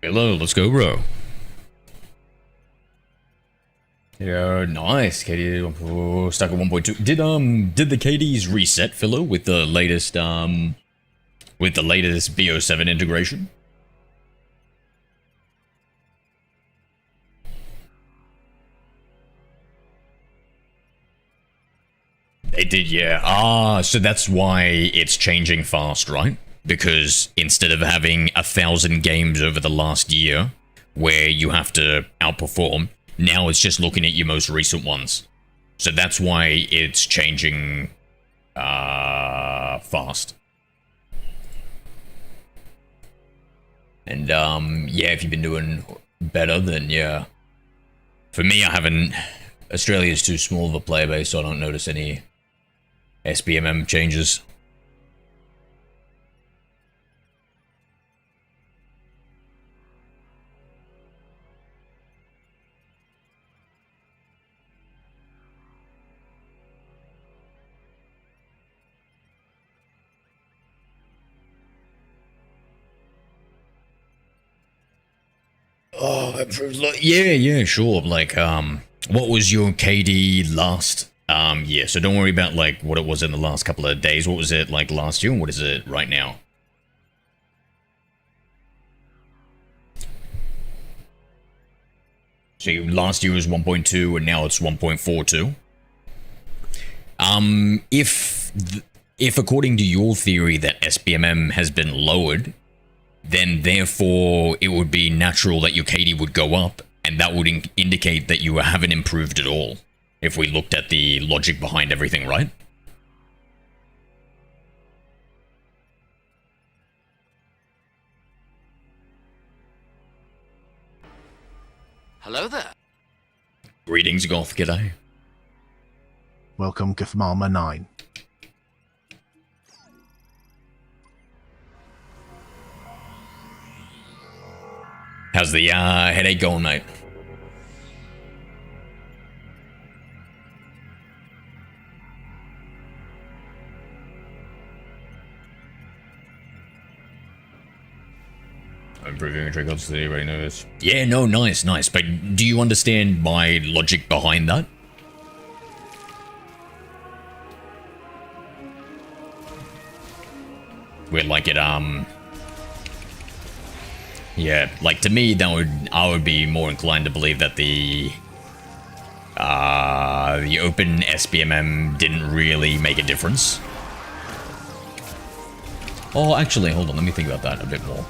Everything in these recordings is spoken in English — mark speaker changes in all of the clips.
Speaker 1: Hello, let's go, bro. Yeah, nice. KD stuck at 1.2. Did the KDs reset, Philo, with the latest BO7 integration? They did, yeah. Ah, so that's why it's changing fast, right? Because instead of having 1,000 games over the last year where you have to outperform, now it's just looking at your most recent ones. So that's why it's changing fast. And yeah, if you've been doing better, then yeah. For me, I haven't. Australia's too small of a player base, so I don't notice any SBMM changes. Oh, yeah, sure. Like, what was your KD last year? So don't worry about like what it was in the last couple of days. What was it like last year, and what is it right now? So last year was 1.2, and now it's 1.42. If according to your theory that SBMM has been lowered, then therefore it would be natural that your KD would go up, and that would indicate that you haven't improved at all, if we looked at the logic behind everything, right?
Speaker 2: Hello there.
Speaker 1: Greetings, Goth, g'day.
Speaker 3: Welcome, Githmama 9.
Speaker 1: How's the headache going, mate? Improving your trick odds, everybody knows. Yeah, no, nice. But do you understand my logic behind that? Where like it yeah, like to me I would be more inclined to believe that the open SBMM didn't really make a difference. Oh, actually, hold on, let me think about that a bit more.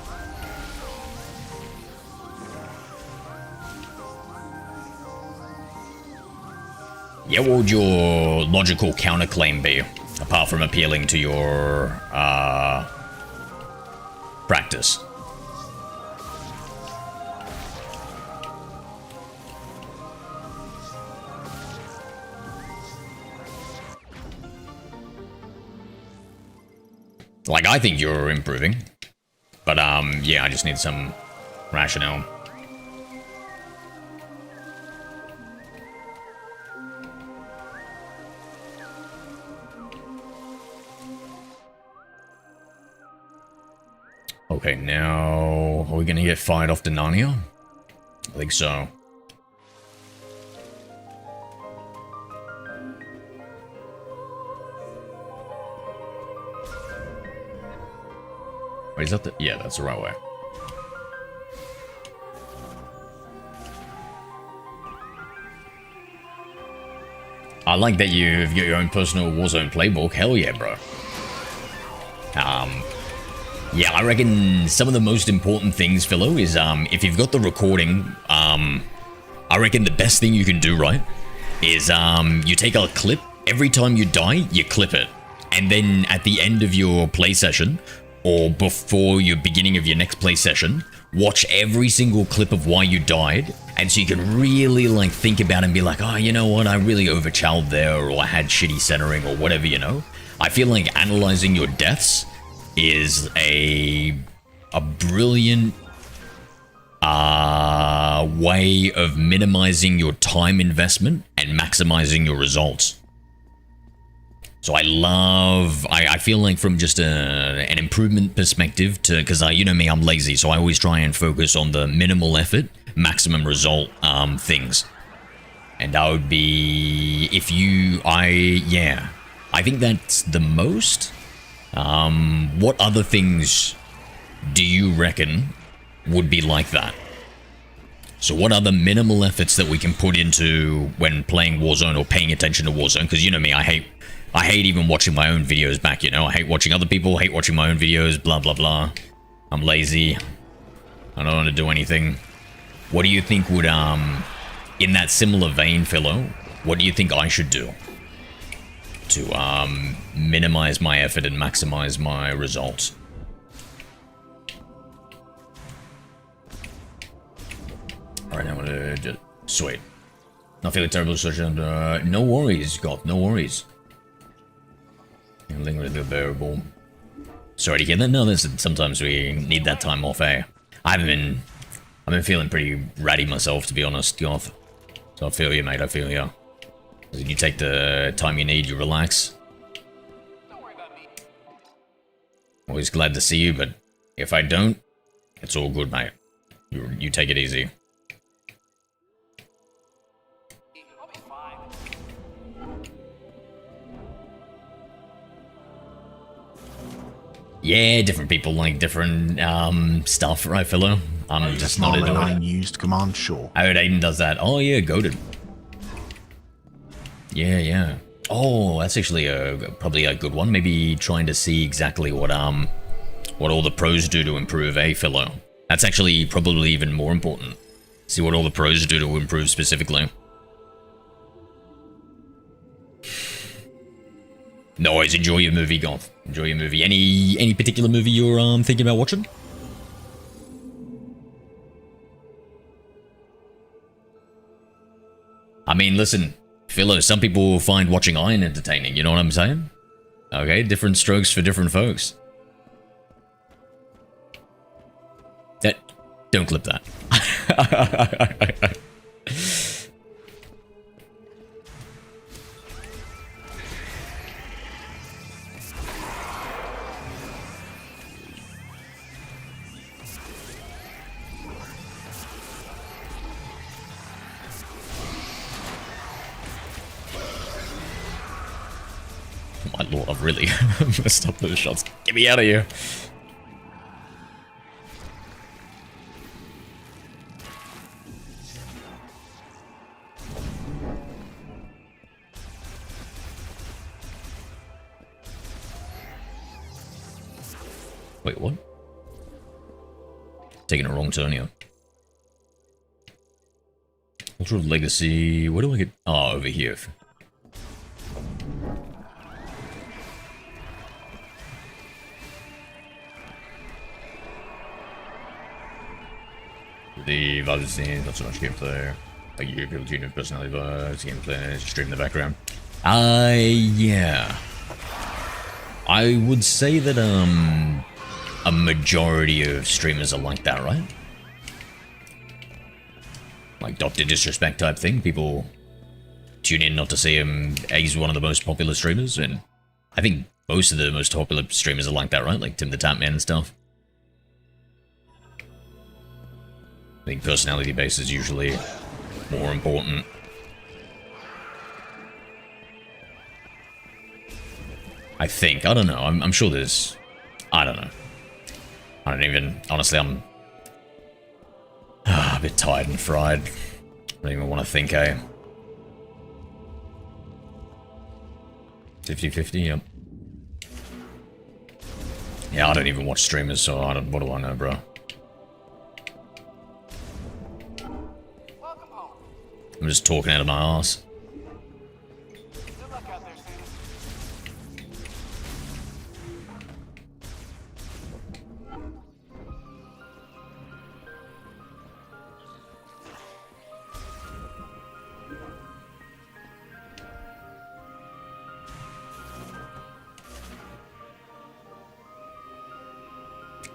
Speaker 1: Yeah, what would your logical counterclaim be, apart from appealing to your practice? Like, I think you're improving. But, yeah, I just need some rationale. Okay, now... Are we gonna get fired off to Narnia? I think so. Wait, is that the... Yeah, that's the right way. I like that you've got your own personal Warzone playbook. Hell yeah, bro. Yeah, I reckon some of the most important things, Philo, is if you've got the recording, I reckon the best thing you can do, right, is you take a clip. Every time you die, you clip it. And then at the end of your play session, or before your beginning of your next play session, watch every single clip of why you died, and so you can really like think about it and be like, oh, you know what, I really overchowed there, or I had shitty centering, or whatever, you know? I feel like analyzing your deaths is a brilliant way of minimizing your time investment and maximizing your results. So I feel like from just an improvement perspective, because you know me, I'm lazy, so I always try and focus on the minimal effort, maximum result things. And that would be, I think that's the most. What other things do you reckon would be like that? So what are the minimal efforts that we can put into when playing Warzone or paying attention to Warzone? Because you know me, I hate even watching my own videos back, you know? I hate watching other people, hate watching my own videos, blah, blah, blah. I'm lazy. I don't want to do anything. What do you think would, in that similar vein, Philo, what do you think I should do to, minimize my effort and maximize my results? Alright, I'm gonna just... Sweet. Not feeling terrible, no worries, God, no worries. Lingering the bearable. Sorry to hear that. No, listen, sometimes we need that time off, eh? I've been feeling pretty ratty myself, to be honest, Goth. So I feel you, mate, I feel you. You take the time you need, you relax.
Speaker 2: Don't worry about me.
Speaker 1: Always glad to see you, but if I don't, it's all good, mate. You take it easy.
Speaker 2: I'll be fine.
Speaker 1: Yeah, different people like different stuff, right, Philo? I'm just not into it.
Speaker 3: Used command sure.
Speaker 1: I heard Aiden does that. Oh yeah, goated. Yeah. Oh, that's actually probably a good one. Maybe trying to see exactly what all the pros do to improve, Philo? That's actually probably even more important. See what all the pros do to improve specifically. No worries, enjoy your movie, Goth. Enjoy your movie. Any particular movie you're thinking about watching? I mean, listen, Philo, some people find watching Iron entertaining, you know what I'm saying? Okay, different strokes for different folks. Don't clip that. My lord, I've really messed up those shots. Get me out of here. Wait, what? Taking a wrong turn here. Ultra Legacy. Where do I get? Oh, over here. The vibes scene, not so much gameplay. Like you people tune in personality vibes, gameplay, stream in the background. Yeah. I would say that a majority of streamers are like that, right? Like Dr. Disrespect type thing. People tune in not to see him. He's one of the most popular streamers, and I think most of the most popular streamers are like that, right? Like Tim the Tapman and stuff. I think personality base is usually more important. I think. I don't know. I'm sure there's... I don't know. I don't even... Honestly, I'm... a bit tired and fried. I don't even want to think, 50-50, yep. Yeah, I don't even watch streamers, so I don't... What do I know, bro? I'm just talking out of my ass.
Speaker 2: Good luck out there, Samus.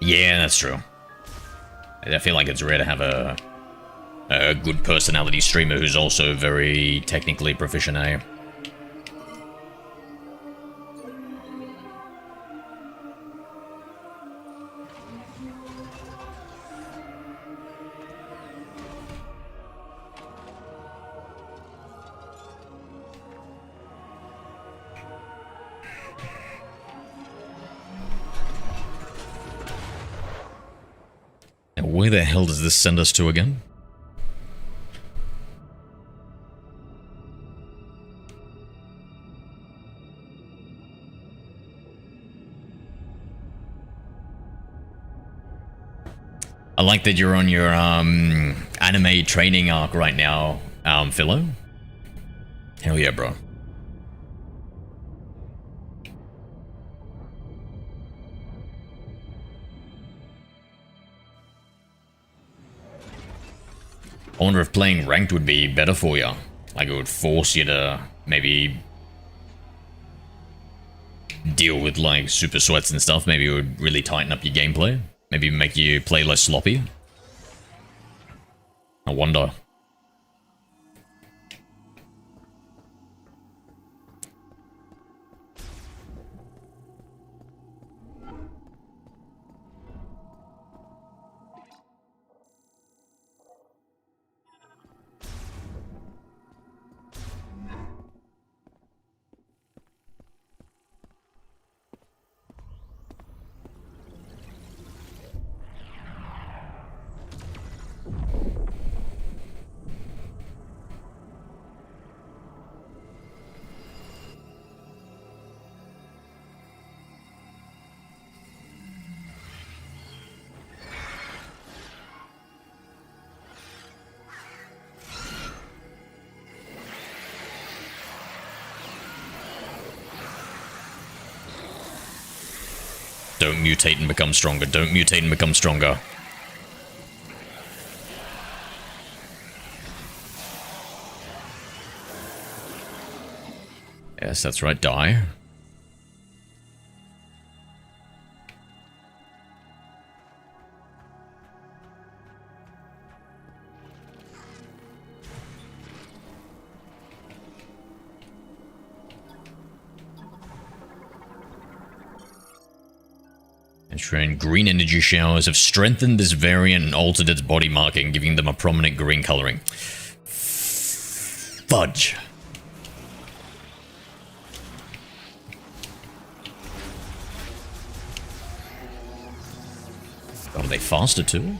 Speaker 1: Yeah, that's true. I feel like it's rare to have a good personality streamer who's also very technically proficient, Where the hell does this send us to again? I like that you're on your anime training arc right now, Philo. Hell yeah, bro. I wonder if playing ranked would be better for you. Like it would force you to maybe deal with like super sweats and stuff. Maybe it would really tighten up your gameplay. Maybe make you play less sloppy. I wonder. Don't mutate and become stronger. Don't mutate and become stronger. Yes, that's right. Die. And green energy showers have strengthened this variant and altered its body marking, giving them a prominent green coloring. Fudge. Are they faster too?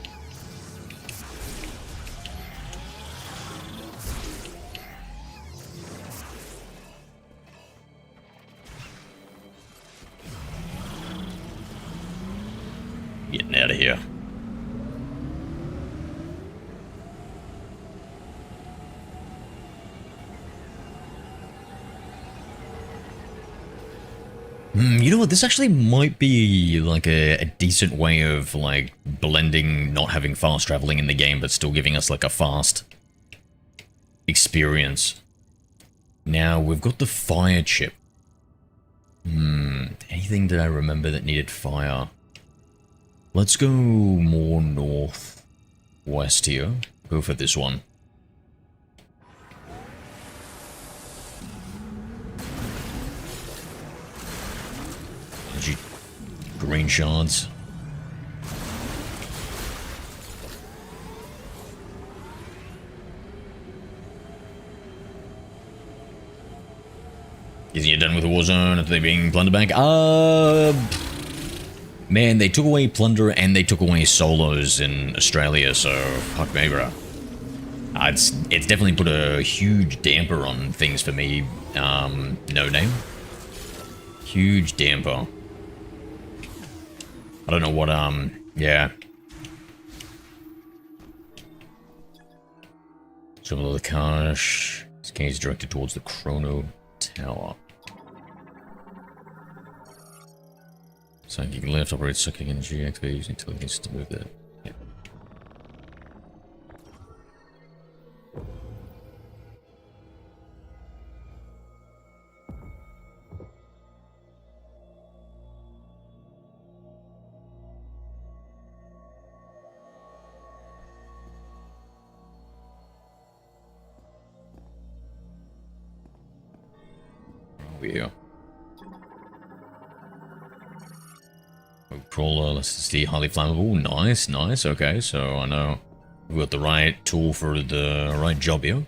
Speaker 1: Getting out of here. You know what? This actually might be like a decent way of like blending not having fast traveling in the game, but still giving us like a fast experience. Now we've got the fire chip. Anything that I remember that needed fire? Let's go more northwest here. Go for this one. Green shards. Isn't you done with the war zone after they being plundered back? Man, they took away plunder and they took away solos in Australia, so fuck me, bro. It's definitely put a huge damper on things for me. No name. Huge damper. I don't know what, yeah. Some of the cash. This game is directed towards the Chrono Tower. Psychic left operates sucking energy, activate using telekinesis to move there. Yeah. Yeah. Crawler, let's see, highly flammable. Nice, nice. Okay, so I know we've got the right tool for the right job here.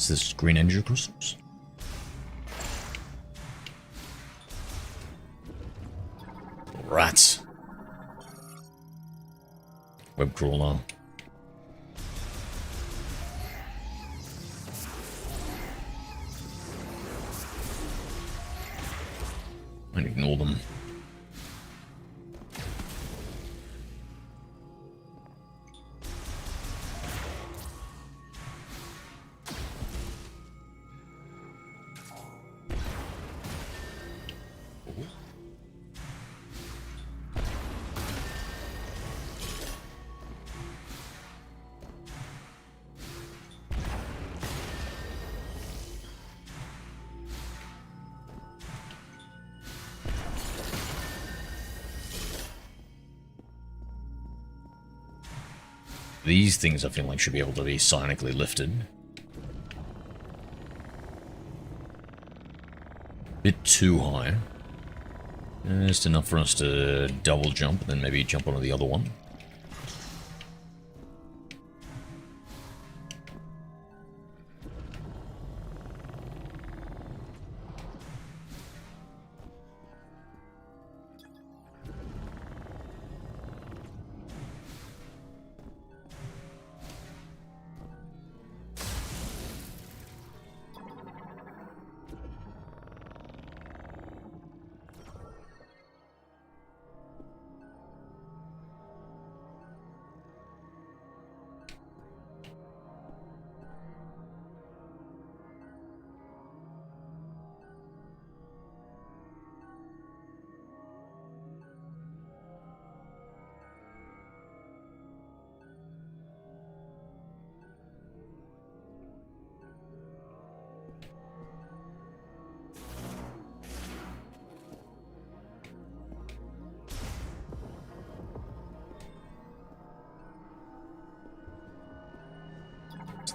Speaker 1: What's this? Green energy crystals? Rats. Web crawler. I ignore them. These things I feel like should be able to be psionically lifted. Bit too high. Just enough for us to double jump and then maybe jump onto the other one.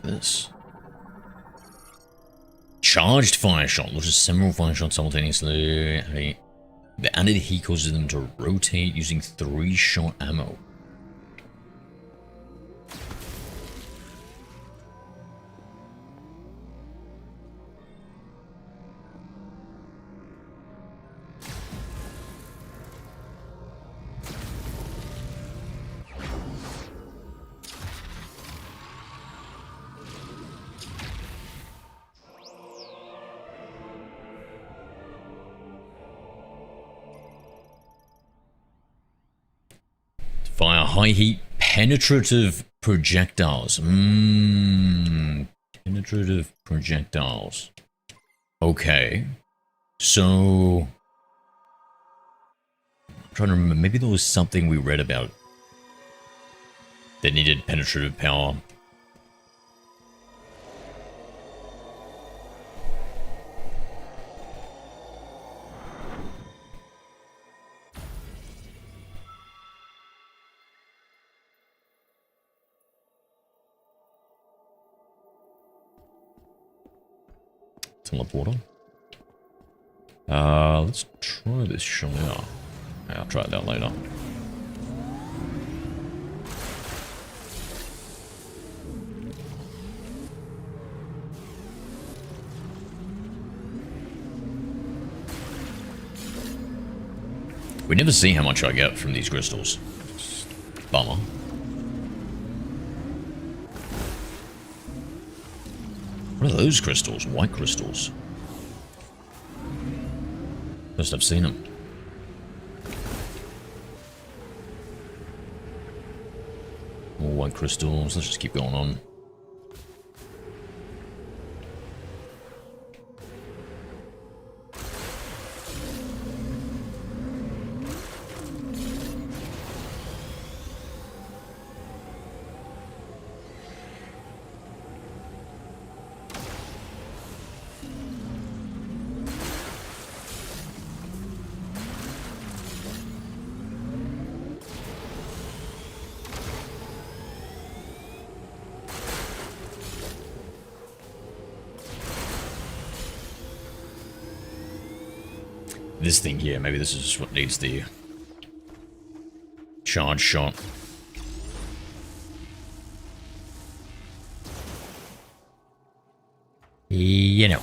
Speaker 1: This charged fire shot launches several fire shots simultaneously. The added heat causes them to rotate using 3-shot ammo. Fire high heat penetrative projectiles. Penetrative projectiles. Okay. So I'm trying to remember, maybe there was something we read about that needed penetrative power. Teleporter. Let's try this shot out. Yeah, I'll try it out later. We never see how much I get from these crystals. Bummer. What are those crystals? White crystals. First I've seen them. More white crystals. Let's just keep going on. This thing here, maybe this is just what needs the charge shot. You know.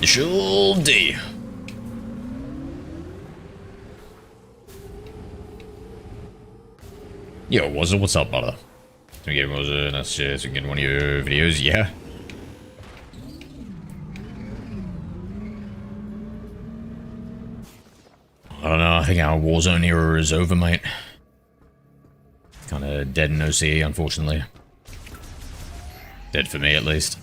Speaker 1: Sure do. Yo, what's up, brother? Can we get one of your videos? Yeah. I don't know, I think our Warzone era is over, mate. Kinda dead in OC, unfortunately. Dead for me, at least.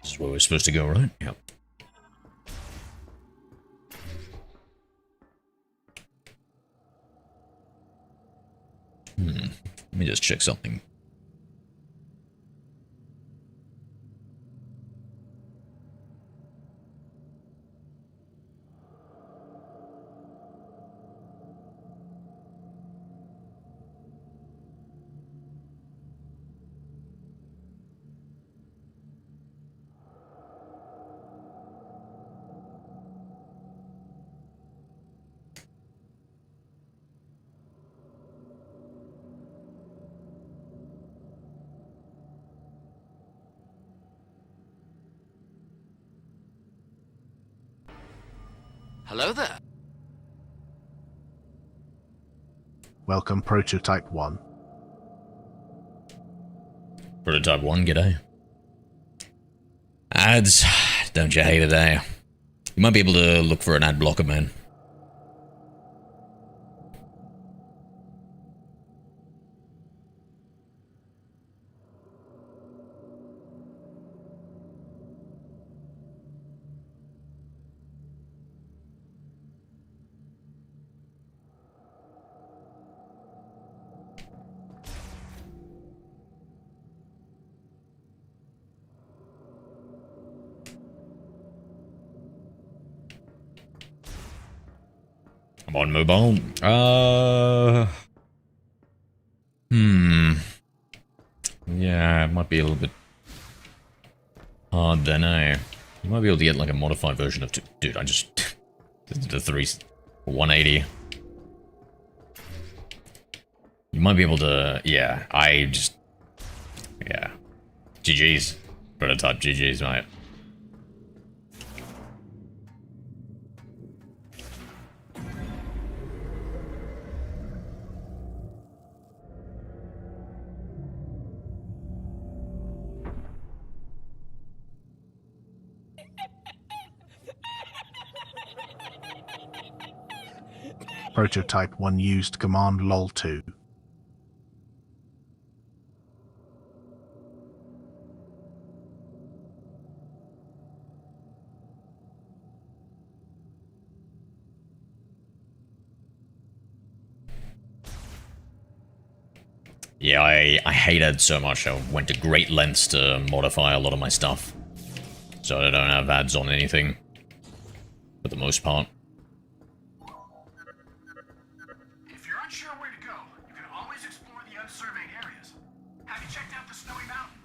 Speaker 1: This is where we're supposed to go, right? Yep. Let me just check something.
Speaker 2: Hello there.
Speaker 3: Welcome, Prototype 1.
Speaker 1: Prototype 1, g'day. Ads, don't you hate it, eh? You might be able to look for an ad blocker, man. I'm on mobile. Yeah, it might be a little bit hard then, eh? You might be able to get like a modified version of dude, I just the 180. You might be able to, yeah, yeah. GG's. Prototype GG's, mate.
Speaker 3: Prototype 1 used command lol2.
Speaker 1: Yeah, I hate ads so much. I went to great lengths to modify a lot of my stuff. So I don't have ads on anything. For the most part.
Speaker 2: If you're unsure where to go, you can always explore the unsurveyed areas. Have you checked out the Snowy Mountain?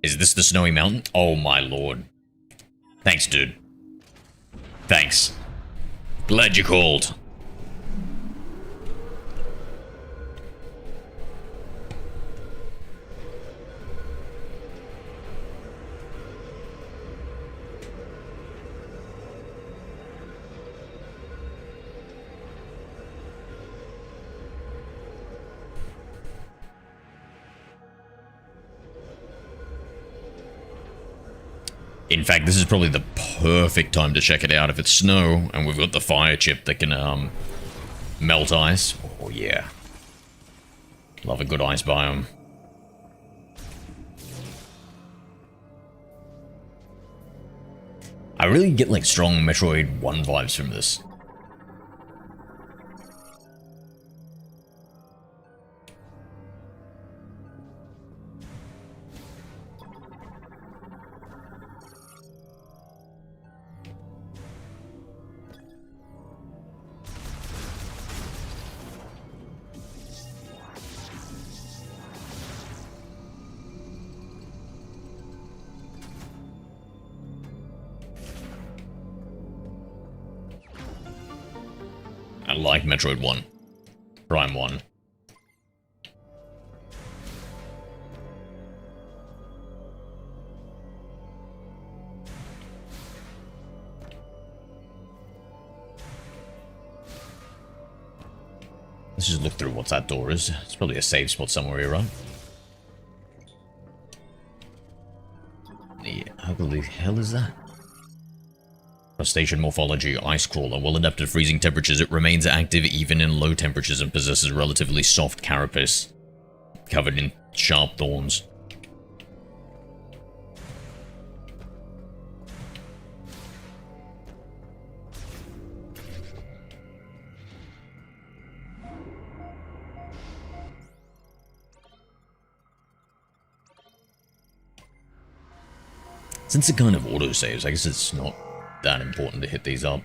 Speaker 1: Is this the Snowy Mountain? Oh my lord. Thanks, dude. Thanks. Glad you called. In fact, this is probably the perfect time to check it out if it's snow, and we've got the fire chip that can melt ice. Oh yeah. Love a good ice biome. I really get like strong Metroid 1 vibes from this. I like Metroid 1. Prime 1. Let's just look through what that door is. It's probably a save spot somewhere here, right? Yeah, how the hell is that? Crustacean morphology, ice crawler. Well adapted to freezing temperatures, it remains active even in low temperatures and possesses a relatively soft carapace covered in sharp thorns. Since it kind of auto-saves, I guess it's not that important to hit these up.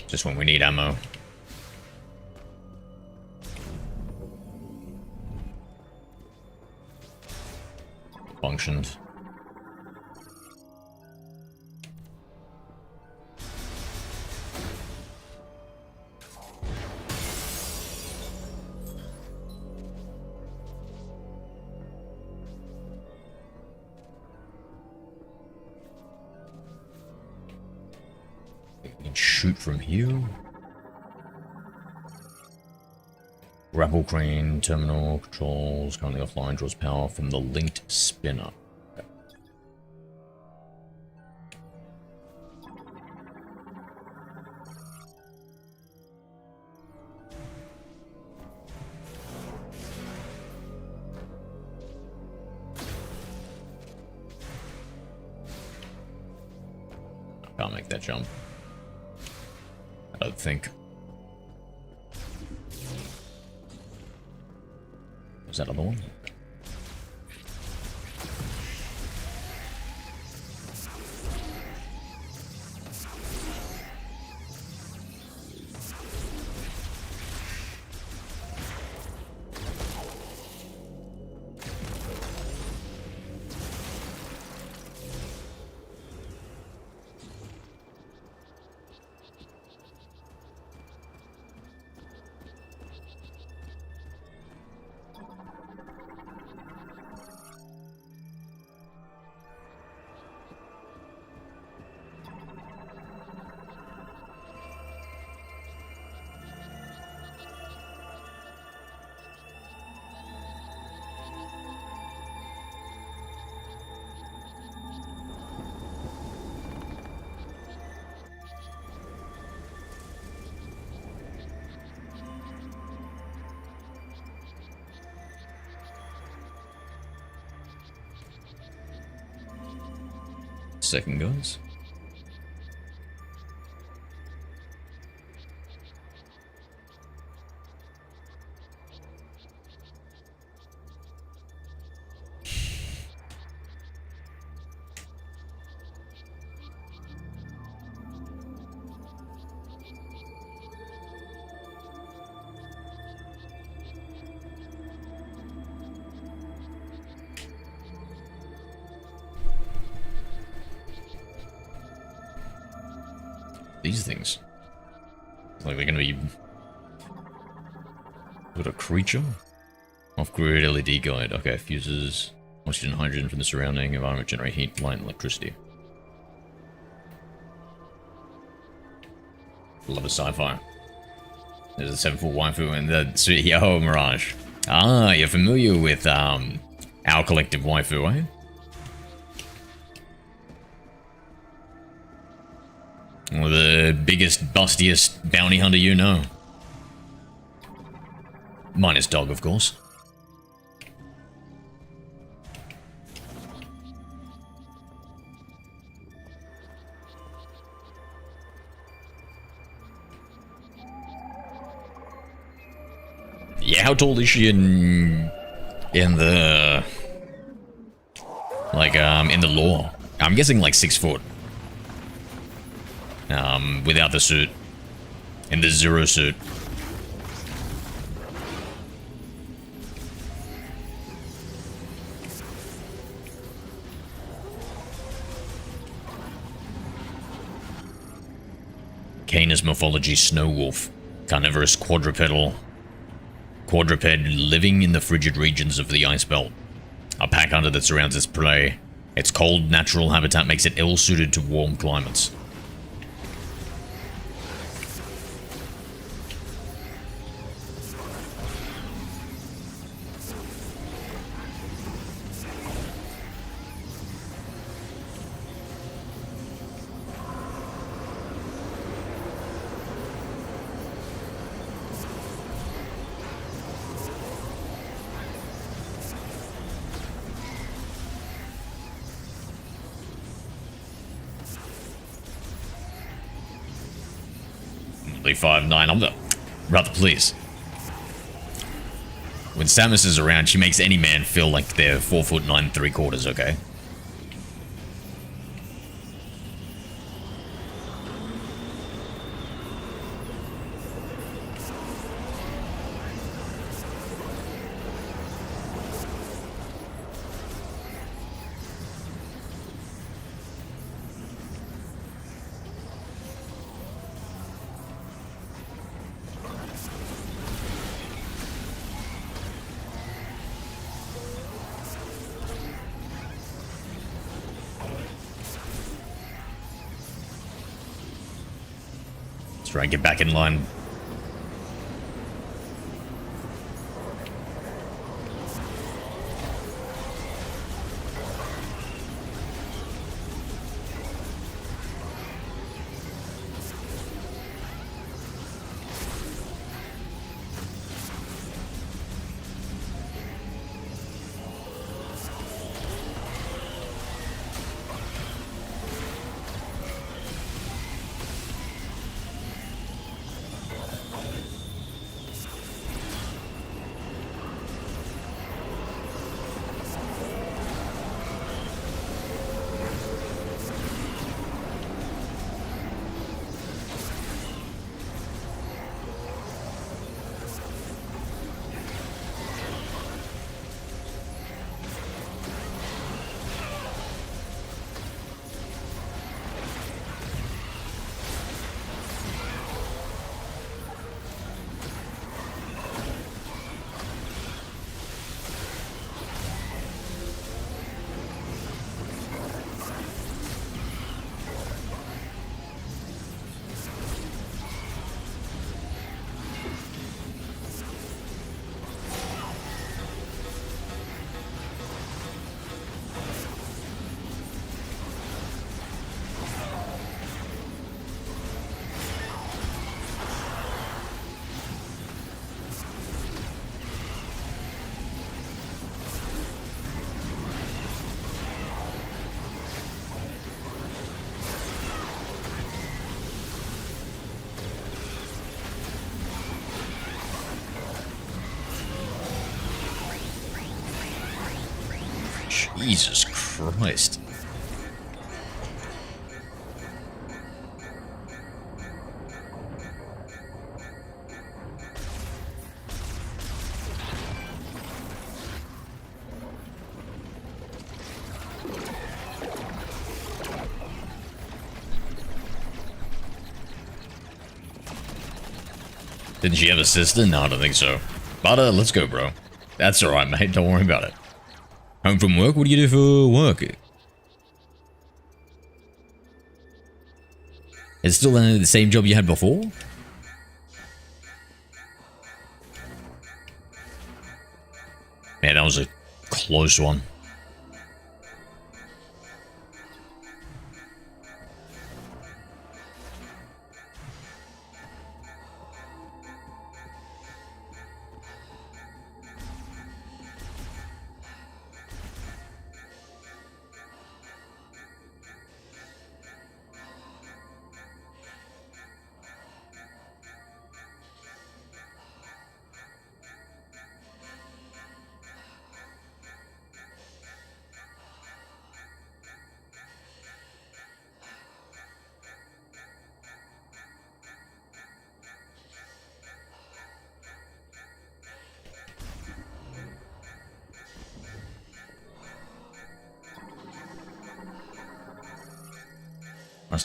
Speaker 1: Just when we need ammo. Functioned. Shoot from here. Grapple crane, terminal controls, currently offline, draws power from the linked spinner. Okay. I can't make that jump. I don't think. Was that other one? Second guns. These things. Like they're gonna be... What, a creature? Off-grid LED guide. Okay, fuses oxygen and hydrogen from the surrounding environment generate heat, light, and electricity. Love a sci-fi. There's a 7-foot waifu and the sweet yo Mirage. Ah, you're familiar with our collective waifu, eh? Or the biggest, bustiest bounty hunter you know. Minus dog, of course. Yeah, how tall is she in the in the lore? I'm guessing like 6 foot. Without the suit. In the Zero suit. Canis morphology snow wolf. Carnivorous quadruped living in the frigid regions of the ice belt. A pack hunter that surrounds its prey. Its cold, natural habitat makes it ill-suited to warm climates. Only 5'9". I'm the... Rather, please. When Samus is around, she makes any man feel like they're 4'9" 3/4, okay? Let's try and get back in line. Jesus Christ. Didn't she have a sister? No, I don't think so. But let's go, bro. That's alright, mate. Don't worry about it. Home from work? What do you do for work? Is it still the same job you had before? Man, that was a close one.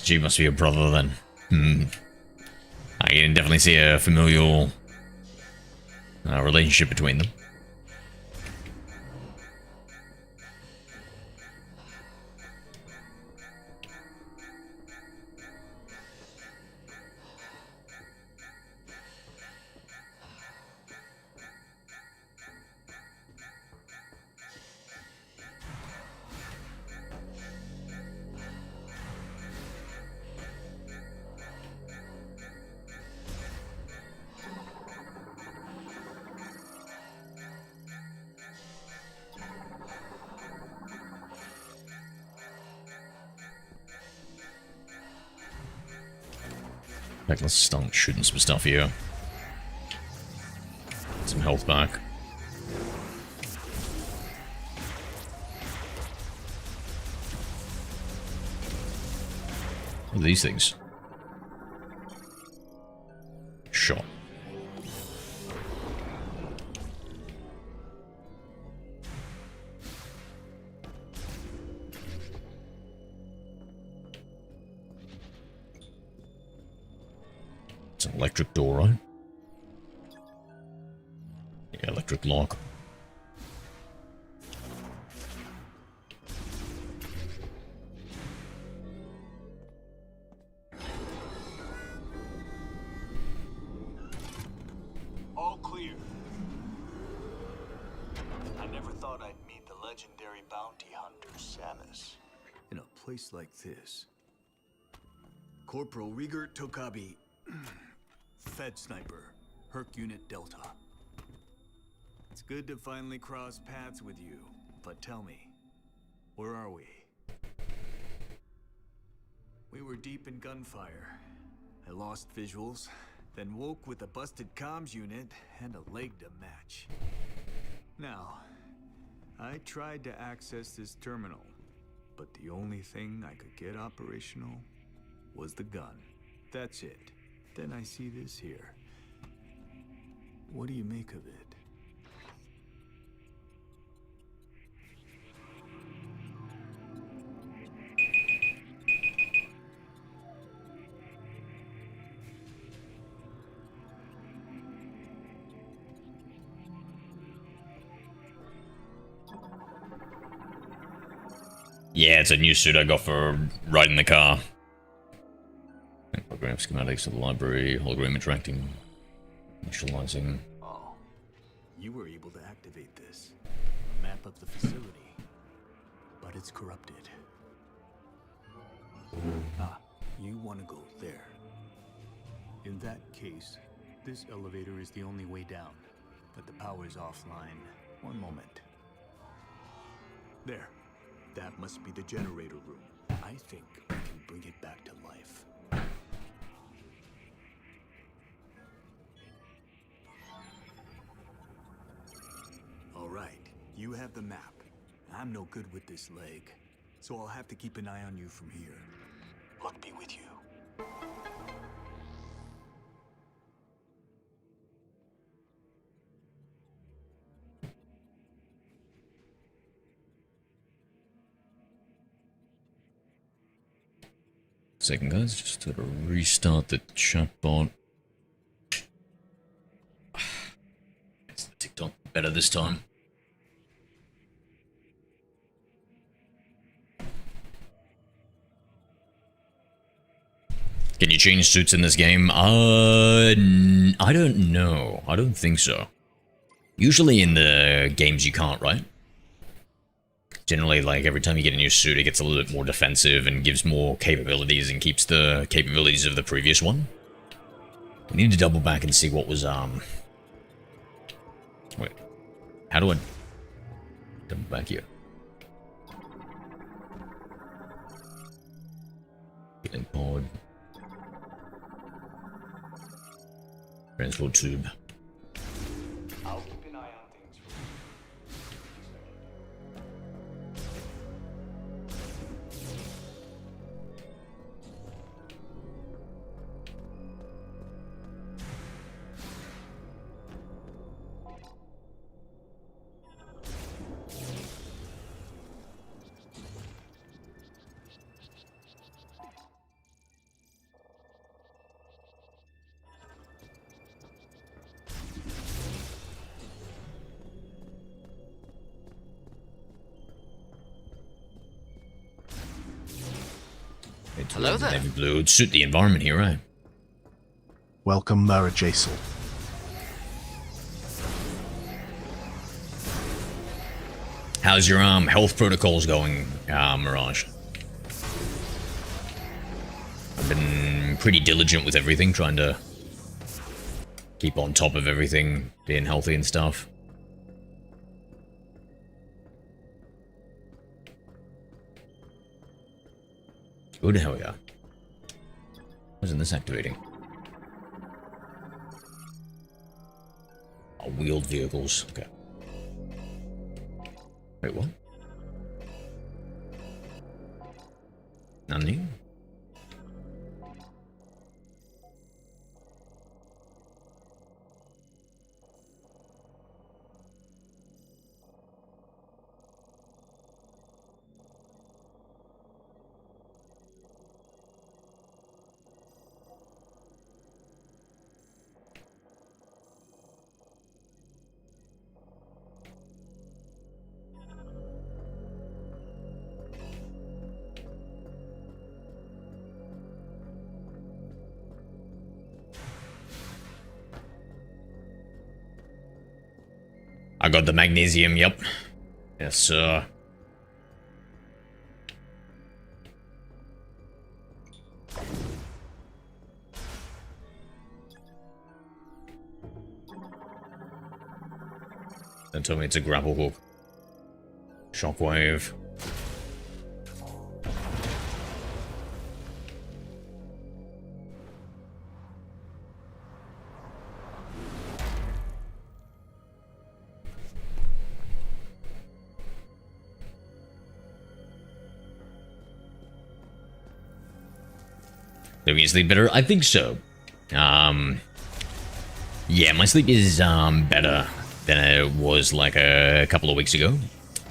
Speaker 1: G must be a brother then. I can definitely see a familial relationship between them. Let's start shooting some stuff here. Some health back. What are these things? Shot. It's an electric door, right? Yeah, electric lock.
Speaker 4: All clear. I never thought I'd meet the legendary bounty hunter, Samus. In a place like this. Corporal Rieger Tokabi, Fed Sniper, Herc Unit Delta. It's good to finally cross paths with you, but tell me, where are we? We were deep in gunfire. I lost visuals, then woke with a busted comms unit and a leg to match. Now, I tried to access this terminal, but the only thing I could get operational was the gun. That's it. Then I see this here. What do you make of it?
Speaker 1: Yeah, it's a new suit I got for riding the car. Program schematics of the library, hologram interacting, initializing.
Speaker 4: Oh, you were able to activate this. A map of the facility. But it's corrupted. Ah, you want to go there. In that case, this elevator is the only way down. But the power's offline. One moment. There. That must be the generator room. I think I can bring it back to life. All right, you have the map. I'm no good with this leg, so I'll have to keep an eye on you from here. Luck be with you.
Speaker 1: Second, guys, just gotta restart the chatbot. It's the TikTok better this time. Can you change suits in this game? I don't know. I don't think so. Usually in the games you can't, right? Generally, like, every time you get a new suit, it gets a little bit more defensive and gives more capabilities and keeps the capabilities of the previous one. We need to double back and see what was, Wait. How do I... Double back here. Getting pod. Transport tube.
Speaker 4: I'll keep an eye on things for
Speaker 5: Hello there.
Speaker 1: Navy blue would suit the environment here, right?
Speaker 3: Welcome, Mara Jasel.
Speaker 1: How's your health protocols going, Mirage? I've been pretty diligent with everything, trying to keep on top of everything, being healthy and stuff. Good, hell yeah. Wasn't this activating? Oh, wheeled vehicles. Okay. Wait, what? Nothing? I got the magnesium, yep. Yes, sir. Don't tell me it's a grapple hook. Shockwave. Do you sleep better? I think so. Yeah, my sleep is better than it was like a couple of weeks ago.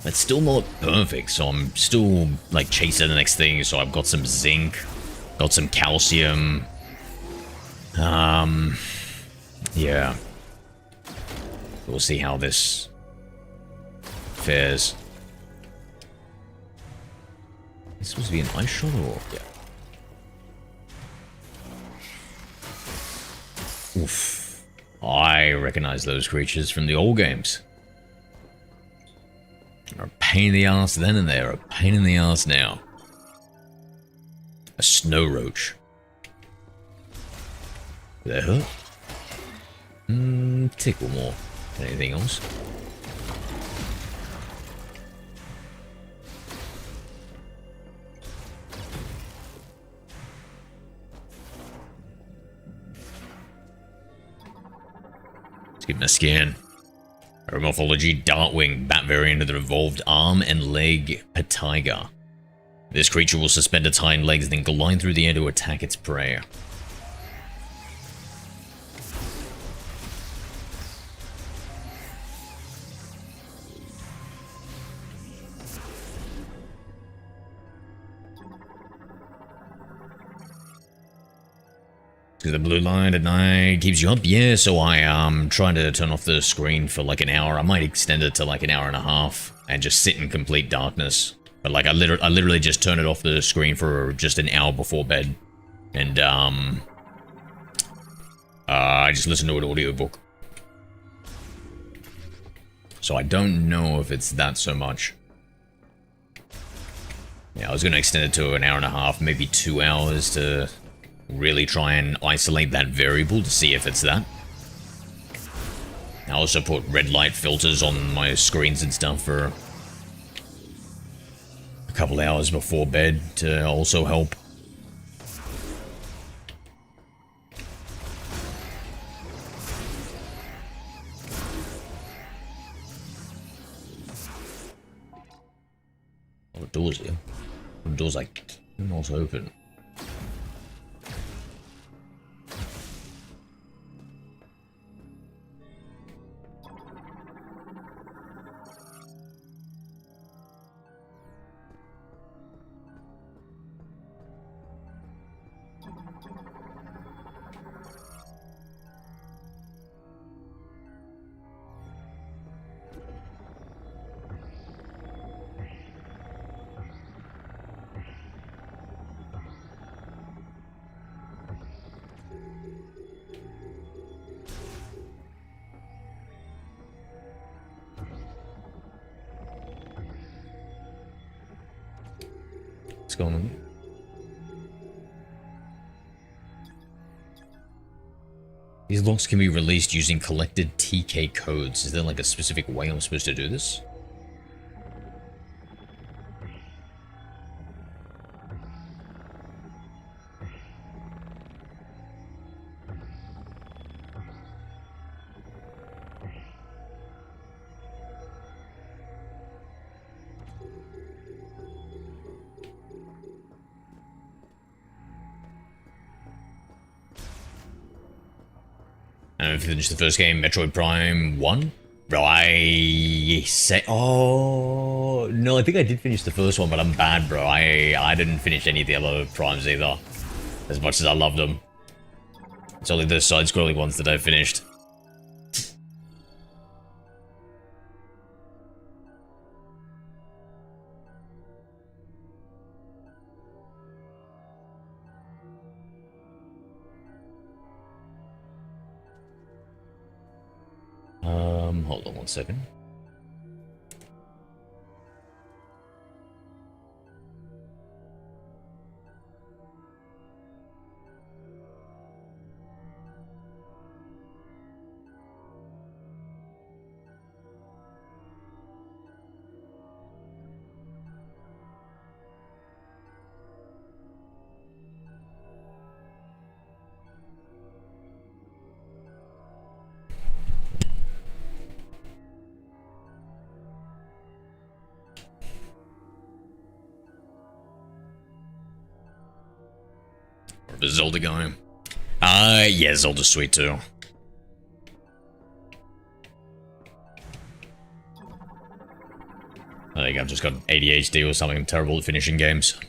Speaker 1: It's still not perfect, so I'm still like chasing the next thing. So I've got some zinc, got some calcium. Yeah. We'll see how this fares. This supposed to be an ice shot or yeah. Oof. I recognize those creatures from the old games. They're a pain in the ass then and they're a pain in the ass now. A snow roach. Do they hurt? Tickle more than anything else. Let's give him a scan. Morphology, Dartwing, bat variant of the evolved arm and leg Patiga. This creature will suspend its hind legs, then glide through the air to attack its prey. The blue light at night keeps you up? Yeah, so I trying to turn off the screen for like an hour. I might extend it to like an hour and a half and just sit in complete darkness. But like I literally just turn it off the screen for just an hour before bed. And I just listen to an audiobook. So I don't know if it's that so much. Yeah, I was gonna extend it to an hour and a half, maybe 2 hours to really try and isolate that variable to see if it's that. I also put red light filters on my screens and stuff for a couple hours before bed to also help. Oh, the door's here. The door's like not open. What's going on? These locks can be released using collected TK codes. Is there like a specific way I'm supposed to do this? I finished the first game, Metroid Prime 1. Bro, I say, oh no, I think I did finish the first one, but I'm bad, bro. I didn't finish any of the other Primes either, as much as I loved them. It's only the side-scrolling ones that I finished. Hold on one second. Or is Zelda going? Yeah, Zelda's sweet too. I think I've just got ADHD or something. I'm terrible at finishing games.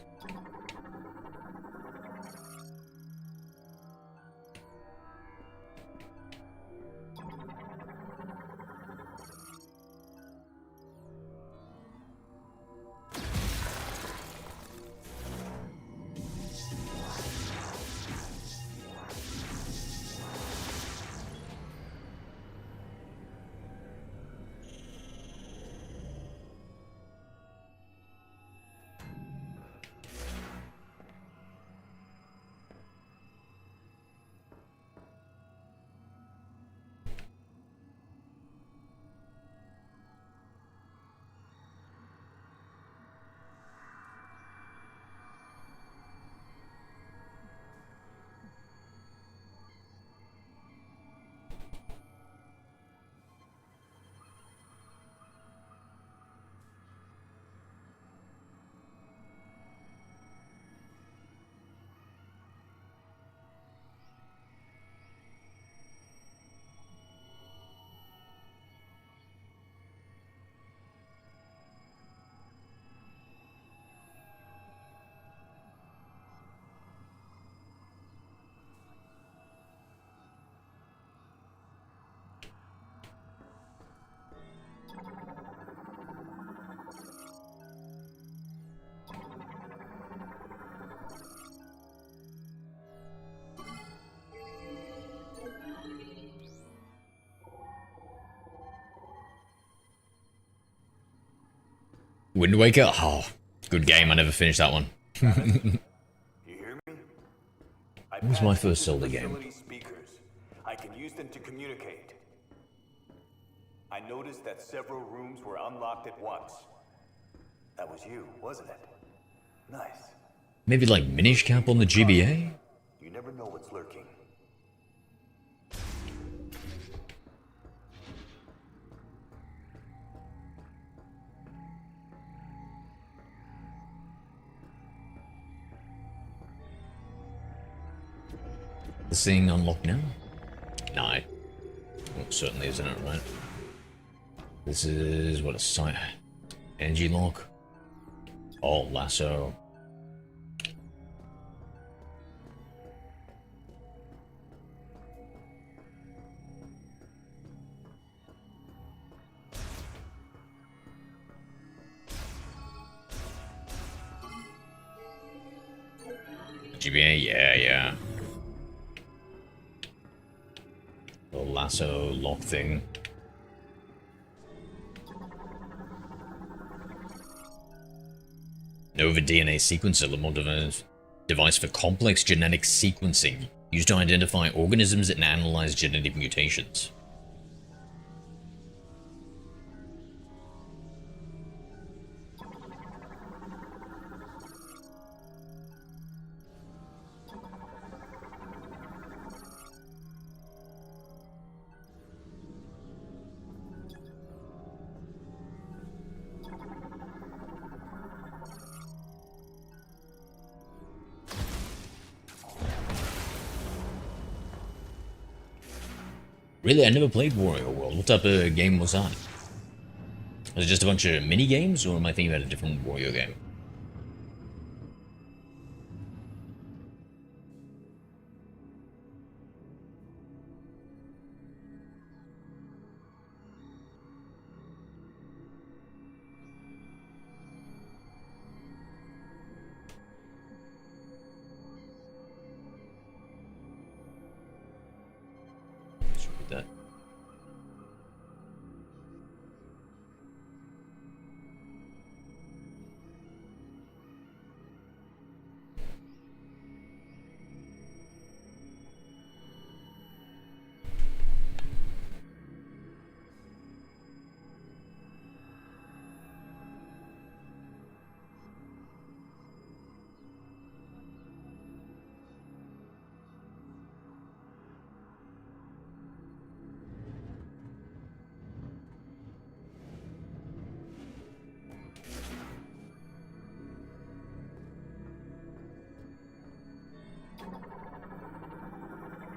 Speaker 1: Wind Waker? Oh, good game. I never finished that one.
Speaker 5: You hear me?
Speaker 1: What was my first Zelda game?
Speaker 5: Speakers. I can use them to communicate. I noticed that several rooms were unlocked at once. That was you, wasn't it? Nice.
Speaker 1: Maybe like Minish Cap on the GBA?
Speaker 5: You never know what's lurking.
Speaker 1: This thing unlocked now? No. Well, certainly isn't it, right? This is, what, a site? Energy lock? Oh, lasso. GBA? Yeah. The lasso lock thing. Nova DNA sequencer, Lamont device for complex genetic sequencing, used to identify organisms and analyze genetic mutations. Really, I never played Warrior World. What type of game was that? Was it just a bunch of mini games, or am I thinking about a different Warrior game? Let's read that.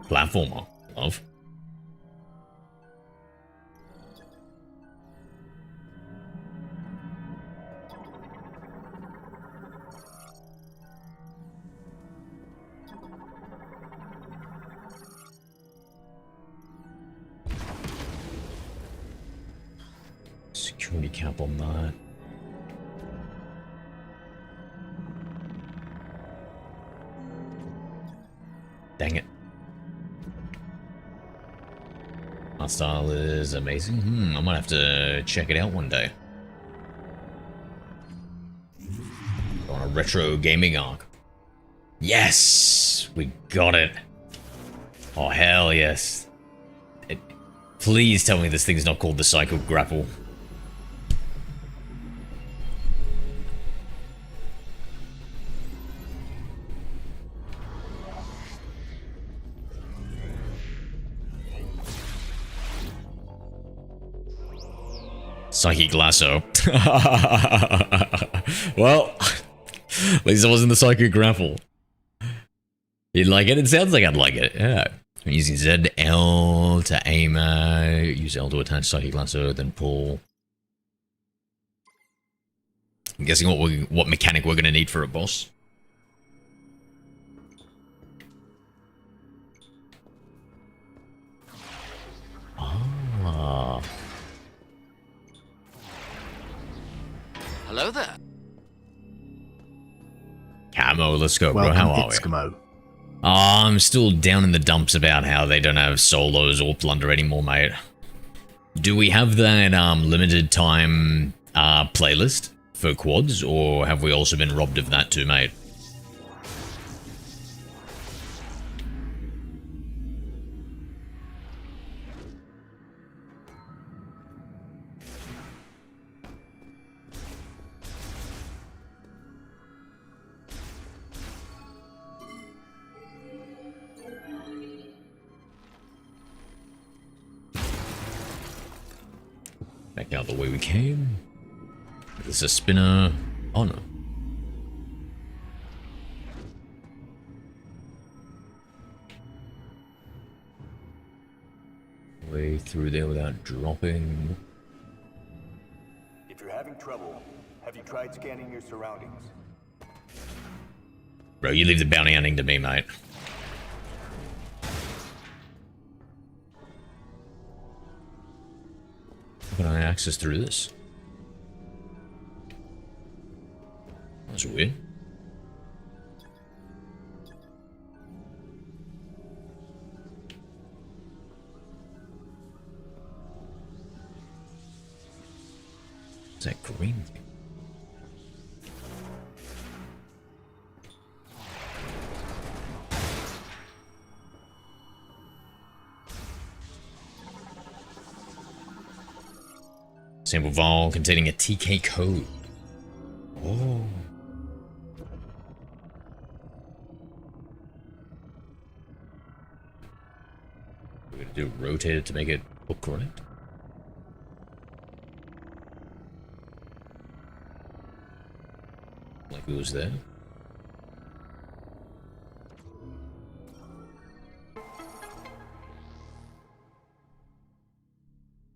Speaker 1: Platformer, love. Security cap on that. Dang it. Art style is amazing. I might have to check it out one day. On a retro gaming arc. Yes! We got it. Oh, hell yes. Please tell me this thing's not called the Psycho Grapple. Psychic Lasso. Well, at least it wasn't the Psychic Grapple. You'd like it? It sounds like I'd like it. Yeah. I'm using Z, L to aim. Use L to attach Psychic Lasso, then pull. I'm guessing what mechanic we're gonna need for a boss. Ah.
Speaker 6: Hello there.
Speaker 1: Camo, let's go, bro.
Speaker 3: Welcome,
Speaker 1: How are we?
Speaker 3: Itzkamo.
Speaker 1: I'm still down in the dumps about how they don't have solos or plunder anymore, mate. Do we have that limited time playlist for quads, or have we also been robbed of that too, mate? Back out the way we came. There's a spinner. Oh no. Way through there without dropping.
Speaker 5: If you're having trouble, have you tried scanning your surroundings?
Speaker 1: Bro, you leave the bounty hunting to me, mate. How can I access through this? That's weird. What's that green thing? Sample vial containing a TK code. Oh. We're gonna do rotate it to make it look correct. Like it was there.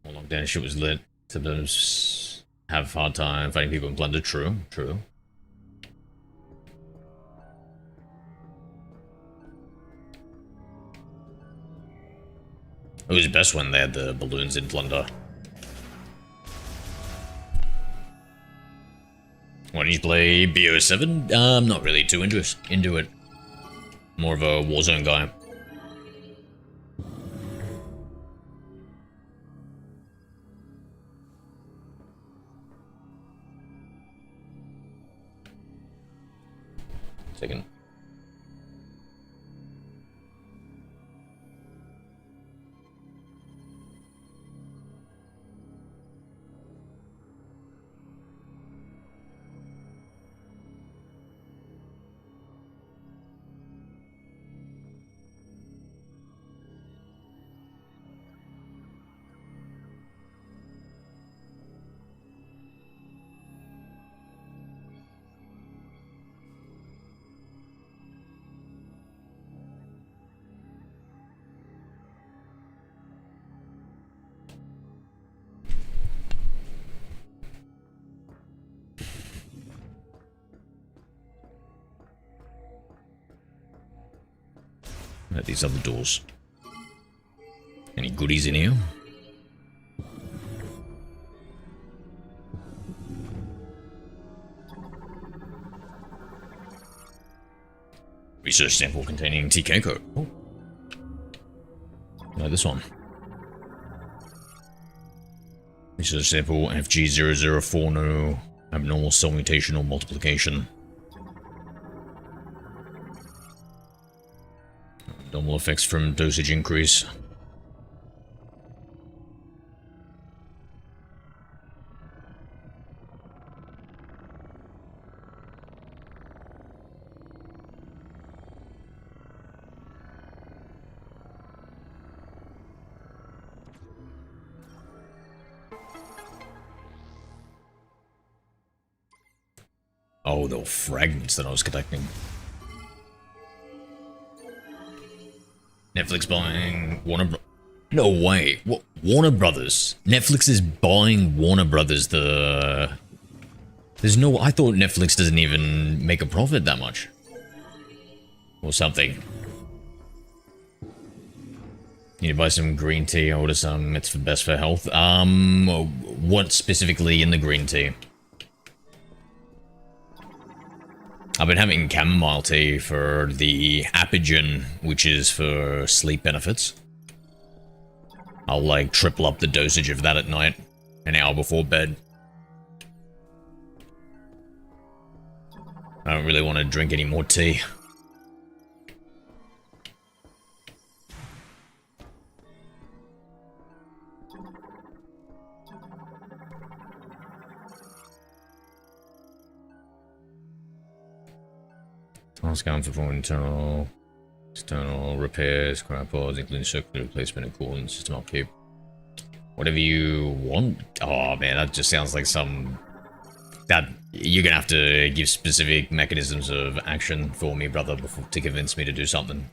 Speaker 1: How long down shit was lit. Sometimes have a hard time finding people in plunder. True, true. It was best when they had the balloons in plunder. Why don't you play BO7? I'm not really too into it. More of a Warzone guy. Second. At these other doors. Any goodies in here? Research sample containing TK code. Oh. No, this one. Research sample FG0040. Abnormal cell mutation or multiplication. Abnormal effects from dosage increase. Oh, the fragments that I was collecting. Netflix buying No way. What? Warner Brothers. Netflix is buying Warner Brothers. There's no... I thought Netflix doesn't even make a profit that much. Or something. Need to buy some green tea. Order some. It's best for health. What specifically in the green tea? I've been having chamomile tea for the apigen, which is for sleep benefits. I'll like triple up the dosage of that at night, an hour before bed. I don't really want to drink any more tea. Task count for internal, external repairs, crap pods, including circular replacement and cooling system upkeep. Whatever you want. Oh man, that just sounds like some... That you're gonna have to give specific mechanisms of action for me, brother, before to convince me to do something.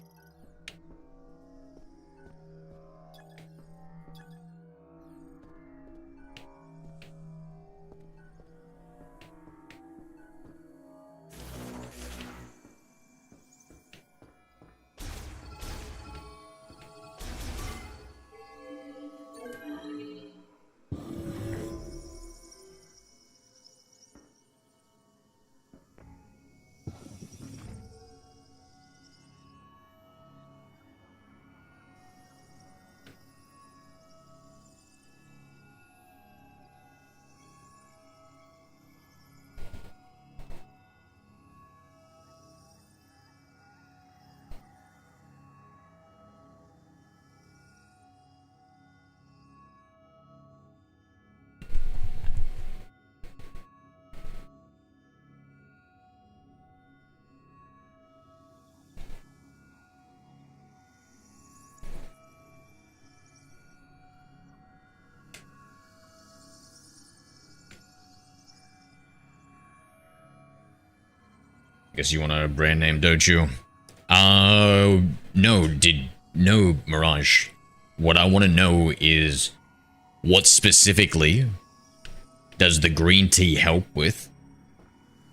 Speaker 1: Guess you want a brand name, don't you? No, Mirage. What I want to know is what specifically does the green tea help with,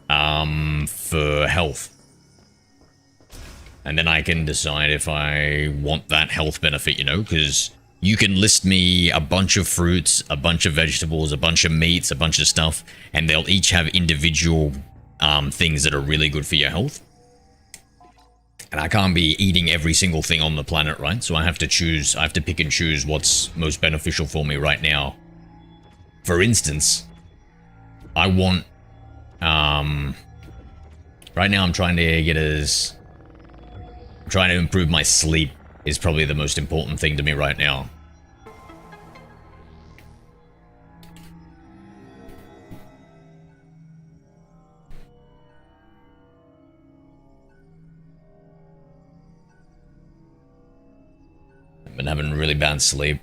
Speaker 1: for health? And then I can decide if I want that health benefit, you know, because you can list me a bunch of fruits, a bunch of vegetables, a bunch of meats, a bunch of stuff, and they'll each have individual things that are really good for your health. And I can't be eating every single thing on the planet, right? So I have to pick and choose what's most beneficial for me right now. For instance, I want, right now I'm trying to improve my sleep is probably the most important thing to me right now. I've been having really bad sleep.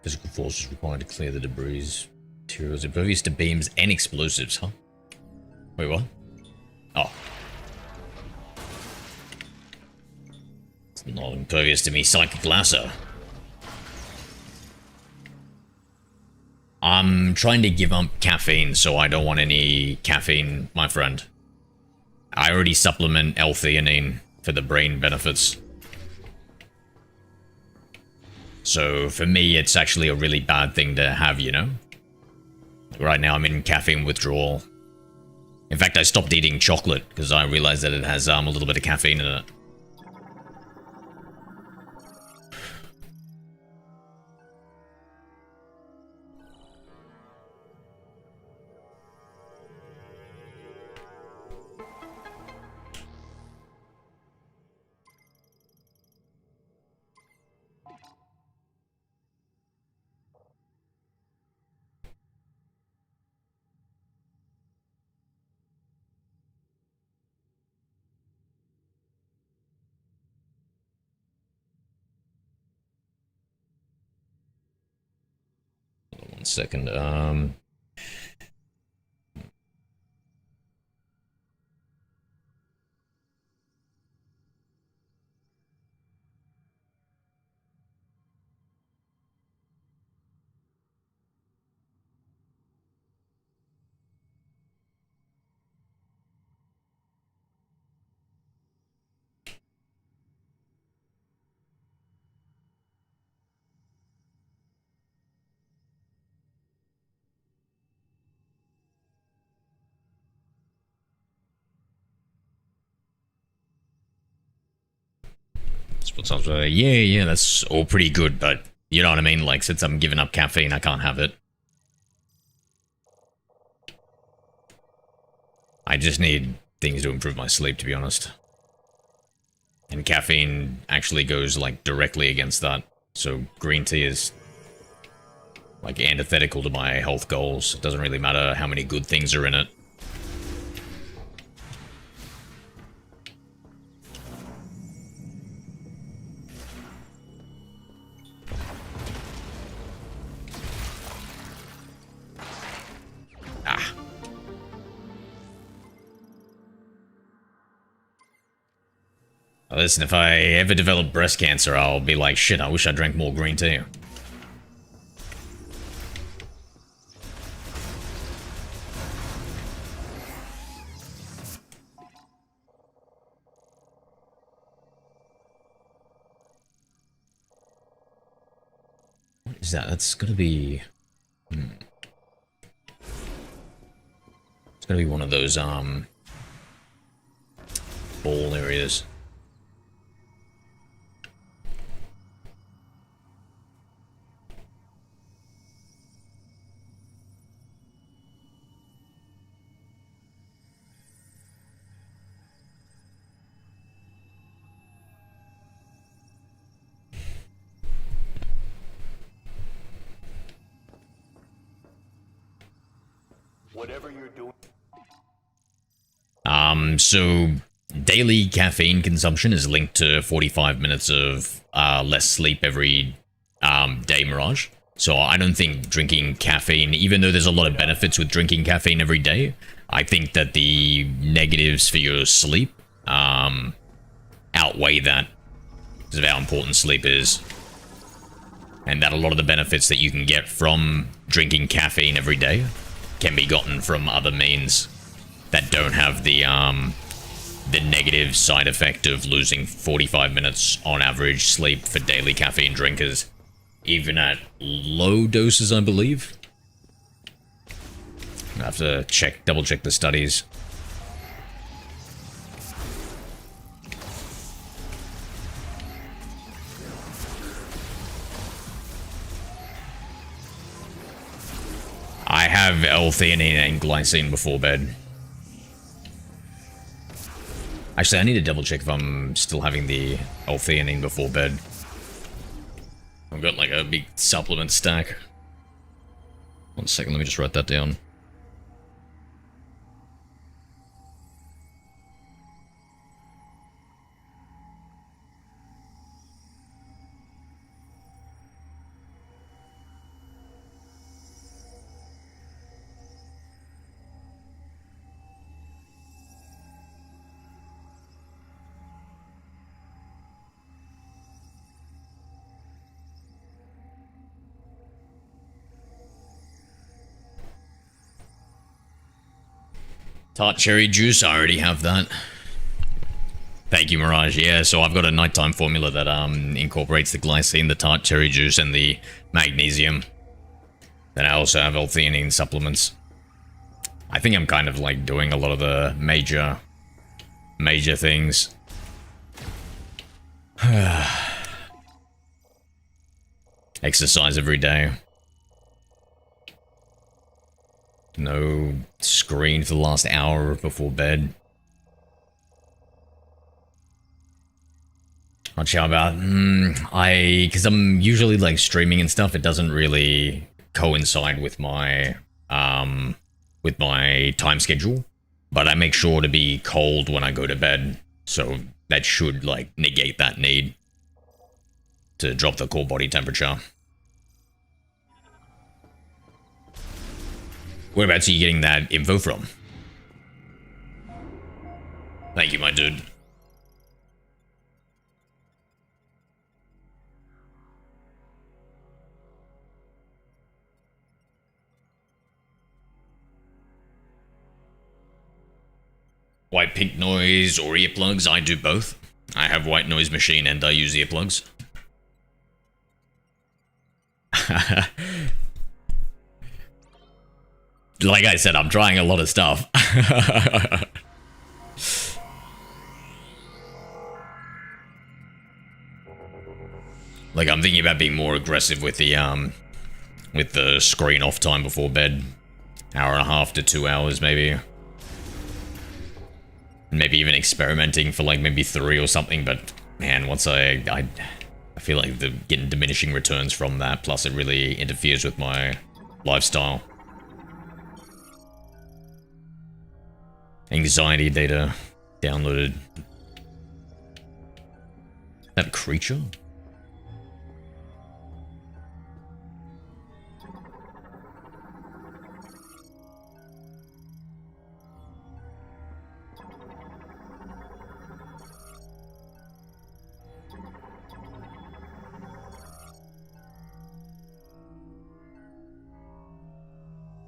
Speaker 1: Physical force is required to clear the debris. Materials impervious to beams and explosives, huh? Wait, what? Oh. It's not impervious to me, psychic lasso. I'm trying to give up caffeine, so I don't want any caffeine, my friend. I already supplement L-theanine for the brain benefits. So for me, it's actually a really bad thing to have, you know? Right now, I'm in caffeine withdrawal. In fact, I stopped eating chocolate because I realized that it has a little bit of caffeine in it. One second, yeah, that's all pretty good, but you know what I mean? Like, since I'm giving up caffeine, I can't have it. I just need things to improve my sleep, to be honest. And caffeine actually goes, like, directly against that. So green tea is, like, antithetical to my health goals. It doesn't really matter how many good things are in it. Listen, if I ever develop breast cancer, I'll be like, shit, I wish I drank more green tea. What is that? That's gonna be... It's gonna be one of those, ball areas.
Speaker 5: Whatever you're doing.
Speaker 1: So daily caffeine consumption is linked to 45 minutes of less sleep every day, Mirage. So I don't think drinking caffeine, even though there's a lot of benefits with drinking caffeine every day, I think that the negatives for your sleep outweigh that because of how important sleep is. And that a lot of the benefits that you can get from drinking caffeine every day can be gotten from other means that don't have the negative side effect of losing 45 minutes on average sleep for daily caffeine drinkers, even at low doses, I believe. I have to double check the studies. I have L-theanine and glycine before bed. Actually, I need to double check if I'm still having the L-theanine before bed. I've got like a big supplement stack. 1 second, let me just write that down. Tart cherry juice, I already have that. Thank you, Mirage. Yeah, so I've got a nighttime formula that incorporates the glycine, the tart cherry juice, and the magnesium. Then I also have L-theanine supplements. I think I'm kind of like doing a lot of the major things. Exercise every day. No screen for the last hour before bed. Not sure about, because I'm usually like streaming and stuff, it doesn't really coincide with my time schedule. But I make sure to be cold when I go to bed, so that should like negate that need to drop the core body temperature. Whereabouts are you getting that info from? Thank you, my dude. White pink noise or earplugs? I do both. I have white noise machine and I use earplugs. Like I said, I'm trying a lot of stuff. Like I'm thinking about being more aggressive with the screen off time before bed. Hour and a half to 2 hours maybe. Maybe even experimenting for like maybe 3 or something, but man, once I feel like getting diminishing returns from that, plus it really interferes with my lifestyle. Anxiety data downloaded. That creature?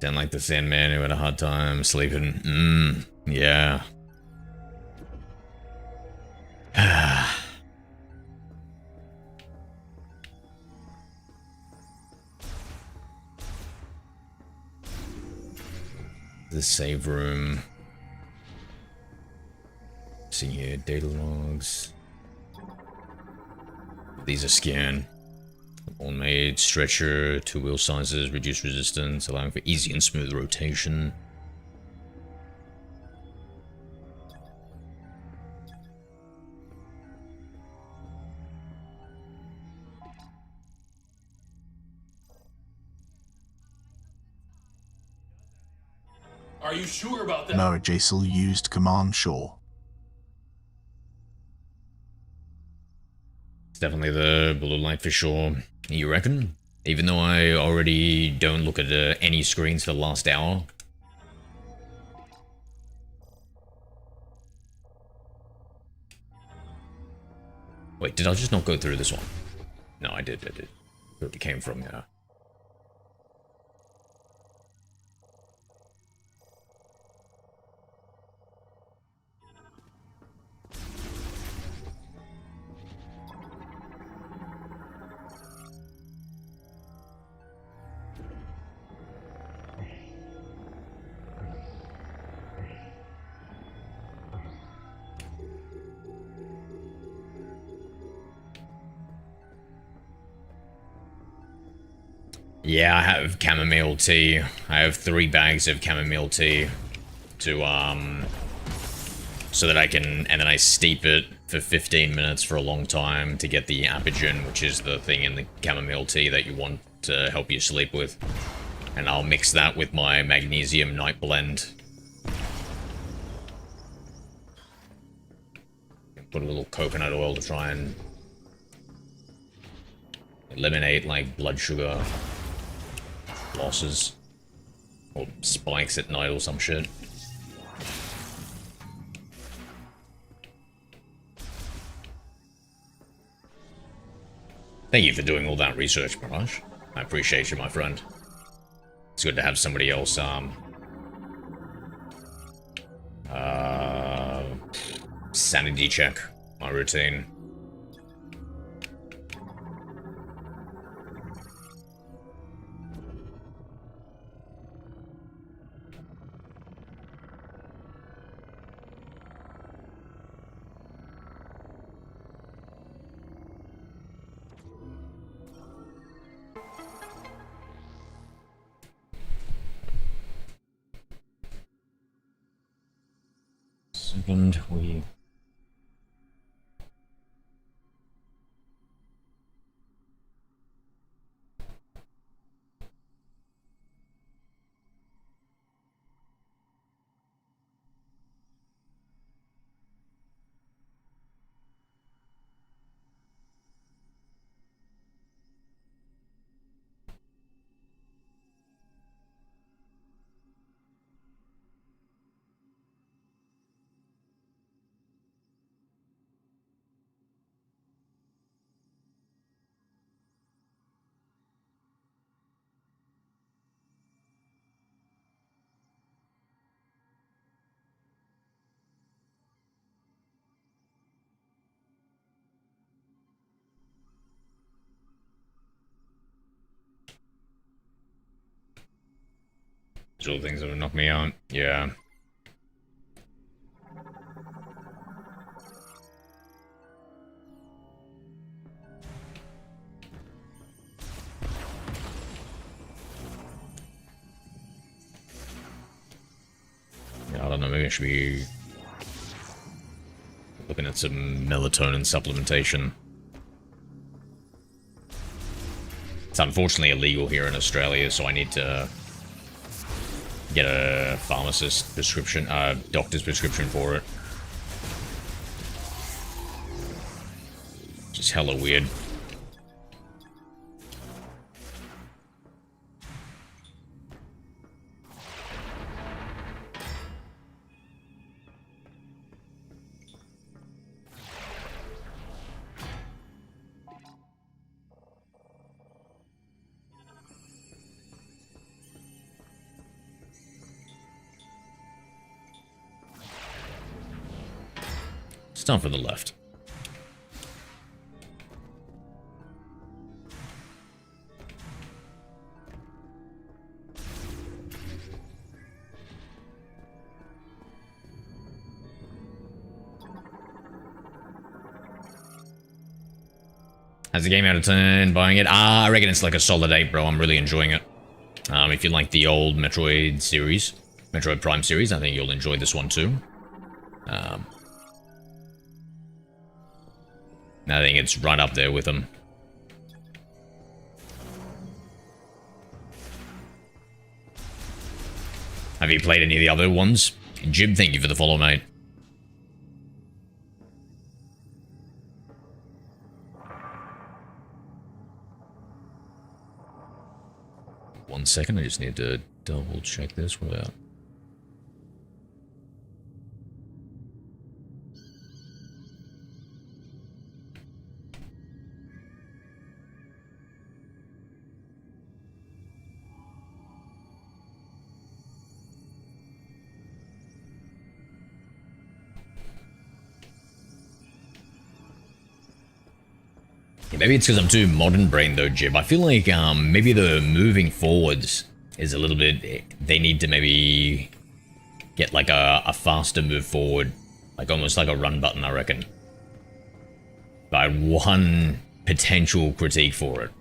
Speaker 1: Sound like the Sandman who had a hard time sleeping. Yeah. The save room. See here, data logs. These are scanned. All made, stretcher, 2 wheel sizes, reduced resistance, allowing for easy and smooth rotation.
Speaker 6: Are you sure about that?
Speaker 3: Murajacel used Command Shore.
Speaker 1: It's definitely the blue light for sure. You reckon? Even though I already don't look at any screens for the last hour. Wait, did I just not go through this one? No, I did. Where it came from, yeah. Yeah, I have chamomile tea. I have 3 bags of chamomile tea to, so that I can, and then I steep it for 15 minutes for a long time to get the apigen, which is the thing in the chamomile tea that you want to help you sleep with. And I'll mix that with my magnesium night blend. Put a little coconut oil to try and eliminate, like, blood sugar losses. Or spikes at night or some shit. Thank you for doing all that research, Mirage. I appreciate you, my friend. It's good to have somebody else, sanity check my routine. Second, we... These are all things that would knock me out. Yeah. Yeah, I don't know, maybe I should be looking at some melatonin supplementation. It's unfortunately illegal here in Australia, so I need to get a pharmacist prescription, doctor's prescription for it. Just hella weird. It's time for the left. How's the game out of 10? Buying it? I reckon it's like a solid 8, bro. I'm really enjoying it. If you like the old Metroid series, Metroid Prime series, I think you'll enjoy this one too. I think it's right up there with them. Have you played any of the other ones? Jib, thank you for the follow, mate. One second, I just need to double check this. What about? Yeah, maybe it's because I'm too modern brain though, Jib. I feel like maybe the moving forwards is a little bit... They need to maybe get like a faster move forward. Like almost like a run button, I reckon. But one potential critique for it.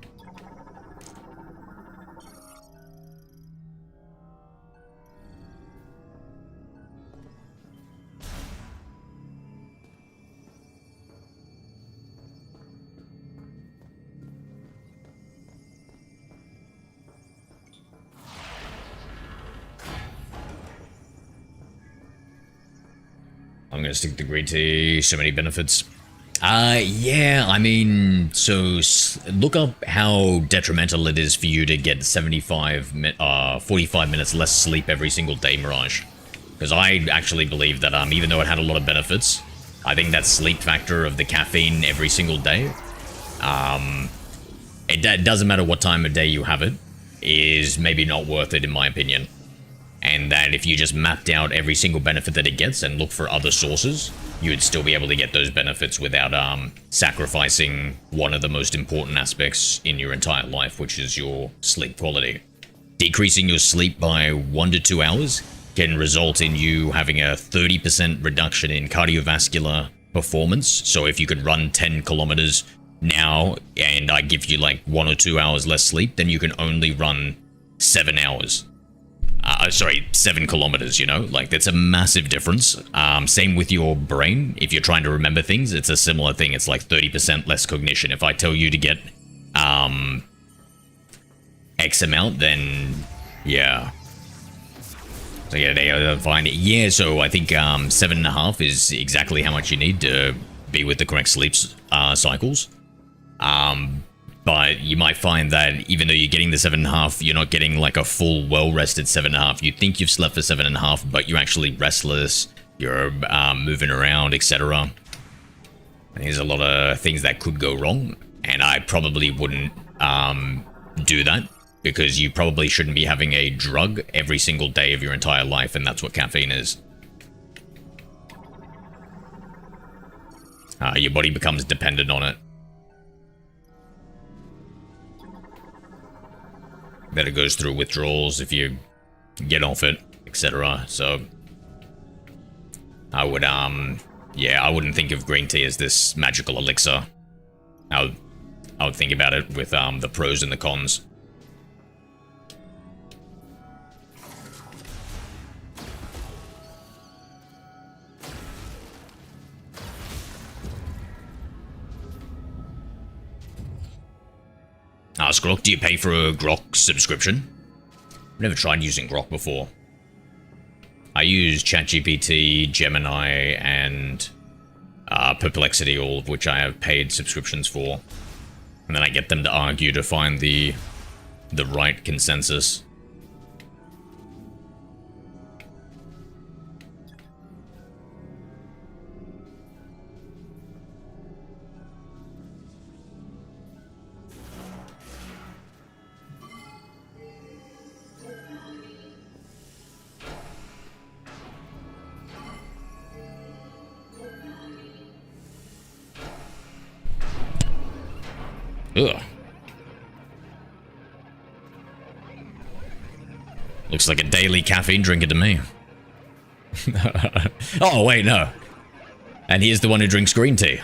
Speaker 1: I'm gonna stick to green tea. So many benefits. Yeah, I mean, so look up how detrimental it is for you to get 45 minutes less sleep every single day, Mirage. Because I actually believe that even though it had a lot of benefits, I think that sleep factor of the caffeine every single day, it doesn't matter what time of day you have it, is maybe not worth it in my opinion. And that if you just mapped out every single benefit that it gets and look for other sources, you would still be able to get those benefits without sacrificing one of the most important aspects in your entire life, which is your sleep quality. Decreasing your sleep by 1 to 2 hours can result in you having a 30% reduction in cardiovascular performance. So if you could run 10 kilometers now and I give you like 1 or 2 hours less sleep, then you can only run 7 hours. 7 kilometers, you know? Like, that's a massive difference. Same with your brain. If you're trying to remember things, it's a similar thing. It's like 30% less cognition. If I tell you to get, X amount, then, yeah. So, yeah, they find it. Yeah, so I think, 7.5 is exactly how much you need to be with the correct sleep, cycles. But you might find that even though you're getting the 7.5, you're not getting like a full, well-rested 7.5. You think you've slept for 7.5, but you're actually restless. You're moving around, etc. And there's a lot of things that could go wrong, and I probably wouldn't do that because you probably shouldn't be having a drug every single day of your entire life, and that's what caffeine is. Your body becomes dependent on it. That it goes through withdrawals if you get off it, etc. So I would yeah, I wouldn't think of green tea as this magical elixir. I would think about it with the pros and the cons. Ask Grok, do you pay for a Grok subscription? I've never tried using Grok before. I use ChatGPT, Gemini, and Perplexity, all of which I have paid subscriptions for. And then I get them to argue to find the right consensus. Ugh. Looks like a daily caffeine drinker to me. Oh, wait, no. And here's the one who drinks green tea.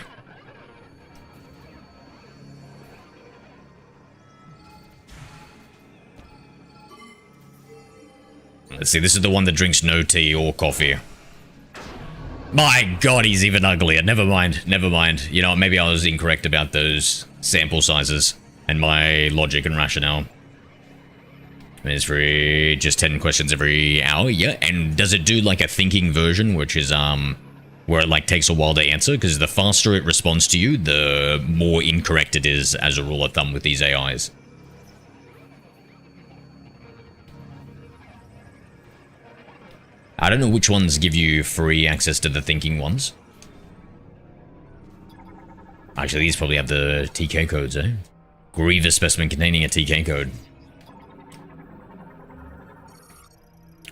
Speaker 1: Let's see, this is the one that drinks no tea or coffee. My god, he's even uglier. Never mind, never mind. You know, maybe I was incorrect about those sample sizes and my logic and rationale. It's for just 10 questions every hour, yeah. And does it do like a thinking version, which is where it like takes a while to answer? Because the faster it responds to you, the more incorrect it is as a rule of thumb with these AIs. I don't know which ones give you free access to the thinking ones. Actually, these probably have the TK codes, eh? Grievous specimen containing a TK code.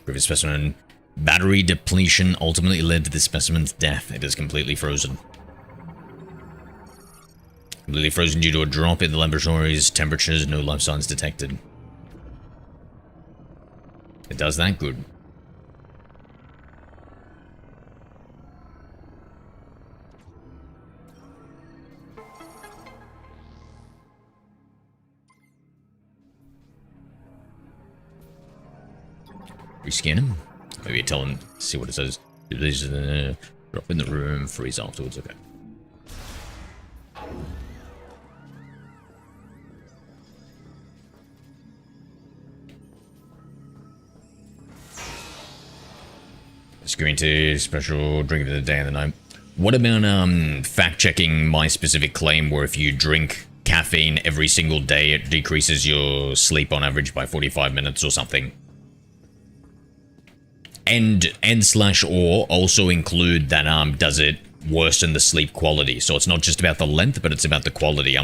Speaker 1: Grievous specimen. Battery depletion ultimately led to the specimen's death. It is completely frozen. Completely frozen due to a drop in the laboratory's temperatures. No life signs detected. It does that? Good. Rescan him. Maybe tell him, see what it says. Drop in the room, freeze afterwards. Okay. Screen to special drink of the day and the night. What about fact-checking my specific claim where if you drink caffeine every single day, it decreases your sleep on average by 45 minutes or something? And/or also include that does it worsen the sleep quality? So it's not just about the length, but it's about the quality.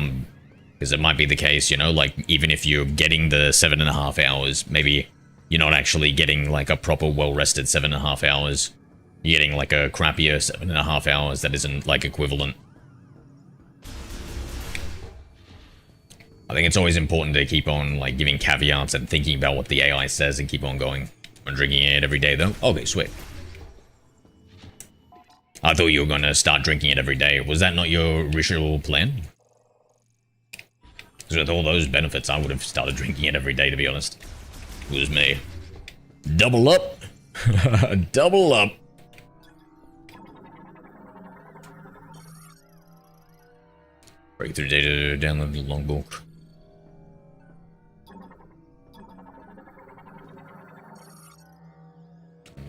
Speaker 1: Because it might be the case, you know, like even if you're getting the 7.5 hours, maybe you're not actually getting like a proper well-rested 7.5 hours. You're getting like a crappier 7.5 hours that isn't like equivalent. I think it's always important to keep on like giving caveats and thinking about what the AI says and keep on going. I'm drinking it every day though. Okay, sweet. I thought you were gonna start drinking it every day. Was that not your original plan? Because with all those benefits, I would have started drinking it every day, to be honest. It was me. Double up. Double up. Breakthrough data, download the logbook.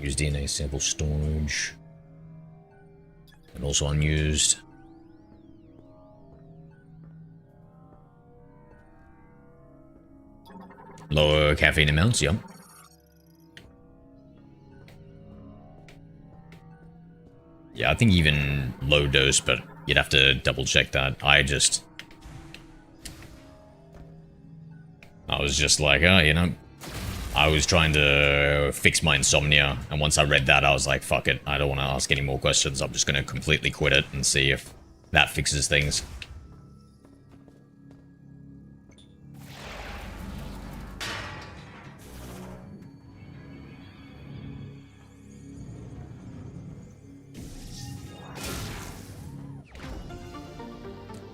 Speaker 1: Use DNA sample storage. And also unused. Lower caffeine amounts, yep. Yeah, I think even low dose, but you'd have to double check that. I was just like, oh, you know, I was trying to fix my insomnia, and once I read that, I was like, fuck it, I don't want to ask any more questions. I'm just going to completely quit it and see if that fixes things.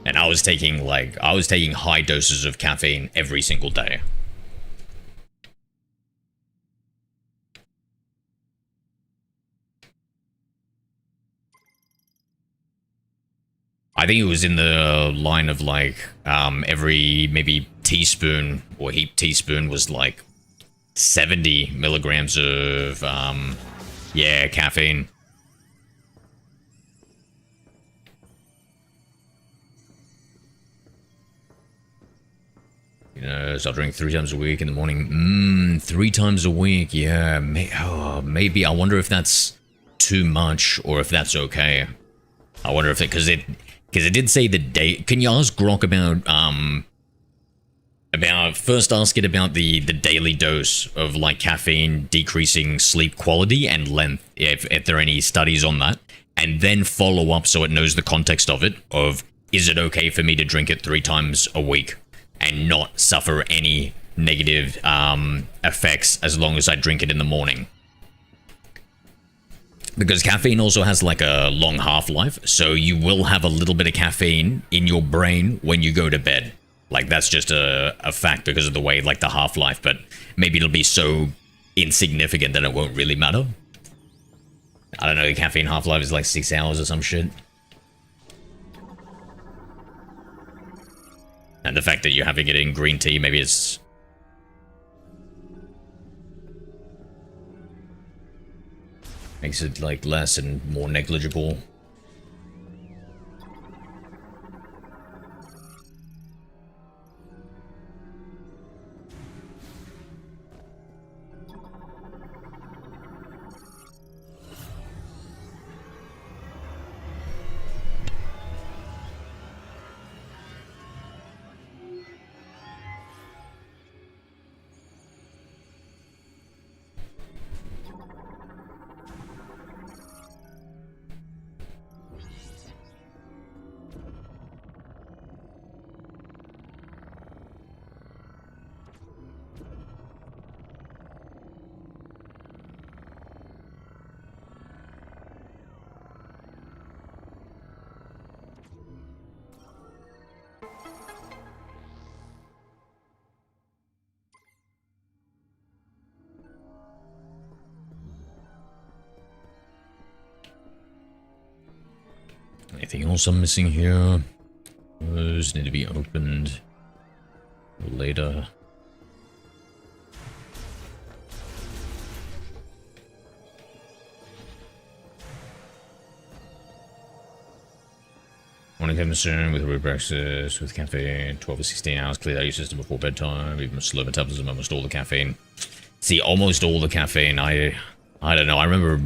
Speaker 1: And I was taking high doses of caffeine every single day. I think it was in the line of like every maybe teaspoon or heaped teaspoon was like 70 milligrams of yeah, caffeine. You know, so I drink 3 times a week in the morning. 3 times a week, yeah. Maybe. I wonder if that's too much or if that's okay. I wonder if it, because it did say the day. Can you ask Grok first ask it about the daily dose of like caffeine decreasing sleep quality and length, if there are any studies on that, and then follow up so it knows the context of it, of is it okay for me to drink it 3 times a week and not suffer any negative effects as long as I drink it in the morning. Because caffeine also has like a long half-life, so you will have a little bit of caffeine in your brain when you go to bed. Like that's just a fact because of the way like the half-life, but maybe it'll be so insignificant that it won't really matter. I don't know, the caffeine half-life is like 6 hours or some shit. And the fact that you're having it in green tea, maybe it's... Makes it like less and more negligible. Anything else I'm missing here? Those need to be opened later. Morning concern with a breakfast with caffeine, 12 to 16 hours, clear out your system before bedtime, even slow metabolism, almost all the caffeine. See, almost all the caffeine, I don't know, I remember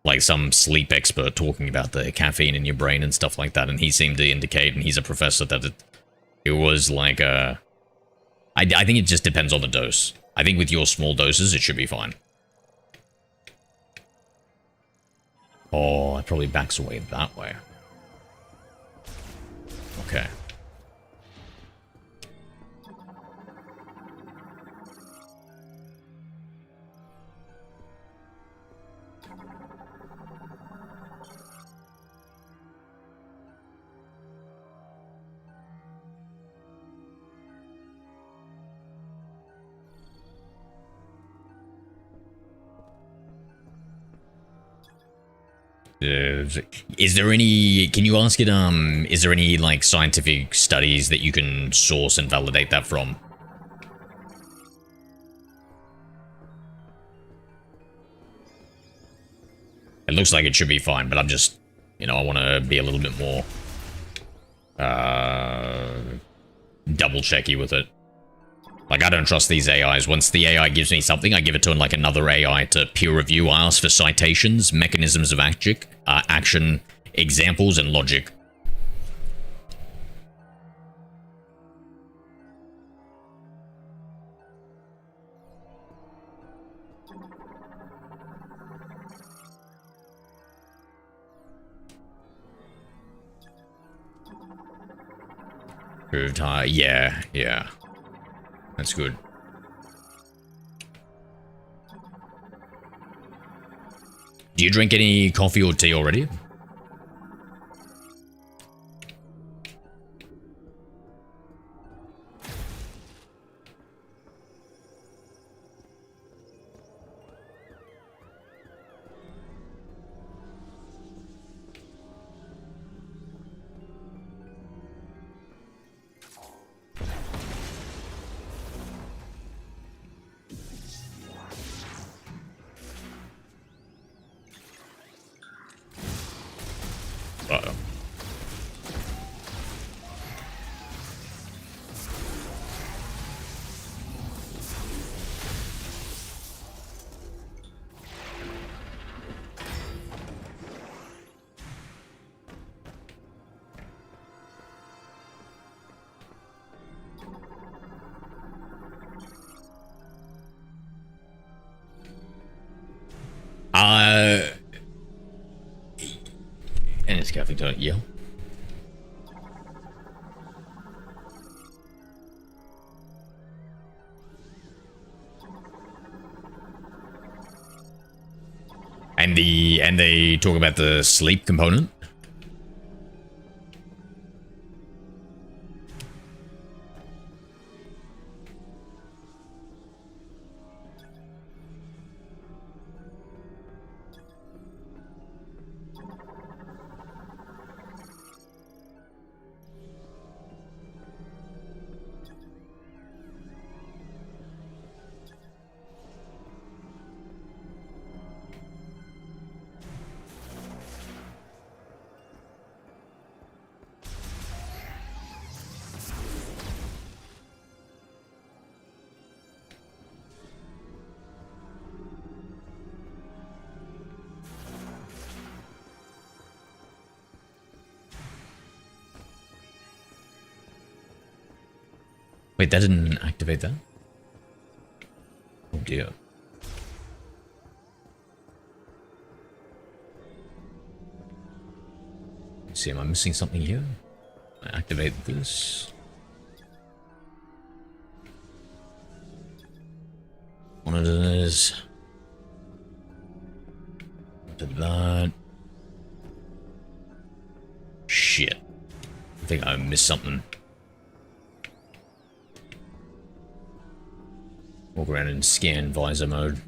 Speaker 1: like some sleep expert talking about the caffeine in your brain and stuff like that, and he seemed to indicate, and he's a professor, that it was like a... I think it just depends on the dose. I think with your small doses, it should be fine. Oh, it probably backs away that way. Okay. Is there any, can you ask it, is there any, like, scientific studies that you can source and validate that from? It looks like it should be fine, but I'm just, you know, I want to be a little bit more, double-checky with it. Like, I don't trust these AIs. Once the AI gives me something, I give it to like another AI to peer review. I ask for citations, mechanisms of action, examples, and logic. Proved high. Yeah, yeah. That's good. Do you drink any coffee or tea already? Uh-oh. And it's caffeine tonic, yeah. And they talk about the sleep component. Wait, that didn't activate that? Oh dear. Let's see, am I missing something here? I activate this. Monitors. Did that. Shit. I think I missed something. Walk around in scan visor mode.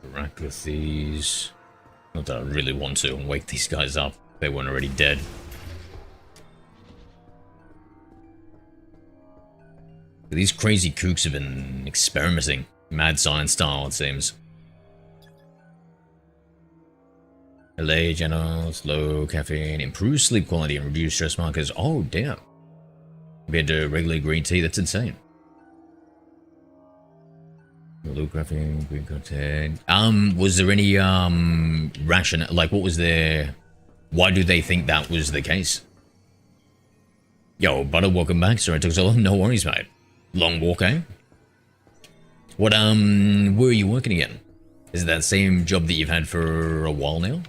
Speaker 1: Interact with these. Not that I really want to and wake these guys up. They weren't already dead. These crazy kooks have been experimenting. Mad science style, it seems. LA channels, low caffeine, improves sleep quality and reduce stress markers. Oh, damn. Compared to regular green tea, that's insane. Low caffeine, green content. Was there any, rationale? Like, what was their... Why do they think that was the case? Yo, Butter, welcome back. Sorry it took so long. No worries, mate. Long walk, eh? What, where are you working again? Is it that same job that you've had for a while now?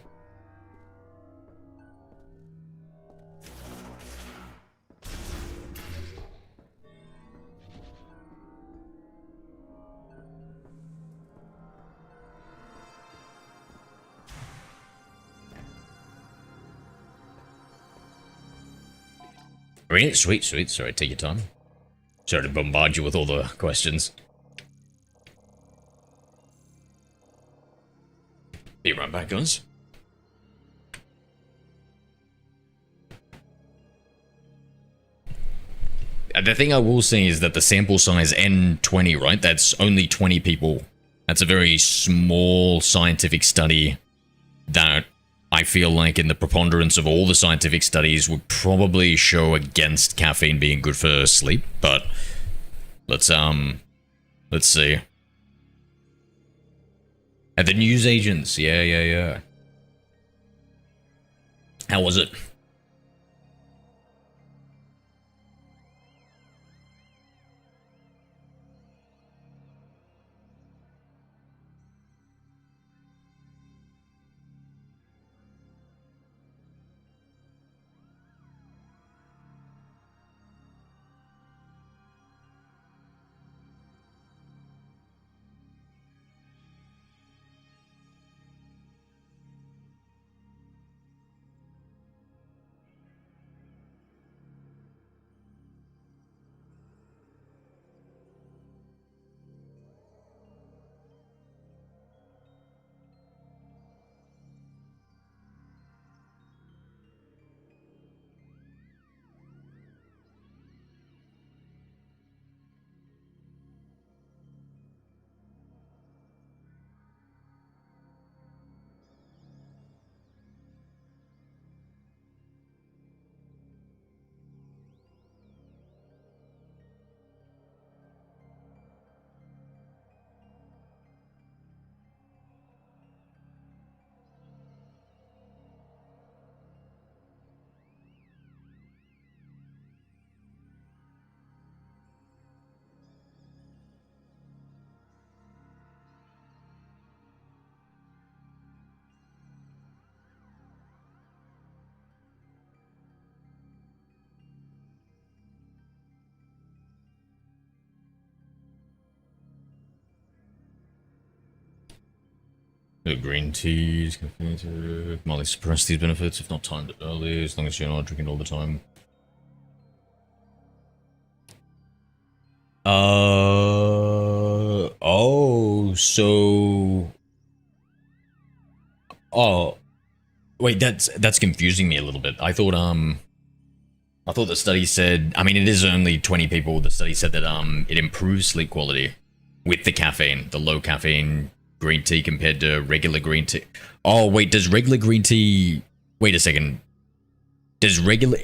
Speaker 1: Really? Sweet, sweet. Sorry, take your time. Sorry to bombard you with all the questions. Be right back, guys. The thing I will say is that the sample size N20, right? That's only 20 people. That's a very small scientific study that I feel like in the preponderance of all the scientific studies would probably show against caffeine being good for sleep, but let's see. At the news agents, yeah. How was it? The green teas, caffeinated, mildly suppress these benefits if not timed early, as long as you're not drinking all the time. Oh, so... Oh, wait, that's confusing me a little bit. I thought the study said, I mean, it is only 20 people. The study said that, it improves sleep quality with the caffeine, the low caffeine green tea compared to regular green tea. Oh, wait, does regular green tea... Wait a second. Does regular...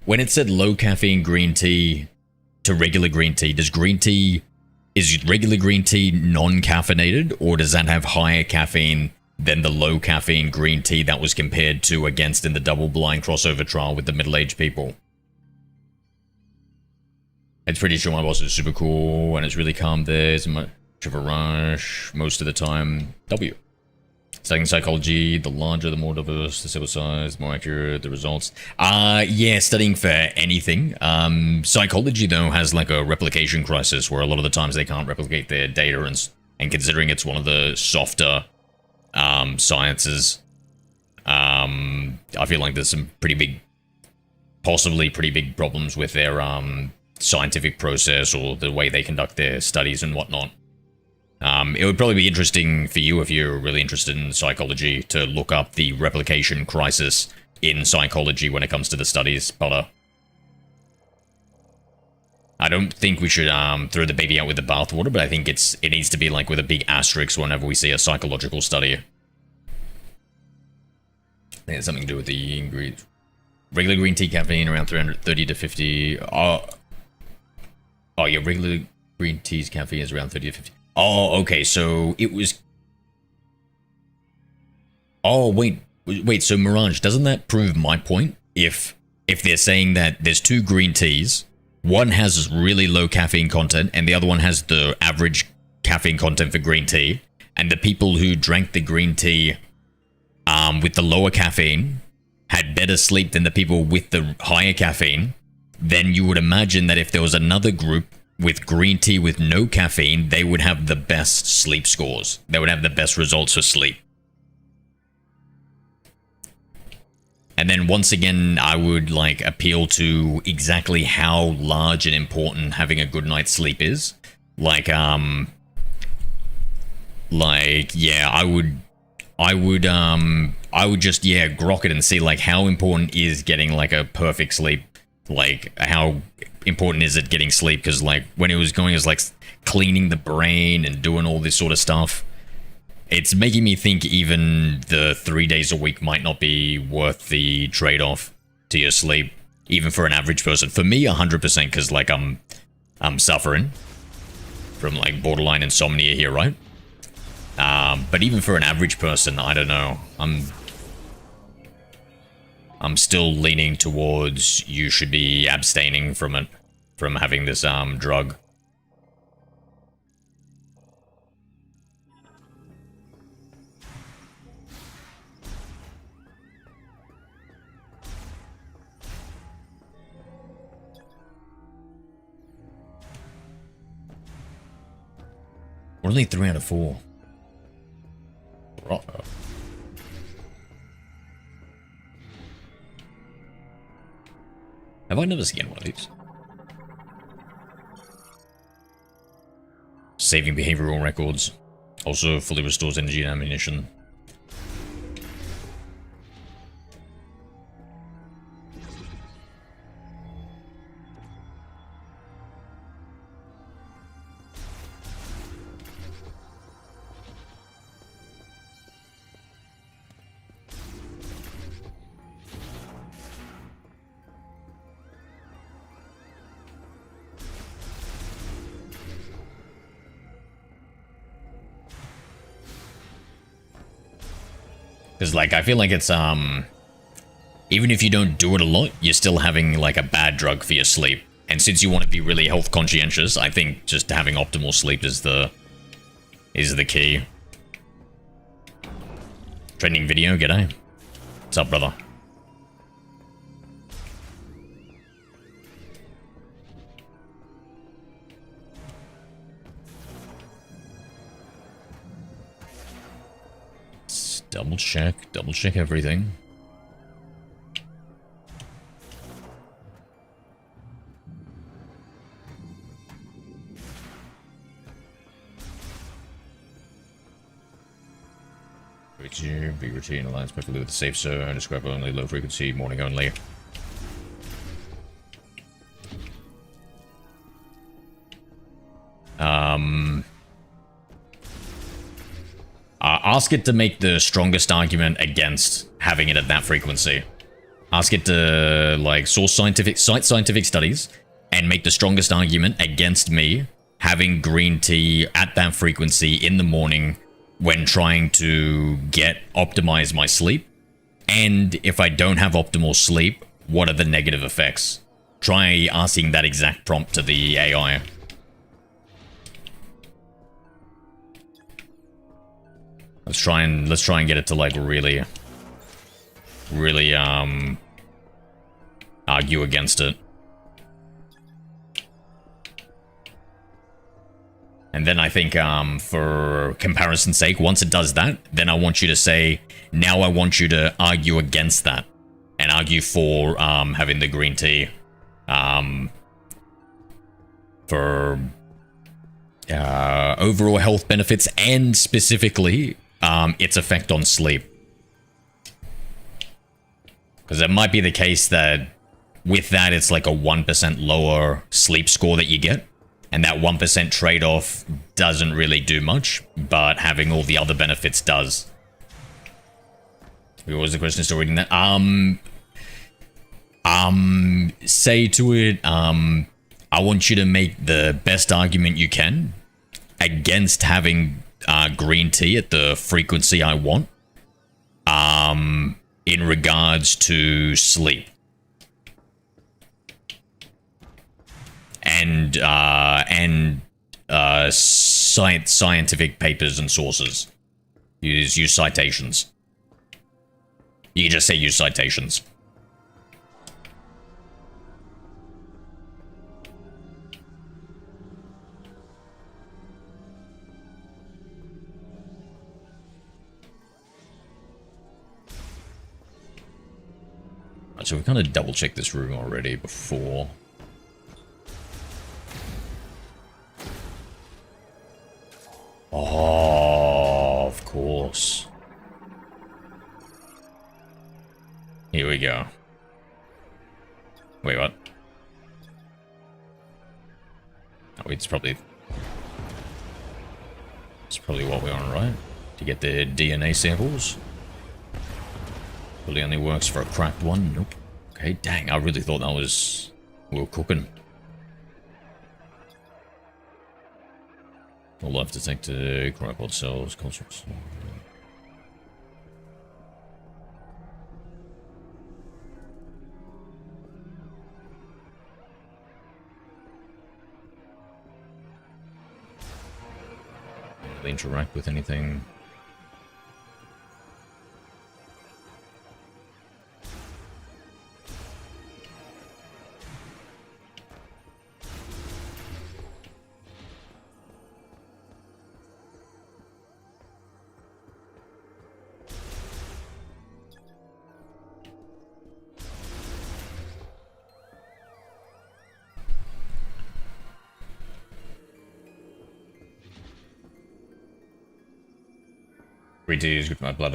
Speaker 1: When it said low caffeine green tea to regular green tea, does green tea... Is regular green tea non-caffeinated, or does that have higher caffeine than the low caffeine green tea that was compared to against in the double-blind crossover trial with the middle-aged people? It's pretty sure my boss is super cool, and it's really calm there. It's much of a rush most of the time. W. Studying psychology, the larger, the more diverse, the sample size, the more accurate the results. Yeah, studying for anything. Psychology, though, has like a replication crisis where a lot of the times they can't replicate their data, and considering it's one of the softer sciences, I feel like there's some pretty big, possibly pretty big problems with their scientific process or the way they conduct their studies and whatnot. It would probably be interesting for you if you're really interested in psychology to look up the replication crisis in psychology when it comes to the studies, but I don't think we should throw the baby out with the bathwater, but I think it needs to be like with a big asterisk whenever we see a psychological study. I think it's something to do with the ingredients. Regular green tea caffeine around 330 to 50. Oh, yeah, regular green tea's caffeine is around 30 to 50. Oh, okay, so it was... Oh, wait, so Mirage, doesn't that prove my point? If they're saying that there's two green teas, one has really low caffeine content, and the other one has the average caffeine content for green tea, and the people who drank the green tea with the lower caffeine had better sleep than the people with the higher caffeine, then you would imagine that if there was another group with green tea with no caffeine, they would have the best sleep scores. They would have the best results for sleep. And then once again, I would like appeal to exactly how large and important having a good night's sleep is. Like, yeah, I would just, yeah, grok it and see like how important is getting like a perfect sleep. Like, how important is it getting sleep? Because like when it was going as like cleaning the brain and doing all this sort of stuff, it's making me think even the 3 days a week might not be worth the trade-off to your sleep, even for an average person. For me, 100%, because like I'm suffering from like borderline insomnia here, right? But even for an average person, I don't know. I'm still leaning towards you should be abstaining from it, from having this drug. We're only 3 out of 4. Uh-oh. Have I never seen one of these? Saving behavioral records. Also fully restores energy and ammunition. Because, like, I feel like it's, even if you don't do it a lot, you're still having, like, a bad drug for your sleep. And since you want to be really health conscientious, I think just having optimal sleep is the key. Trending video, g'day. What's up, brother? Double check everything. Big routine aligns perfectly with the safe zone. Describe only low frequency, morning only. Ask it to make the strongest argument against having it at that frequency. Ask it to like cite scientific studies and make the strongest argument against me having green tea at that frequency in the morning when trying to optimize my sleep. And if I don't have optimal sleep, what are the negative effects? Try asking that exact prompt to the AI. Let's try and get it to like really argue against it. And then I think for comparison's sake, once it does that, then I want you to say, now I want you to argue against that and argue for having the green tea for overall health benefits and specifically its effect on sleep. Because it might be the case that with that, it's like a 1% lower sleep score that you get. And that 1% trade-off doesn't really do much, but having all the other benefits does. What was the question? Still reading that? Say to it, I want you to make the best argument you can against having green tea at the frequency I want. In regards to sleep. And scientific papers and sources. Use citations. You can just say use citations. So we kind of double checked this room already before. Oh, of course. Here we go. Wait, what? Oh, it's probably what we're on, right? To get the DNA samples. Probably only works for a cracked one. Nope. Okay, dang, I really thought that was... we were cooking. All left detected, correct blood cells, constructs. Do they interact with anything? Green tea is good for my blood.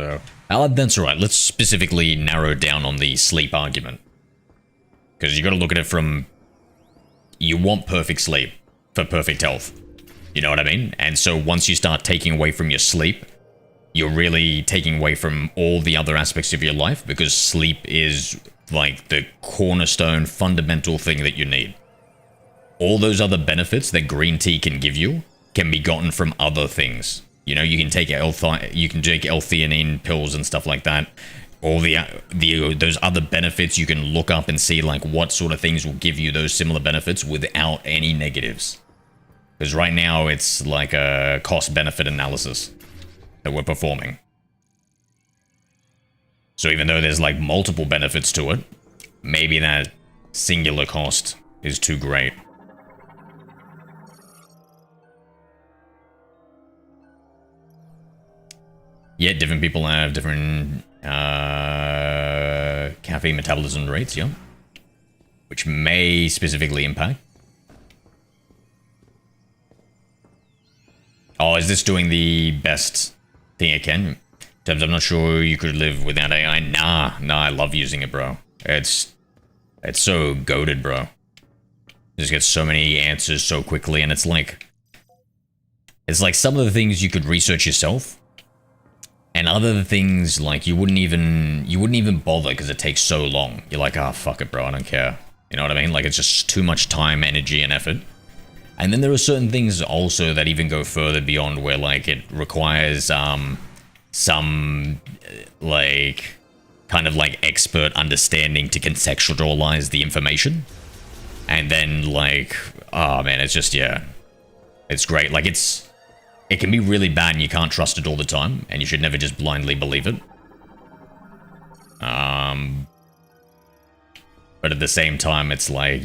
Speaker 1: That's alright. Let's specifically narrow down on the sleep argument. Because you got to look at it from... you want perfect sleep for perfect health. You know what I mean? And so once you start taking away from your sleep, you're really taking away from all the other aspects of your life, because sleep is like the cornerstone, fundamental thing that you need. All those other benefits that green tea can give you can be gotten from other things. You know, you can take L-theanine pills and stuff like that. All those other benefits you can look up and see like what sort of things will give you those similar benefits without any negatives. Because right now it's like a cost-benefit analysis that we're performing. So even though there's like multiple benefits to it, maybe that singular cost is too great. Yeah, different people have different caffeine metabolism rates, yeah. Which may specifically impact. Oh, is this doing the best thing it can? In terms, I'm not sure you could live without AI. Nah, I love using it, bro. It's so goated, bro. You just get so many answers so quickly, and it's like some of the things you could research yourself. And other things, like, you wouldn't even bother because it takes so long. You're like, ah, fuck it, bro, I don't care. You know what I mean? Like, it's just too much time, energy, and effort. And then there are certain things also that even go further beyond where, like, it requires, some, like, kind of, like, expert understanding to contextualize the information. And then, like, oh, man, it's just, yeah. It's great. Like, it can be really bad and you can't trust it all the time, and you should never just blindly believe it. But at the same time, it's like,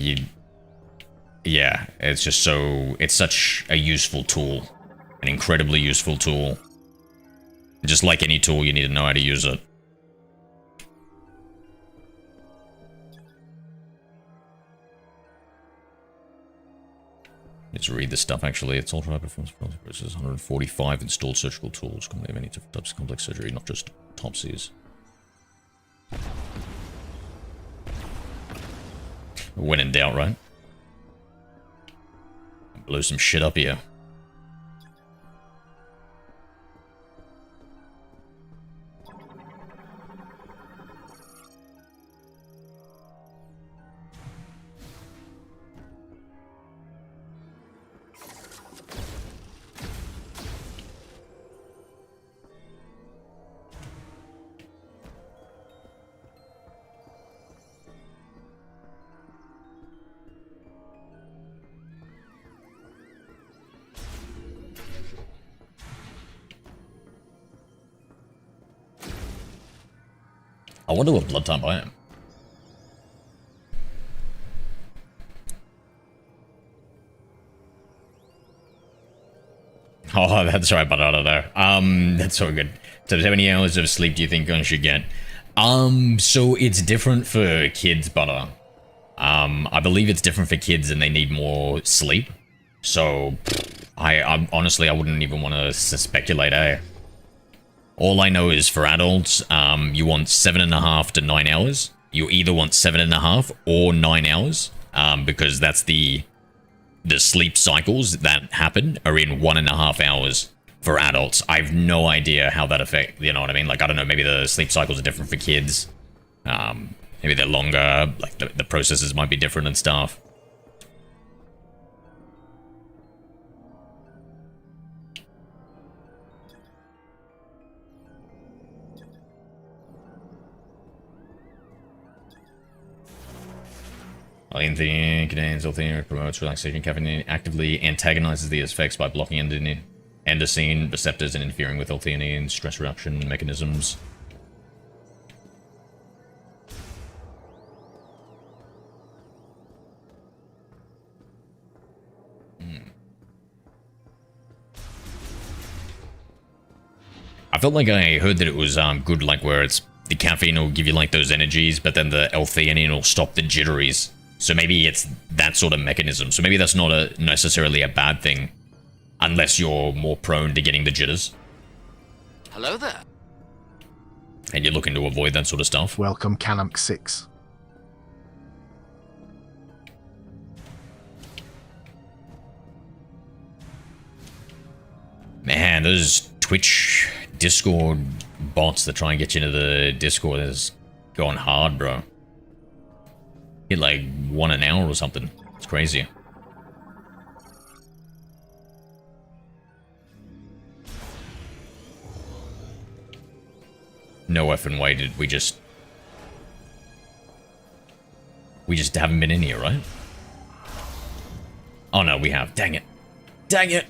Speaker 1: yeah, it's just it's such a useful tool. An incredibly useful tool. Just like any tool, you need to know how to use it. Let's read this stuff, actually. It's ultra high performance versus 145 installed surgical tools. Can have any different types of complex surgery, not just autopsies. When in doubt, right? Blow some shit up here. I wonder what blood type I am. Oh, that's right, but I don't know. That's so good. So how many hours of sleep do you think I should get? So it's different for kids, Butter. I believe it's different for kids and they need more sleep. So, I honestly, I wouldn't even want to speculate, eh? All I know is for adults, you want 7.5 to 9 hours. You either want 7.5 or 9 hours, because that's the sleep cycles that happen are in 1.5 hours for adults. I have no idea how that affects, you know what I mean? Like, I don't know, maybe the sleep cycles are different for kids. Maybe they're longer, like the processes might be different and stuff. L-theanine contains L-theanine, promotes relaxation. Caffeine actively antagonizes the effects by blocking endosine receptors and interfering with L-theanine stress reduction mechanisms. I felt like I heard that it was good, like where it's the caffeine will give you like those energies, but then the L-theanine will stop the jitteries. So maybe it's that sort of mechanism. So maybe that's not necessarily a bad thing, unless you're more prone to getting the jitters.
Speaker 6: Hello there.
Speaker 1: And you're looking to avoid that sort of stuff.
Speaker 3: Welcome, Canunk 6.
Speaker 1: Man, those Twitch Discord bots that try and get you into the Discord is going hard, bro. Get like 1 an hour or something. It's crazy. No effing way did we just haven't been in here, right? Oh no, we have. Dang it. Dang it.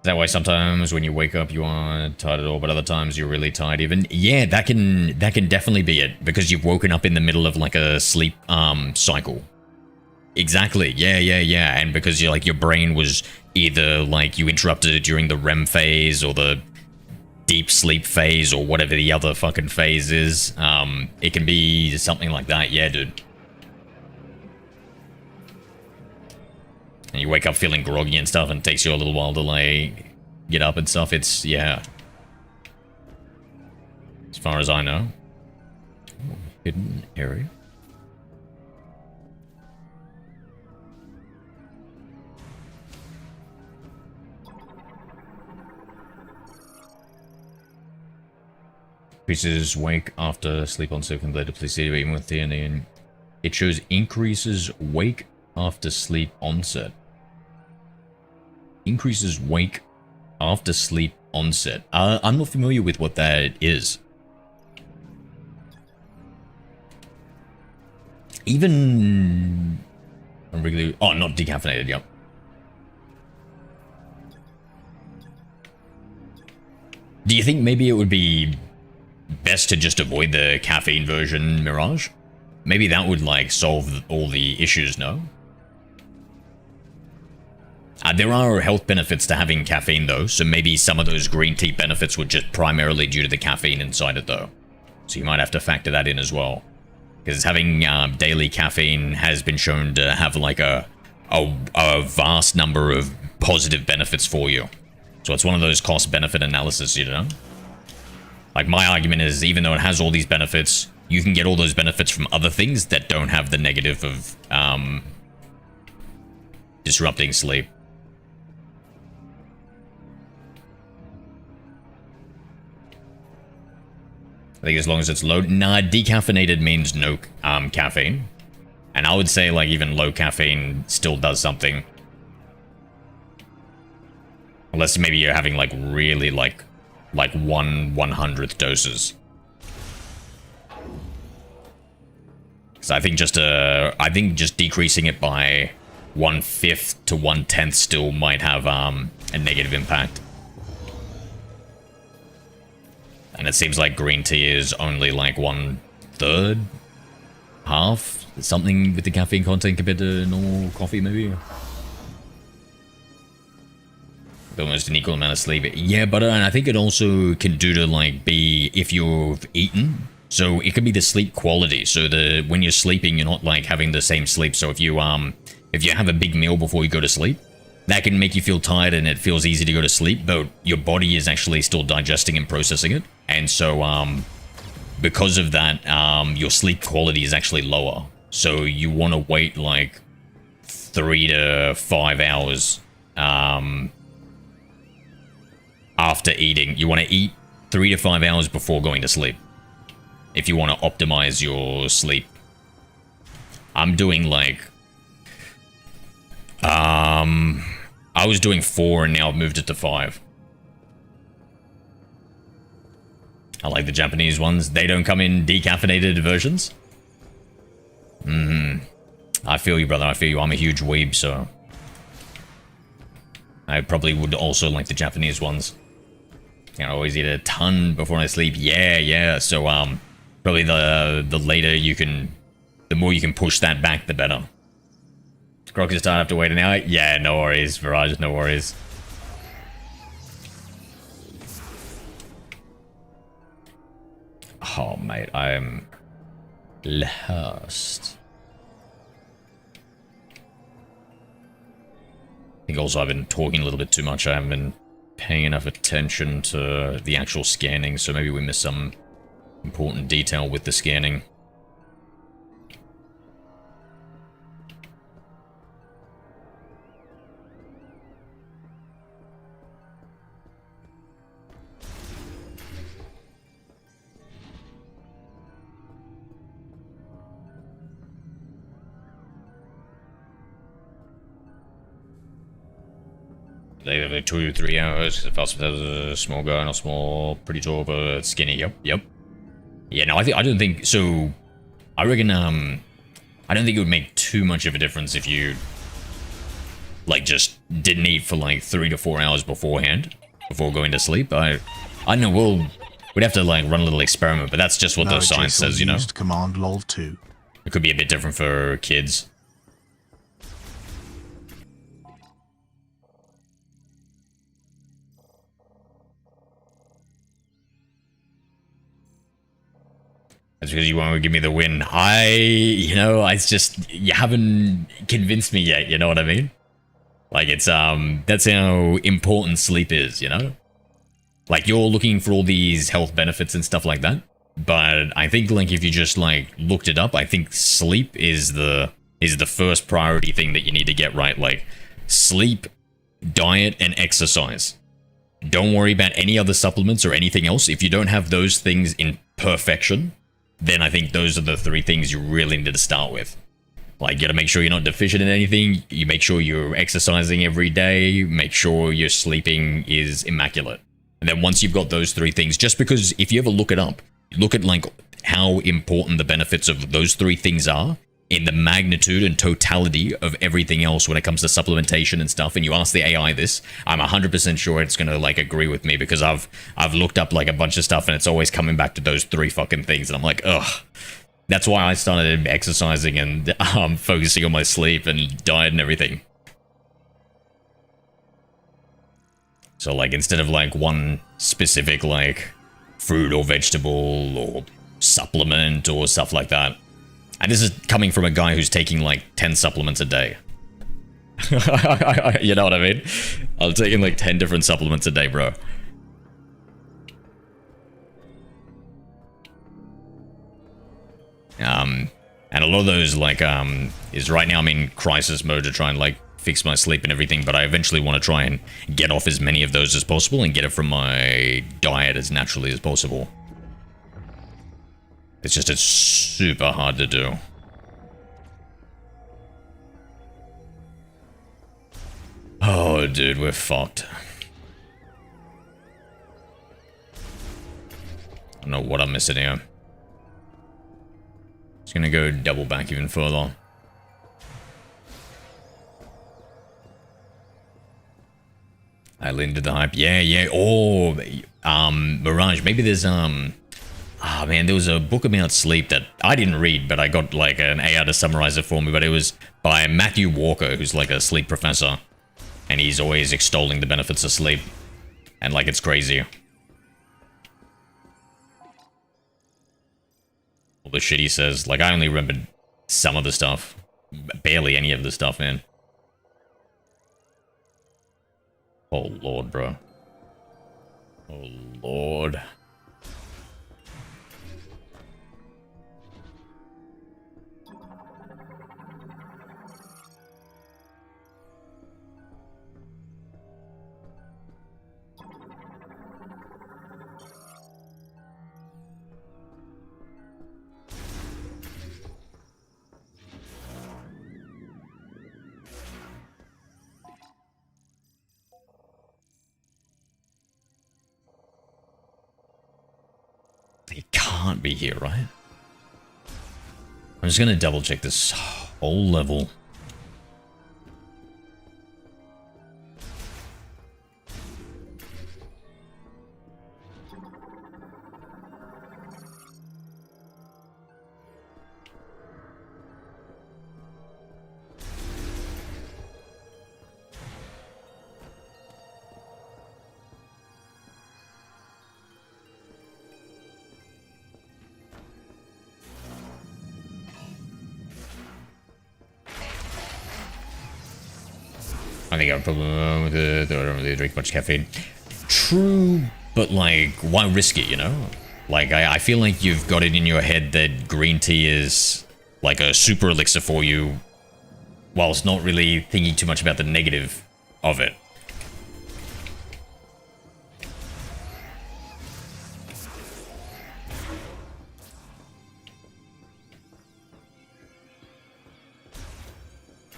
Speaker 1: That way sometimes when you wake up you aren't tired at all, but other times you're really tired even. Yeah, that can definitely be it, because you've woken up in the middle of like a sleep cycle. Exactly. Yeah. And because you're like your brain was either like you interrupted it during the REM phase or the deep sleep phase or whatever the other fucking phase is. It can be something like that. Yeah, dude. And you wake up feeling groggy and stuff, and it takes you a little while to, like, get up and stuff. It's, yeah. As far as I know. Ooh, hidden area. Increases wake after sleep on second later placebo even with theanine. And it shows increases wake after sleep onset. Increases wake after sleep onset. I'm not familiar with what that is. Even regular. Oh, not decaffeinated. Yep. Do you think maybe it would be best to just avoid the caffeine version, Mirage? Maybe that would, like, solve all the issues, no? There are health benefits to having caffeine, though, so maybe some of those green tea benefits were just primarily due to the caffeine inside it, though. So you might have to factor that in as well. Because having daily caffeine has been shown to have, like, a vast number of positive benefits for you. So it's one of those cost-benefit analysis, you know? Like, my argument is, even though it has all these benefits, you can get all those benefits from other things that don't have the negative of disrupting sleep. I think as long as it's low... Nah, decaffeinated means no caffeine. And I would say, like, even low caffeine still does something. Unless maybe you're having, like, really, like 1/100th doses. Because I think just decreasing it by 1/5 to 1/10 still might have a negative impact. And it seems like green tea is only like 1/3, half, something with the caffeine content compared to normal coffee, maybe. Almost an equal amount of sleep. Yeah, but I think it also can do to like be if you've eaten. So it could be the sleep quality. So when you're sleeping, you're not like having the same sleep. So if you have a big meal before you go to sleep, that can make you feel tired and it feels easy to go to sleep, but your body is actually still digesting and processing it. And so because of that, your sleep quality is actually lower. So you want to wait like 3 to 5 hours after eating. You want to eat 3 to 5 hours before going to sleep if you want to optimize your sleep. I'm doing like I was doing 4 and now I've moved it to 5. I like the Japanese ones. They don't come in decaffeinated versions. I feel you, brother. I feel you. I'm a huge weeb, so I probably would also like the Japanese ones. I always eat a ton before I sleep. Yeah. So probably the later you can, the more you can push that back, the better. Croc is tired, have to wait an hour. Yeah, no worries, Mirage, no worries. Oh, mate, I'm lost. I think also I've been talking a little bit too much. I haven't been paying enough attention to the actual scanning, so maybe we missed some important detail with the scanning. They have like 2 to 3 hours. If that's a small guy, not small, pretty tall, but skinny. Yep. Yeah, no, I don't think so. I reckon I don't think it would make too much of a difference if you like just didn't eat for like 3 to 4 hours beforehand before going to sleep. I don't know. We'd have to like run a little experiment, but that's just what the science says, you know.
Speaker 3: Command lol 2.
Speaker 1: It could be a bit different for kids. That's because you won't give me the win. It's just, you haven't convinced me yet, you know what I mean? Like, it's, that's how important sleep is, you know? Like, you're looking for all these health benefits and stuff like that, but I think, like, if you just, like, looked it up, I think sleep is the first priority thing that you need to get right. Like, sleep, diet, and exercise. don't worry about any other supplements or anything else. If you don't have those things in perfection, then I think those are the 3 things you really need to start with. Like, you gotta make sure you're not deficient in anything. You make sure you're exercising every day. Make sure your sleeping is immaculate. And then once you've got those 3 things, just because if you ever look it up, look at like how important the benefits of those 3 things are in the magnitude and totality of everything else when it comes to supplementation and stuff, and you ask the AI this, I'm 100% sure it's gonna like agree with me, because I've looked up like a bunch of stuff and it's always coming back to those 3 fucking things, and I'm like, ugh. That's why I started exercising and focusing on my sleep and diet and everything. So like, instead of like one specific like fruit or vegetable or supplement or stuff like that. And this is coming from a guy who's taking like 10 supplements a day. You know what I mean? I'm taking like 10 different supplements a day, bro. And a lot of those like is right now I'm in crisis mode to try and like fix my sleep and everything, but I eventually want to try and get off as many of those as possible and get it from my diet as naturally as possible. It's just, it's super hard to do. Oh, dude, we're fucked. I don't know what I'm missing here. Just gonna go double back even further. I leaned to the hype. Yeah. Oh, Mirage. Maybe there's ah, man, there was a book about sleep that I didn't read, but I got like an AI to summarize it for me. But it was by Matthew Walker, who's like a sleep professor, and he's always extolling the benefits of sleep, and like it's crazy. All the shit he says. Like, I only remembered some of the stuff, barely any of the stuff, man. Oh lord, bro. Oh lord. It can't be here, right? I'm just gonna double check this whole level. I think I have a problem with it. I don't really drink much caffeine. True, but like, why risk it, you know? Like, I feel like you've got it in your head that green tea is like a super elixir for you, whilst not really thinking too much about the negative of it.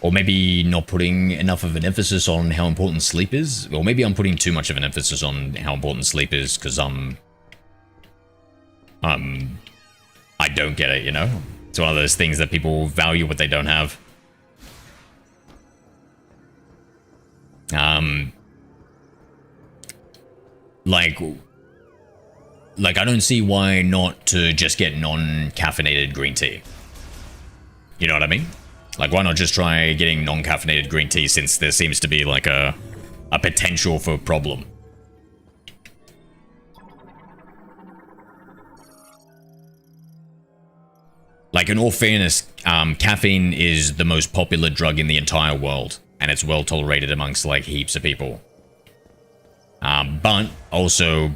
Speaker 1: Or maybe not putting enough of an emphasis on how important sleep is. Or maybe I'm putting too much of an emphasis on how important sleep is because I don't get it, you know? It's one of those things that people value what they don't have. Like I don't see why not to just get non-caffeinated green tea. You know what I mean? Like, why not just try getting non-caffeinated green tea since there seems to be, like, a potential for problem? Like, in all fairness, caffeine is the most popular drug in the entire world, and it's well tolerated amongst, like, heaps of people. But, also,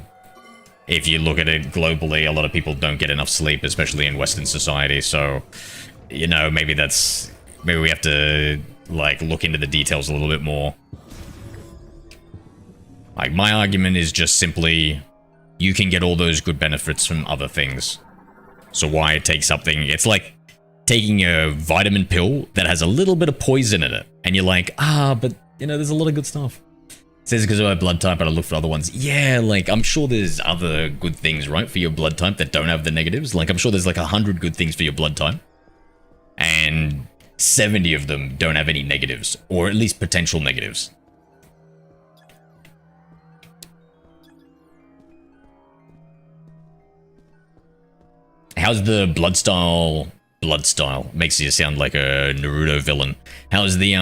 Speaker 1: if you look at it globally, a lot of people don't get enough sleep, especially in Western society, so, you know, maybe that's... Maybe we have to, like, look into the details a little bit more. Like, my argument is just simply, you can get all those good benefits from other things. So why take something? It's like taking a vitamin pill that has a little bit of poison in it. And you're like, but, you know, there's a lot of good stuff. It says because of my blood type, but I look for other ones. Yeah, like, I'm sure there's other good things, right, for your blood type that don't have the negatives. Like, I'm sure there's like 100 good things for your blood type. And 70 of them don't have any negatives. Or at least potential negatives. How's the blood style makes you sound like a Naruto villain. How's the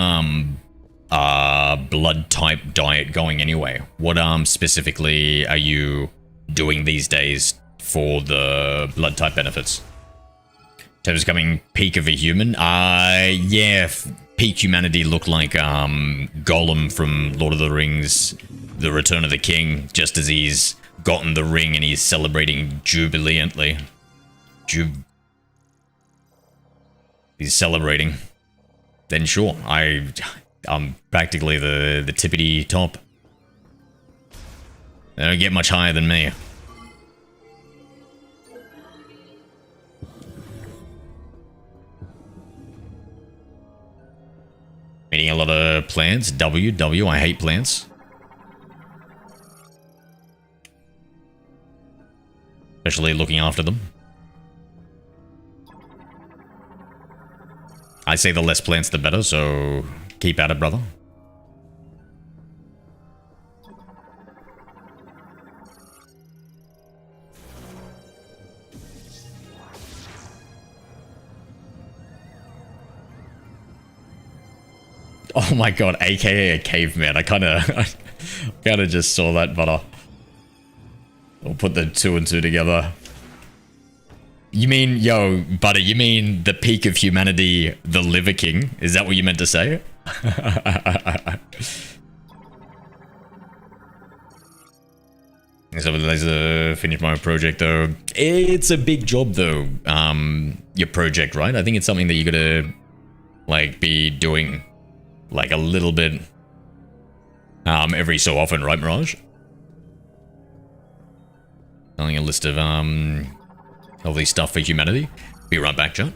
Speaker 1: blood type diet going anyway? What specifically are you doing these days for the blood type benefits? Terms coming peak of a human? Yeah, peak humanity looked like Gollum from Lord of the Rings, The Return of the King, just as he's gotten the ring and he's celebrating jubilantly. He's celebrating. Then sure, I'm practically the tippity top. They don't get much higher than me. Eating a lot of plants. I hate plants. Especially looking after them. I say the less plants the better, so keep at it, brother. Oh my god, aka a caveman. I kinda just saw that, but I'll put the 2 and 2 together. You mean, yo, Butter, you mean the peak of humanity, the Liver King? Is that what you meant to say? So let's finish my project, though. It's a big job, though, your project, right? I think it's something that you gotta, like, be doing, like, a little bit, every so often, right, Mirage? Telling a list of, healthy stuff for humanity. Be right back, John.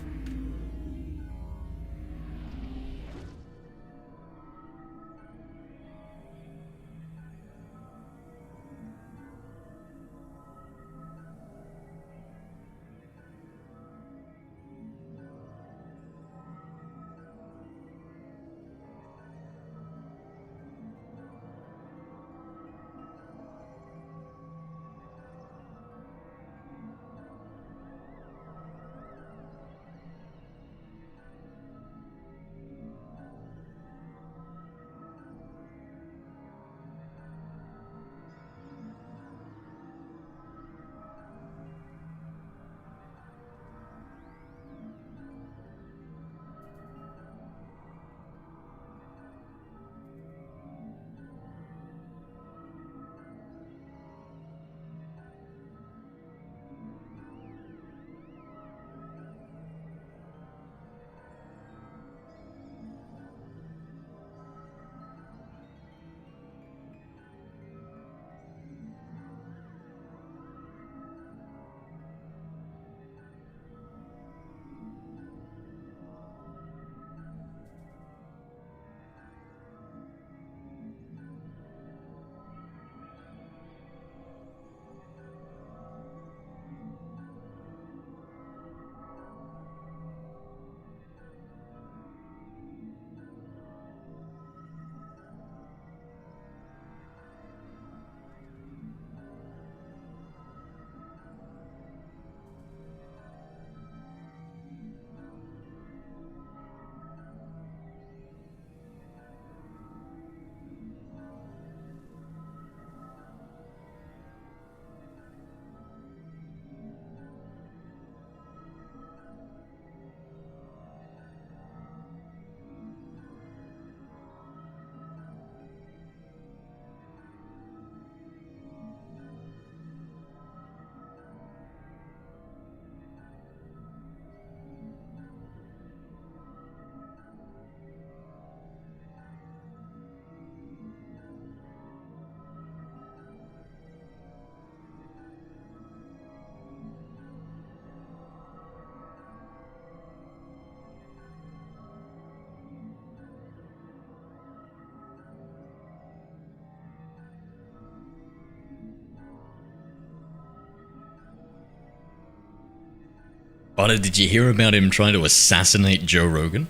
Speaker 1: Butter, did you hear about him trying to assassinate Joe Rogan?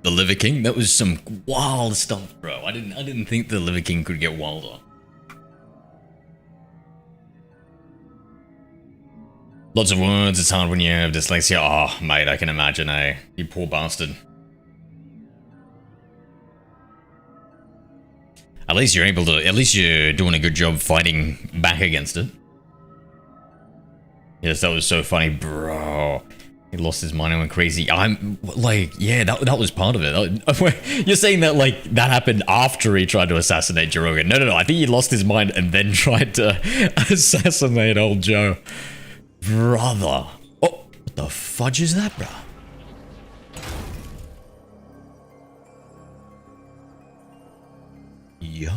Speaker 1: The Liver King? That was some wild stuff, bro. I didn't think the Liver King could get wilder. Lots of words, it's hard when you have dyslexia. Oh, mate, I can imagine, eh? You poor bastard. At least you're able to, at least you're doing a good job fighting back against it. Yes, that was so funny, bro. He lost his mind and went crazy. I'm like, yeah, that was part of it. You're saying that like that happened after he tried to assassinate Joe Rogan. No. I think he lost his mind and then tried to assassinate old Joe. Brother. Oh, what the fudge is that, bro? Yo.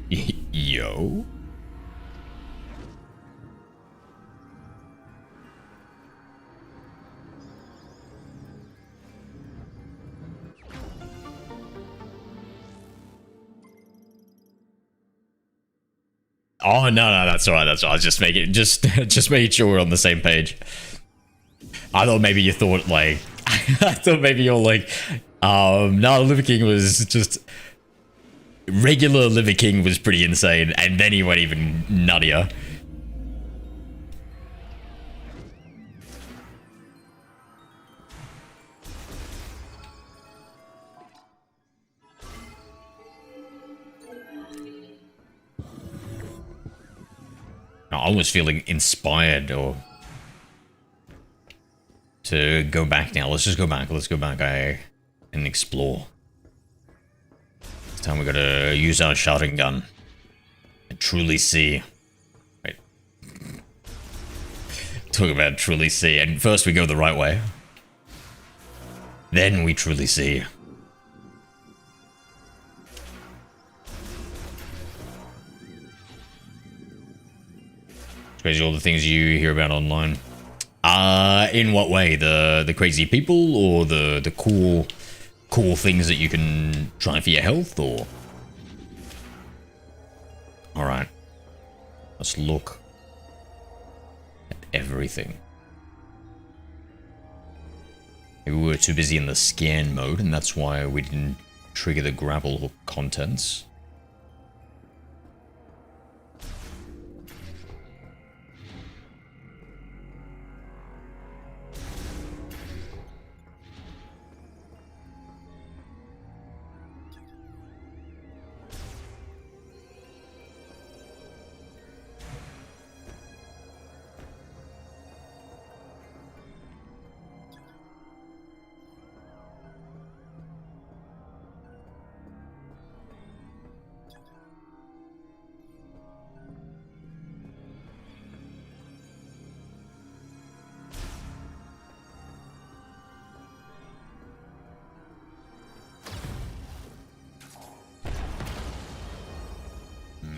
Speaker 1: Yo. Oh no, that's alright, that's all right. I was just making sure we're on the same page. I thought maybe you thought like I thought maybe you're like no, Liver King was just regular Liver King was pretty insane, and then he went even nuttier. I was feeling inspired or to go back now. Let's just go back. Let's go back and explore. This time we gotta use our shotgun gun and truly see. Wait. Talk about truly see. And first we go the right way. Then we truly see. Crazy all the things you hear about online. In what way? The crazy people or the cool things that you can try for your health, or? Alright. Let's look at everything. Maybe we were too busy in the scan mode, and that's why we didn't trigger the grapple hook contents.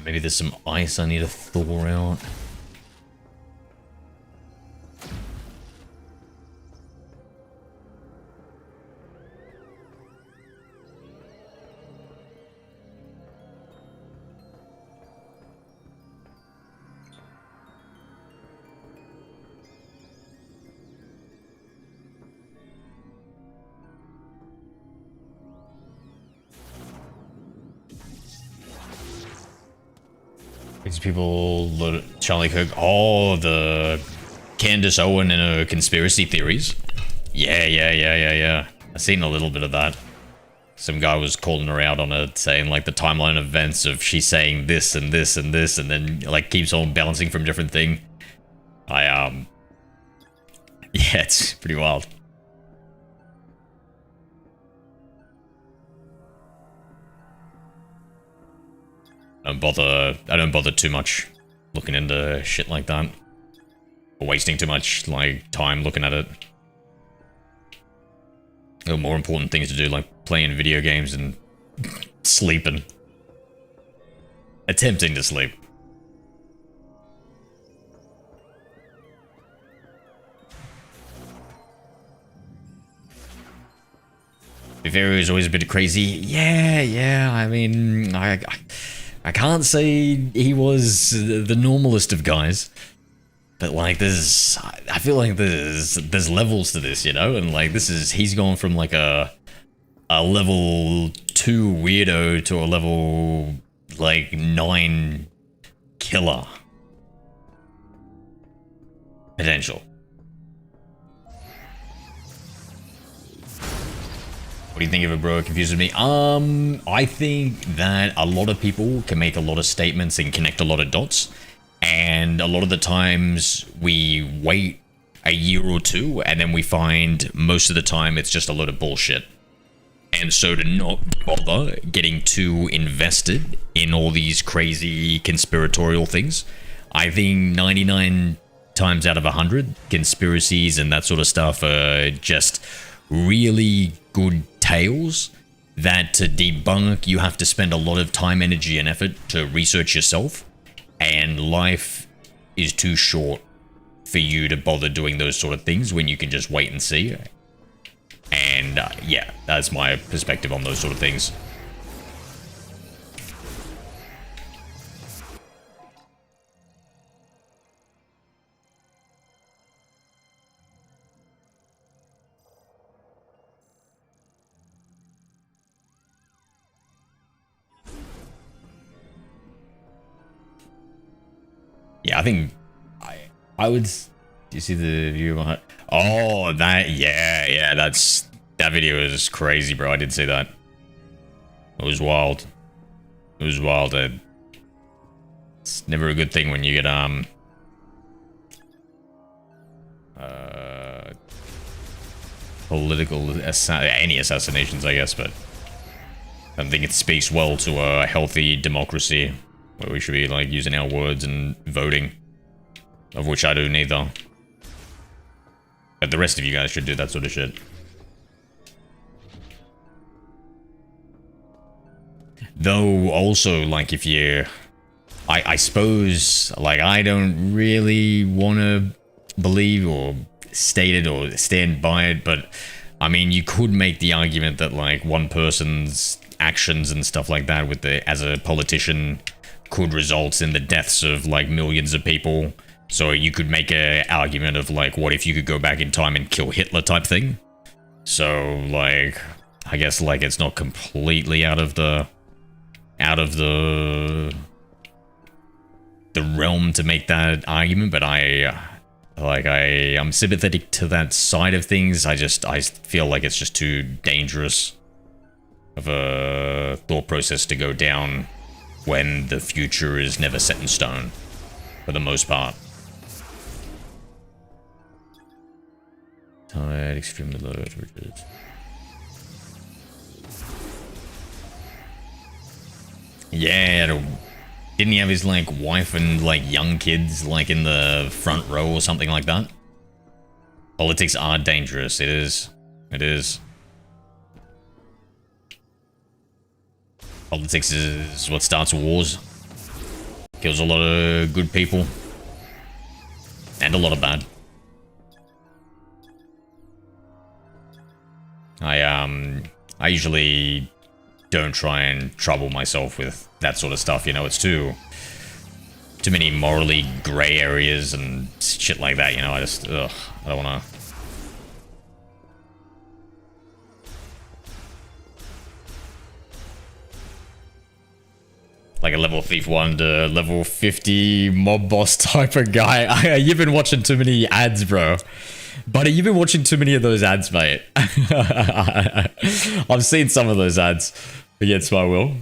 Speaker 1: Maybe there's some ice I need to thaw out. These people, Charlie Cook, oh, the Candace Owen and her conspiracy theories. Yeah. I've seen a little bit of that. Some guy was calling her out on it, saying like the timeline of events of she's saying this and this and this, and then like keeps on bouncing from different thing. Yeah, it's pretty wild. I don't bother too much looking into shit like that. Or wasting too much like time looking at it. There are more important things to do, like playing video games and sleeping. Attempting to sleep. Viewros is always a bit crazy. Yeah. I mean, I can't say he was the normalest of guys, but like I feel like there's levels to this, you know, and like he's gone from like a level 2 weirdo to a level like 9 killer potential. What do you think of it, bro? It confuses me. I think that a lot of people can make a lot of statements and connect a lot of dots, and a lot of the times we wait a year or two and then we find most of the time it's just a lot of bullshit. And so to not bother getting too invested in all these crazy conspiratorial things, I think 99 times out of 100 conspiracies and that sort of stuff are just really good tales that to debunk you have to spend a lot of time, energy and effort to research yourself, and life is too short for you to bother doing those sort of things when you can just wait and see. And yeah, that's my perspective on those sort of things. Yeah, I think I would. Do you see the view of my? Oh, yeah. That video is crazy, bro. I did see that. It was wild. It's never a good thing when you get any assassinations, I guess, but I don't think it speaks well to a healthy democracy where we should be like using our words and voting, of which I do neither. But the rest of you guys should do that sort of shit. Though also, like, if you... I suppose, like, I don't really want to believe or state it or stand by it, but I mean, you could make the argument that, like, one person's actions and stuff like that with as a politician could result in the deaths of, like, millions of people. So you could make an argument of, like, what if you could go back in time and kill Hitler type thing? So, like, I guess, like, it's not completely out of the realm to make that argument, but I'm sympathetic to that side of things. I feel like it's just too dangerous of a thought process to go down when the future is never set in stone, for the most part. Tired, extremely low temperatures. Yeah, didn't he have his, like, wife and, like, young kids, like, in the front row or something like that? Politics are dangerous. It is. Politics is what starts wars. Kills a lot of good people. And a lot of bad. I usually don't try and trouble myself with that sort of stuff, you know. It's too many morally grey areas and shit like that, you know. I don't wanna. Like a level thief 1 to level 50 mob boss type of guy. You've been watching too many ads, bro. Buddy, you've been watching too many of those ads, mate. I've seen some of those ads against my will.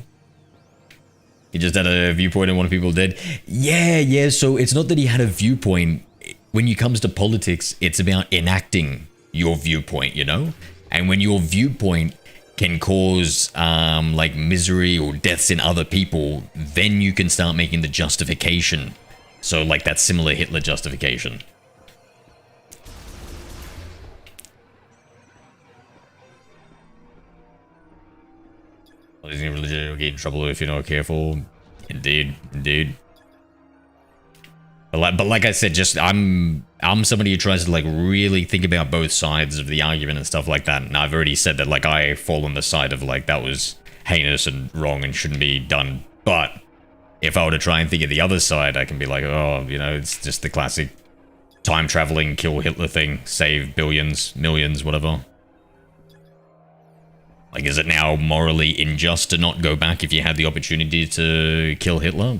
Speaker 1: He just had a viewpoint and one of people dead. Yeah, so it's not that he had a viewpoint. When it comes to politics, it's about enacting your viewpoint, you know? And when your viewpoint can cause, like, misery or deaths in other people, then you can start making the justification. So, like, that similar Hitler justification. Religion will get in trouble if you're not careful. Indeed. But like I said, just I'm somebody who tries to like really think about both sides of the argument and stuff like that. And I've already said that like I fall on the side of like that was heinous and wrong and shouldn't be done. But if I were to try and think of the other side, I can be like, oh, you know, it's just the classic time traveling, kill Hitler thing, save billions, millions, whatever. Like, is it now morally unjust to not go back if you had the opportunity to kill Hitler?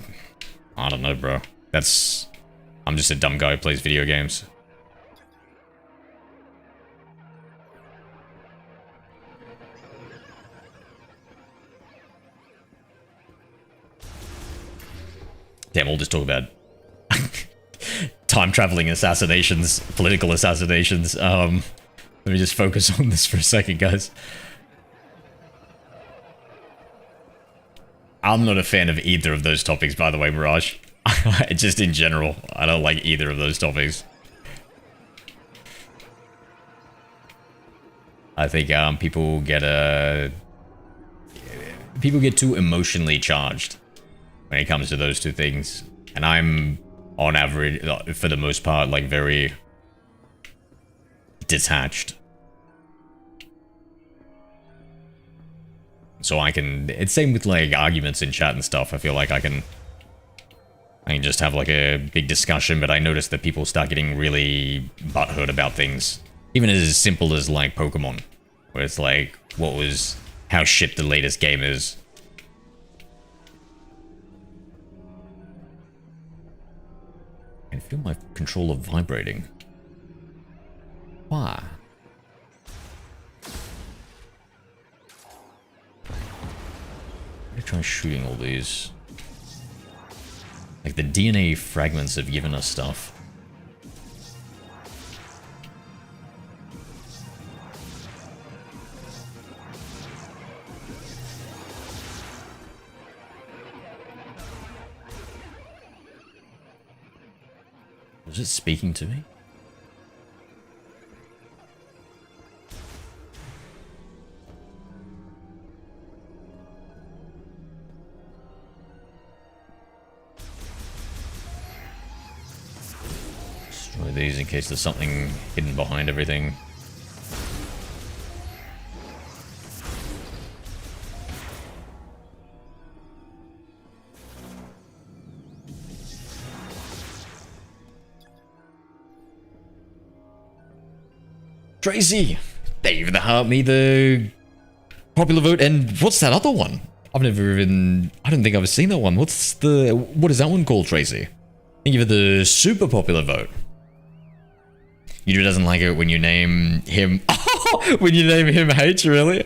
Speaker 1: I don't know, bro. I'm just a dumb guy who plays video games. Damn, we'll just talk about time-traveling assassinations, political assassinations. Let me just focus on this for a second, guys. I'm not a fan of either of those topics, by the way, Mirage. Just in general, I don't like either of those topics. I think people get too emotionally charged when it comes to those two things, and I'm on average, for the most part, like very detached. So I can, it's same with like arguments in chat and stuff. I feel like I can just have like a big discussion, but I notice that people start getting really butthurt about things. Even as simple as like Pokemon, where it's like, how shit the latest game is. I feel my controller vibrating. Why? I'm gonna try shooting all these. Like, the DNA fragments have given us stuff. Was it speaking to me? Destroy these in case there's something hidden behind everything. Tracy, thank you for the heart, me the popular vote, and what's that other one? I don't think I've seen that one. What is that one called, Tracy? Thank you for the super popular vote. You doesn't like it when you name him, when you name him H, really?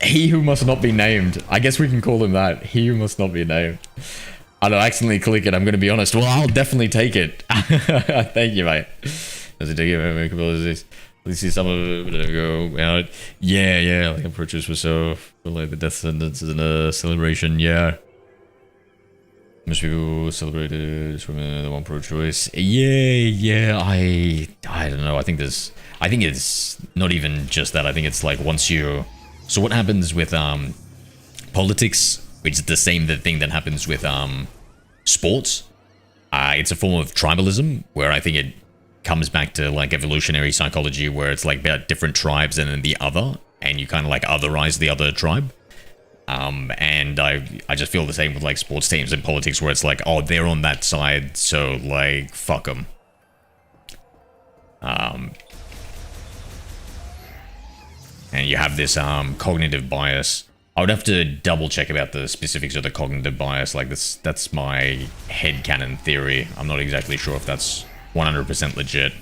Speaker 1: He who must not be named. I guess we can call him that. He who must not be named. I don't accidentally click it, I'm going to be honest. Well, I'll definitely take it. Thank you, mate. Does it take it? Let's see some of it go out. Yeah, like approaches for so, like the death sentence in a celebration, yeah. Most people celebrated from the one pro-choice. Yeah, I don't know. I think it's not even just that. I think it's like once you... So what happens with politics, which is the same thing that happens with sports. It's a form of tribalism where I think it comes back to like evolutionary psychology, where it's like about different tribes and then the other, and you kind of like otherize the other tribe. And I just feel the same with like sports teams and politics, where it's like, oh, they're on that side, so like fuck them. And you have this cognitive bias. I would have to double check about the specifics of the cognitive bias. Like that's my headcanon theory. I'm not exactly sure if that's 100% legit.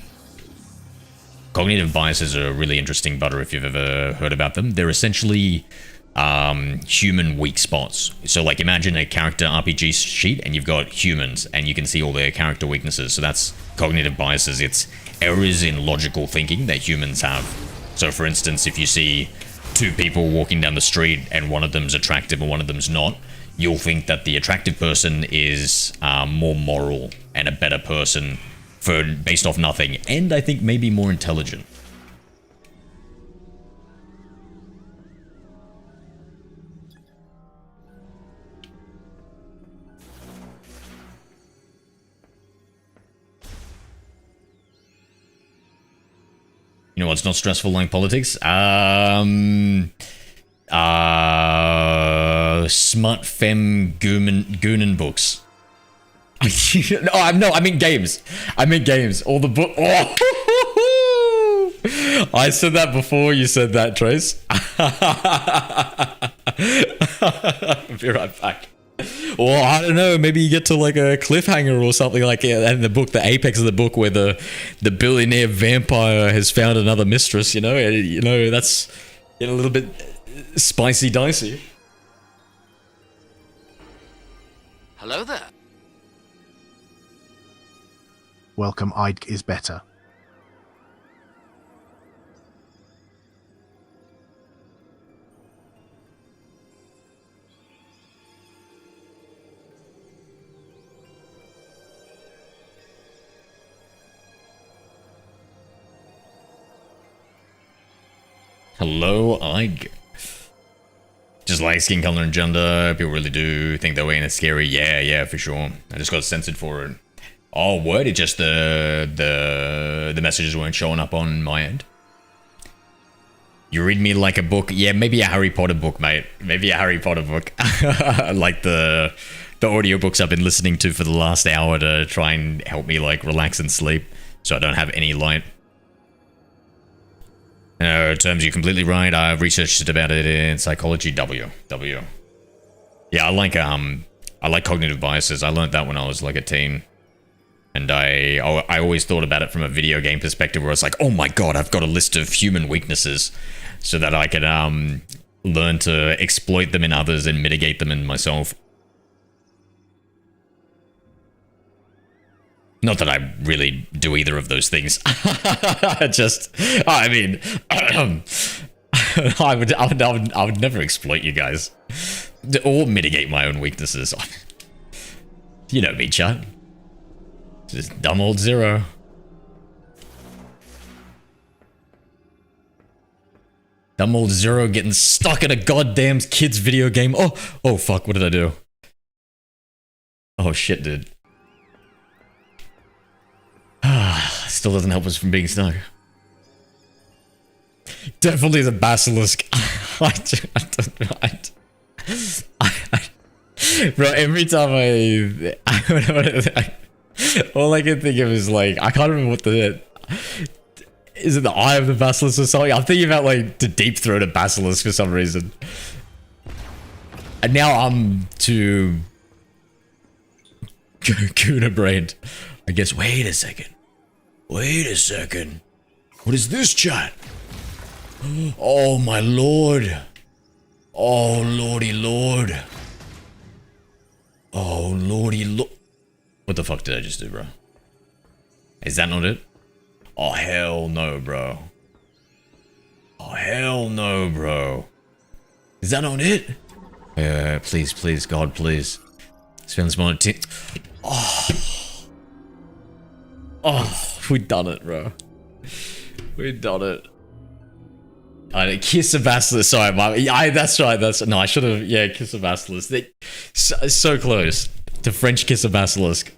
Speaker 1: Cognitive biases are really interesting, Butter, if you've ever heard about them. They're essentially human weak spots. So like imagine a character RPG sheet and you've got humans and you can see all their character weaknesses. So that's cognitive biases. It's errors in logical thinking that humans have. So for instance, if you see two people walking down the street and one of them's attractive and one of them's not, you'll think that the attractive person is more moral and a better person based off nothing, and I think maybe more intelligent. You know what's not stressful like politics? Smut femme goonin books. I mean games. I mean games. All the book. Oh. I said that before you said that, Trace. I'll be right back. Or I don't know, maybe you get to like a cliffhanger or something like in the book, the apex of the book, where the billionaire vampire has found another mistress. You know, that's a little bit spicy dicey.
Speaker 6: Hello there.
Speaker 3: Welcome, Ike is better.
Speaker 1: Hello, Ike. Just like skin color and gender, people really do think that way and it's scary. Yeah, for sure. I just got censored for it. Oh, word, it just the messages weren't showing up on my end. You read me like a book. Yeah, maybe a Harry Potter book, mate. Maybe a Harry Potter book. Like the audiobooks I've been listening to for the last hour to try and help me like relax and sleep so I don't have any light. Terms, you're completely right. I've researched about it in psychology. W. Yeah, I like cognitive biases. I learned that when I was like a teen, and I always thought about it from a video game perspective, where it's like, oh my god, I've got a list of human weaknesses, so that I could learn to exploit them in others and mitigate them in myself. Not that I really do either of those things. I mean, I would never exploit you guys or mitigate my own weaknesses. You know me, chat. Just dumb old Zero. Dumb old Zero getting stuck in a goddamn kid's video game. Oh fuck, what did I do? Oh shit, dude. Still doesn't help us from being stuck. Definitely the basilisk. Bro, every time all I can think of is like, I can't remember what is it the eye of the basilisk or something? I'm thinking about like the deep throated basilisk for some reason. And now I'm too Kuna brained. I guess, wait a second. What is this, chat? Oh my lord. Oh lordy lord. Oh lordy lord. What the fuck did I just do, bro? Is that not it? Oh hell no, bro. Oh hell no, bro. Is that not it? Please, God, please. Spend some more Oh, we done it, bro. We done it. I kiss a basilisk. Sorry, that's right. No, I should have. Yeah, kiss a basilisk. So close to French kiss a basilisk.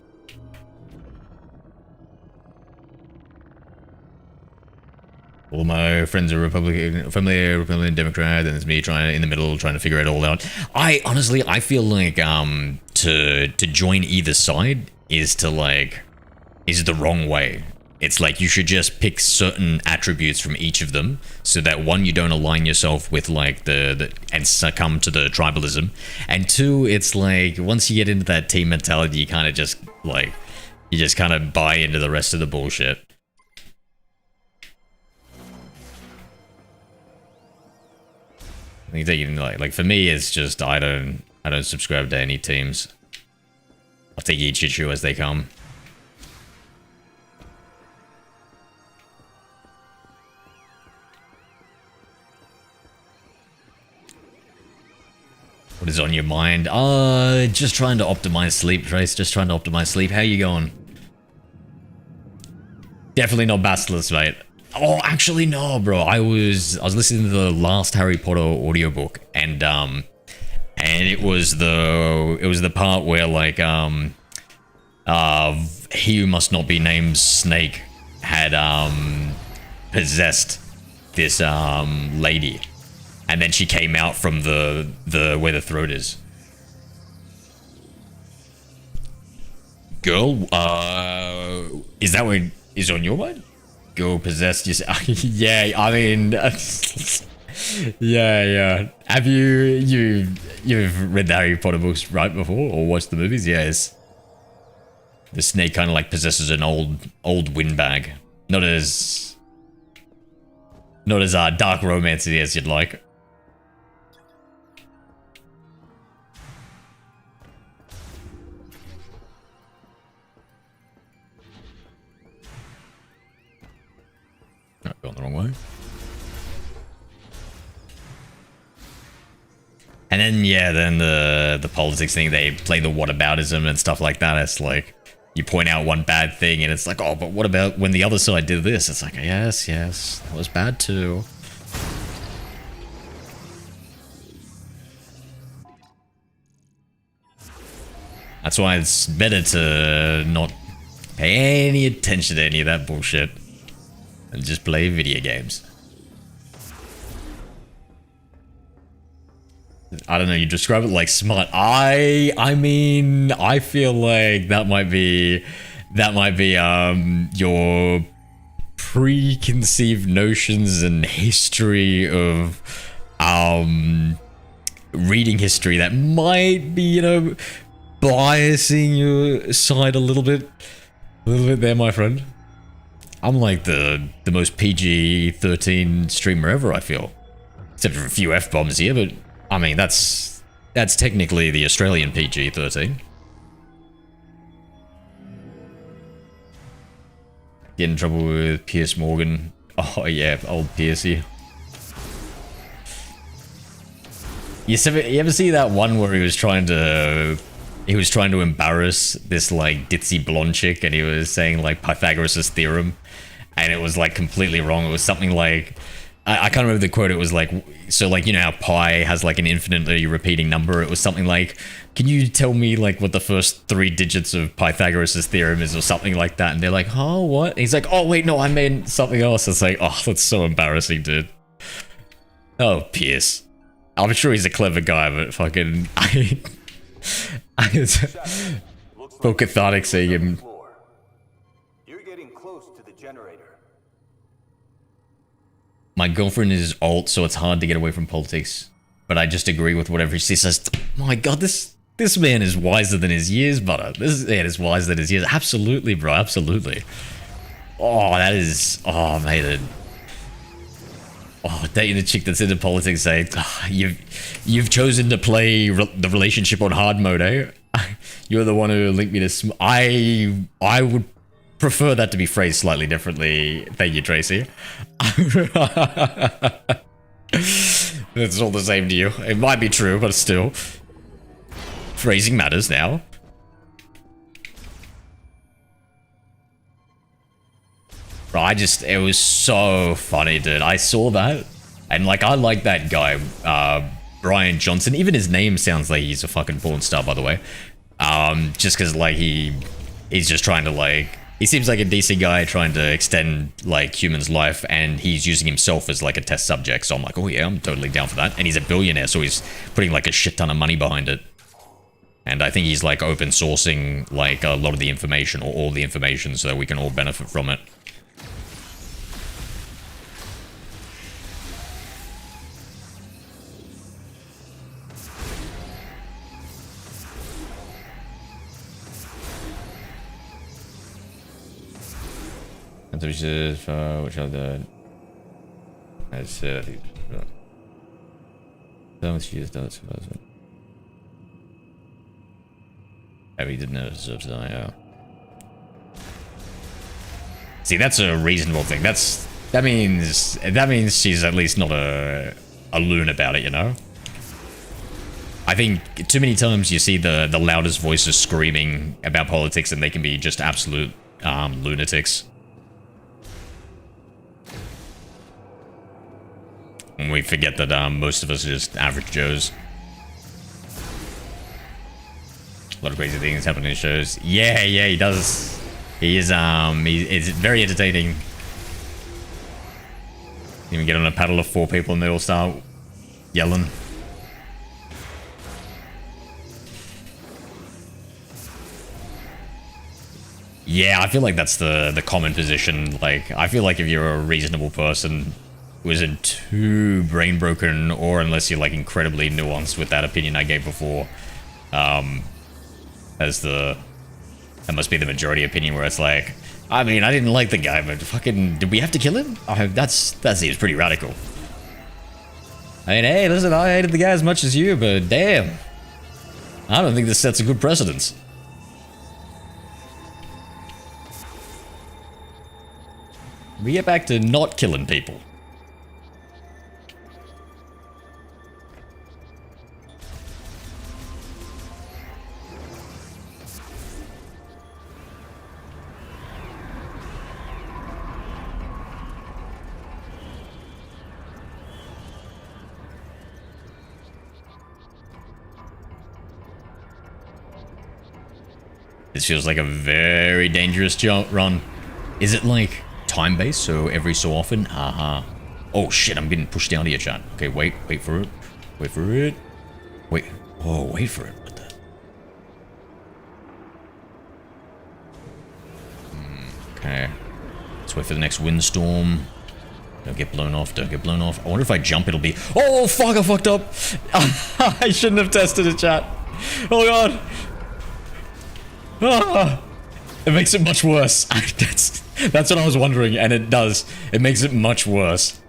Speaker 1: All my friends are Republican, Democrat, and it's me in the middle trying to figure it all out. I feel like to join either side is the wrong way. It's like you should just pick certain attributes from each of them, so that one, you don't align yourself with like and succumb to the tribalism, and two, it's like once you get into that team mentality, you kind of just kind of buy into the rest of the bullshit. I think even like for me, it's just I don't subscribe to any teams. I'll take each issue as they come. What is on your mind? Just trying to optimize sleep, Trace. Just trying to optimize sleep. How you going? Definitely not Basilisk, mate. Oh, actually, no, bro. I was listening to the last Harry Potter audiobook, and it was the part where like he who must not be named Snake had possessed this lady, and then she came out from the where the throat is. Girl, is that what is on your mind? Girl possessed yourself. Yeah, I mean, yeah. Have you've read the Harry Potter books right before or watched the movies? Yes. The snake kind of like possesses an old windbag. Not as dark romancy as you'd like. Not going the wrong way. And then yeah, then the politics thing, they play the whataboutism and stuff like that. It's like you point out one bad thing and it's like, oh, but what about when the other side did this? It's like, yes, that was bad too. That's why it's better to not pay any attention to any of that bullshit and just play video games. I don't know, you describe it like smart. I mean, I feel like that might be your preconceived notions and history of reading history that might be, you know, biasing your side a little bit there, my friend. I'm like the most PG-13 streamer ever, I feel. Except for a few F-bombs here, but I mean, that's technically the Australian PG-13. Get in trouble with Piers Morgan. Oh yeah, old Piercy. You ever see that one where he was trying to embarrass this like ditzy blonde chick, and he was saying like Pythagoras' theorem, and it was like completely wrong. It was something like, I can't remember the quote. It was like, so like, you know how pi has like an infinitely repeating number? It was something like, can you tell me like what the first 3 digits of Pythagoras' theorem is, or something like that? And they're like, oh, what? And he's like, oh wait, no, I meant something else. It's like, oh, that's so embarrassing, dude. Oh, Pierce. I'm sure he's a clever guy, but fucking, I feel cathartic seeing him.
Speaker 5: You're getting close to the generator.
Speaker 1: My girlfriend is alt, so it's hard to get away from politics. But I just agree with whatever she says. My god, this man is wiser than his years, butter. This man is wiser than his years. Absolutely, bro, absolutely. Oh, that is... Oh, mate. Oh, dating a chick that's into politics, eh? Oh, you've chosen to play the relationship on hard mode, eh? You're the one who linked me to... I would prefer that to be phrased slightly differently. Thank you, Tracy. It's all the same to you. It might be true, but still. Phrasing matters now. Bro, it was so funny, dude. I saw that, and like, I like that guy, Brian Johnson. Even his name sounds like he's a fucking porn star, by the way. Just because, like, he's just trying to, like... He seems like a decent guy trying to extend, like, humans' life, and he's using himself as, like, a test subject. So I'm like, oh yeah, I'm totally down for that. And he's a billionaire, so he's putting, like, a shit ton of money behind it. And I think he's, like, open sourcing, like, a lot of the information, or all the information, so that we can all benefit from it. Which are the... Abby didn't know deserves to die. See, that's a reasonable thing. That means she's at least not a loon about it, you know? I think too many times you see the loudest voices screaming about politics, and they can be just absolute lunatics. And we forget that most of us are just average Joes. A lot of crazy things happen in shows. Yeah, he does. He is, it's very entertaining. You get on a paddle of 4 people and they all start yelling. Yeah, I feel like that's the common position. Like, I feel like if you're a reasonable person who isn't too brain broken, or unless you're like incredibly nuanced with that opinion I gave before, that must be the majority opinion, where it's like, I mean, I didn't like the guy, but fucking, did we have to kill him? That seems pretty radical. I mean, hey, listen, I hated the guy as much as you, but damn, I don't think this sets a good precedence. We get back to not killing people. This feels like a very dangerous run. Is it like time-based, so every so often? Haha. Oh shit, I'm getting pushed down here, chat. Okay, wait for it. Wait for it. Wait. Oh, wait for it. What the? Okay. Let's wait for the next windstorm. Don't get blown off, don't get blown off. I wonder if I jump, it'll be... Oh, fuck, I fucked up. I shouldn't have tested it, chat. Oh, God. Ah, it makes it much worse. That's what I was wondering, and it does. It makes it much worse.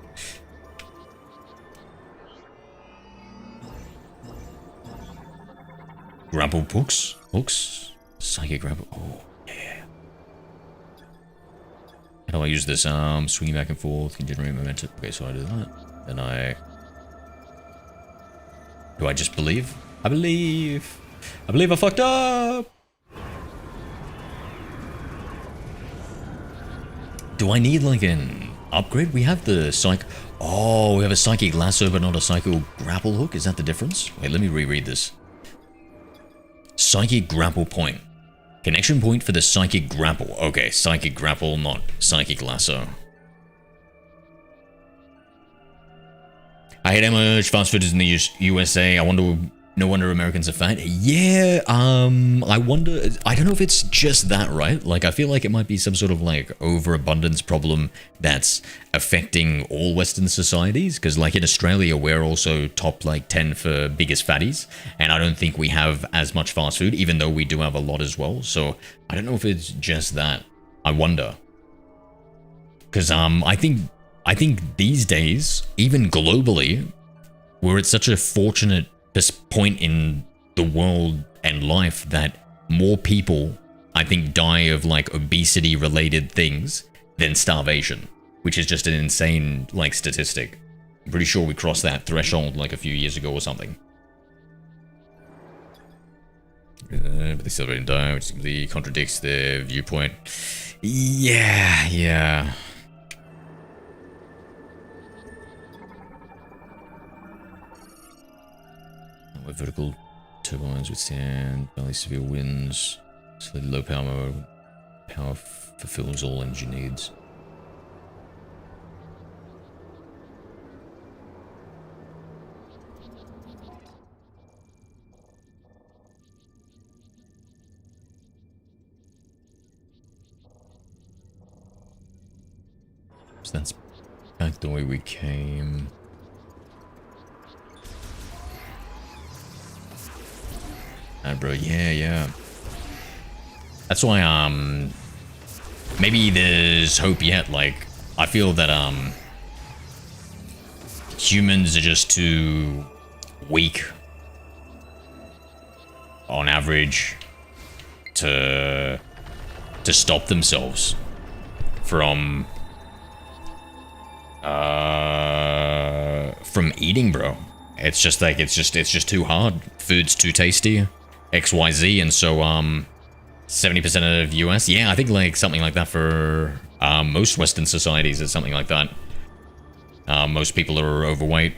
Speaker 1: Grapple hooks? Hooks? Psychic grapple. Oh, yeah. How do I use this? Swinging back and forth can generate momentum. Okay, so I do that. Then do I just believe? I believe I fucked up! Do I need like an upgrade? We have the Oh, we have a psychic lasso but not a psychic grapple hook. Is that the difference? Wait, let me reread this. Psychic grapple point. Connection point for the psychic grapple. Okay, psychic grapple, not psychic lasso. I hate how much fast food is in the USA. No wonder Americans are fat. Yeah, I wonder, I don't know if it's just that, right? Like, I feel like it might be some sort of, like, overabundance problem that's affecting all Western societies. Because, like, in Australia, we're also top, like, 10 for biggest fatties. And I don't think we have as much fast food, even though we do have a lot as well. So, I don't know if it's just that. I wonder. Because, I think these days, even globally, we're at such a fortunate point in the world and life that more people, I think, die of like obesity related things than starvation, which is just an insane like statistic. I'm pretty sure we crossed that threshold like a few years ago or something. But they still didn't die, which completely contradicts their viewpoint. Yeah. Where vertical turbines withstand barely severe winds, slightly low power mode. Power fulfills all engine needs. So that's back the way we came. Bro, yeah. That's why, maybe there's hope yet. Like, I feel that, humans are just too weak, on average, to stop themselves from eating, bro. It's just like, it's just too hard. Food's too tasty. XYZ, and so 70% of US, yeah, I think like something like that for most Western societies is something like that. Most people are overweight,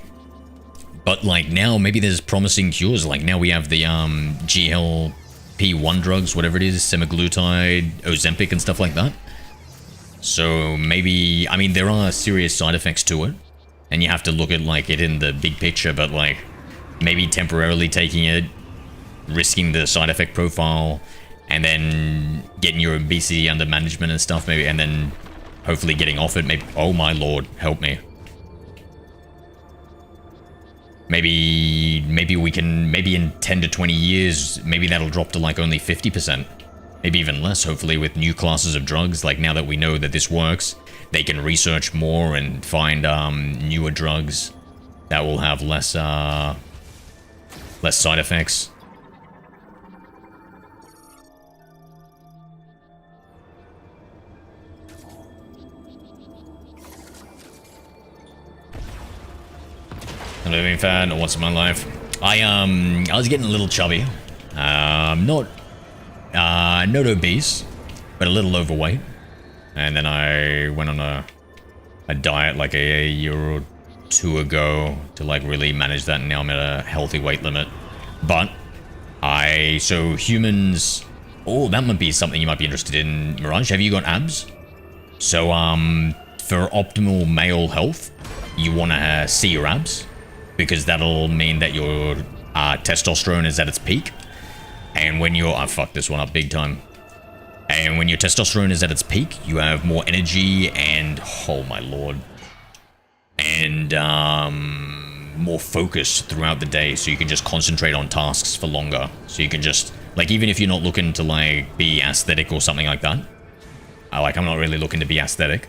Speaker 1: but like now maybe there's promising cures. Like now we have the GLP-1 drugs, whatever it is, semaglutide, Ozempic, and stuff like that. So maybe, I mean, there are serious side effects to it, and you have to look at like it in the big picture, but like maybe temporarily taking it, risking the side effect profile, and then getting your obesity under management and stuff, maybe, and then hopefully getting off it. Maybe, oh my lord, help me. Maybe we can, maybe in 10 to 20 years, maybe that'll drop to like only 50%. Maybe even less, hopefully, with new classes of drugs. Like, now that we know that this works, they can research more and find newer drugs that will have less side effects. Hello, being fan, or what's in my life? I was getting a little chubby. Not obese, but a little overweight. And then I went on a diet like a year or two ago to like really manage that, and now I'm at a healthy weight limit. But so humans, oh, that might be something you might be interested in, Mirage. Have you got abs? So for optimal male health, you want to see your abs, because that'll mean that your testosterone is at its peak. And when you're... I fucked this one up big time. And when your testosterone is at its peak, you have more energy and... oh my lord. And more focus throughout the day, so you can just concentrate on tasks for longer. So you can just... like, even if you're not looking to, like, be aesthetic or something like that. I'm not really looking to be aesthetic.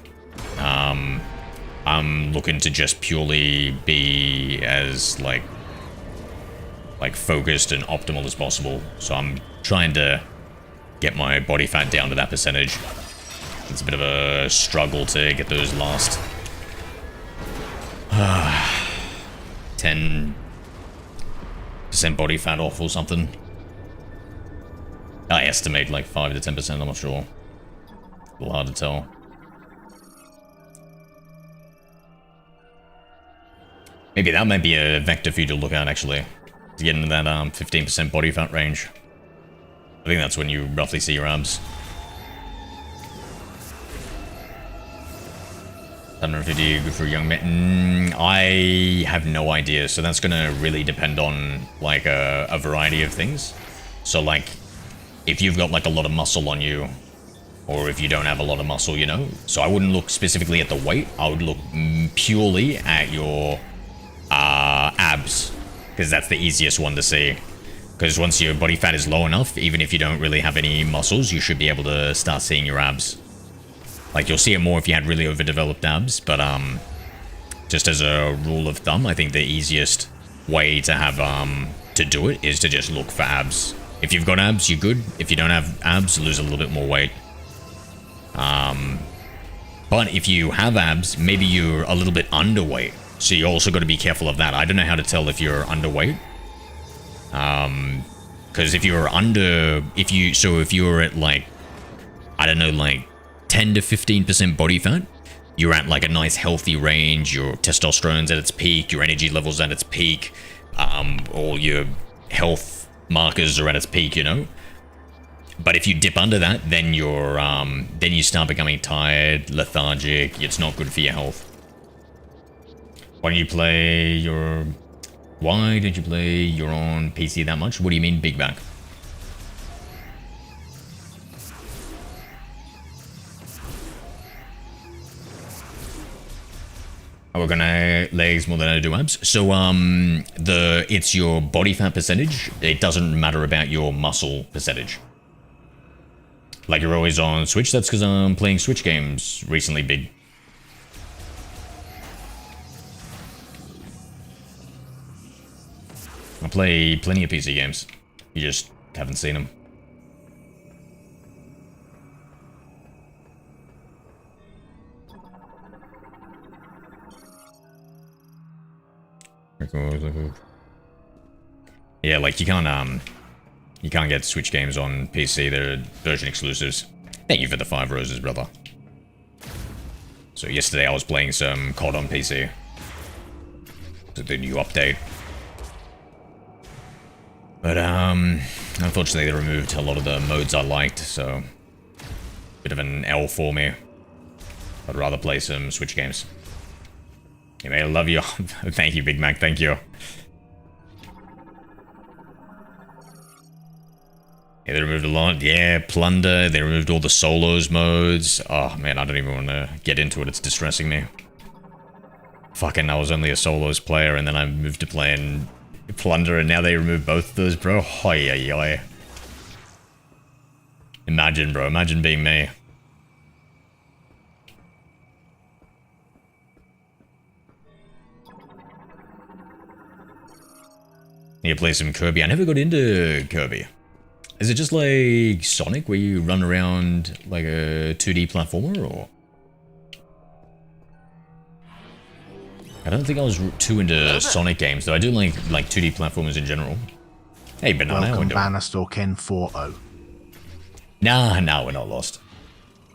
Speaker 1: I'm looking to just purely be as, like focused and optimal as possible. So I'm trying to get my body fat down to that percentage. It's a bit of a struggle to get those last 10% body fat off or something. I estimate like 5 to 10%, I'm not sure. A little hard to tell. Maybe that might be a vector for you to look at, actually. To get into that 15% body fat range. I think that's when you roughly see your abs. 150 good for a young man. I have no idea. So that's gonna really depend on like a variety of things. So like, if you've got like a lot of muscle on you, or if you don't have a lot of muscle, you know. So I wouldn't look specifically at the weight. I would look purely at your abs, because that's the easiest one to see. Because once your body fat is low enough, even if you don't really have any muscles, you should be able to start seeing your abs. Like, you'll see it more if you had really overdeveloped abs, but just as a rule of thumb, I think the easiest way to have to do it is to just look for abs. If you've got abs, you're good. If you don't have abs, lose a little bit more weight. But if you have abs, maybe you're a little bit underweight. So you also got to be careful of that. I don't know how to tell if you're underweight. Because if you're if you're at like, I don't know, like 10 to 15% body fat, you're at like a nice healthy range. Your testosterone's at its peak, your energy level's at its peak, all your health markers are at its peak, you know. But if you dip under that, then you're then you start becoming tired, lethargic. It's not good for your health. Why did you play your own PC that much? What do you mean, big back? I work on legs more than I do abs. So it's your body fat percentage. It doesn't matter about your muscle percentage. Like, you're always on Switch. That's because I'm playing Switch games recently, big. I play plenty of PC games. You just haven't seen them. Yeah, like you can't get Switch games on PC. They're version exclusives. Thank you for the 5 roses, brother. So yesterday I was playing some COD on PC. So the new update. But unfortunately they removed a lot of the modes I liked, so bit of an L for me. I'd rather play some Switch games. Yeah, mate, I love you. Thank you, Big Mac. Thank you. Yeah, they removed a lot. Yeah, Plunder. They removed all the solos modes. Oh, man, I don't even want to get into it. It's distressing me. Fucking, I was only a solos player, and then I moved to playing Plunder, and now they removed both of those, bro. Hoi, hoi, hoi. Imagine, bro. Imagine being me. Need to play some Kirby. I never got into Kirby. Is it just like Sonic, where you run around like a 2D platformer, or? I don't think I was too into Sonic games, though. I do like 2D platformers in general. Hey, Banana,
Speaker 3: Welcome, Banastor Ken 4-0.
Speaker 1: Nah, we're not lost.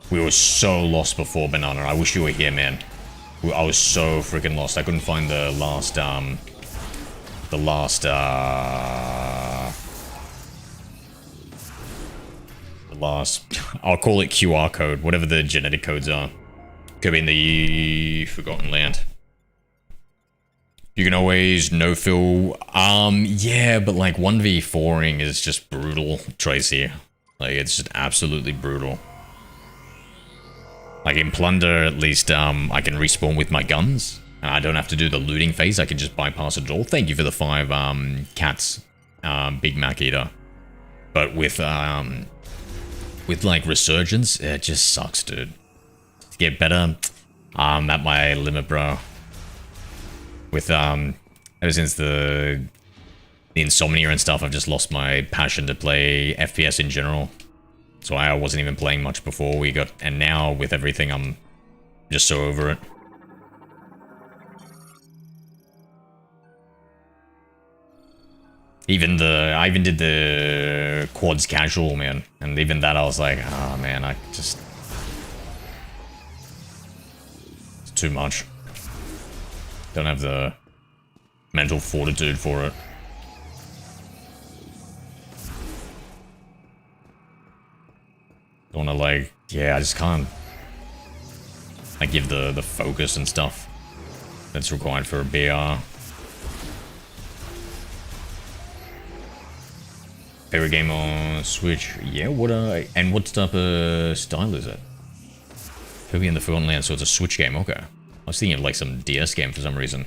Speaker 1: We were so lost before, Banana. I wish you were here, man. I was so freaking lost. I couldn't find the last, I'll call it QR code, whatever the genetic codes are. Could be in the Forgotten Land. You can always no-fill. Yeah, but like 1v4ing is just brutal, Tracy. Like, it's just absolutely brutal. Like in Plunder, at least, I can respawn with my guns. I don't have to do the looting phase, I can just bypass a door. Thank you for the 5, cats, Big Mac Eater. But with like Resurgence, it just sucks, dude. To get better, I'm at my limit, bro. With, ever since the Insomnia and stuff, I've just lost my passion to play FPS in general. So I wasn't even playing much before we got, and now with everything, I'm just so over it. I even did the quads casual, man. And even that I was like, oh man, it's too much. Don't have the mental fortitude for it. Don't wanna like, yeah, I just can't like give the focus and stuff that's required for a BR. Favorite game on Switch? Yeah, what type of style is it? Kirby in the Forgotten Land, so it's a Switch game, okay. I was thinking of like some DS game for some reason.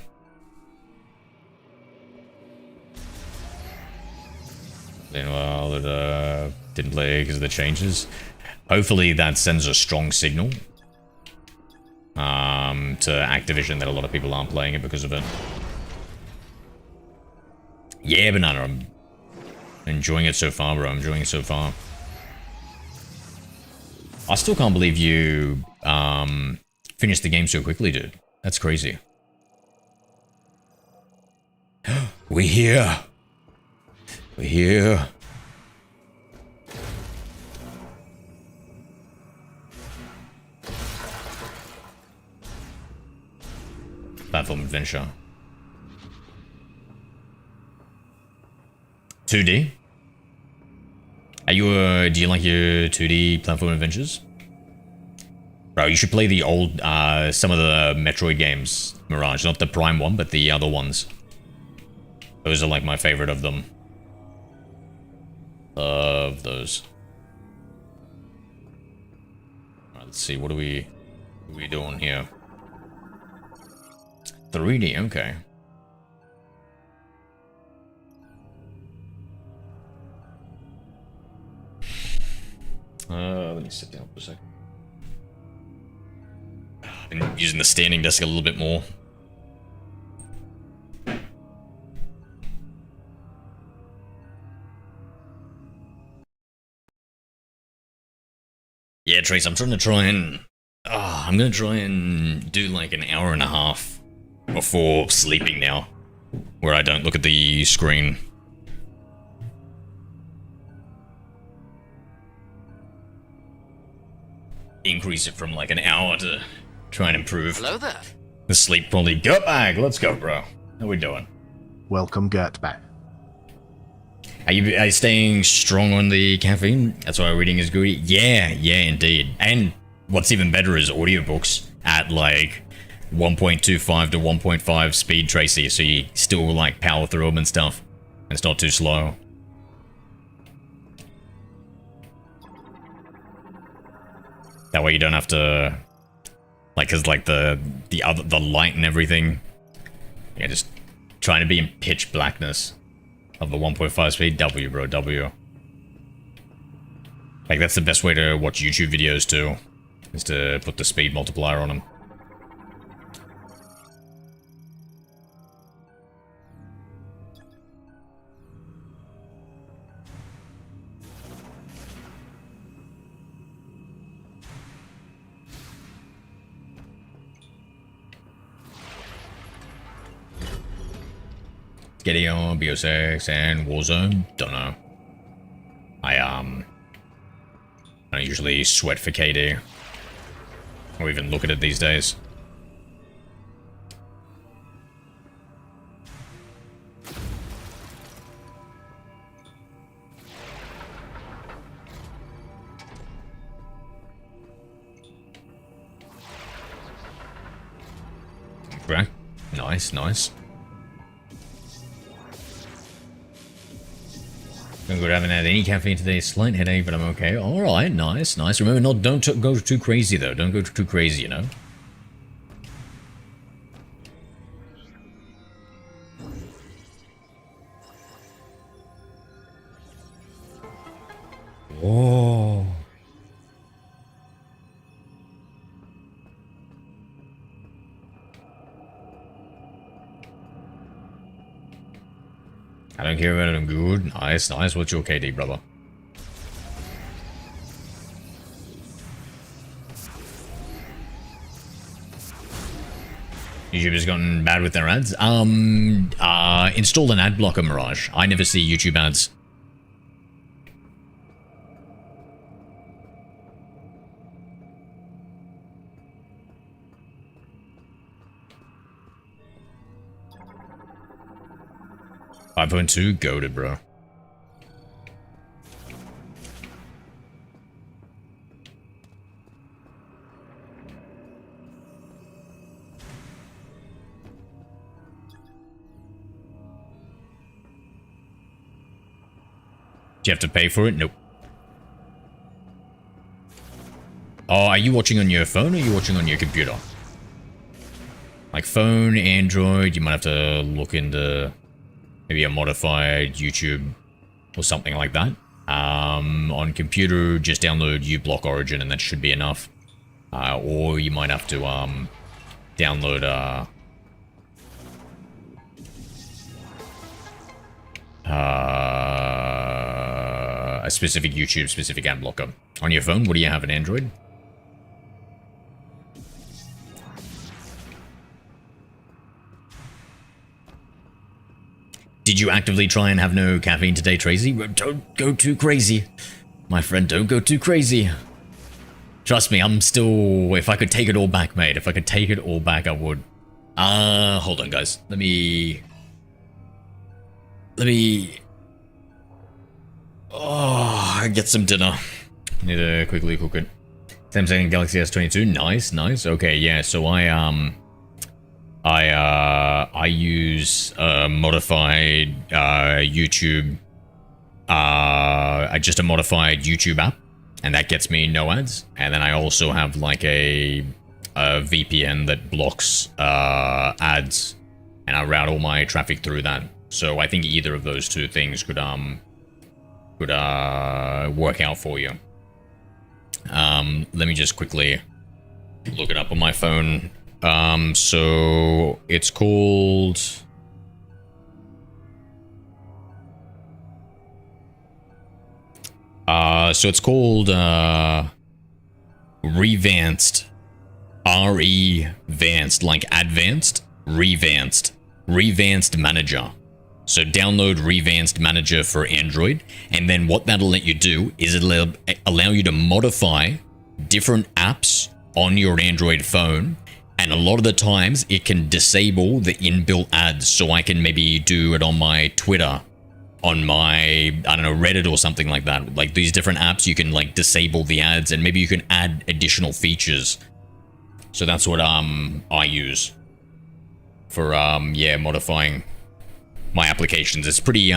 Speaker 1: Then, well, that didn't play because of the changes. Hopefully that sends a strong signal to Activision that a lot of people aren't playing it because of it. Yeah, Banana, I'm enjoying it so far, bro. I'm enjoying it so far. I still can't believe you finished the game so quickly, dude. That's crazy. We're here. We're here. Platform adventure. 2D? Are you do you like your 2D platform adventures? Bro, you should play the old, some of the Metroid games, Mirage. Not the Prime one, but the other ones. Those are like my favorite of them. Love those. Alright, let's see, what are we doing here? 3D, okay. Let me sit down for a second. I've been using the standing desk a little bit more. Yeah, Trace, I'm gonna try and do like an hour and a half before sleeping now, where I don't look at the screen. Increase it from like an hour to try and improve.
Speaker 6: Hello there.
Speaker 1: The sleep probably. Go back. Let's go, bro. How we doing?
Speaker 3: Welcome, Gertback.
Speaker 1: Are you staying strong on the caffeine? That's why reading is good. Yeah, indeed. And what's even better is audiobooks at like 1.25 to 1.5 speed Tracy, so you still like power through them and stuff. And it's not too slow. That way you don't have to, like, cause like the light and everything. Yeah, just trying to be in pitch blackness of the 1.5 speed. W, bro, W. Like, that's the best way to watch YouTube videos too, is to put the speed multiplier on them. Getting on BO6 and Warzone, don't know. I don't usually sweat for KD, or even look at it these days. Okay, nice, nice. I'm good. I haven't had any caffeine today. Slight headache, but I'm okay. All right, nice, nice. Remember, don't go too crazy though. Don't go too crazy, you know. Whoa. I don't care about it, I'm good. Nice, nice. What's your KD, brother? YouTube has gotten bad with their ads. Install an ad blocker, Mirage. I never see YouTube ads. .2 goated, bro. Do you have to pay for it? Nope. Oh, are you watching on your phone or are you watching on your computer? Like phone, Android, you might have to look into maybe a modified YouTube or something like that. On computer, just download uBlock Origin and that should be enough. Or you might have to download a specific YouTube specific ad blocker. On your phone, what do you have, an Android? Did you actively try and have no caffeine today, Tracy? Don't go too crazy. My friend, don't go too crazy. Trust me, I'm still... If I could take it all back, mate. If I could take it all back, I would. Hold on, guys. Let me... Oh, get some dinner. Need to quickly cook it. Samsung Galaxy S22. Nice, nice. Okay, yeah, so I use modified YouTube, just a modified YouTube app, and that gets me no ads. And then I also have like a VPN that blocks ads, and I route all my traffic through that. So I think either of those two things could work out for you. Let me just quickly look it up on my phone. So it's called... Revanced. R-E-Vanced, like advanced, Revanced Manager. So download Revanced Manager for Android, and then what that'll let you do is it'll allow you to modify different apps on your Android phone, and a lot of the times it can disable the inbuilt ads, so I can maybe do it on my Twitter, on my, I don't know, Reddit or something like that. Like these different apps, you can like disable the ads, and maybe you can add additional features So that's what I use for yeah, modifying my applications. It's pretty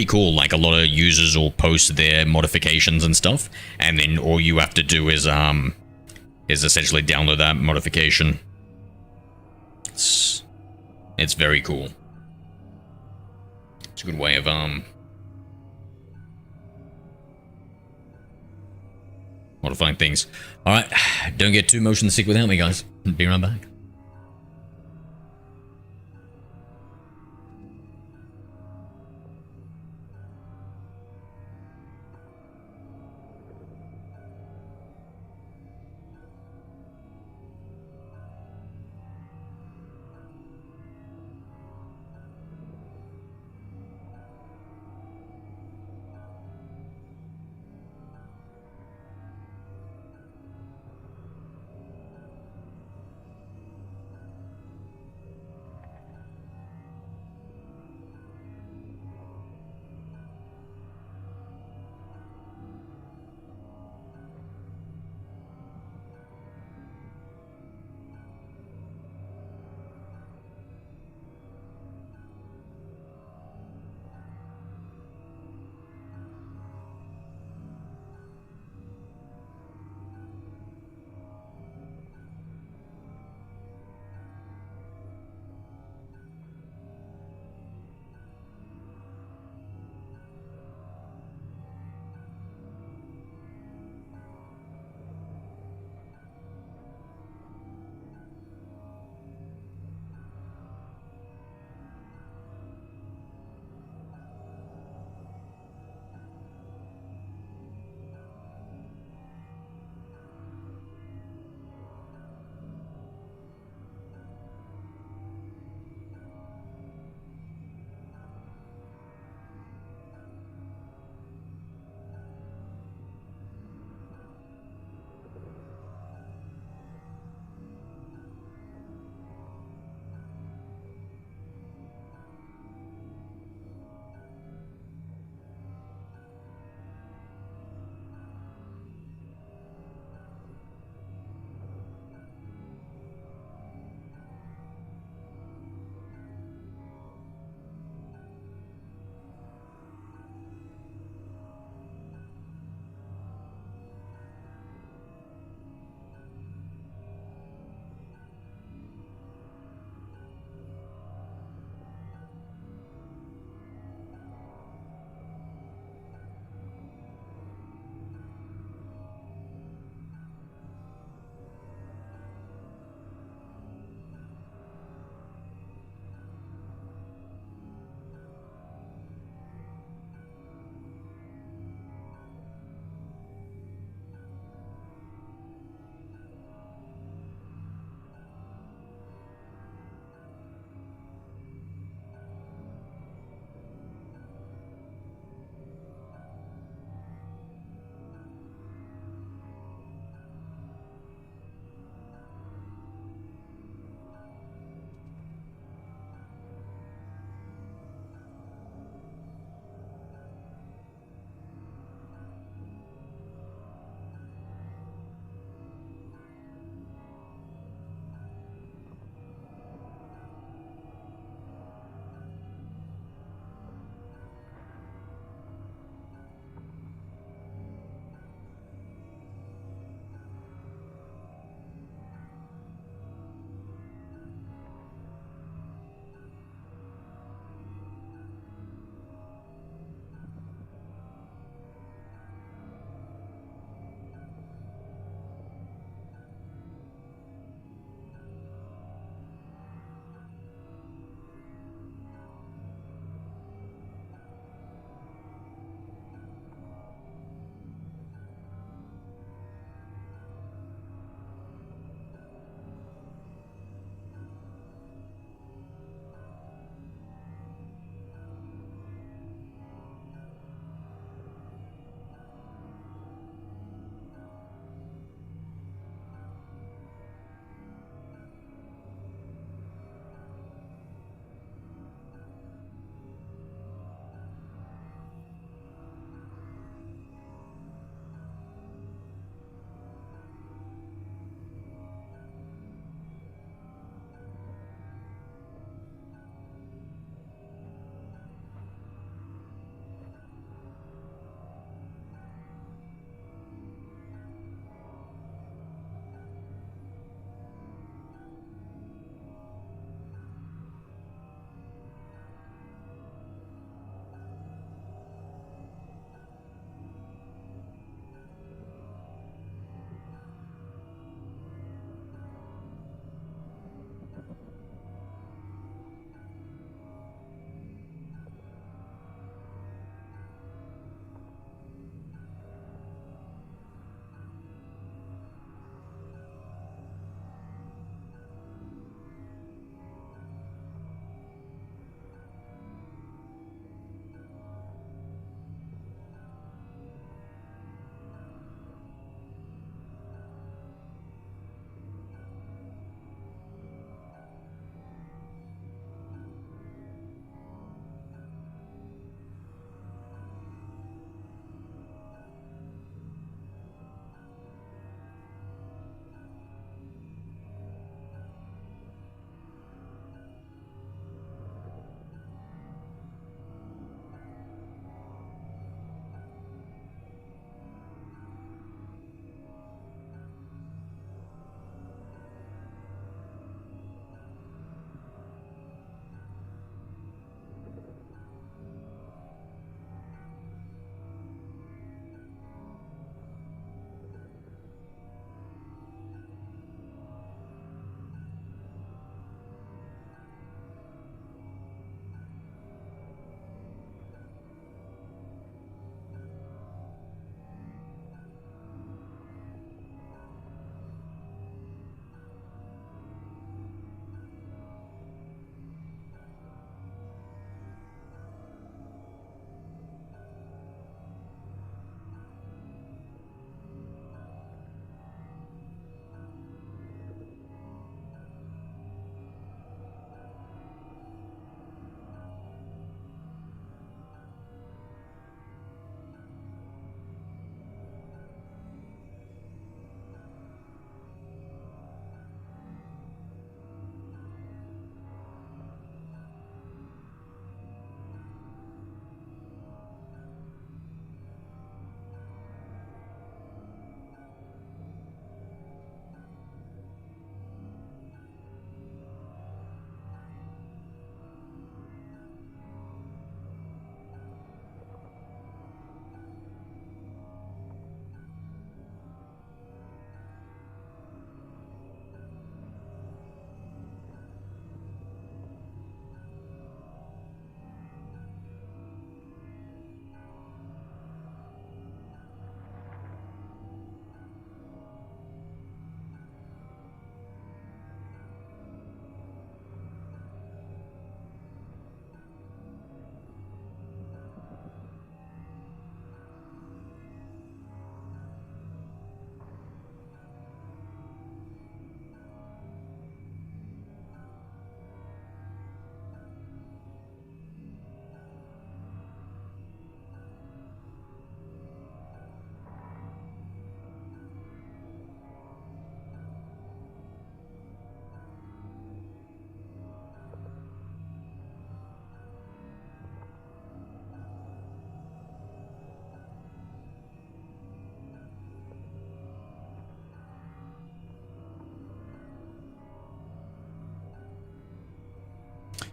Speaker 1: cool. Like, a lot of users will post their modifications and stuff, and then all you have to do is essentially download that modification. It's very cool. It's a good way of modifying things. All right, don't get too motion sick without me, guys. Be right back.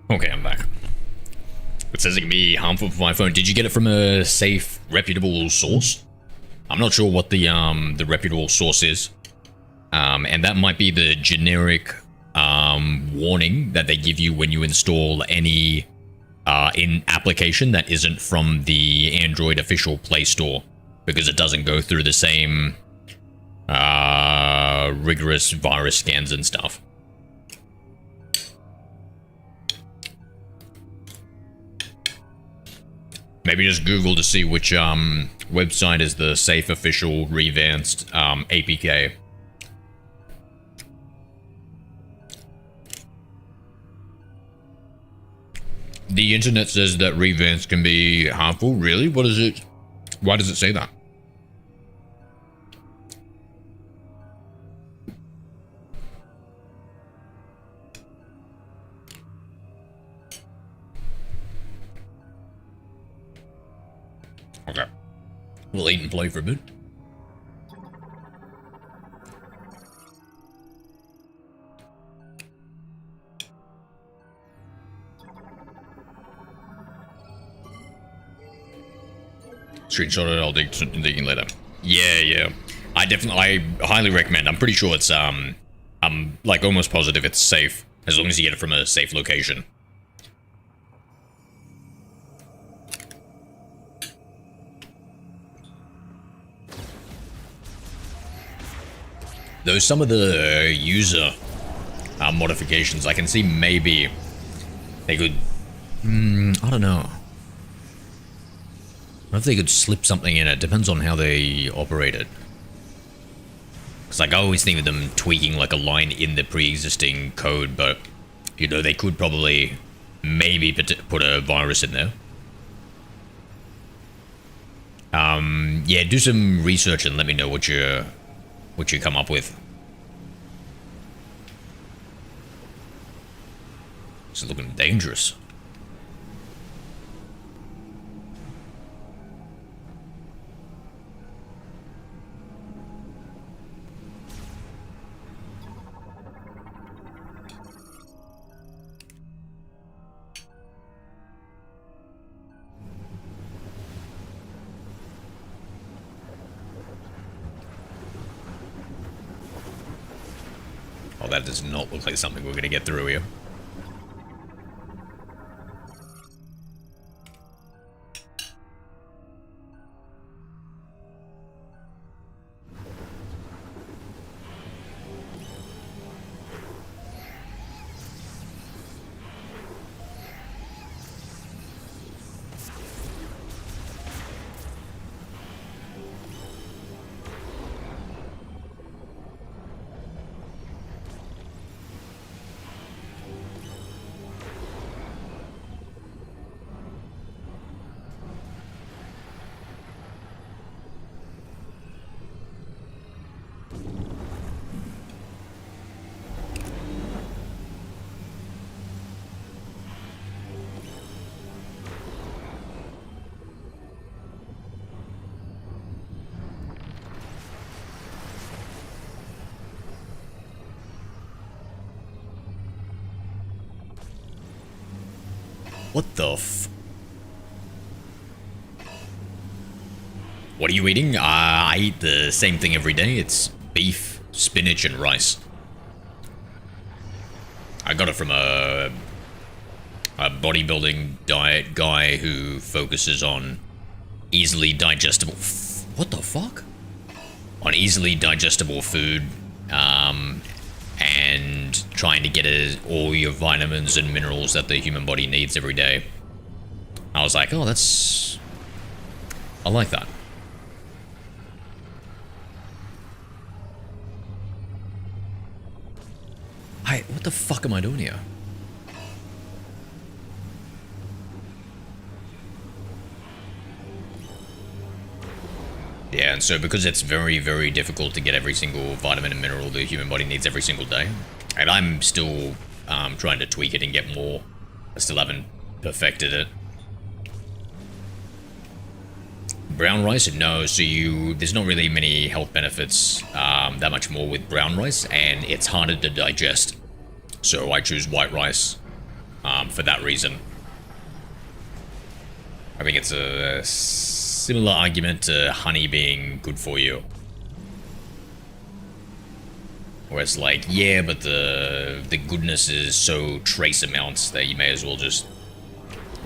Speaker 1: Okay, I'm back. It says it can be harmful for my phone. Did you get it from a safe, reputable source? I'm not sure what the reputable source is. And that might be the generic warning that they give you when you install any in application that isn't from the Android official Play Store, because it doesn't go through the same rigorous virus scans and stuff. Maybe just Google to see which website is the safe official revanced APK. The internet says that revance can be harmful. Really? What is it? Why does it say that? Okay. We'll eat and play for a bit. Screenshot it, I'll dig digging later. Yeah. I highly recommend. I'm pretty sure it's I'm like almost positive it's safe, as long as you get it from a safe location. Though some of the user modifications, I can see maybe they could, I don't know. I don't know if they could slip something in. It depends on how they operate it. Because like I always think of them tweaking like a line in the pre-existing code, but you know, they could probably maybe put a virus in there. Yeah, do some research and let me know what you come up with. It's looking dangerous. Oh, that does not look like something we're going to get through here. What the f... What are you eating? I eat the same thing every day. It's beef, spinach, and rice. I got it from a bodybuilding diet guy who focuses on easily digestible... What the fuck? On easily digestible food, and trying to get all your vitamins and minerals that the human body needs every day. I was like, oh, that's... I like that. Hey, what the fuck am I doing here? Yeah, and so because it's very, very difficult to get every single vitamin and mineral the human body needs every single day, and I'm still trying to tweak it and get more. I still haven't perfected it. Brown rice? No, so there's not really many health benefits that much more with brown rice, and it's harder to digest. So I choose white rice. for that reason. I think it's a similar argument to honey being good for you. Where it's like, yeah, but the goodness is so trace amounts that you may as well just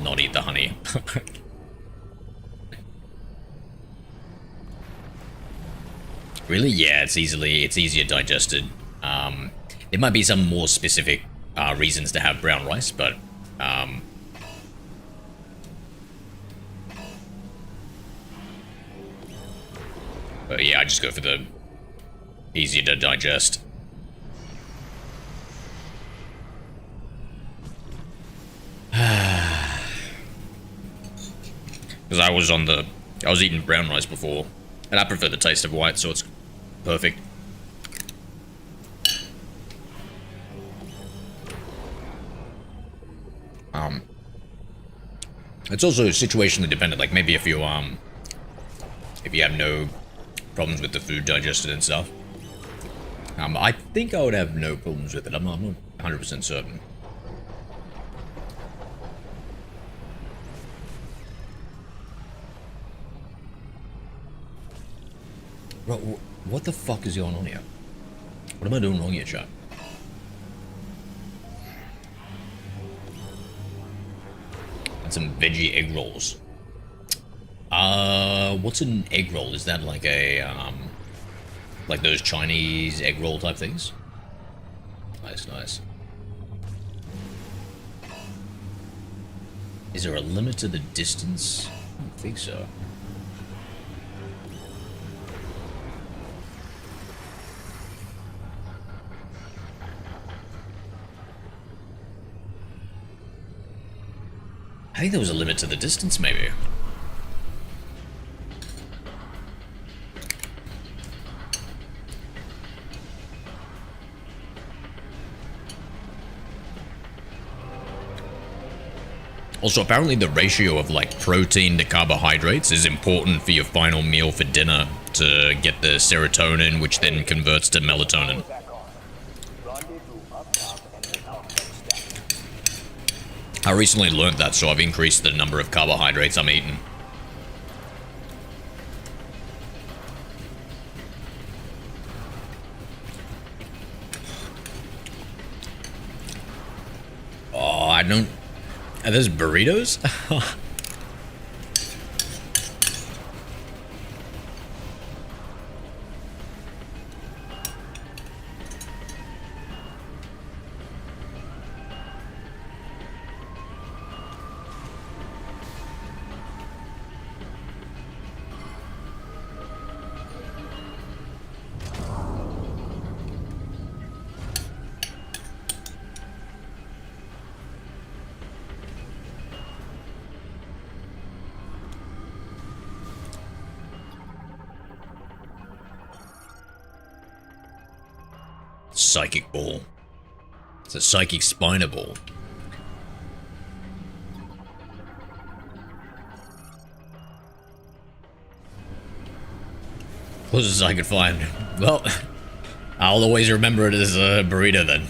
Speaker 1: not eat the honey. Really? Yeah, it's easier digested. There might be some more specific reasons to have brown rice, but yeah, I just go for the easier to digest. Because I was eating brown rice before, and I prefer the taste of white, so it's perfect. It's also situationally dependent. Like maybe if you have no problems with the food digestion and stuff, I think I would have no problems with it. I'm not 100% certain. Bro, what the fuck is going on here? What am I doing wrong here, chat? And some veggie egg rolls. What's an egg roll? Is that like a, like those Chinese egg roll type things? Nice, nice. Is there a limit to the distance? I don't think so. I think there was a limit to the distance, maybe. Also, apparently the ratio of, like, protein to carbohydrates is important for your final meal for dinner to get the serotonin, which then converts to melatonin. I recently learned that, so I've increased the number of carbohydrates I'm eating. Oh, I don't... Are those burritos? Psychic ball. It's a psychic spina ball. Closest as I could find. Well, I'll always remember it as a burrito then.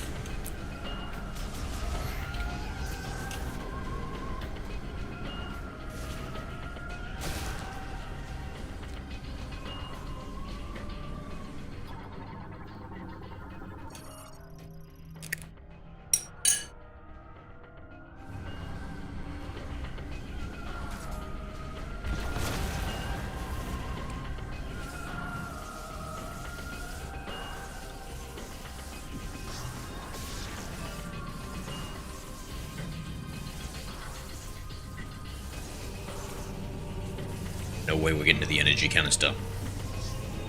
Speaker 1: No way we're getting to the energy canister.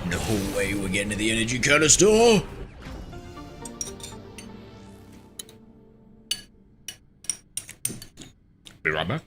Speaker 1: No way we're getting to the energy canister! Be right back.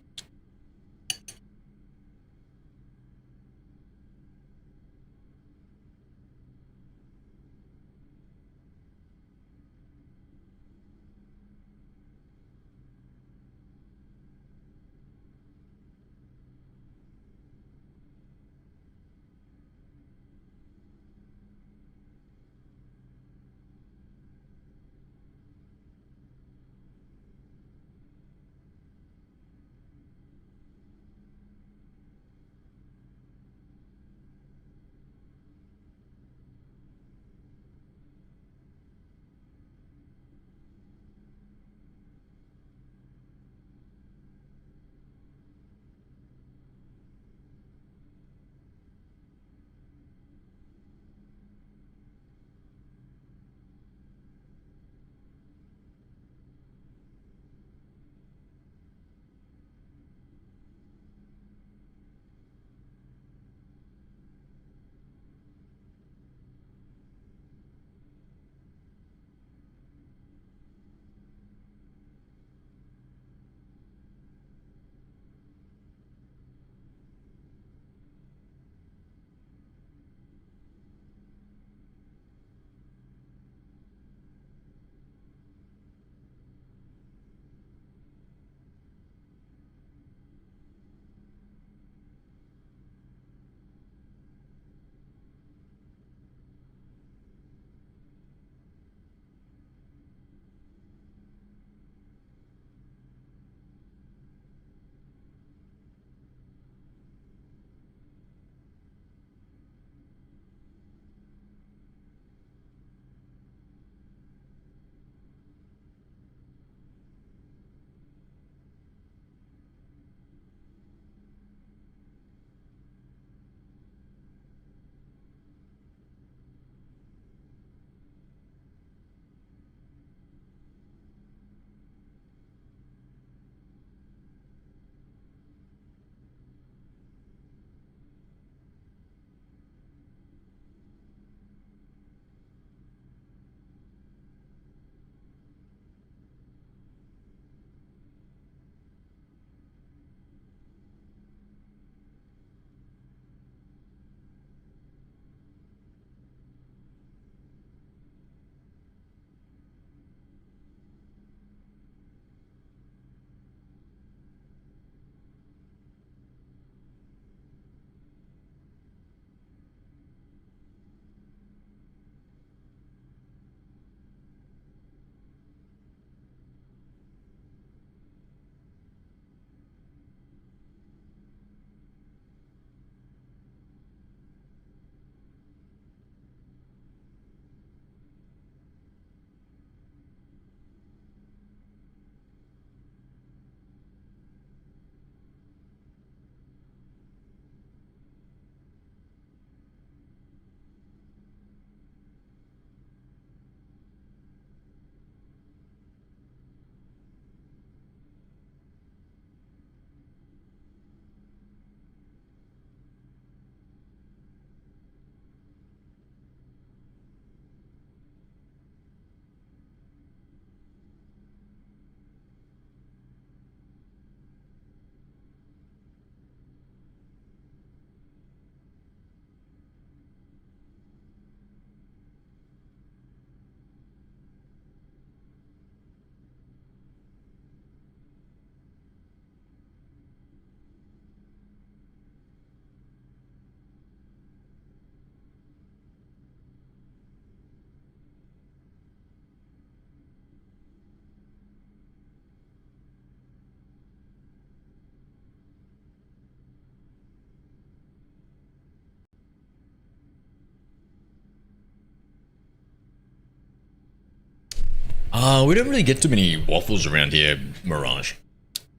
Speaker 1: We don't really get too many waffles around here, Mirage.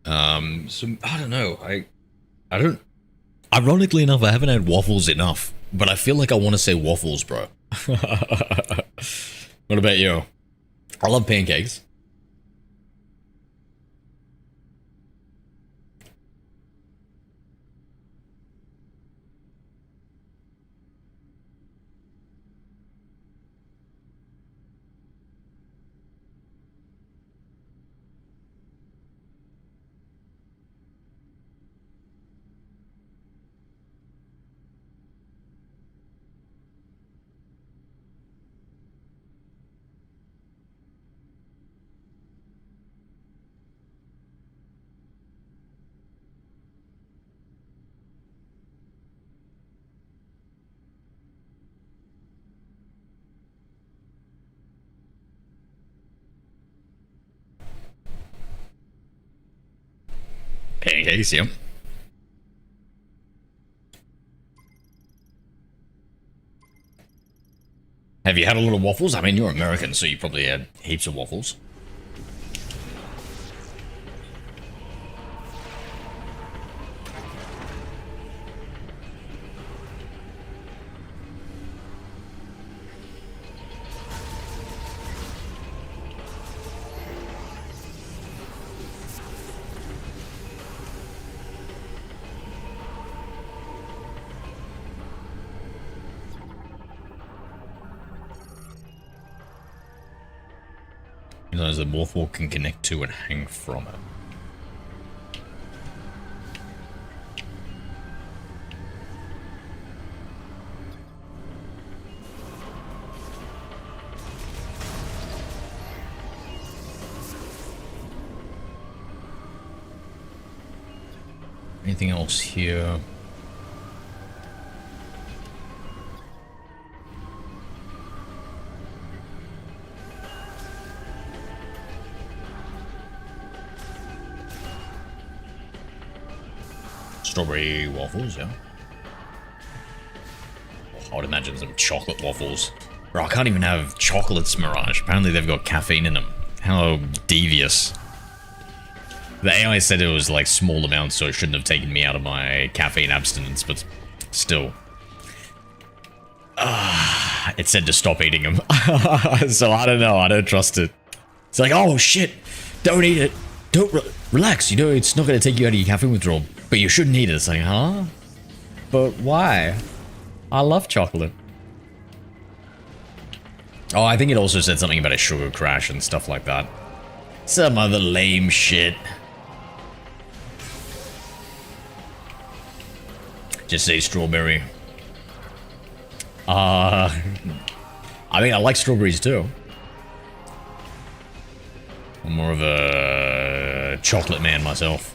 Speaker 1: So I don't know. I don't. Ironically enough, I haven't had waffles enough, but I feel like I want to say waffles, bro. What about you? I love pancakes. Pancakes, yeah. Have you had a lot of waffles? I mean, you're American, so you probably had heaps of waffles. As the waffle can connect to and hang from it. Anything else here? Strawberry waffles, yeah. I would imagine some chocolate waffles. Bro, I can't even have chocolates, Mirage. Apparently they've got caffeine in them. How devious. The AI said it was like small amounts, so it shouldn't have taken me out of my caffeine abstinence, but still. It said to stop eating them. So I don't know, I don't trust it. It's like, oh shit, don't eat it. Don't relax, you know, it's not going to take you out of your caffeine withdrawal. But you shouldn't eat it. It's like, huh? But why? I love chocolate. Oh, I think it also said something about a sugar crash and stuff like that. Some other lame shit. Just say strawberry. I mean, I like strawberries too. I'm more of a chocolate man myself.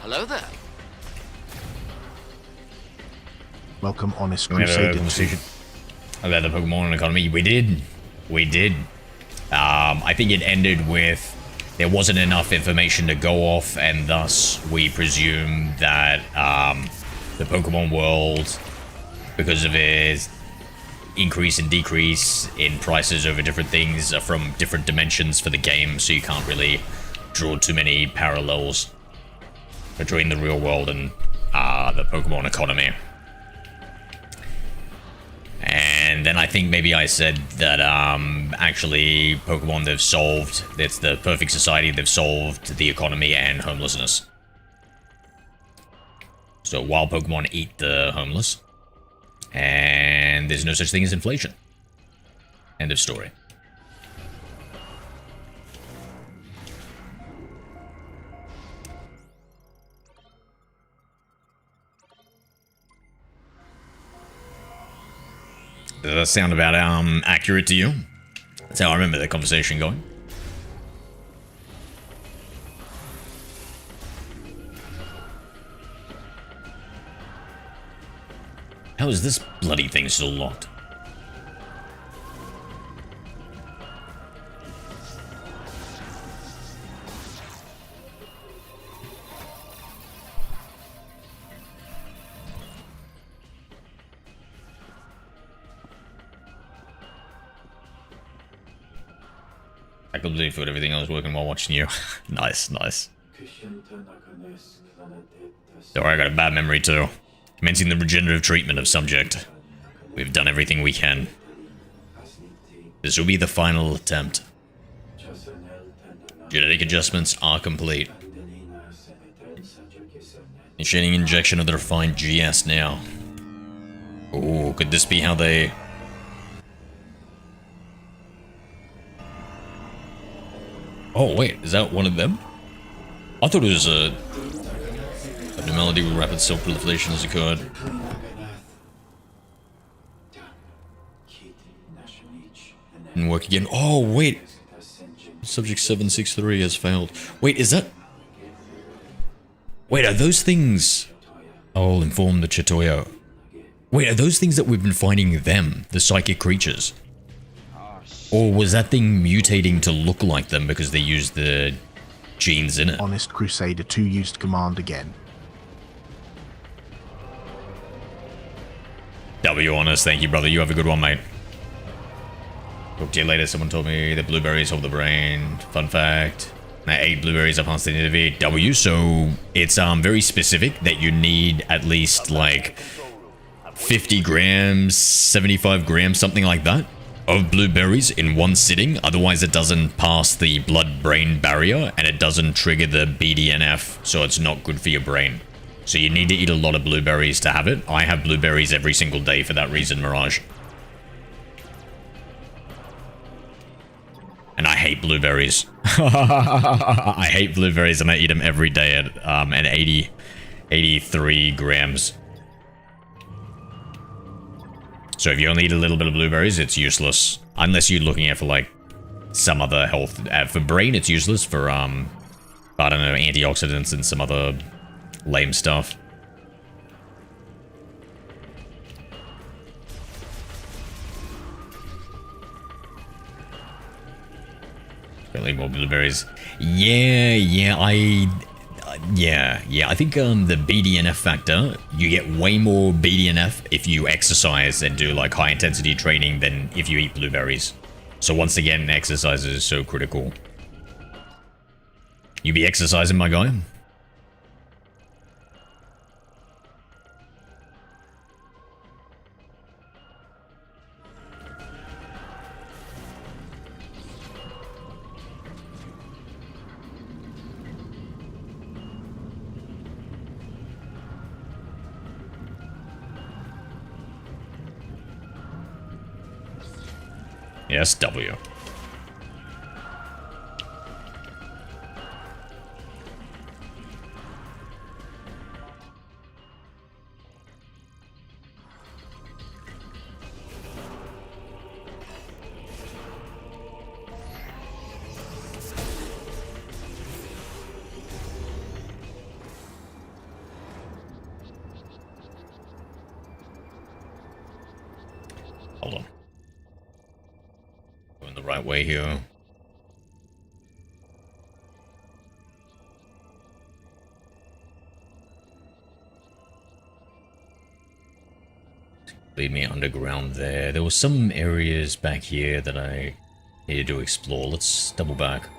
Speaker 6: Hello there.
Speaker 3: Welcome, Honest
Speaker 1: We had a
Speaker 3: Crusader.
Speaker 1: conversation about the Pokemon economy. We did. We did. I think it ended with there wasn't enough information to go off, and thus we presume that the Pokemon world, because of its increase and decrease in prices over different things, are from different dimensions for the game, so you can't really draw too many parallels between the real world and the Pokemon economy. And then I think maybe I said that actually Pokemon, they've solved, it's the perfect society, they've solved the economy and homelessness. So wild Pokemon eat the homeless, and there's no such thing as inflation. End of story. Does that sound about accurate to you? That's how I remember the conversation going. How is this bloody thing still locked? I completely thought everything I was working while watching you. Nice, nice. Don't worry, I got a bad memory too. Commencing the regenerative treatment of subject. We've done everything we can. This will be the final attempt. Genetic adjustments are complete. Initiating injection of the refined GS now. Ooh, could this be how they... Oh wait, is that one of them? I thought it was a abnormality with rapid self-proliferation has occurred. Didn't work again. Oh wait, subject 763 has failed. Wait, is that... Wait, are those things... I'll inform the Chitoyo. Wait, are those things that we've been finding them, the psychic creatures? Or was that thing mutating to look like them because they used the genes in it?
Speaker 3: Honest Crusader 2 used command again.
Speaker 1: W Honest, thank you, brother. You have a good one, mate. Talk to you later. Someone told me that blueberries hold the brain. Fun fact. I ate blueberries up on the W, so it's very specific that you need at least like 50 grams, 75 grams, something like that, of blueberries in one sitting. Otherwise, it doesn't pass the blood-brain barrier and it doesn't trigger the BDNF, so it's not good for your brain. So you need to eat a lot of blueberries to have it. I have blueberries every single day for that reason, Mirage. And I hate blueberries. I hate blueberries and I eat them every day at 83 grams. So if you only eat a little bit of blueberries, it's useless. Unless you're looking at for like some other health. For brain, it's useless. For, I don't know, antioxidants and some other lame stuff. Really more blueberries. Yeah, I think the BDNF factor, you get way more BDNF if you exercise and do like high intensity training than if you eat blueberries. So once again, exercise is so critical. You be exercising, my guy? Yes, W. Hold on. Going the right way here. Lead me underground there. There were some areas back here that I needed to explore. Let's double back.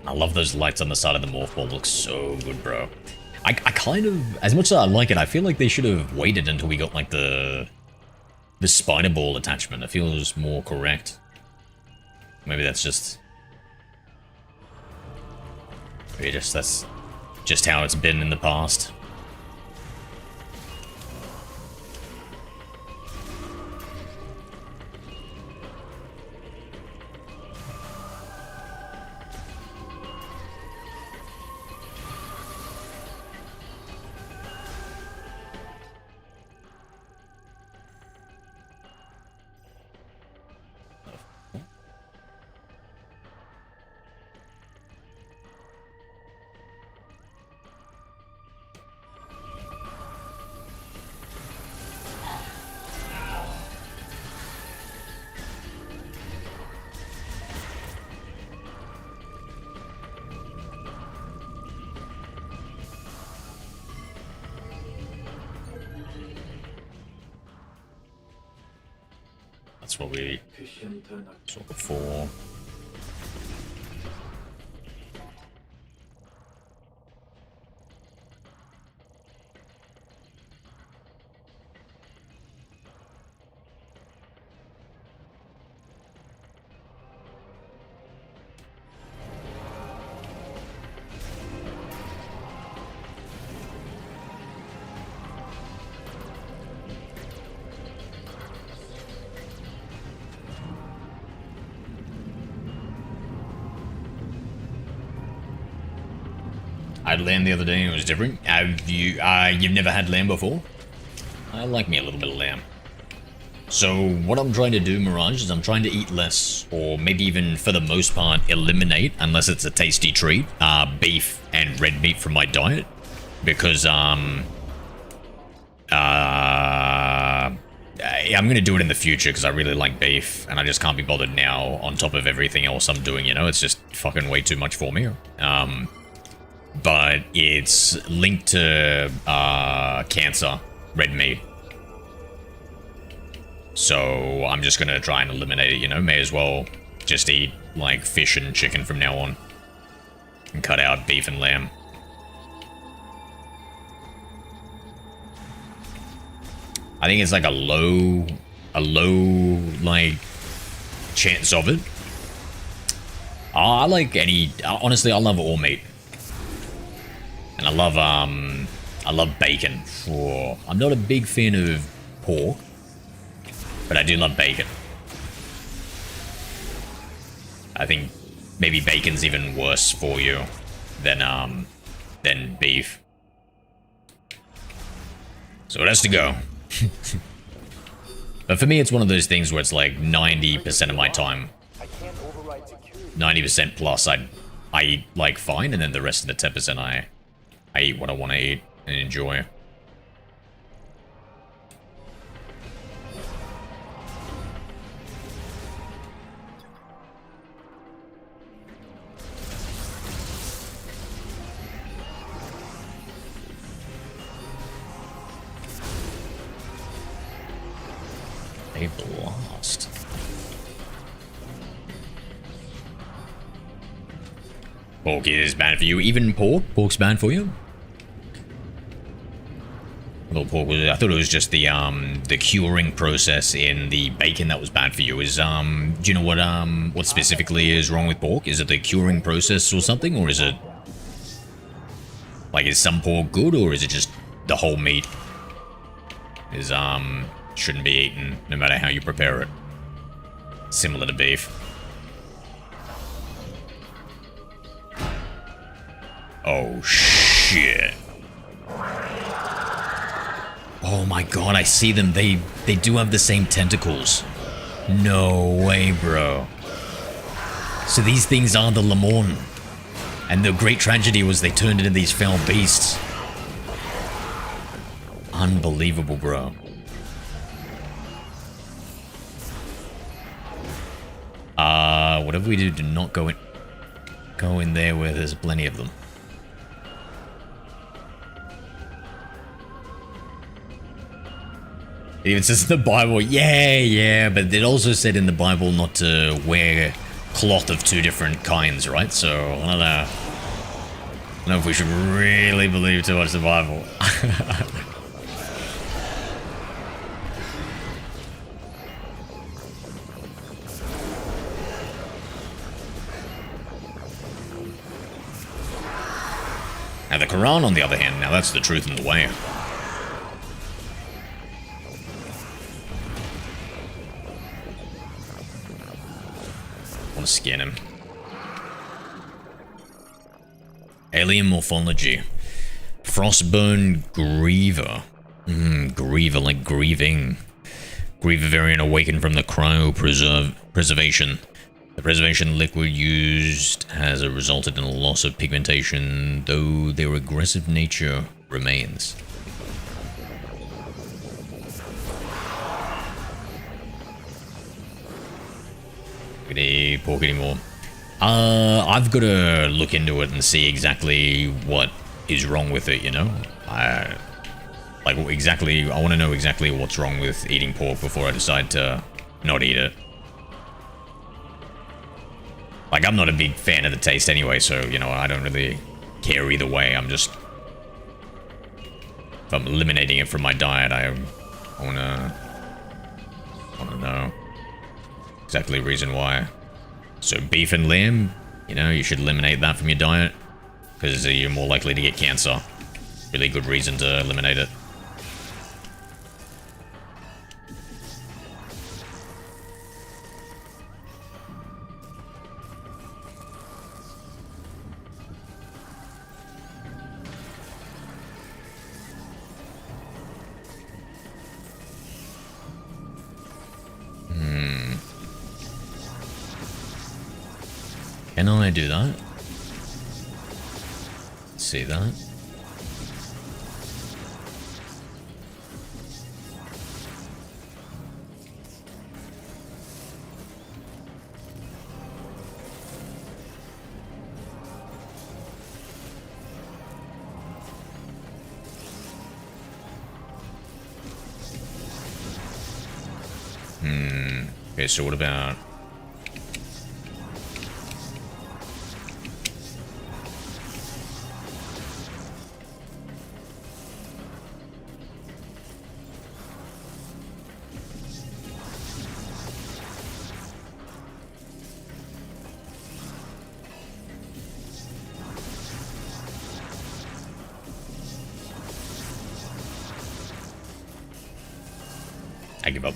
Speaker 1: I love those lights on the side of the morph ball. Looks so good, bro. I kind of, as much as I like it, I feel like they should have waited until we got like the spider ball attachment. It feels more correct. Maybe that's just, that's just how it's been in the past. That's what we saw before. I had lamb the other day and it was different. Have you, you've never had lamb before? I like me a little bit of lamb. So what I'm trying to do, Mirage, is I'm trying to eat less, or maybe even for the most part eliminate, unless it's a tasty treat, beef and red meat from my diet. Because, I'm going to do it in the future because I really like beef and I just can't be bothered now on top of everything else I'm doing, you know? It's just fucking way too much for me. But it's linked to cancer, red meat. So I'm just gonna try and eliminate it, you know? May as well just eat like fish and chicken from now on. And cut out beef and lamb. I think it's like a low like chance of it. I like any, honestly, I love all meat. And I love bacon. Oh, I'm not a big fan of pork, but I do love bacon. I think maybe bacon's even worse for you than beef. So it has to go. But for me, it's one of those things where it's like 90% of my time, 90% plus, I eat like fine, and then the rest of the 10% I eat what I want to eat and enjoy. A blast. Pork is bad for you. Even pork? Pork's bad for you? I thought it was just the curing process in the bacon that was bad for you. Is do you know what specifically is wrong with pork? Is it the curing process or something, or is it like, is some pork good, or is it just the whole meat is shouldn't be eaten no matter how you prepare it? Similar to beef. Oh shit. Oh my god, I see them. They do have the same tentacles. No way, bro. So these things are the Lemon. And the great tragedy was they turned into these foul beasts. Unbelievable, bro. Whatever we do not go in there where there's plenty of them. It even says in the Bible, yeah, but it also said in the Bible not to wear cloth of two different kinds, right? So, I don't know if we should really believe too much the Bible. Now the Quran, on the other hand, now that's the truth and the way. I want to scan him. Alien morphology. Frostburn Griever. Griever, like grieving. Griever variant awakened from the cryopreservation. The preservation liquid used has resulted in a loss of pigmentation, though their aggressive nature remains. Any pork anymore? I've got to look into it and see exactly what is wrong with it, you know? I want to know exactly what's wrong with eating pork before I decide to not eat it. Like, I'm not a big fan of the taste anyway, so, you know, I don't really care either way. I'm just... If I'm eliminating it from my diet, I wanna know exactly the reason why. So beef and lamb, you know, you should eliminate that from your diet, because you're more likely to get cancer. Really good reason to eliminate it. Can I do that? See that? Okay, so what about... I give up.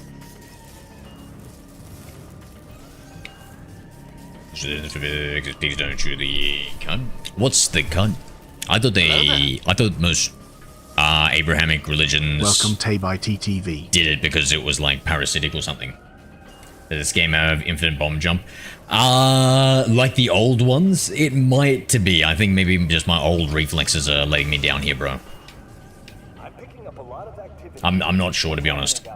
Speaker 1: Please don't chew the cud. What's the cud? I thought most Abrahamic religions
Speaker 3: Welcome Tay by TTV.
Speaker 1: did it because it was like parasitic or something. Does this game have infinite bomb jump? Like the old ones, it might to be. I think maybe just my old reflexes are letting me down here, bro.
Speaker 5: I'm picking up a lot of activity.
Speaker 1: I'm not sure, to be honest.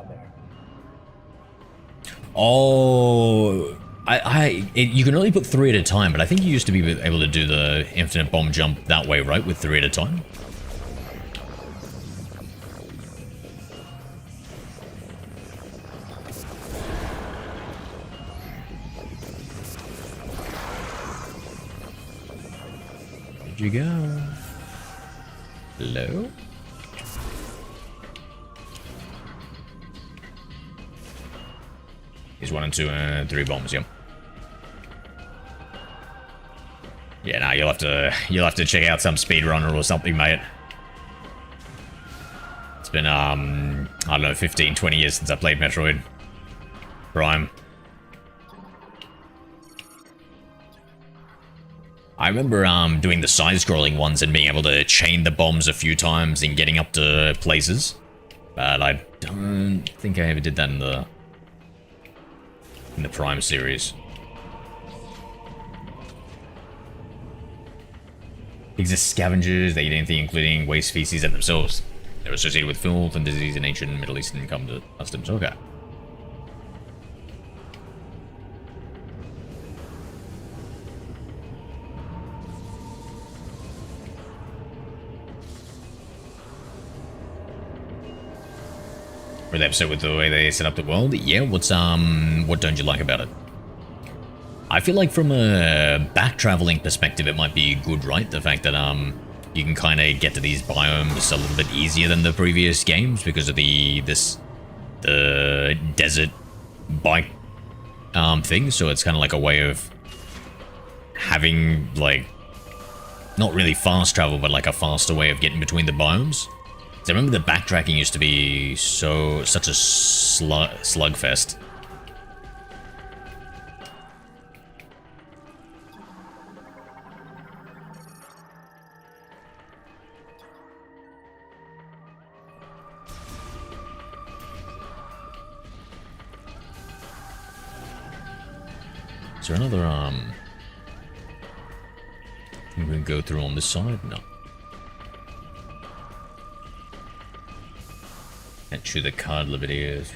Speaker 1: Oh, you can only put 3 at a time, but I think you used to be able to do the infinite bomb jump that way, right? With 3 at a time. Where'd you go? Hello? He's 1 and 2 and 3 bombs, yeah. Yeah, nah, you'll have to check out some speedrunner or something, mate. It's been I don't know, 15, 20 years since I played Metroid Prime. I remember doing the side-scrolling ones and being able to chain the bombs a few times and getting up to places. But I don't think I ever did that in the Prime series. Exist scavengers, they eat anything including waste species and themselves. They're associated with filth and disease in ancient Middle Eastern customs. Okay. Really upset with the way they set up the world? Yeah, what don't you like about it? I feel like from a back-traveling perspective, it might be good, right? The fact that you can kind of get to these biomes a little bit easier than the previous games because of the desert bike thing. So it's kind of like a way of having, like, not really fast travel, but like a faster way of getting between the biomes. I remember the backtracking used to be such a slugfest. Is there another we can go through on this side? No. Can't chew the card, Leviticus.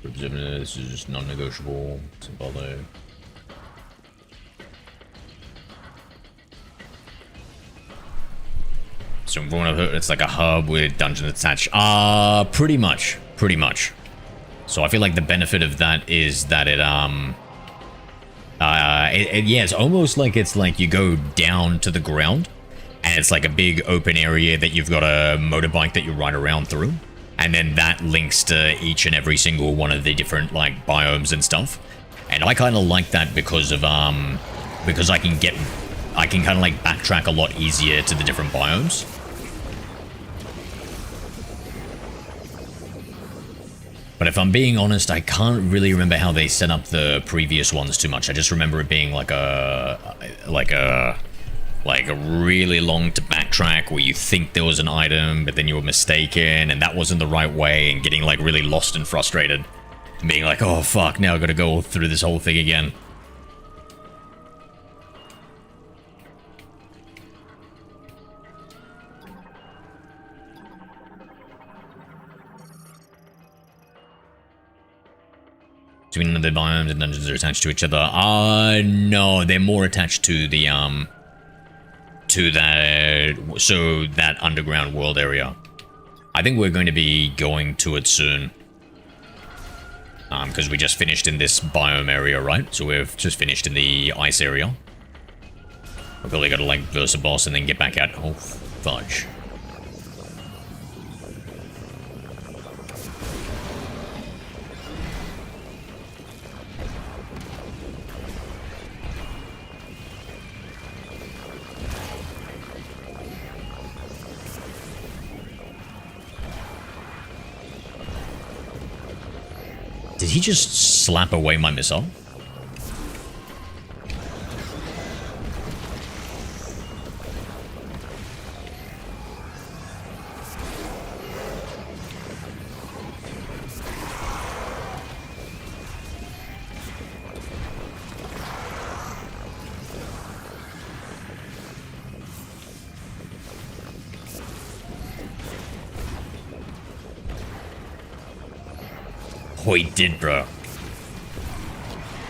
Speaker 1: This is just non-negotiable. Doesn't bother. So from what I've heard, it's like a hub with dungeons attached. Pretty much. So I feel like the benefit of that is that yeah, it's almost like it's like you go down to the ground and it's like a big open area that you've got a motorbike that you ride around through. And then that links to each and every single one of the different like biomes and stuff. And I kind of like that because of because I can kind of like backtrack a lot easier to the different biomes. But if I'm being honest, I can't really remember how they set up the previous ones too much. I just remember it being like a really long to backtrack where you think there was an item, but then you were mistaken, and that wasn't the right way, and getting like really lost and frustrated, and being like, oh fuck, now I've got to go through this whole thing again. Between the biomes and dungeons are attached to each other. No, they're more attached to the that underground world area. I think we're going to be going to it soon. Because we just finished in this biome area, right? So we've just finished in the ice area. We've probably got to like verse a boss and then get back out. Oh, fudge. Did he just slap away my missile? Oh, he did, bro.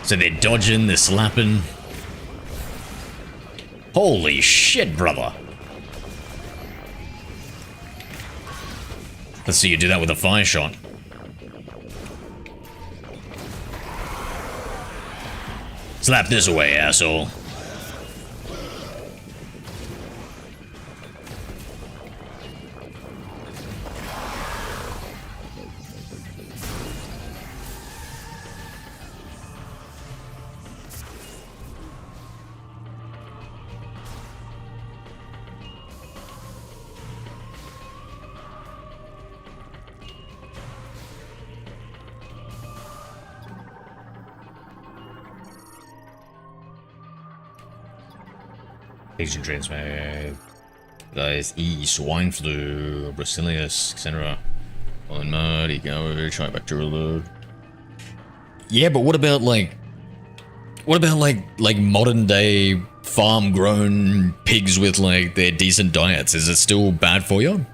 Speaker 1: So they're dodging, they're slapping. Holy shit, brother. Let's see you do that with a fire shot. Slap this away, asshole. Asian transmit, guys, swine flu, Bracillus, etc. On mud, eco, try bacterial load. Yeah, but what about like modern day farm grown pigs with like their decent diets? Is it still bad for you?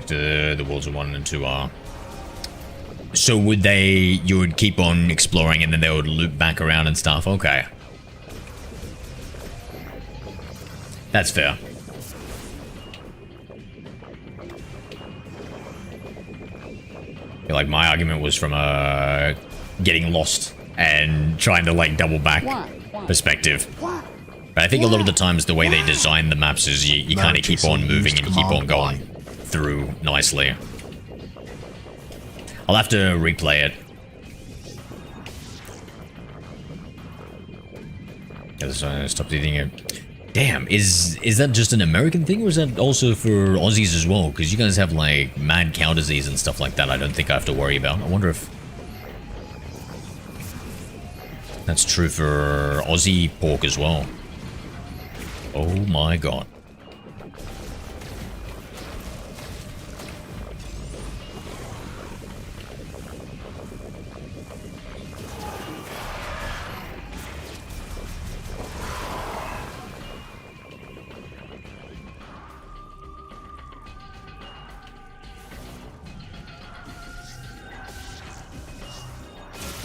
Speaker 1: The worlds of 1 and 2 are. So would you would keep on exploring and then they would loop back around and stuff? Okay. That's fair. I feel like my argument was from getting lost and trying to like double back perspective. But I think a lot of the times the way they design the maps is you kind of keep on moving and keep on going through nicely. I'll have to replay it. Stop eating it. Damn, is that just an American thing or is that also for Aussies as well? Because you guys have like mad cow disease and stuff like that I don't think I have to worry about. I wonder if that's true for Aussie pork as well. Oh my god.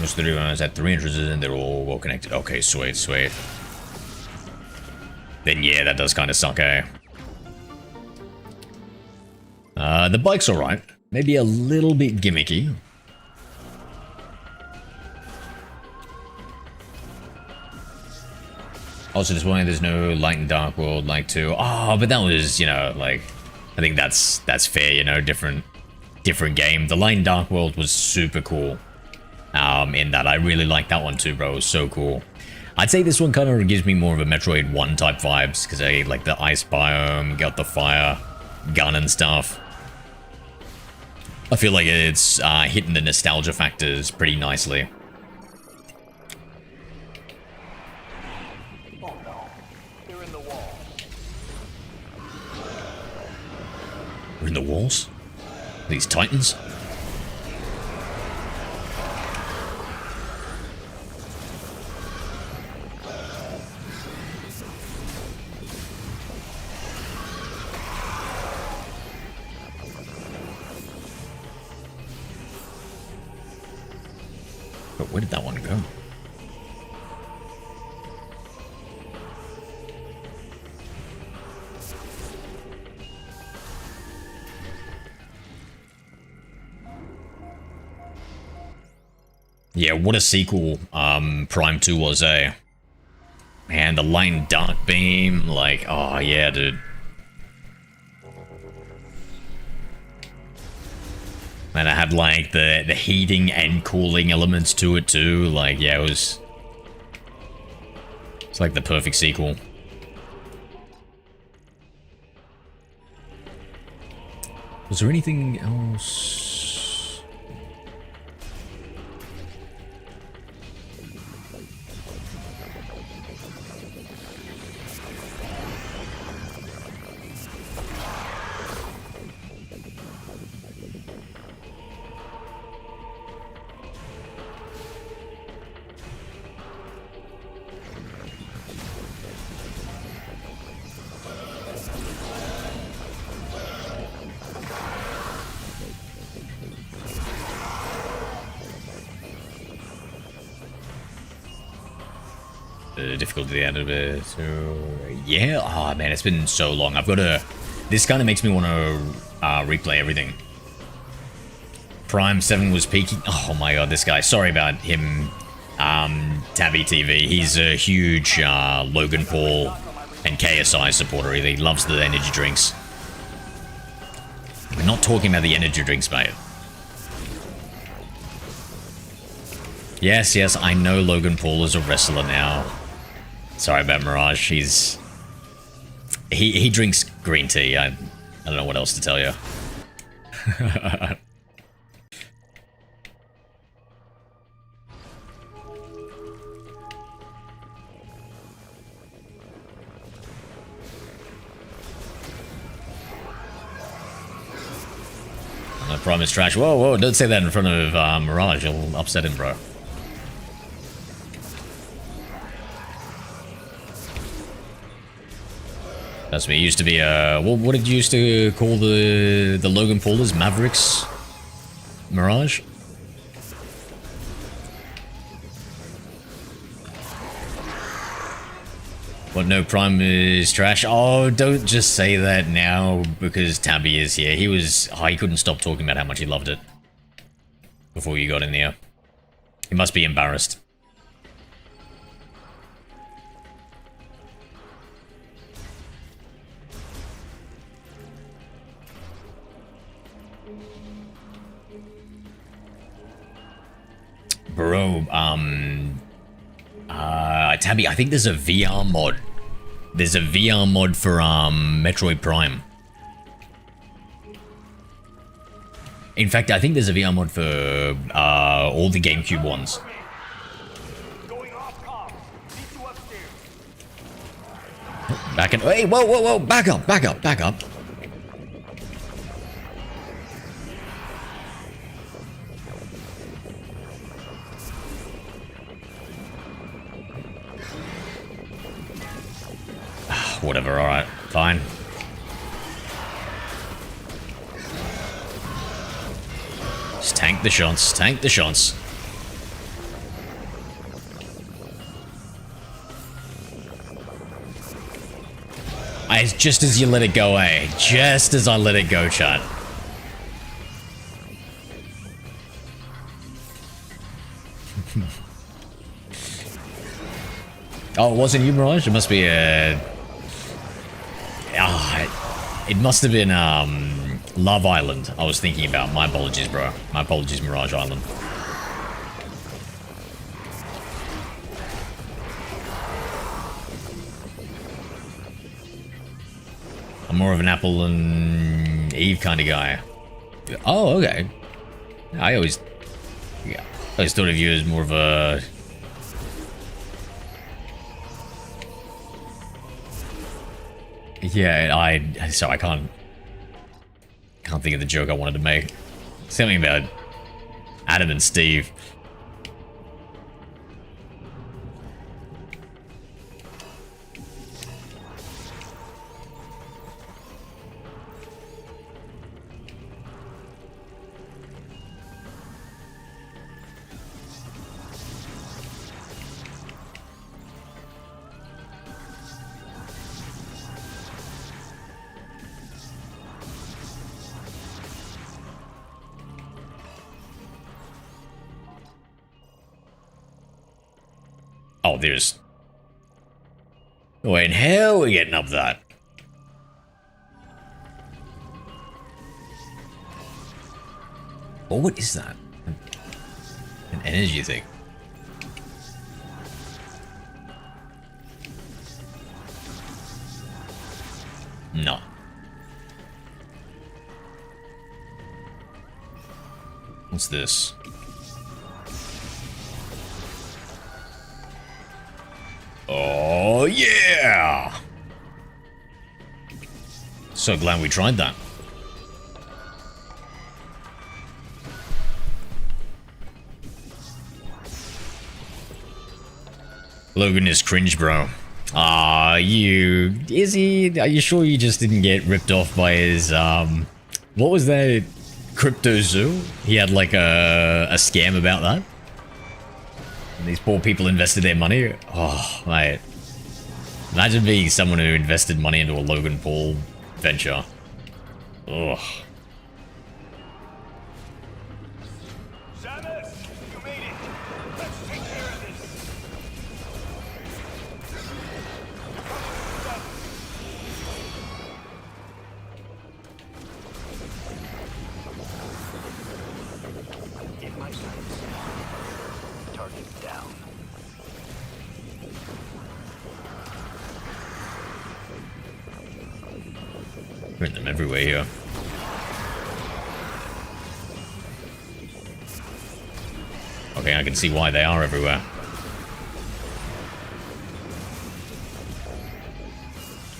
Speaker 1: Most 3 rounds had 3 entrances and they're all well connected. Okay, sweet, sweet. Then yeah, that does kind of suck, eh? The bike's alright. Maybe a little bit gimmicky. Also disappointing there's no light and dark world like 2. Oh, but that was, you know, like, I think that's fair, you know, different game. The light and dark world was super cool. In that I really like that one too, bro. It was so cool. I'd say this one kind of gives me more of a Metroid 1 type vibes, because I like the ice biome, got the fire gun and stuff. I feel like it's hitting the nostalgia factors pretty nicely.
Speaker 5: Oh no, they're in the wall.
Speaker 1: We're in the walls? These titans? But where did that one go? Yeah, what a sequel Prime 2 was, eh? Man, the light and dark beam, like, oh yeah, dude. And it had like the heating and cooling elements to it too. Like, yeah, it's like the perfect sequel. Was there anything else? The difficulty at it. So yeah, oh man, it's been so long. I've got to. This kind of makes me want to replay everything. Prime 7 was peaking. Oh my god, this guy. Sorry about him. Tabby TV. He's a huge Logan Paul and KSI supporter. He loves the energy drinks. We're not talking about the energy drinks, mate. Yes, yes, I know Logan Paul is a wrestler now. Sorry about Mirage. He drinks green tea. I don't know what else to tell you. Prime is trash. Whoa, whoa, don't say that in front of Mirage. You'll upset him, bro. That's me. It used to be what did you used to call the Logan Paulers? Mavericks? Mirage? What, no, Prime is trash? Oh, don't just say that now because Tabby is here. He couldn't stop talking about how much he loved it before you got in there. He must be embarrassed. Bro, Tabby, I think there's a VR mod. There's a VR mod for, Metroid Prime. In fact, I think there's a VR mod for, all the GameCube ones. Back in, hey, whoa, whoa, whoa, back up, back up, back up. Whatever, alright, fine. Just tank the shots, tank the shots. It's just as you let it go, eh? Just as I let it go, chat. Oh, it wasn't you, Mirage? It must be a... it must have been, Love Island I was thinking about. My apologies, bro. My apologies, Mirage Island. I'm more of an Apple and Eve kind of guy. Oh, okay. I always thought of you as more of a... Yeah, I can't think of the joke I wanted to make. Something about Adam and Steve. Oh, there's... Wait, hell we're getting up that. Oh, what is that? An energy thing. No. What's this? Oh, yeah! So glad we tried that. Logan is cringe, bro. Are you... Is he... Are you sure you just didn't get ripped off by his, what was that? Crypto Zoo? He had, like, a scam about that? And these poor people invested their money? Oh, mate. Imagine being someone who invested money into a Logan Paul venture. Ugh.
Speaker 5: Samus, you made it. Let's take care of this. In my sights. Target down.
Speaker 1: Putting them everywhere here. Okay, I can see why they are everywhere.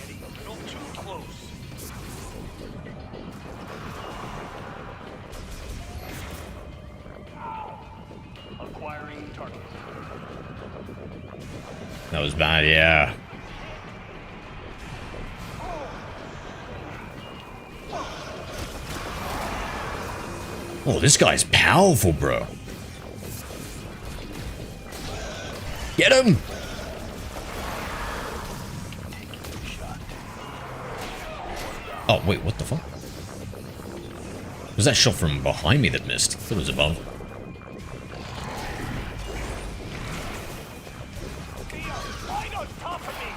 Speaker 5: Getting a little too close. Acquiring target.
Speaker 1: That was bad, yeah. Oh, this guy's powerful, bro. Get him! Oh, wait, what the fuck? Was that shot from behind me that missed? I thought it was above.
Speaker 5: Right on top of me.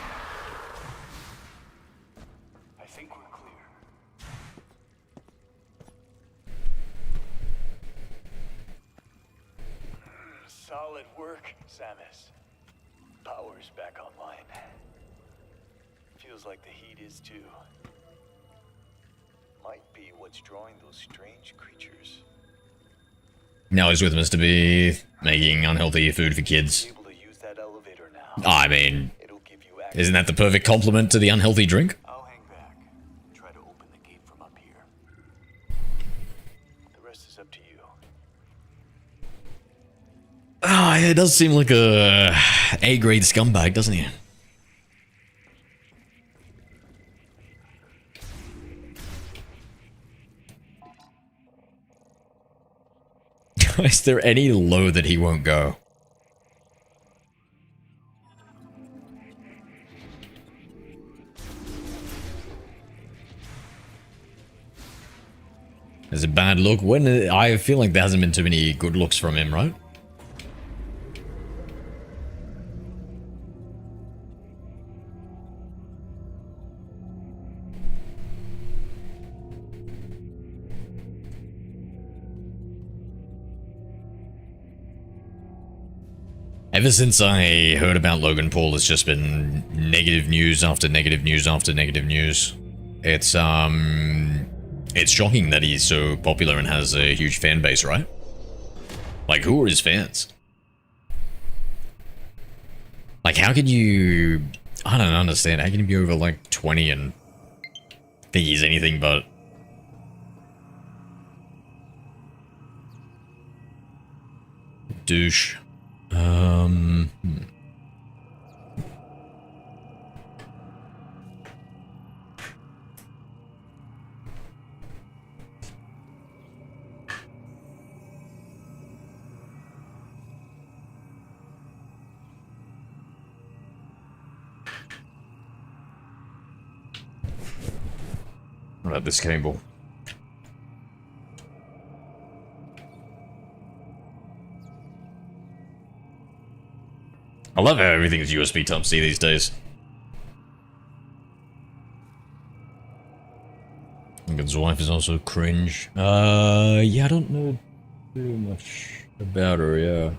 Speaker 5: I think we're clear. Solid work, Samus. Power's back online. Feels like the heat is too. Might be what's drawing those strange creatures.
Speaker 1: Now he's with Mr. B, making unhealthy food for kids.
Speaker 5: Able to use that elevator now.
Speaker 1: I mean,
Speaker 5: It'll give you access.
Speaker 1: isn't that the perfect compliment to the unhealthy drink?
Speaker 5: I'll hang back. Try to open the gate from up here. The rest is up to you.
Speaker 1: Ah, yeah, it does seem like a A-grade scumbag, doesn't he? Is there any low that he won't go? There's a bad look. When I feel like there hasn't been too many good looks from him, right? Ever since I heard about Logan Paul, it's just been negative news after negative news after negative news. It's shocking that he's so popular and has a huge fan base, right? Like, who are his fans? Like, how can you... I don't understand. How can you be over, like, 20 and think he's anything but... douche? What about this cable? I love how everything is USB Type-C these days. Lincoln's wife is also cringe. Yeah, I don't know too much about her, yeah.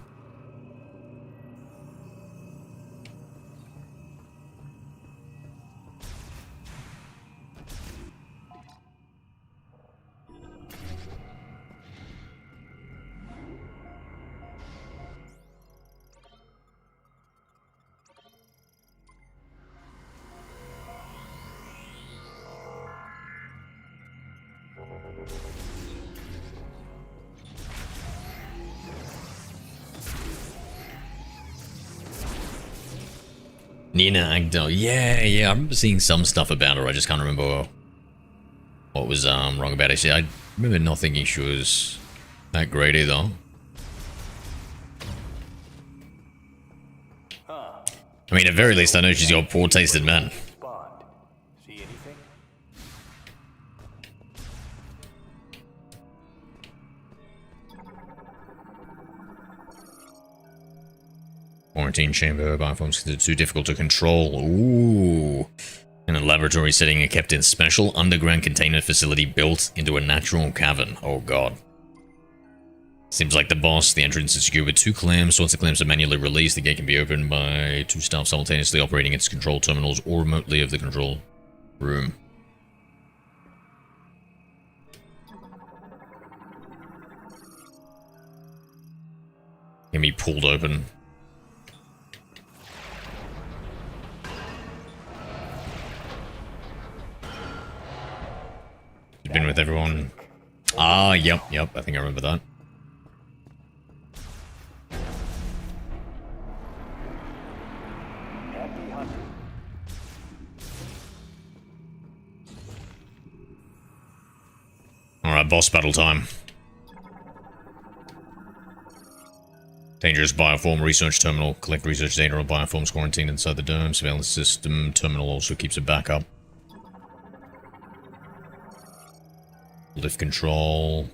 Speaker 1: Nina Agdal. Yeah, I remember seeing some stuff about her. I just can't remember what was wrong about it. See, I remember not thinking she was that great either. I mean, at very least, I know she's got poor taste in men.
Speaker 5: Respond. See anything?
Speaker 1: Quarantine chamber, bioforms considered too difficult to control. Ooh. In a laboratory setting are kept in special underground containment facility built into a natural cavern. Oh god. Seems like the boss. The entrance is secured with 2 clamps. Once the clamps are manually released, the gate can be opened by 2 staff simultaneously operating its control terminals or remotely of the control room. Can be pulled open. You've been with everyone. Ah, yep, I think I remember that. Alright, boss battle time. Dangerous bioform research terminal. Collect research data on bioforms quarantined inside the dome. Surveillance system terminal also keeps a backup. Lift control.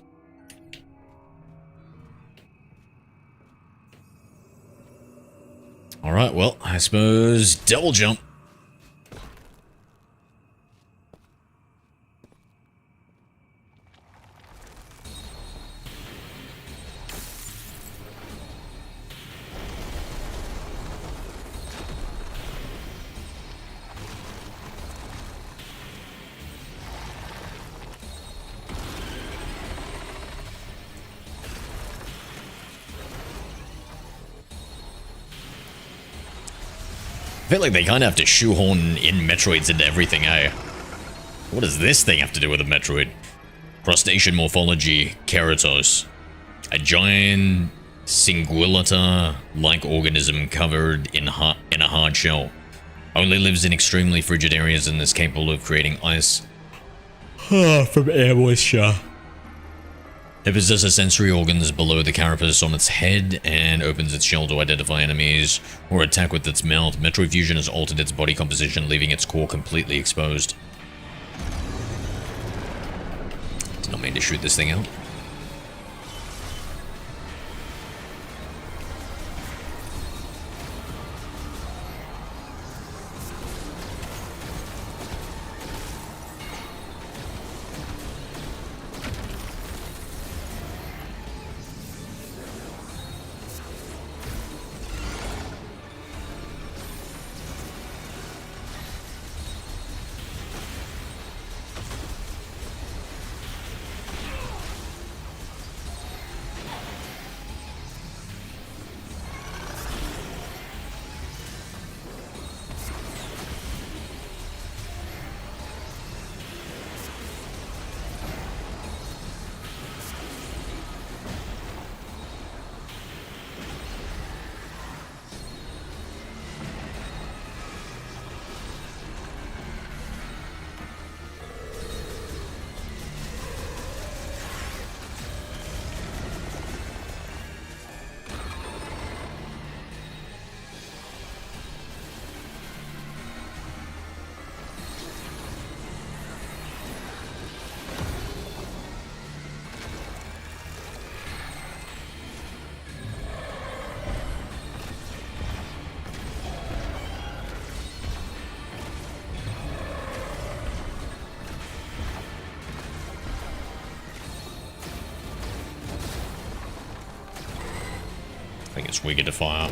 Speaker 1: Alright, well, I suppose double jump. I feel like they kind of have to shoehorn in Metroids into everything, eh? What does this thing have to do with a Metroid? Crustacean morphology, Keratos. A giant Singuillata-like organism covered in a hard shell. Only lives in extremely frigid areas and is capable of creating ice from air moisture. It possesses sensory organs below the carapace on its head and opens its shell to identify enemies or attack with its mouth. Metroid fusion has altered its body composition, leaving its core completely exposed. Did not mean need to shoot this thing out. I think it's wicked to fire.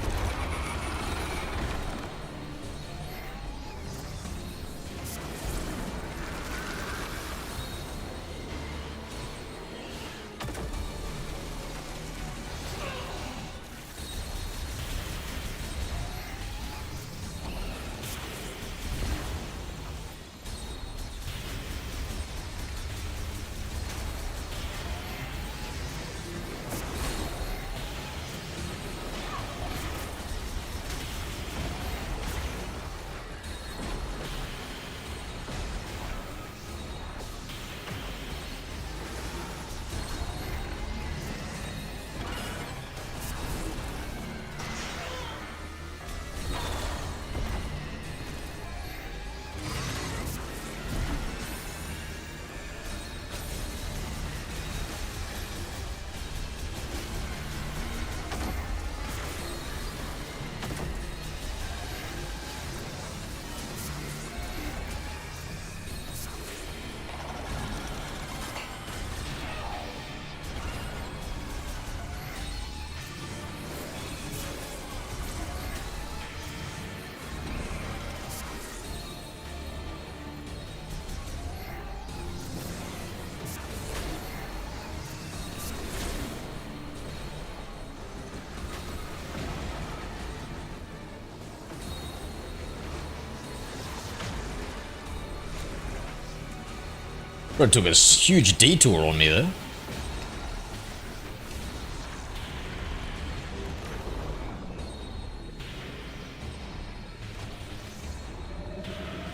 Speaker 1: Bro took a huge detour on me there.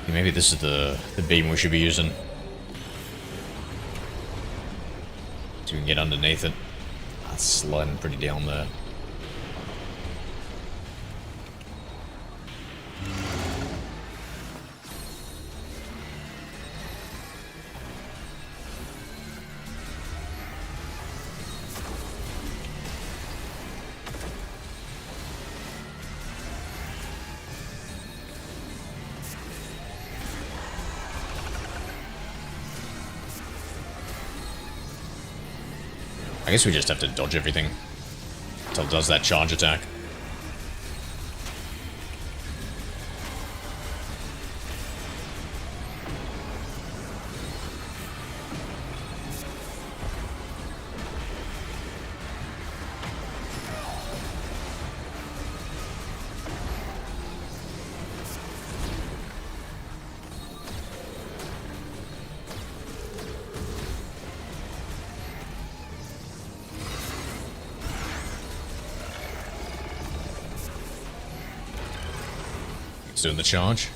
Speaker 1: Maybe this is the beam we should be using. So we can get underneath it. That's sliding pretty down there. I guess we just have to dodge everything until it does that charge attack. It's doing the charge.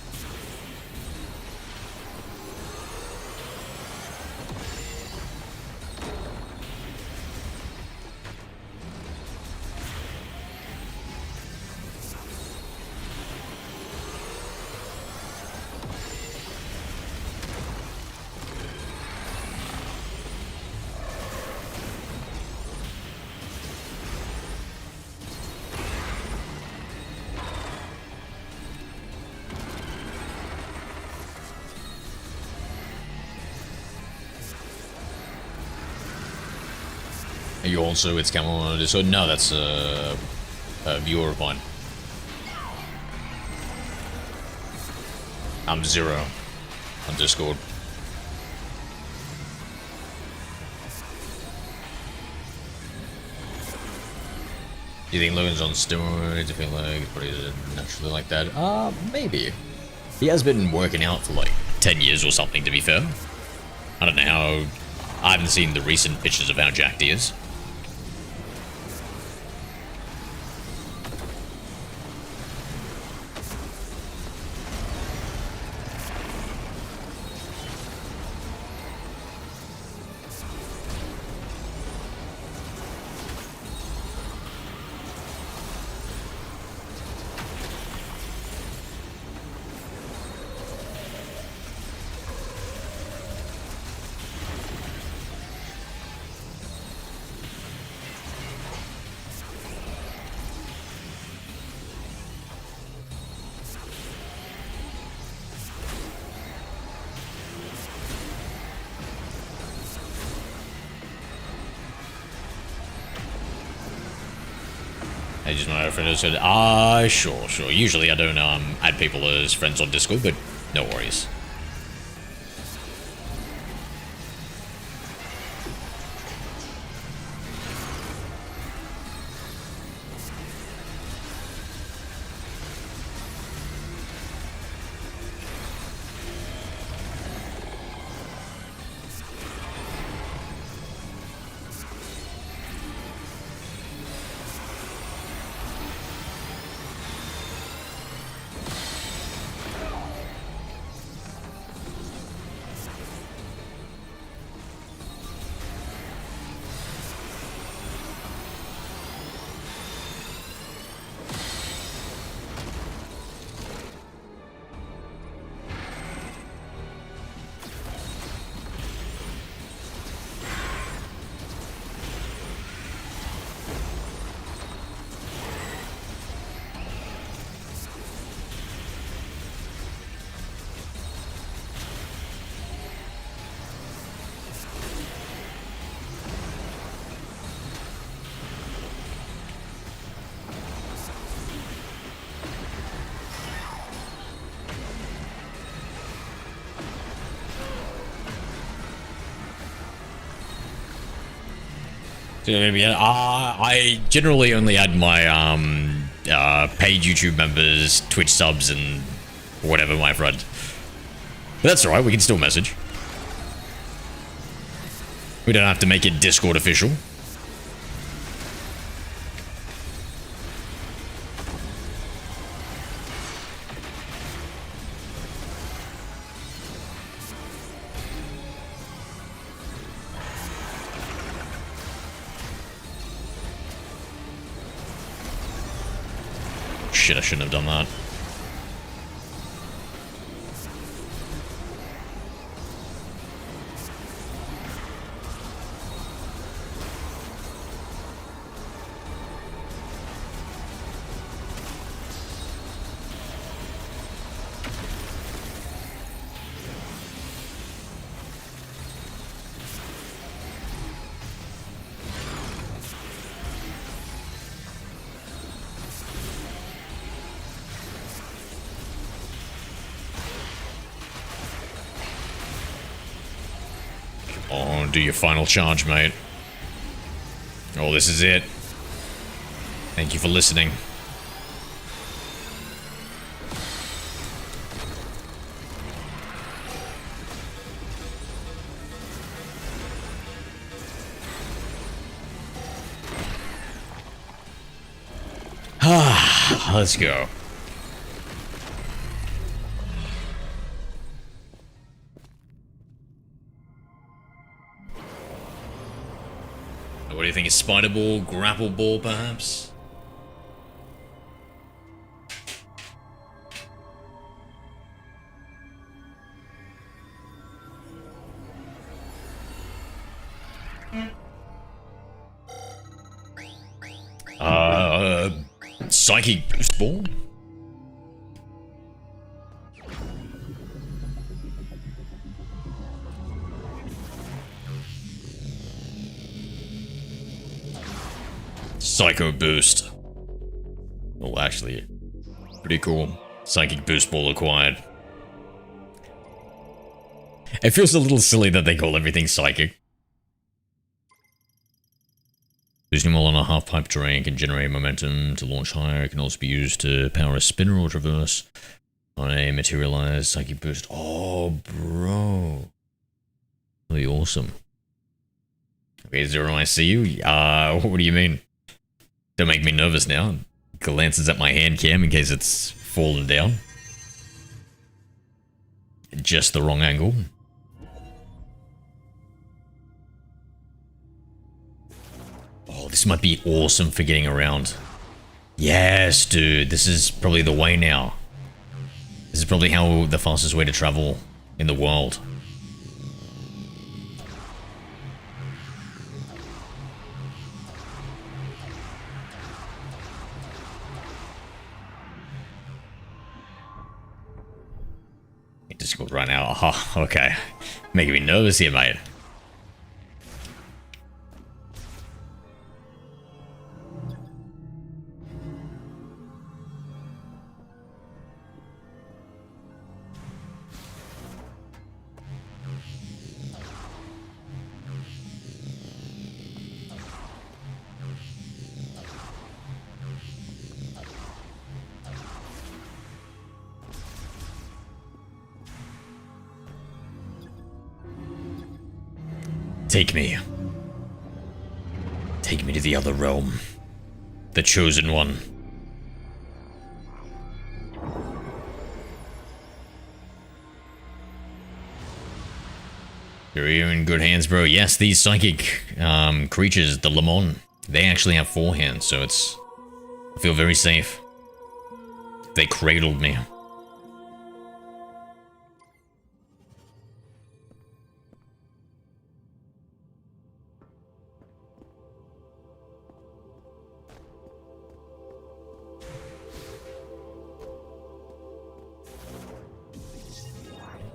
Speaker 1: Are you also, it's come on Discord? No, that's a viewer of mine. I'm Zero on Discord. Do you think Logan's on steroids? I feel like it's pretty naturally like that. Maybe. He has been working out for like 10 years or something, to be fair. I don't know how... I haven't seen the recent pictures of how jacked he is. I just my friend said, sure. Usually I don't add people as friends on Discord, but no worries. Yeah, I generally only add my paid YouTube members, Twitch subs, and whatever, my friend. But that's alright, we can still message. We don't have to make it Discord official. Shit, I shouldn't have done that. Oh, do your final charge, mate. Oh, this is it. Thank you for listening. Let's go. What do you think? Is spider ball, grapple ball, perhaps? Psychic boost ball? Psycho boost. Oh, actually, pretty cool. Psychic boost ball acquired. It feels a little silly that they call everything psychic. Boosting while on a half-pipe terrain can generate momentum to launch higher. It can also be used to power a spinner or traverse on a materialized psychic boost. Oh, bro. Really awesome. Okay, Zero, I see you. What do you mean? Don't make me nervous now. Glances at my hand cam in case it's fallen down. Just the wrong angle. Oh, this might be awesome for getting around. Yes, dude. This is probably the way now. This is probably how the fastest way to travel in the world. Discord right now. Oh, okay. Making me nervous here, mate. Take me. Take me to the other realm. The chosen one. You're in good hands, bro. Yes, these psychic creatures, the Lemon, they actually have 4 hands, so it's... I feel very safe. They cradled me.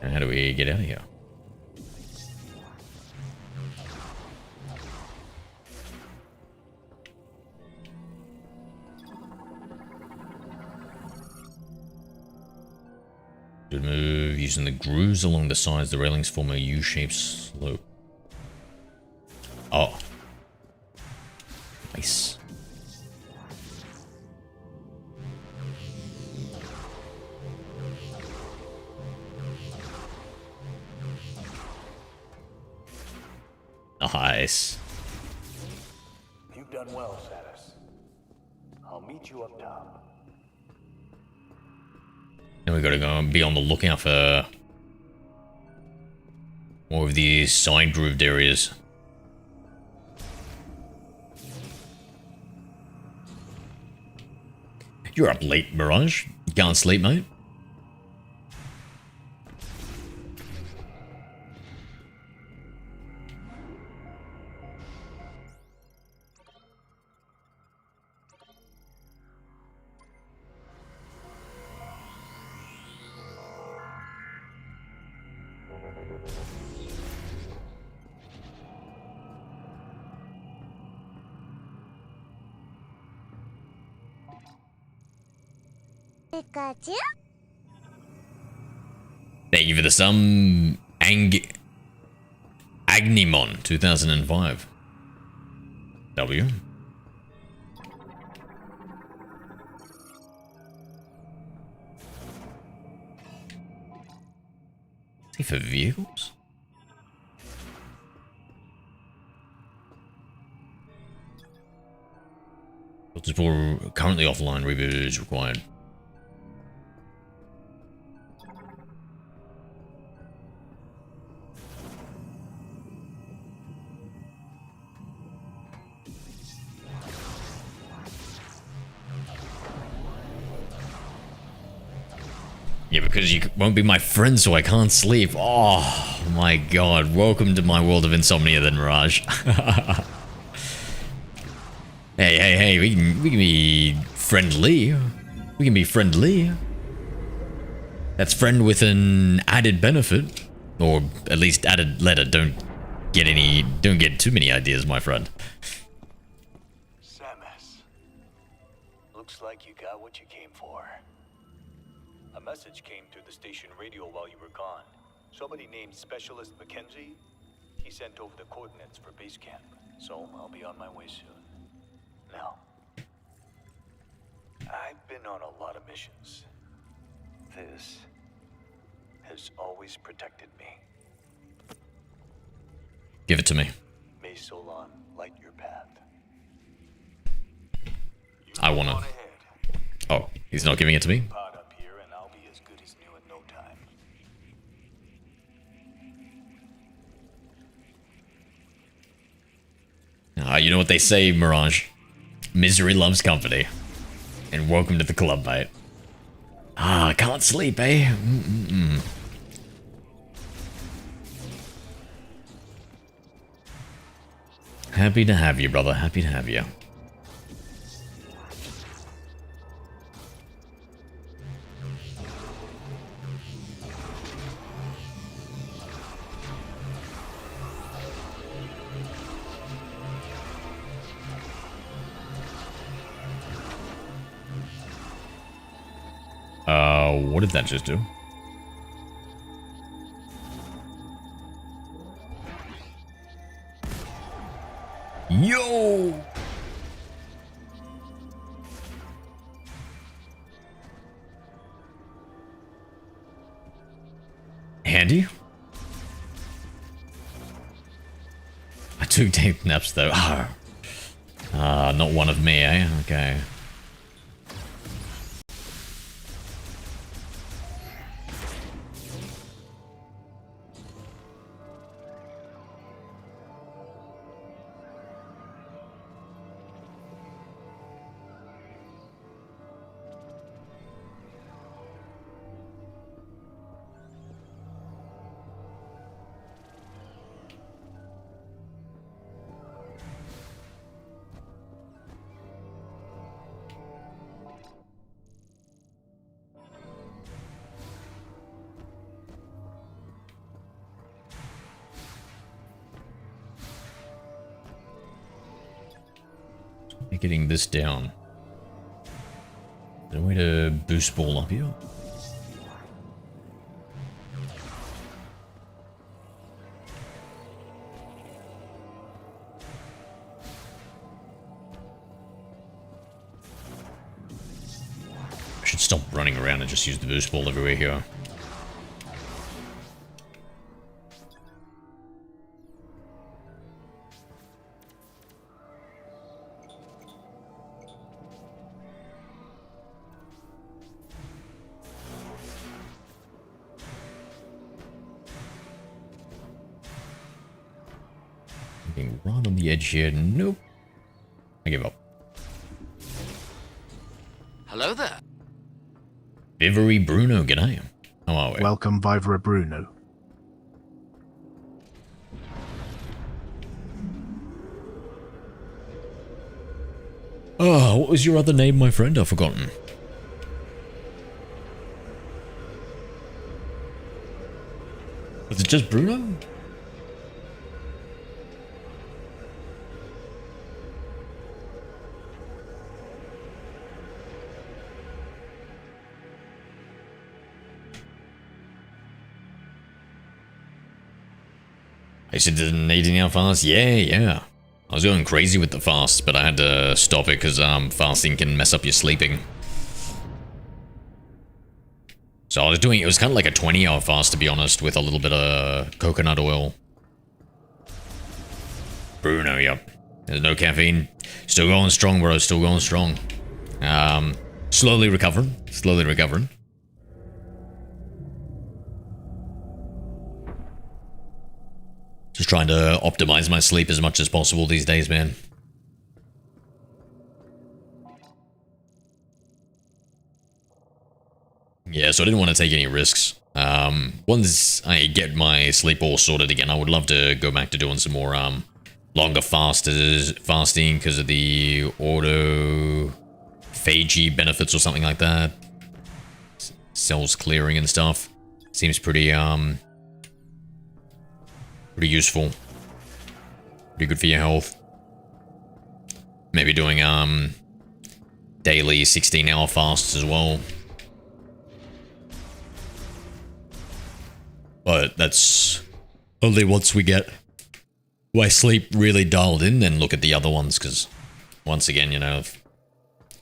Speaker 1: How do we get out of here? Good move. Using the grooves along the sides, the railings form a U-shaped slope. Oh. Nice. Nice.
Speaker 5: You've done well, Samus. I'll meet you up top.
Speaker 1: Then we gotta go and be on the lookout for more of these side grooved areas. You're up late, Mirage. You can't sleep, mate. Thank you for the sum, Agnimon 2005. W. Is he for vehicles? Currently offline, reboot is required. Yeah, because you won't be my friend, so I can't sleep. Oh my god. Welcome to my world of insomnia then, Mirage. Hey, we can be friendly. We can be friendly. That's friend with an added benefit. Or at least added letter. Don't get too many ideas, my friend.
Speaker 5: Samus. like you got what you came for. A message came through the station radio while you were gone. Somebody named Specialist Mackenzie, he sent over the coordinates for base camp. So I'll be on my way soon. Now, I've been on a lot of missions. This has always protected me.
Speaker 1: Give it to me.
Speaker 5: May Solon light your path.
Speaker 1: I wanna. Oh, he's not giving it to me?
Speaker 5: Pod up here and I'll be as good as new in no time.
Speaker 1: You know what they say, Mirage? Misery loves company. And welcome to the club, mate. I can't sleep, eh? Happy to have you, brother. Happy to have you. What did that just do? Yo! Handy? I took take naps though. Not one of me, eh? Okay. Getting this down. Is there a way to boost ball up here? I should stop running around and just use the boost ball everywhere here. Right on the edge here. Nope. I give up.
Speaker 6: Hello there.
Speaker 1: Vivery Bruno, g'day. How are we?
Speaker 3: Welcome, Vivera Bruno.
Speaker 1: Oh, what was your other name, my friend? I've forgotten. Was it just Bruno? I said, didn't need any fast? Yeah. I was going crazy with the fast, but I had to stop it because fasting can mess up your sleeping. So I was doing, it was kind of like a 20-hour fast, to be honest, with a little bit of coconut oil. Bruno, yep. There's no caffeine. Still going strong, bro. Still going strong. Slowly recovering. Just trying to optimize my sleep as much as possible these days, man. Yeah, so I didn't want to take any risks. Once I get my sleep all sorted again, I would love to go back to doing some more longer fasting because of the autophagy benefits or something like that. Cells clearing and stuff. Seems pretty pretty useful. Pretty good for your health. Maybe doing daily 16-hour fasts as well. But that's only once we get my sleep really dialed in, then look at the other ones, because once again, you know, if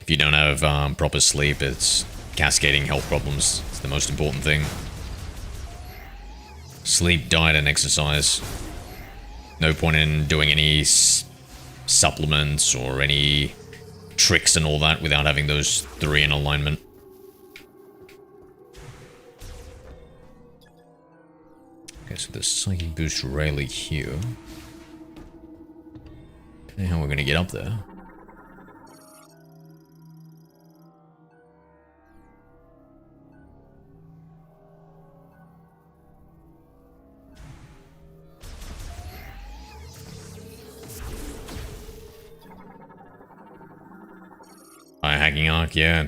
Speaker 1: you don't have proper sleep, it's cascading health problems. It's the most important thing. Sleep, diet, and exercise. No point in doing any supplements or any tricks and all that without having those three in alignment. Okay, so there's psychic boost rarely here. Okay, how we're gonna get up there? Hacking arc, yeah.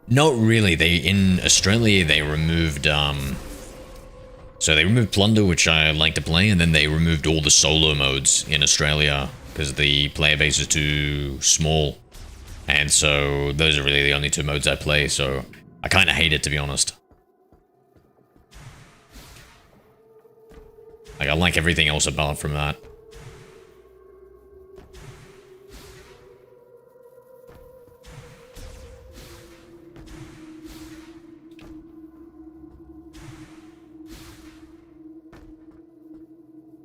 Speaker 1: Not really. They in Australia they removed so they removed Plunder, which I like to play, and then they removed all the solo modes in Australia because the player base is too small. And so those are really the only two modes I play, so I kind of hate it, to be honest. Like, I like everything else apart from that.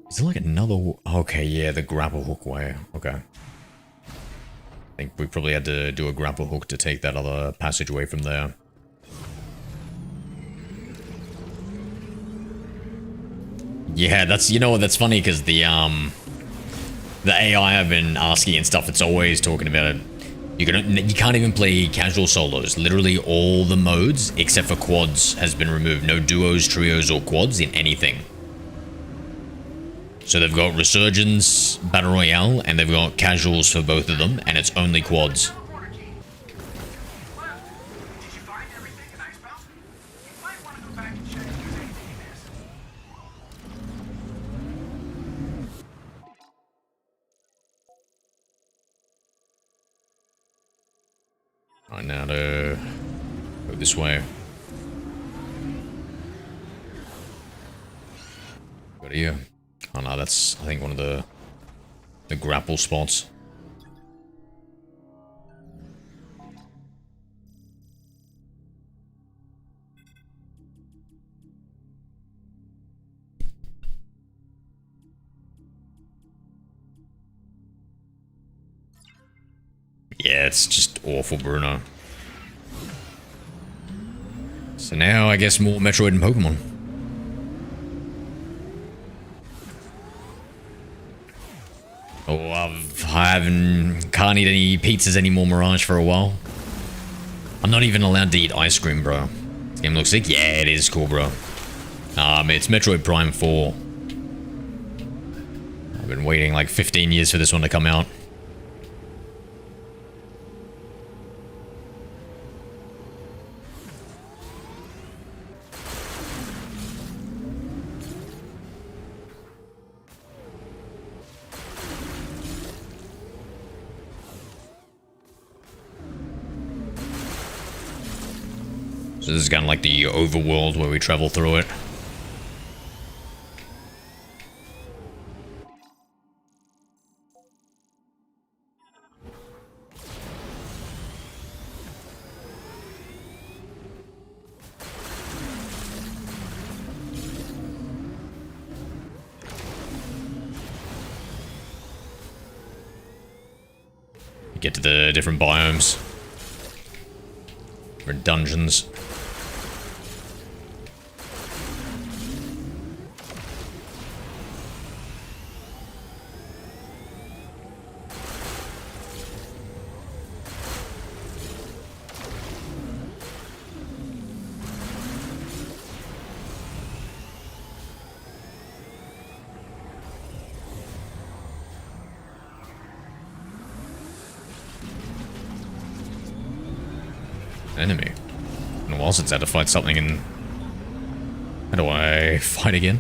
Speaker 1: Is there like another... Okay, yeah, the grapple hook way. Okay. I think we probably had to do a grapple hook to take that other passageway from there. Yeah, that's... You know what, that's funny, because the AI I've been asking and stuff, it's always talking about it. You can't even play casual solos. Literally all the modes, except for quads, has been removed. No duos, trios, or quads in anything. So they've got Resurgence, Battle Royale, and they've got casuals for both of them, and it's only quads.
Speaker 2: Teleporter key. Well, did you find everything in Icebound? You might want to go back and check if there's anything you missed.
Speaker 1: Right, now to go this way. Go to here. Oh no, that's, I think, one of the grapple spots. Yeah, it's just awful, Bruno. So now, I guess, more Metroid and Pokemon. Oh, can't eat any pizzas anymore, Mirage, for a while. I'm not even allowed to eat ice cream, bro. This game looks sick. Yeah, it is cool, bro. It's Metroid Prime 4. I've been waiting like 15 years for this one to come out. So this is kind of like the overworld where we travel through it. You get to the different biomes, different dungeons. Enemy. Been a while since I had to fight something in... How do I fight again?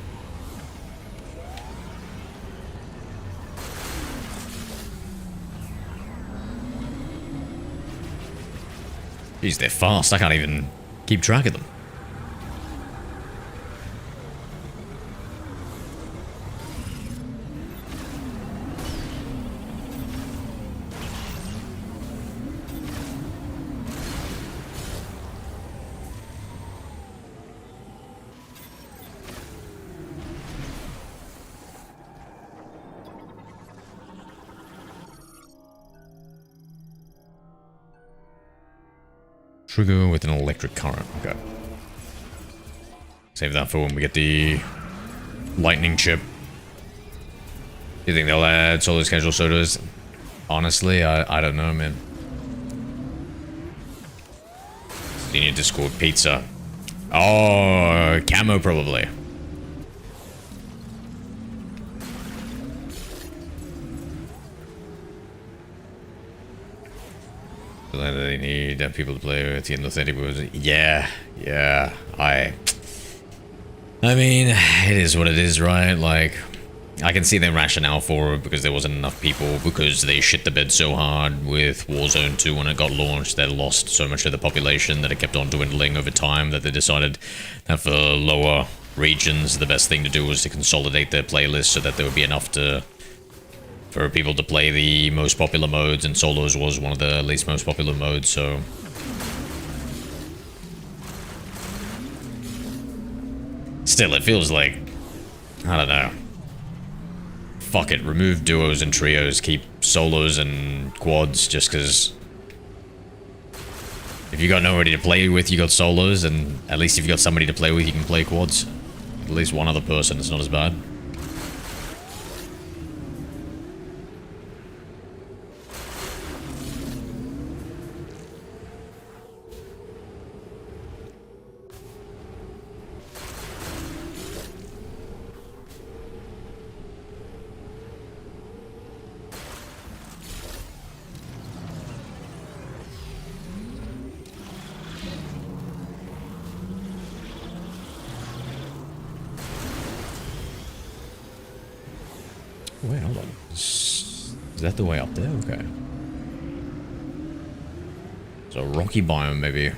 Speaker 1: Jeez, they're fast. I can't even keep track of them. Trigger with an electric current. Okay. Save that for when we get the lightning chip. Do you think they'll add Solo's casual sodas? Honestly, I don't know, man. Senior Discord pizza. Oh, camo probably. They need people to play at the end of 30 moves. Yeah. I mean, it is what it is, right? Like, I can see their rationale for it because there wasn't enough people, because they shit the bed so hard with Warzone 2 when it got launched. They lost so much of the population that it kept on dwindling over time that they decided that for lower regions, the best thing to do was to consolidate their playlist so that there would be enough for people to play the most popular modes, and solos was one of the least most popular modes, so... Still, it feels like... I don't know. Fuck it, remove duos and trios, keep solos and quads, just because... If you got nobody to play with, you got solos, and at least if you got somebody to play with, you can play quads. At least one other person, it's not as bad. Wait, hold on. Is that the way up there? Okay. So, rocky biome, maybe.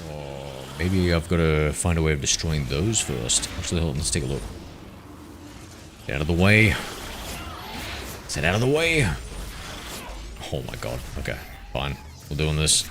Speaker 1: Oh, maybe I've got to find a way of destroying those first. Actually, hold on, let's take a look. Get out of the way. Get out of the way. Oh my god. Okay, fine. We're doing this.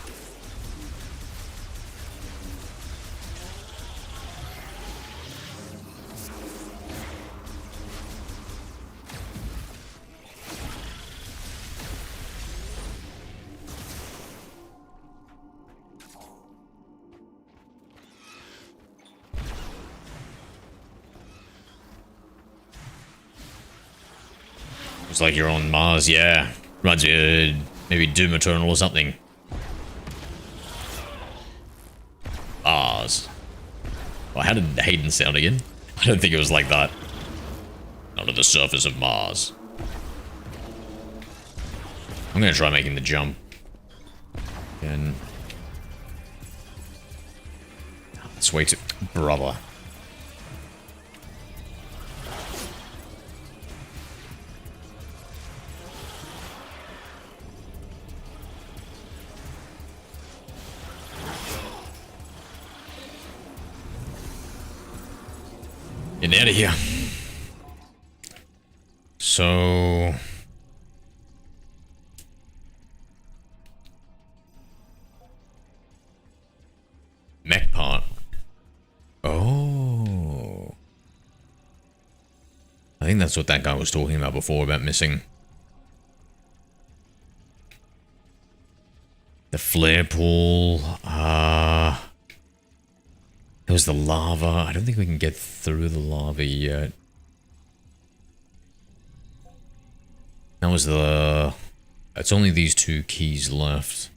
Speaker 1: It's like you're on Mars, yeah. Reminds me of maybe Doom Eternal or something. Mars. Well, how did Hayden sound again? I don't think it was like that. Under the surface of Mars. I'm gonna try making the jump. And... It's way too... Brother. Get out of here. So... Mech part. Oh. I think that's what that guy was talking about before, about missing. The flare pool. There was the lava. I don't think we can get through the lava yet. That was the... It's only these two keys left.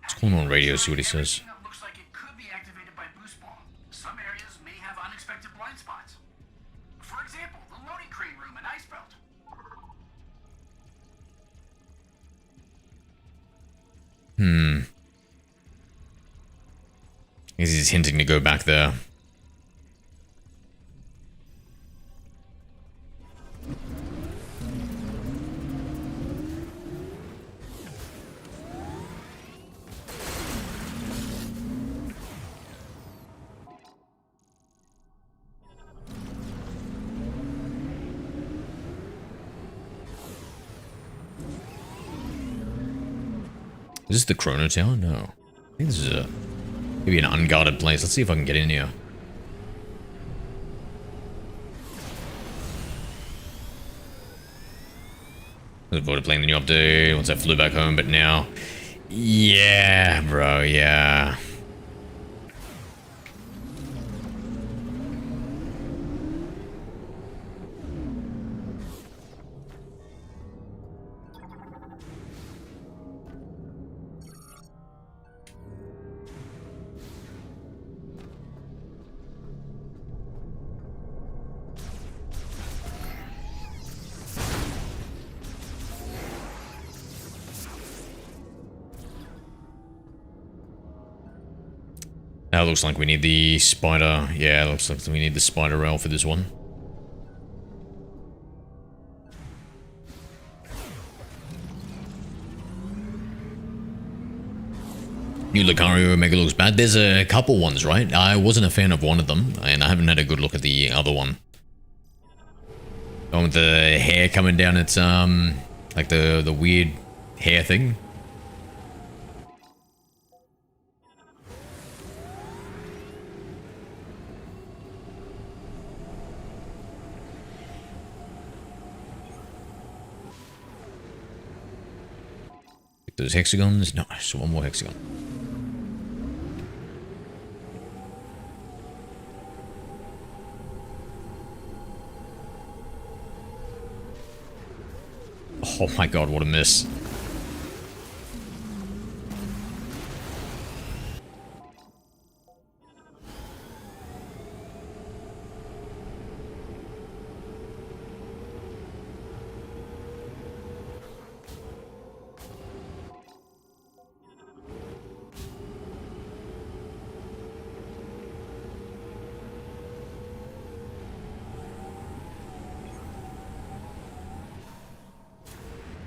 Speaker 1: Let's call him on radio, see what he says.
Speaker 2: Looks like it could be activated by boost ball. Some areas may have unexpected blind spots. For example, the loading crane room and ice belt.
Speaker 1: He's hinting to go back there. Is this the Chrono Tower? No. I think this is maybe an unguarded place. Let's see if I can get in here. I was avoided playing the new update once I flew back home, but now... Yeah, bro, yeah. Now it looks like we need the spider. Yeah, it looks like we need the spider rail for this one. New Lucario Omega looks bad. There's a couple ones, right? I wasn't a fan of one of them, and I haven't had a good look at the other one. The one with the hair coming down its, like the weird hair thing. Those hexagons? No, just one more hexagon. Oh my god, what a miss.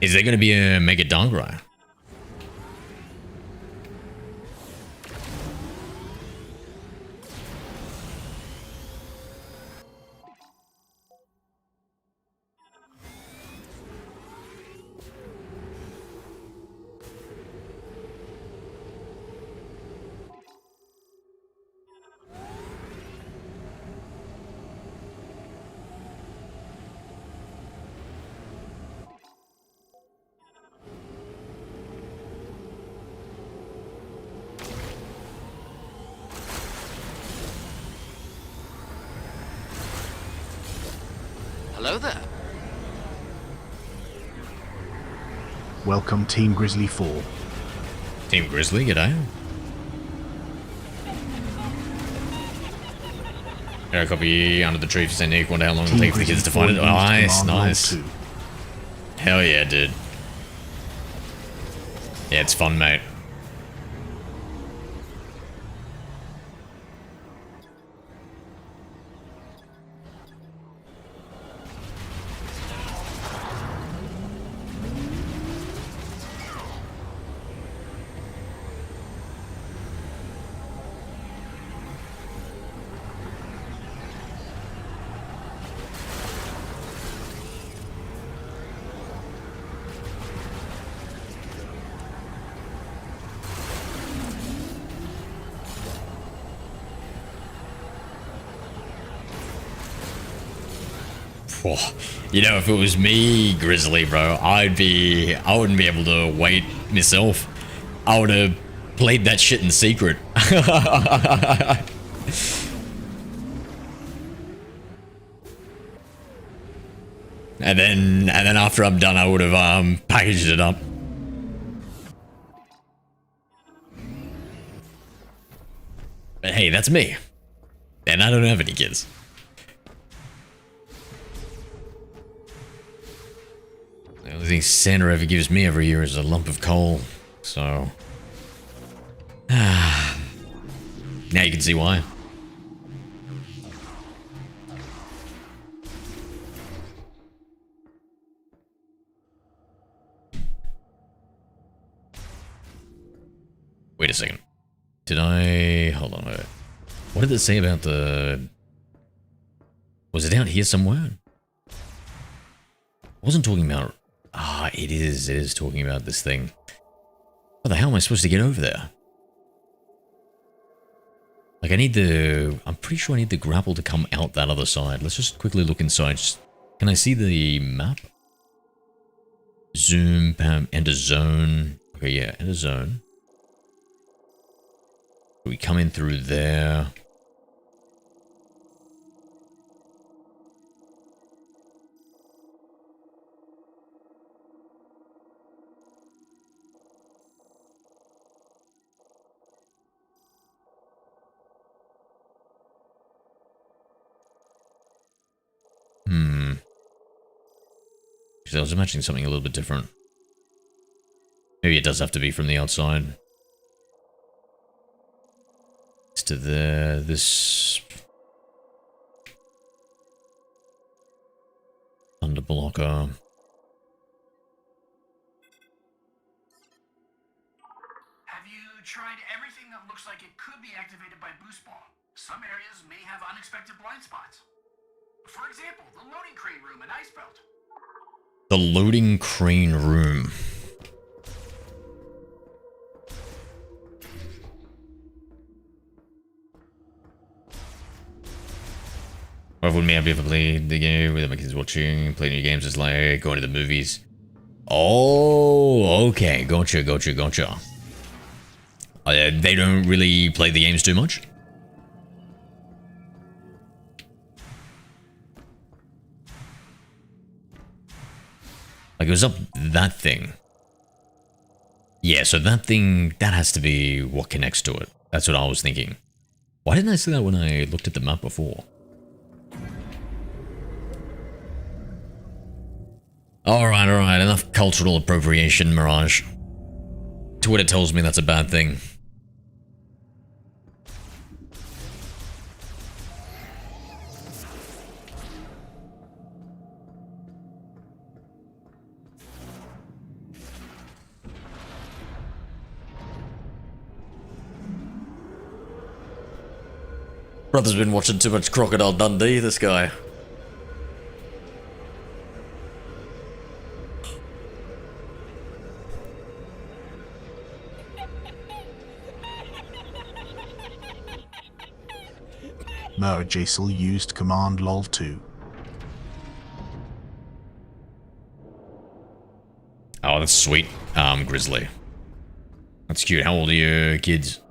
Speaker 1: Is there going to be a Mega Darkrai?
Speaker 6: Hello there.
Speaker 3: Welcome Team Grizzly 4.
Speaker 1: Team Grizzly, g'day. Here, I copy under the tree for St. Nick. Wonder how long it'll take for the kids to find it. Nice, nice. Hell yeah, dude. Yeah, it's fun, mate. Oh, you know, if it was me, Grizzly, bro, I wouldn't be able to wait myself. I would have played that shit in secret. And then after I'm done, I would have packaged it up. But hey, that's me. And I don't have any kids. The only thing Santa ever gives me every year is a lump of coal, so... now you can see why. Wait a second. Did I... Hold on, wait. What did it say about the... Was it out here somewhere? I wasn't talking about... Ah, it is talking about this thing. How the hell am I supposed to get over there? Like, I'm pretty sure I need the grapple to come out that other side. Let's just quickly look inside. Can I see the map? Zoom, bam, enter zone. Okay, yeah, enter zone. We come in through there. Because I was imagining something a little bit different. Maybe it does have to be from the outside. It's to there, this... Thunder blocker.
Speaker 2: Have you tried everything that looks like it could be activated by boost ball? Some areas may have unexpected blind spots. For example, the loading crane room in Icebelt.
Speaker 1: The loading crane room. Why wouldn't me have ever played the game with my kids watching? Playing new games is like going to the movies. Oh, okay. Gotcha. They don't really play the games too much? Like, it was up that thing. Yeah, so that thing, that has to be what connects to it. That's what I was thinking. Why didn't I see that when I looked at the map before? Alright, enough cultural appropriation, Mirage. Twitter tells me that's a bad thing. Brother's been watching too much Crocodile Dundee, this guy.
Speaker 3: Jaisal used command lol2.
Speaker 1: Oh, that's sweet. Grizzly. That's cute. How old are your kids?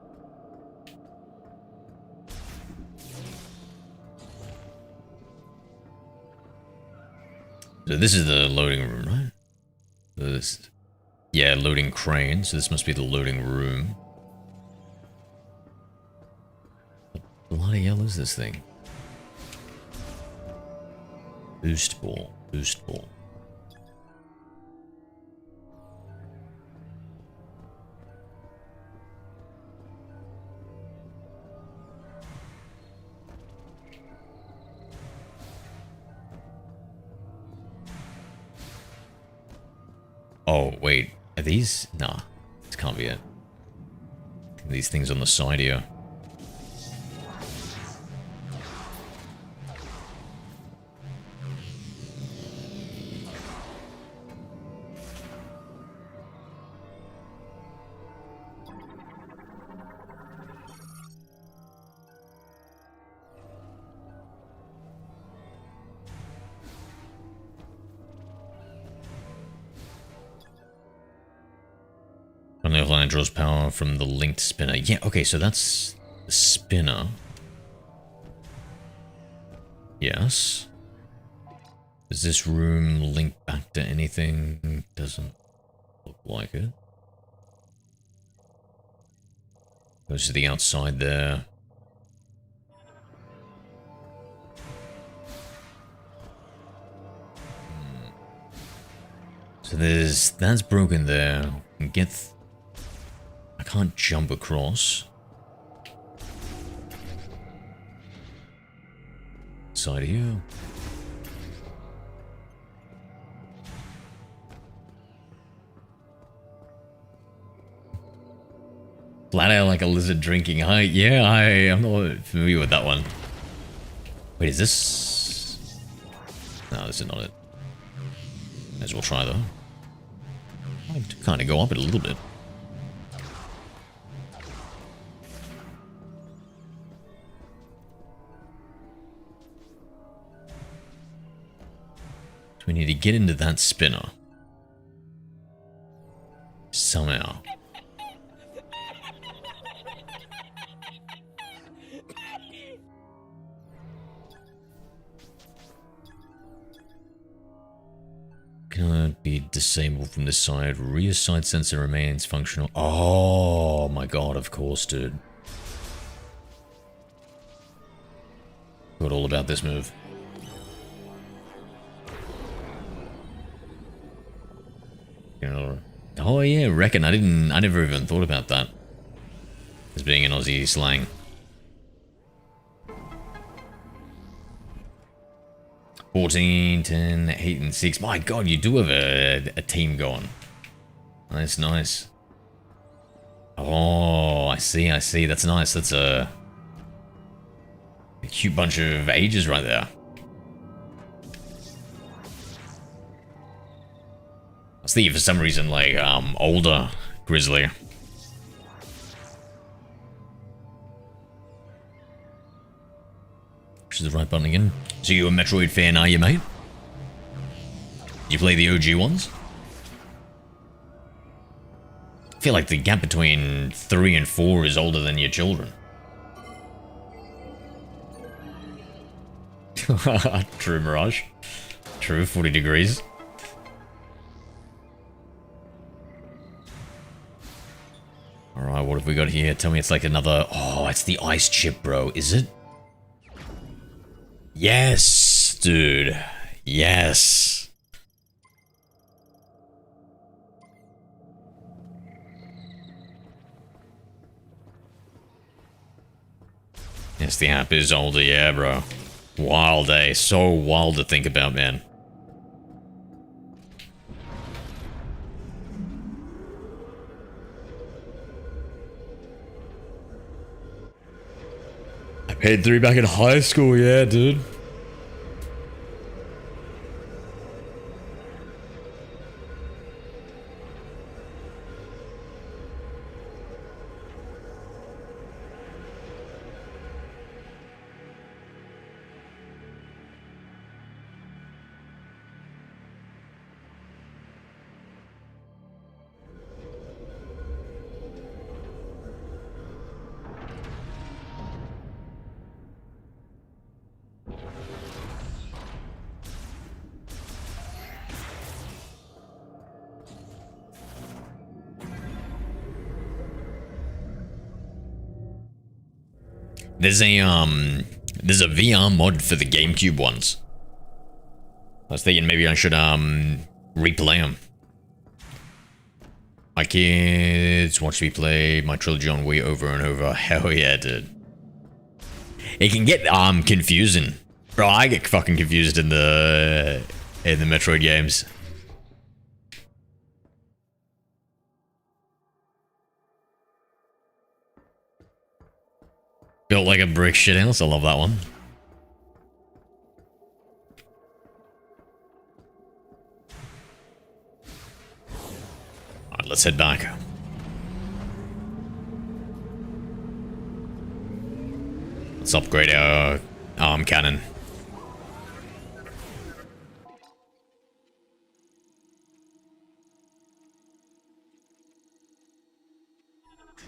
Speaker 1: So this is the loading room, right? This, yeah, loading crane. So this must be the loading room. What the bloody hell is this thing? Boost ball. Boost ball. Oh, wait. Are these? Nah. This can't be it. These things on the side here. Only offline draws power from the linked spinner. Yeah, okay, so that's the spinner. Yes. Does this room link back to anything? Doesn't look like it. Goes to the outside there. So that's broken there. We can get... I can't jump across. Side of you. Flat out like a lizard drinking. Yeah, I'm not familiar with that one. Wait, is this... No, this is not it. May as well try though. I'll kind of go up it a little bit. need to get into that spinner. Somehow. Cannot be disabled from this side. Rear side sensor remains functional. Oh my god, of course, dude. Forgot all about this move. Oh yeah, reckon. I never even thought about that as being an Aussie slang. 14, 10, 8, and 6. My god, you do have a team going. That's nice. Oh, I see. That's nice. That's a cute bunch of ages right there. I was thinking for some reason, like, older Grizzly. Which is the right button again. So you a Metroid fan, are you, mate? You play the OG ones? I feel like the gap between 3 and 4 is older than your children. True, Mirage. True, 40 degrees. Alright, what have we got here? Tell me it's like another... Oh, it's the ice chip, bro. Is it? Yes, dude. Yes. Yes, the app is older, yeah, bro. Wild, eh? So wild to think about, man. I paid 3 back in high school, yeah, dude. There's a VR mod for the GameCube ones. I was thinking maybe I should replay them. My kids watch me play my trilogy on Wii over and over. Hell yeah, dude. It can get confusing. Bro, I get fucking confused in the Metroid games. Built like a brick shithouse. I love that one. Alright, let's head back. Let's upgrade our arm cannon.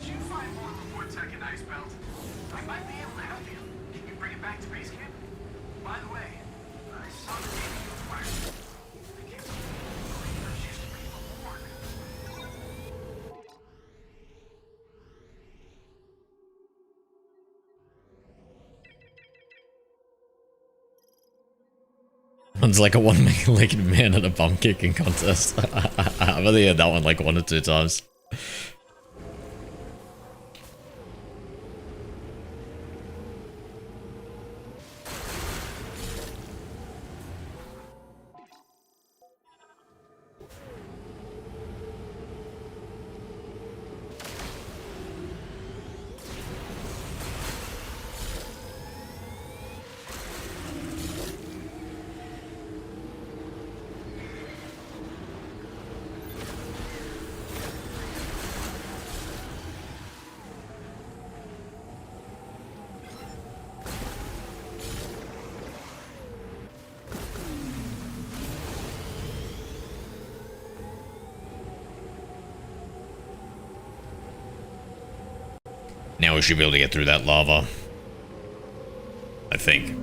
Speaker 2: Did you find more report tech in Ice Belt? I might be able to help you. Can you bring it back to base camp? By the way, I saw the data you acquired. I can't believe there's used to be reward.
Speaker 1: One's like a one-legged man at a bum kicking contest. I've only heard that one like 1 or 2 times. Now we should be able to get through that lava. I think.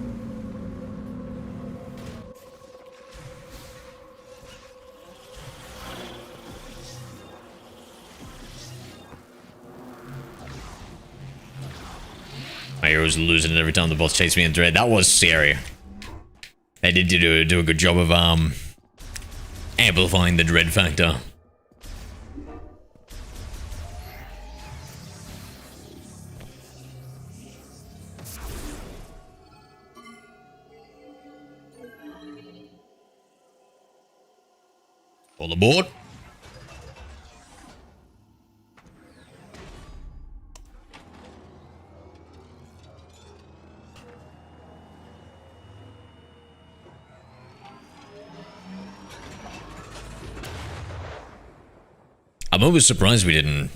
Speaker 1: My hero's losing it every time the boss chased me in Dread. That was scary. They did do a good job of amplifying the dread factor. All aboard. I'm always surprised we didn't.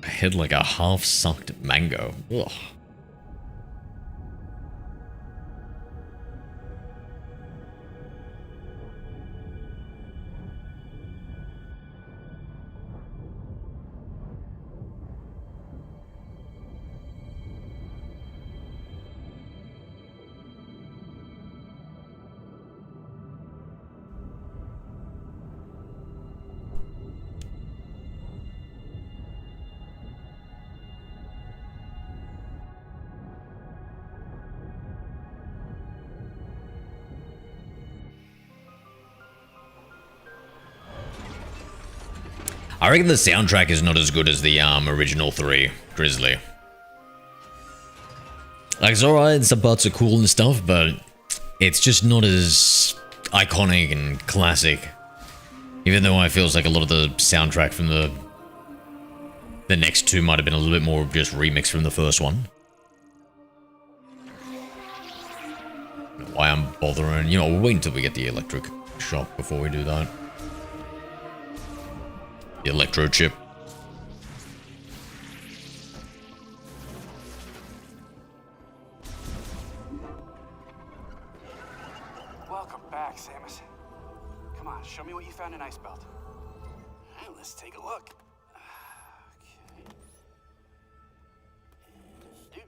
Speaker 1: I hit like a half-sucked mango. Ugh. I reckon the soundtrack is not as good as the original 3 Grizzly. Like, it's alright, some parts are cool and stuff, but it's just not as iconic and classic. Even though it feels like a lot of the soundtrack from the next 2 might have been a little bit more just remixed from the first one. Why I'm bothering, you know, we'll wait until we get the electric shock before we do that. The electro chip.
Speaker 2: Welcome back, Samus. Come on, show me what you found in Ice Belt. Alright, let's take a look. Okay. Dude.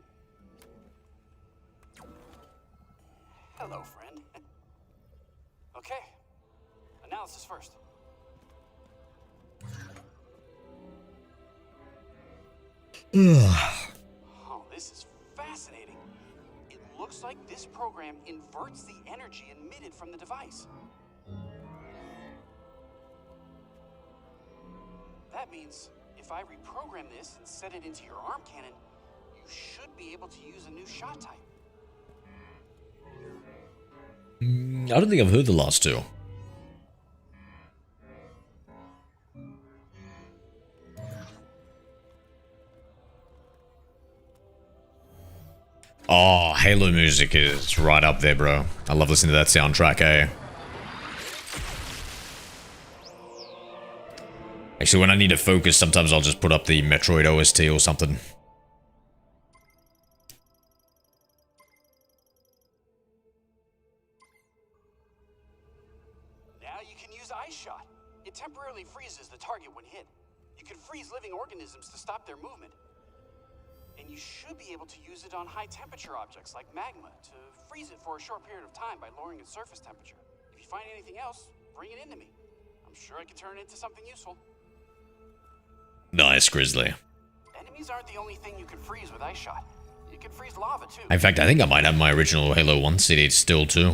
Speaker 2: Hello, friend. Okay. Analysis first. Oh, this is fascinating. It looks like this program inverts the energy emitted from the device. That means if I reprogram this and set it into your arm cannon, you should be able to use a new shot type.
Speaker 1: I don't think I've heard the last 2. Oh, Halo music is right up there, bro. I love listening to that soundtrack, eh? Actually, when I need to focus, sometimes I'll just put up the Metroid OST or something.
Speaker 2: Now you can use Ice Shot. It temporarily freezes the target when hit. You can freeze living organisms to stop their movement. And you should be able to use it on high temperature objects like magma to freeze it for a short period of time by lowering its surface temperature. If you find anything else, bring it into me. I'm sure I can turn it into something useful.
Speaker 1: Nice, Grizzly.
Speaker 2: Enemies aren't the only thing you can freeze with Ice Shot. You can freeze lava too.
Speaker 1: In fact, I think I might have my original Halo 1 CD still too.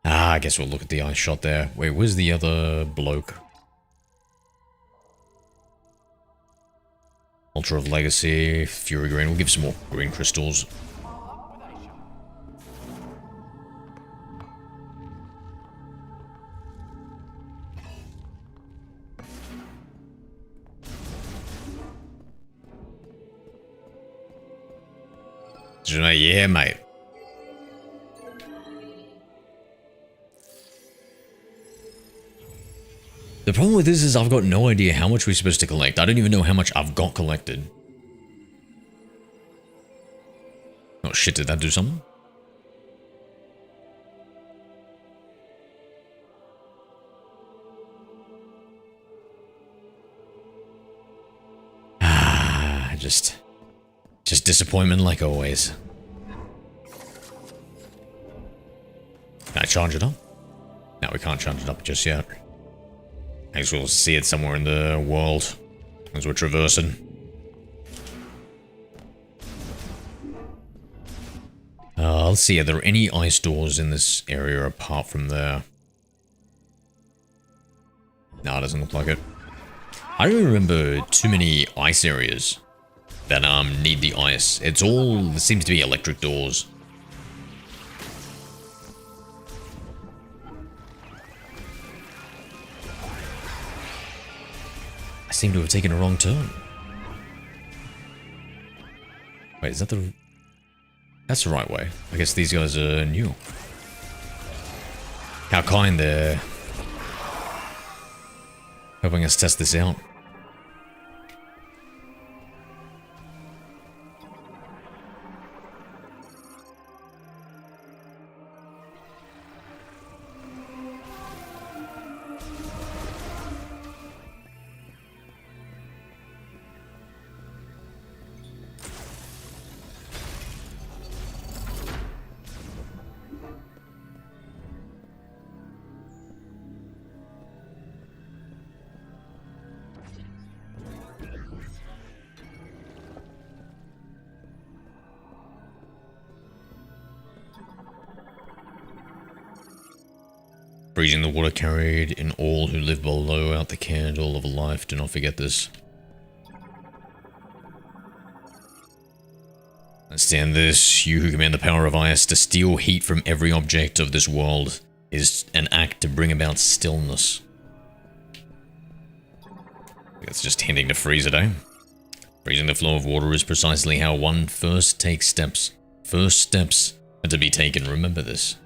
Speaker 1: I guess we'll look at the ice shot there. Wait, where's the other bloke? Ultra of Legacy, Fury Green. We'll give some more green crystals. Yeah, mate. The problem with this is I've got no idea how much we're supposed to collect. I don't even know how much I've got collected. Oh shit, did that do something? Ah, just disappointment like always. Can I charge it up? No, we can't charge it up just yet. I guess we'll see it somewhere in the world as we're traversing. Let's see, are there any ice doors in this area apart from there? No, it doesn't look like it. I don't remember too many ice areas that need the ice. It's all, it seems to be electric doors. I seem to have taken a wrong turn. Wait, is that the... That's the right way. I guess these guys are new. How kind they're helping us test this out. Freezing the water carried in all who live below out the candle of life. Do not forget this. Understand this. You who command the power of ice to steal heat from every object of this world is an act to bring about stillness. That's just hinting to freeze it, eh? Freezing the flow of water is precisely how one first takes steps. First steps are to be taken. Remember this.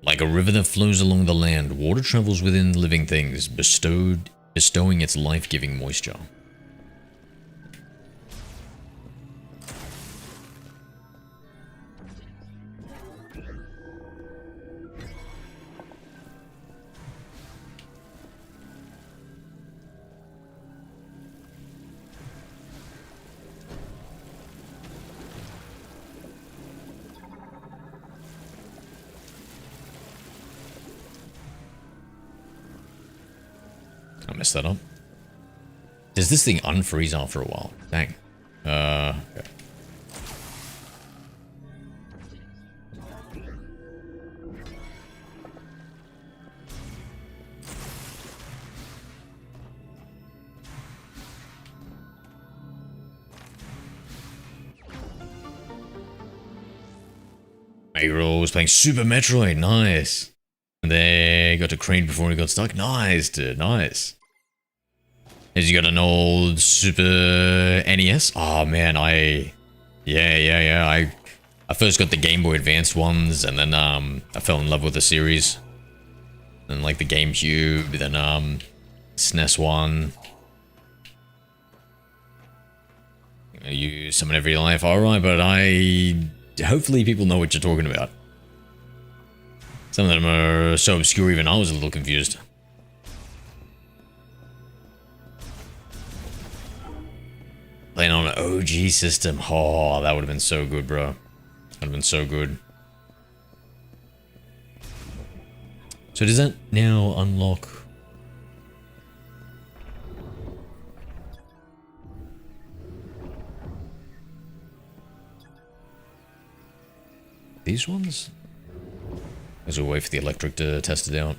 Speaker 1: Like a river that flows along the land, water travels within living things, bestowing its life-giving moisture. I messed that up. Does this thing unfreeze after a while? Dang. Okay. Metroid was playing Super Metroid, nice. And they got to Crane before he got stuck. Nice, dude, nice. Has he got an old Super NES? Oh man, yeah. I first got the Game Boy Advanced ones, and then I fell in love with the series. Then like the GameCube, then SNES one. You summon every life, alright, but hopefully people know what you're talking about. Some of them are so obscure even I was a little confused. Playing on an OG system. Oh, that would have been so good, bro. That would have been so good. So does that now unlock... these ones? As we wait for the electric to test it out.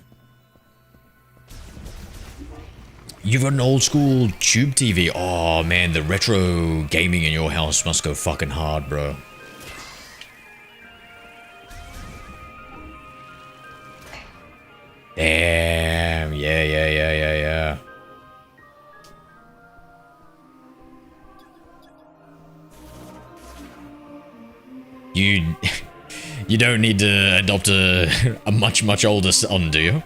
Speaker 1: You've got an old school tube TV. Oh man, the retro gaming in your house must go fucking hard, bro. Damn, yeah. You don't need to adopt a much older son, do you?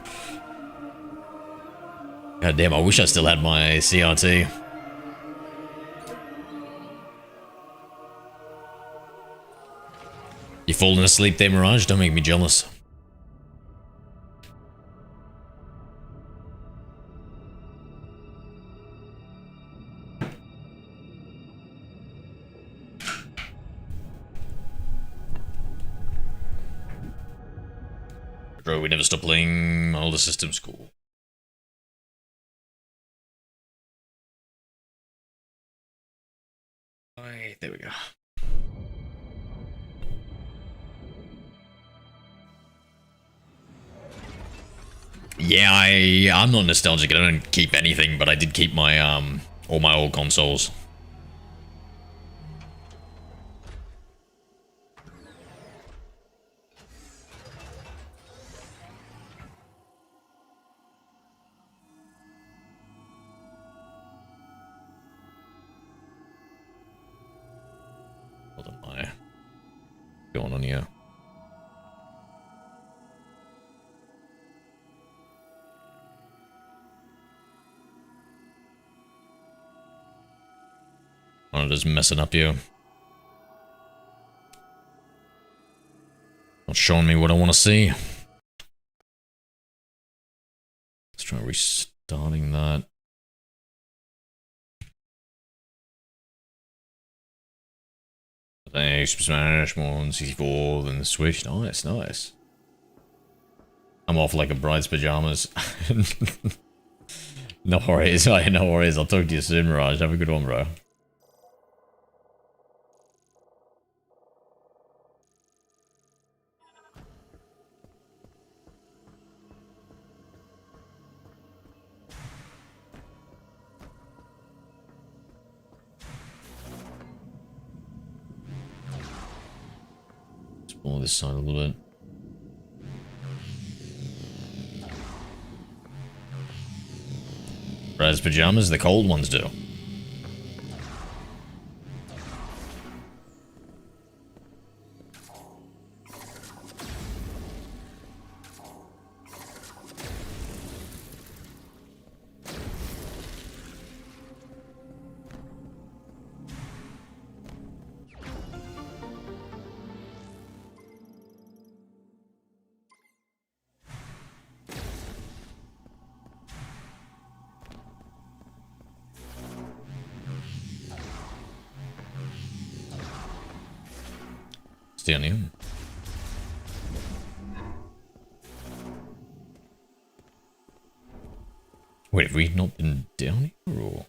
Speaker 1: God damn, I wish I still had my CRT. You falling asleep there, Mirage? Don't make me jealous. Bro, we never stop playing my older system's cool. Alright, there we go. Yeah, I'm not nostalgic. I don't keep anything, but I did keep my all my old consoles. What am I going on here? I'm just messing up you. Not showing me what I want to see. Let's try restarting that. Thanks, Smash, more on 64 than the Switch. Nice, nice. I'm off like a bride's pajamas. No worries, no worries. I'll talk to you soon, Mirage. Have a good one, bro. Pull this side a little bit. Raz pajamas, the cold ones do. Stay on you. Wait, have we not been down here or?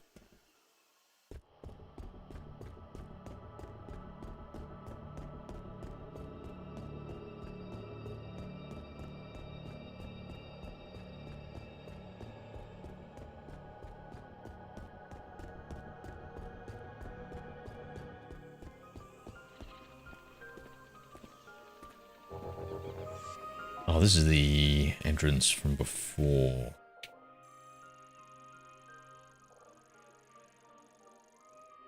Speaker 1: Oh, this is the entrance from before.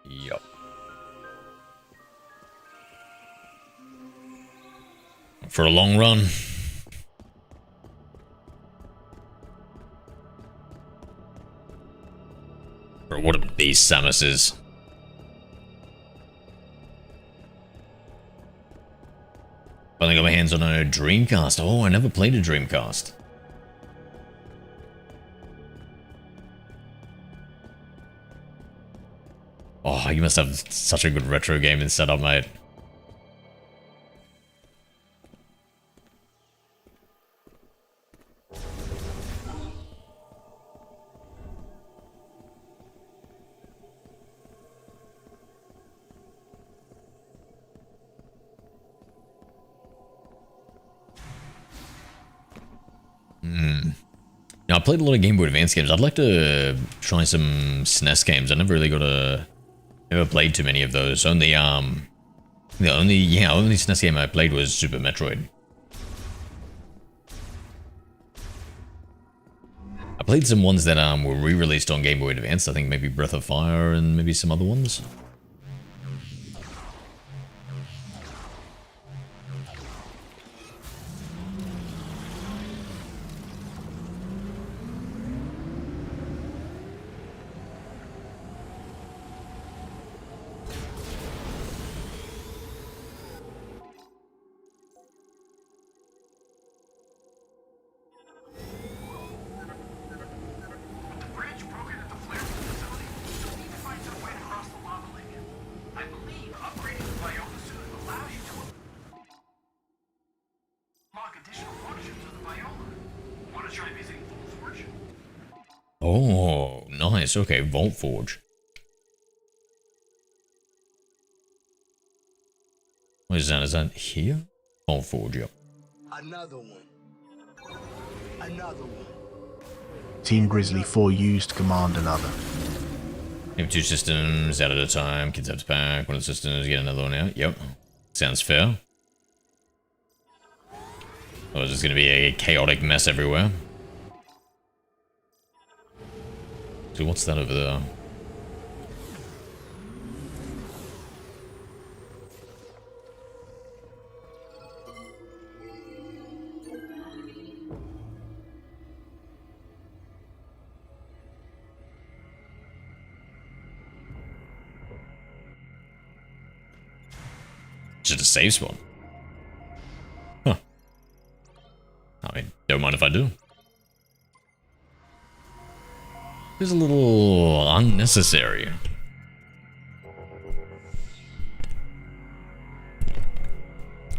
Speaker 1: Yup. For a long run. Bro, what a beast Samus is. Finally got my hands on a Dreamcast. Oh, I never played a Dreamcast. Oh, you must have such a good retro gaming setup, mate. Now, I played a lot of Game Boy Advance games. I'd like to try some SNES games. I never really never played too many of those. Only SNES game I played was Super Metroid. I played some ones that were re-released on Game Boy Advance. I think maybe Breath of Fire and maybe some other ones.
Speaker 2: Upgrading the Viola suit allows you to unlock additional functions of the Viola. Want to try visiting Forge?
Speaker 1: Oh, nice. Okay, Vault Forge. What is that? Is that here? Vault Forge, yep.
Speaker 7: Another one. Another one.
Speaker 3: Team Grizzly 4 used command another.
Speaker 1: You have 2 systems out at a time. Kids have to pack. One of the systems, get another one out. Yep. Sounds fair. Oh, there's going to be a chaotic mess everywhere. So what's that over there? Just a save spot. Huh. I mean, don't mind if I do. It's a little unnecessary.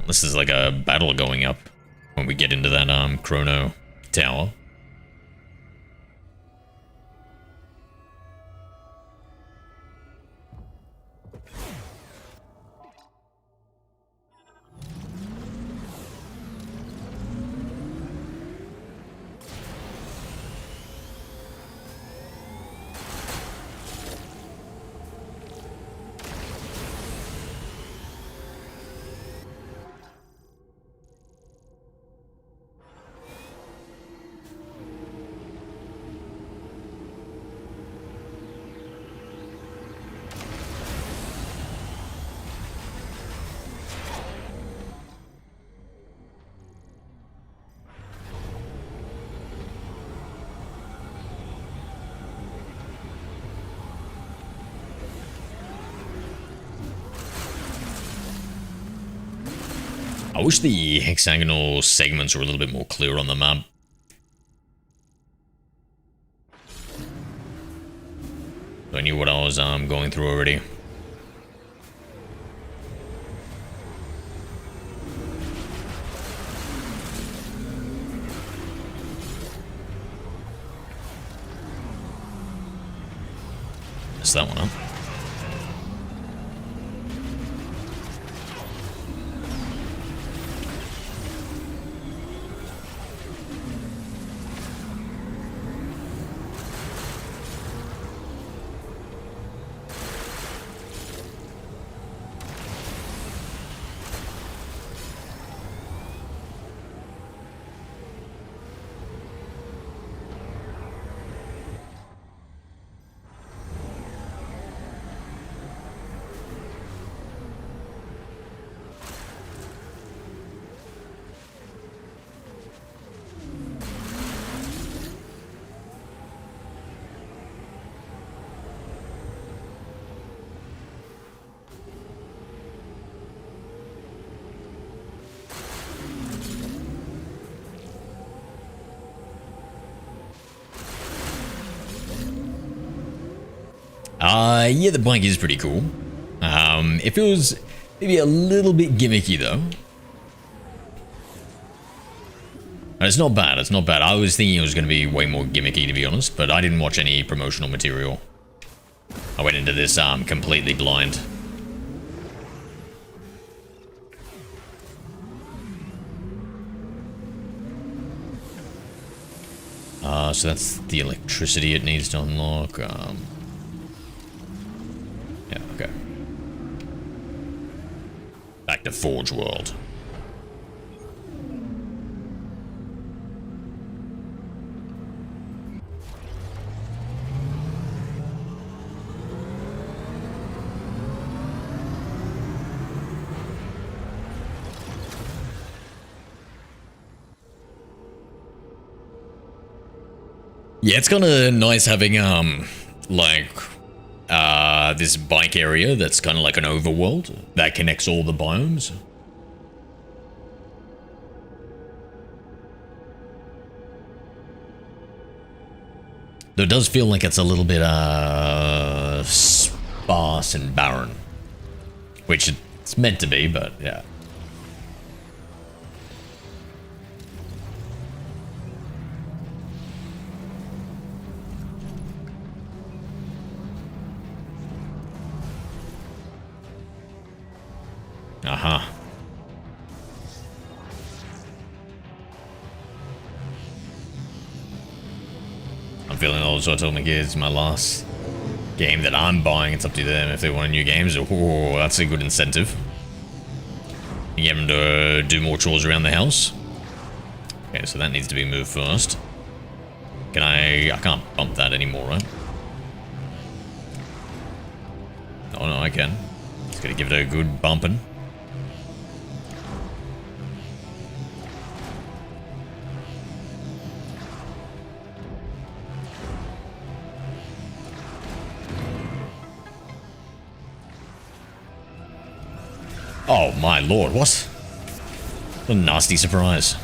Speaker 1: This is like a battle going up when we get into that Chrono Tower. I wish the hexagonal segments were a little bit more clear on the map. So I knew what I was going through already. Messed that one up. Yeah, the bike is pretty cool. It feels maybe a little bit gimmicky though. It's not bad, it's not bad. I was thinking it was going to be way more gimmicky, to be honest, but I didn't watch any promotional material. I went into this completely blind. So that's the electricity it needs to unlock. Yeah, okay. Back to Forge World. Yeah, it's kind of nice having, this bike area that's kind of like an overworld that connects all the biomes. Though it does feel like it's a little bit, sparse and barren. Which it's meant to be, but yeah. Uh-huh. I'm feeling old, so I told my kids my last game that I'm buying, it's up to them if they want new games. Oh, that's a good incentive. You get them to do more chores around the house. Okay, so that needs to be moved first. Can I can't bump that anymore, right? Oh no, I can. Just gotta give it a good bumping. Oh my lord, what? What a nasty surprise.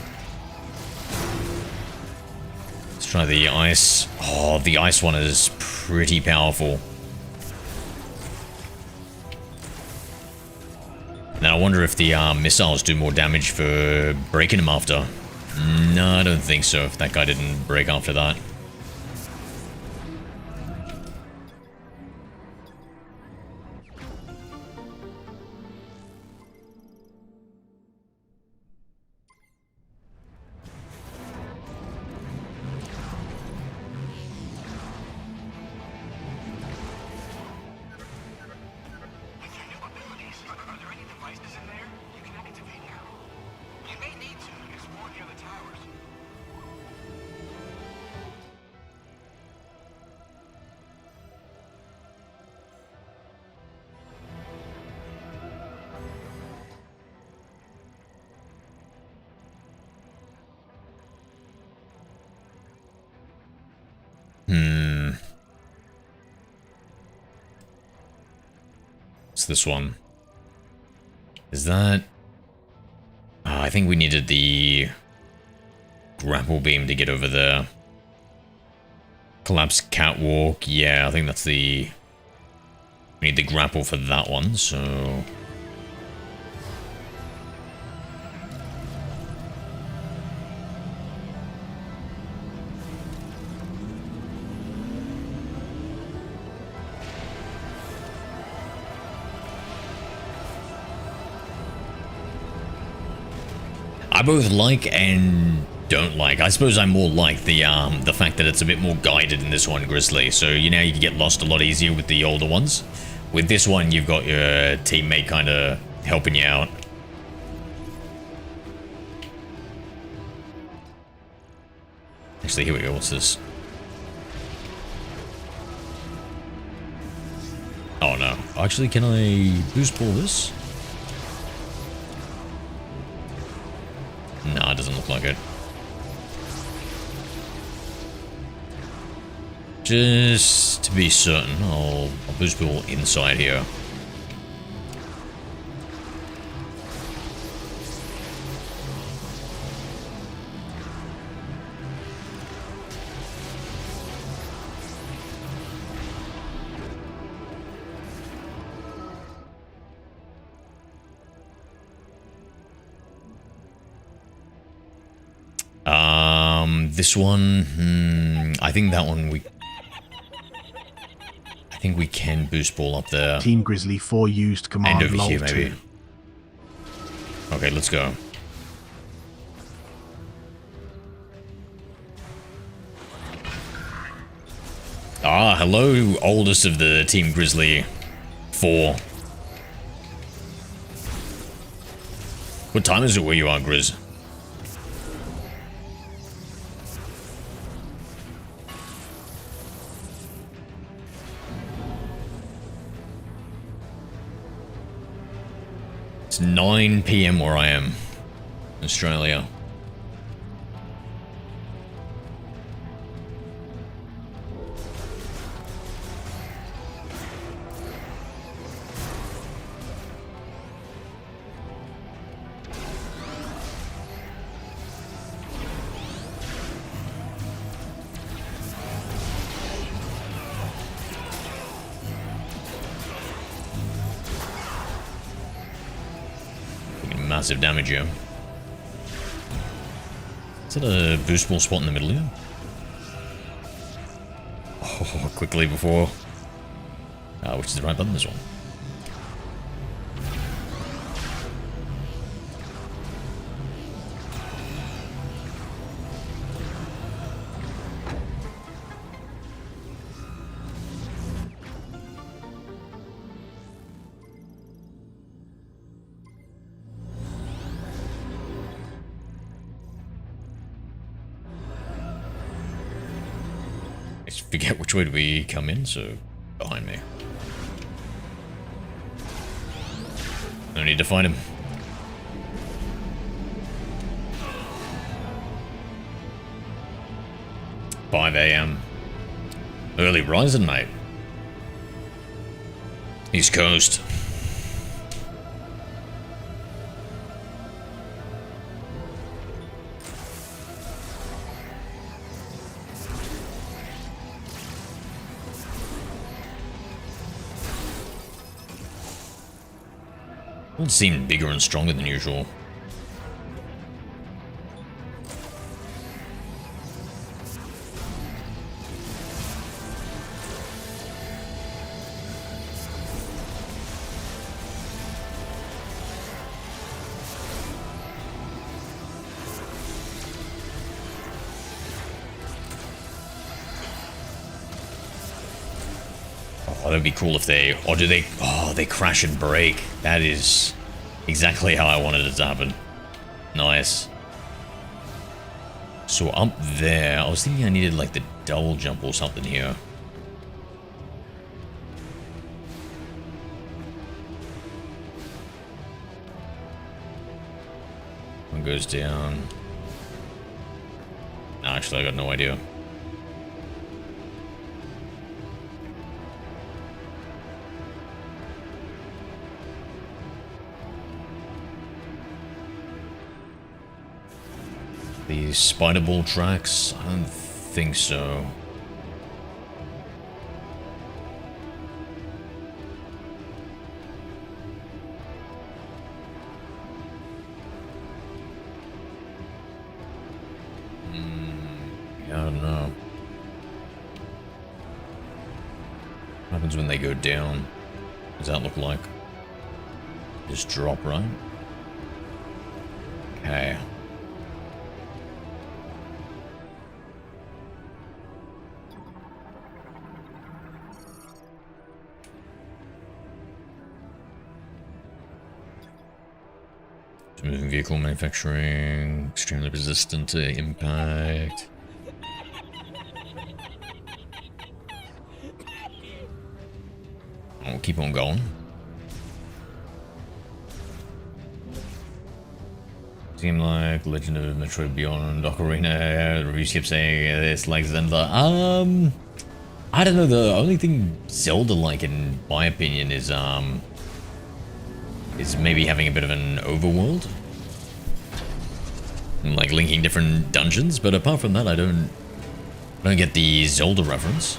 Speaker 1: Let's try the ice. Oh, the ice one is pretty powerful. Now I wonder if the missiles do more damage for breaking them after. No, I don't think so, if that guy didn't break after that. What's this one? Is that... I think we needed the grapple beam to get over there. Collapse catwalk. Yeah, I think that's the... We need the grapple for that one, so... I both like and don't like. I suppose I'm more like the fact that it's a bit more guided in this one, Grizzly. So you know you can get lost a lot easier with the older ones. With this one, you've got your teammate kind of helping you out. Actually, here we go. What's this? Oh no. Actually, can I boost pull this? No, it doesn't look like it. Just to be certain, I'll boost pull inside here. This one, I think that one I think we can boost ball up there.
Speaker 3: Team Grizzly 4 used command
Speaker 1: and over
Speaker 3: lol
Speaker 1: here,
Speaker 3: 2.
Speaker 1: maybe. Okay, let's go. Ah, hello, oldest of the Team Grizzly 4. What time is it where you are, Grizz? It's 9 PM where I am, Australia. massive damage here. Is that a boost ball spot in the middle here? Oh, quickly before... which is the right button? This one. I forget which way do we come in, so behind me. No need to find him. 5 AM. Early rising, mate. East Coast. It seemed bigger and stronger than usual. Oh, that'd be cool if they... Or do they... Oh, they crash and break. That is exactly how I wanted it to happen. Nice. So up there, I was thinking I needed like the double jump or something here. One goes down. No, actually, I got no idea. The spider ball tracks? I don't think so. Yeah, I don't know. What happens when they go down? What does that look like? Just drop, right? Okay. Moving vehicle manufacturing, extremely resistant to impact. I'll keep on going. Seem like Legend of Metroid Beyond Ocarina. The reviews kept saying it's like Zelda. I don't know. The only thing Zelda like, in my opinion, is maybe having a bit of an overworld, like linking different dungeons. But apart from that, I don't get the Zelda reference.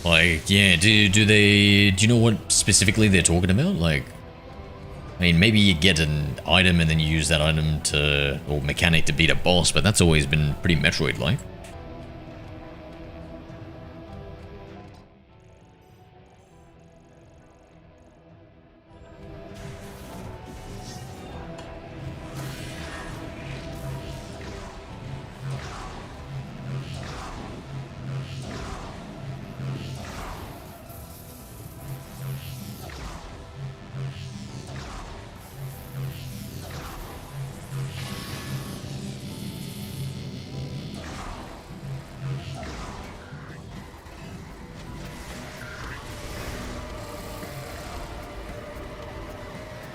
Speaker 1: Like, yeah, do you know what specifically they're talking about? Like, I mean, maybe you get an item and then you use that item to, or mechanic to beat a boss, but that's always been pretty Metroid-like.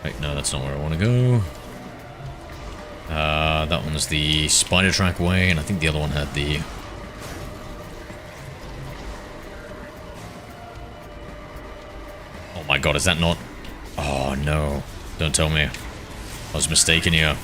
Speaker 1: Wait, no, that's not where I want to go. That one's the spider track way, and I think the other one had the... Oh my god, is that not... Oh no, don't tell me. I was mistaken here.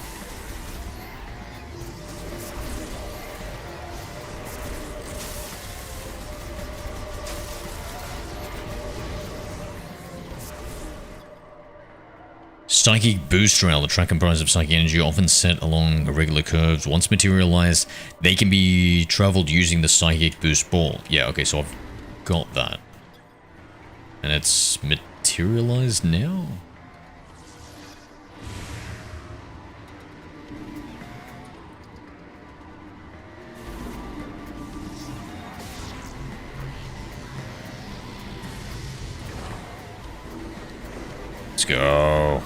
Speaker 1: Psychic boost rail. The track comprised of psychic energy often set along irregular curves. Once materialized, they can be traveled using the psychic boost ball. Yeah, okay, so I've got that. And it's materialized now? Let's go.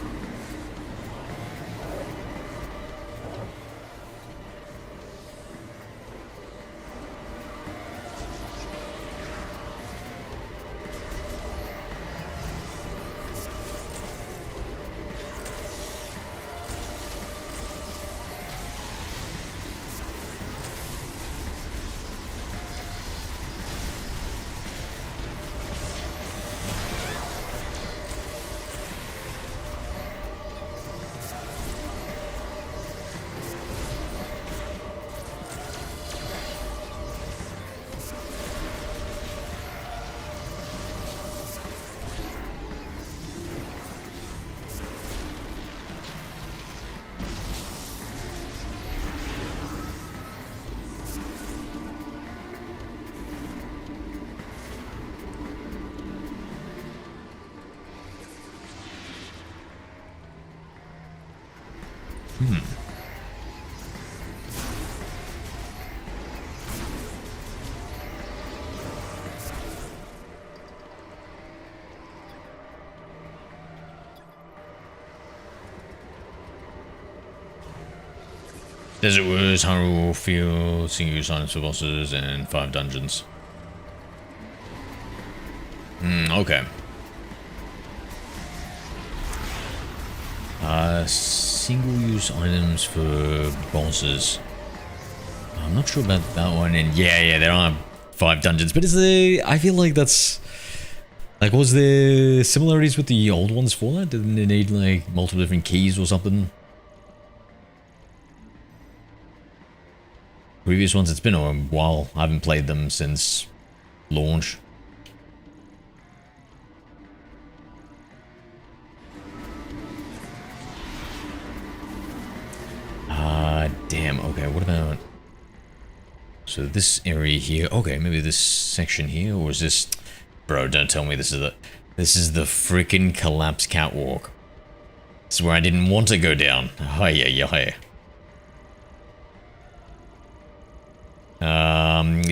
Speaker 1: Desert Woods, Hyrule Field, single silence for bosses, and 5 dungeons. Okay. Single-use items for bosses. I'm not sure about that one, and yeah, there are 5 dungeons, but I feel like that's... Like, was there similarities with the old ones for that? Didn't they need, like, multiple different keys or something? Previous ones, it's been a while. I haven't played them since launch. Damn, okay, what about... So this area here, okay, maybe this section here, or is this... Bro, don't tell me this is the freaking collapse catwalk. This is where I didn't want to go down. Hi. You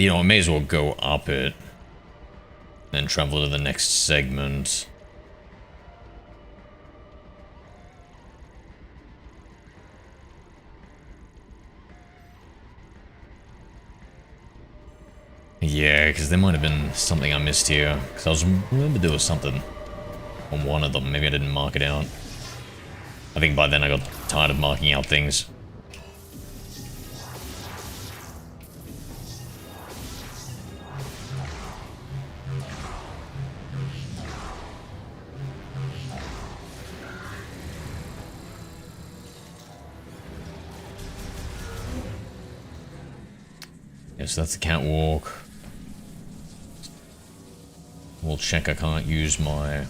Speaker 1: know, I may as well go up it. Then travel to the next segment. Yeah, because there might have been something I missed here. Because I remember there was something on one of them. Maybe I didn't mark it out. I think by then I got tired of marking out things. Yes, that's the catwalk. We'll check I can't use my...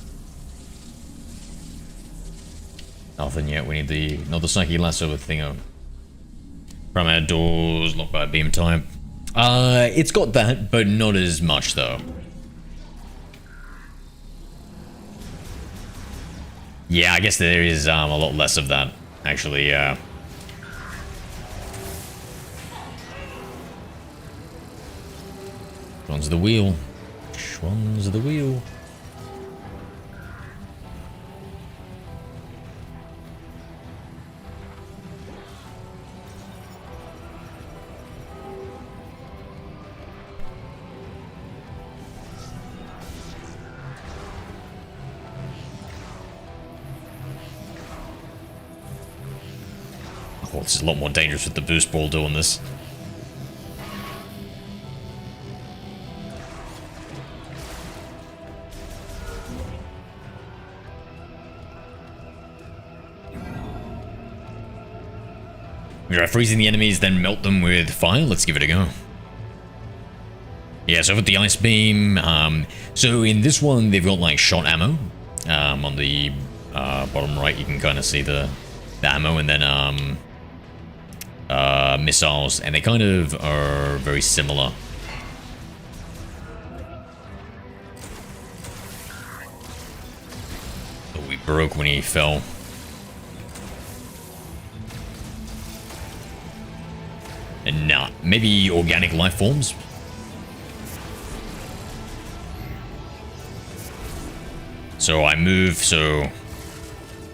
Speaker 1: Nothing yet, we need the... Not the Psyche Lasso with thing of... Prime doors, locked by beam type. It's got that, but not as much though. Yeah, I guess there is a lot less of that, actually, yeah. Which one's the wheel? Which one's the wheel? Oh, this is a lot more dangerous with the boost ball doing this. We try freezing the enemies, then melt them with fire. Let's give it a go. Yeah, so with the ice beam, so in this one they've got like shot ammo on the bottom right, you can kind of see the ammo, and then missiles, and they kind of are very similar. Oh, we broke when he fell. And nah, maybe organic life forms? So I move, so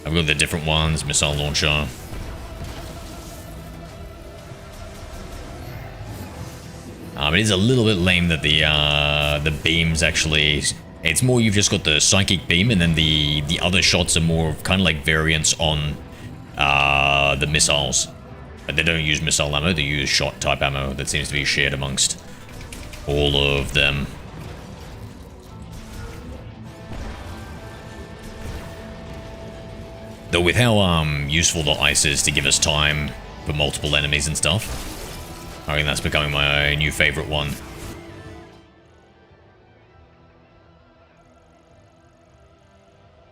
Speaker 1: I've got the different ones, missile launcher. It is a little bit lame that the beams actually, it's more you've just got the psychic beam, and then the other shots are more kind of like variants on the missiles. But they don't use missile ammo, they use shot type ammo that seems to be shared amongst all of them. Though with how useful the ice is to give us time for multiple enemies and stuff, I think that's becoming my new favorite one.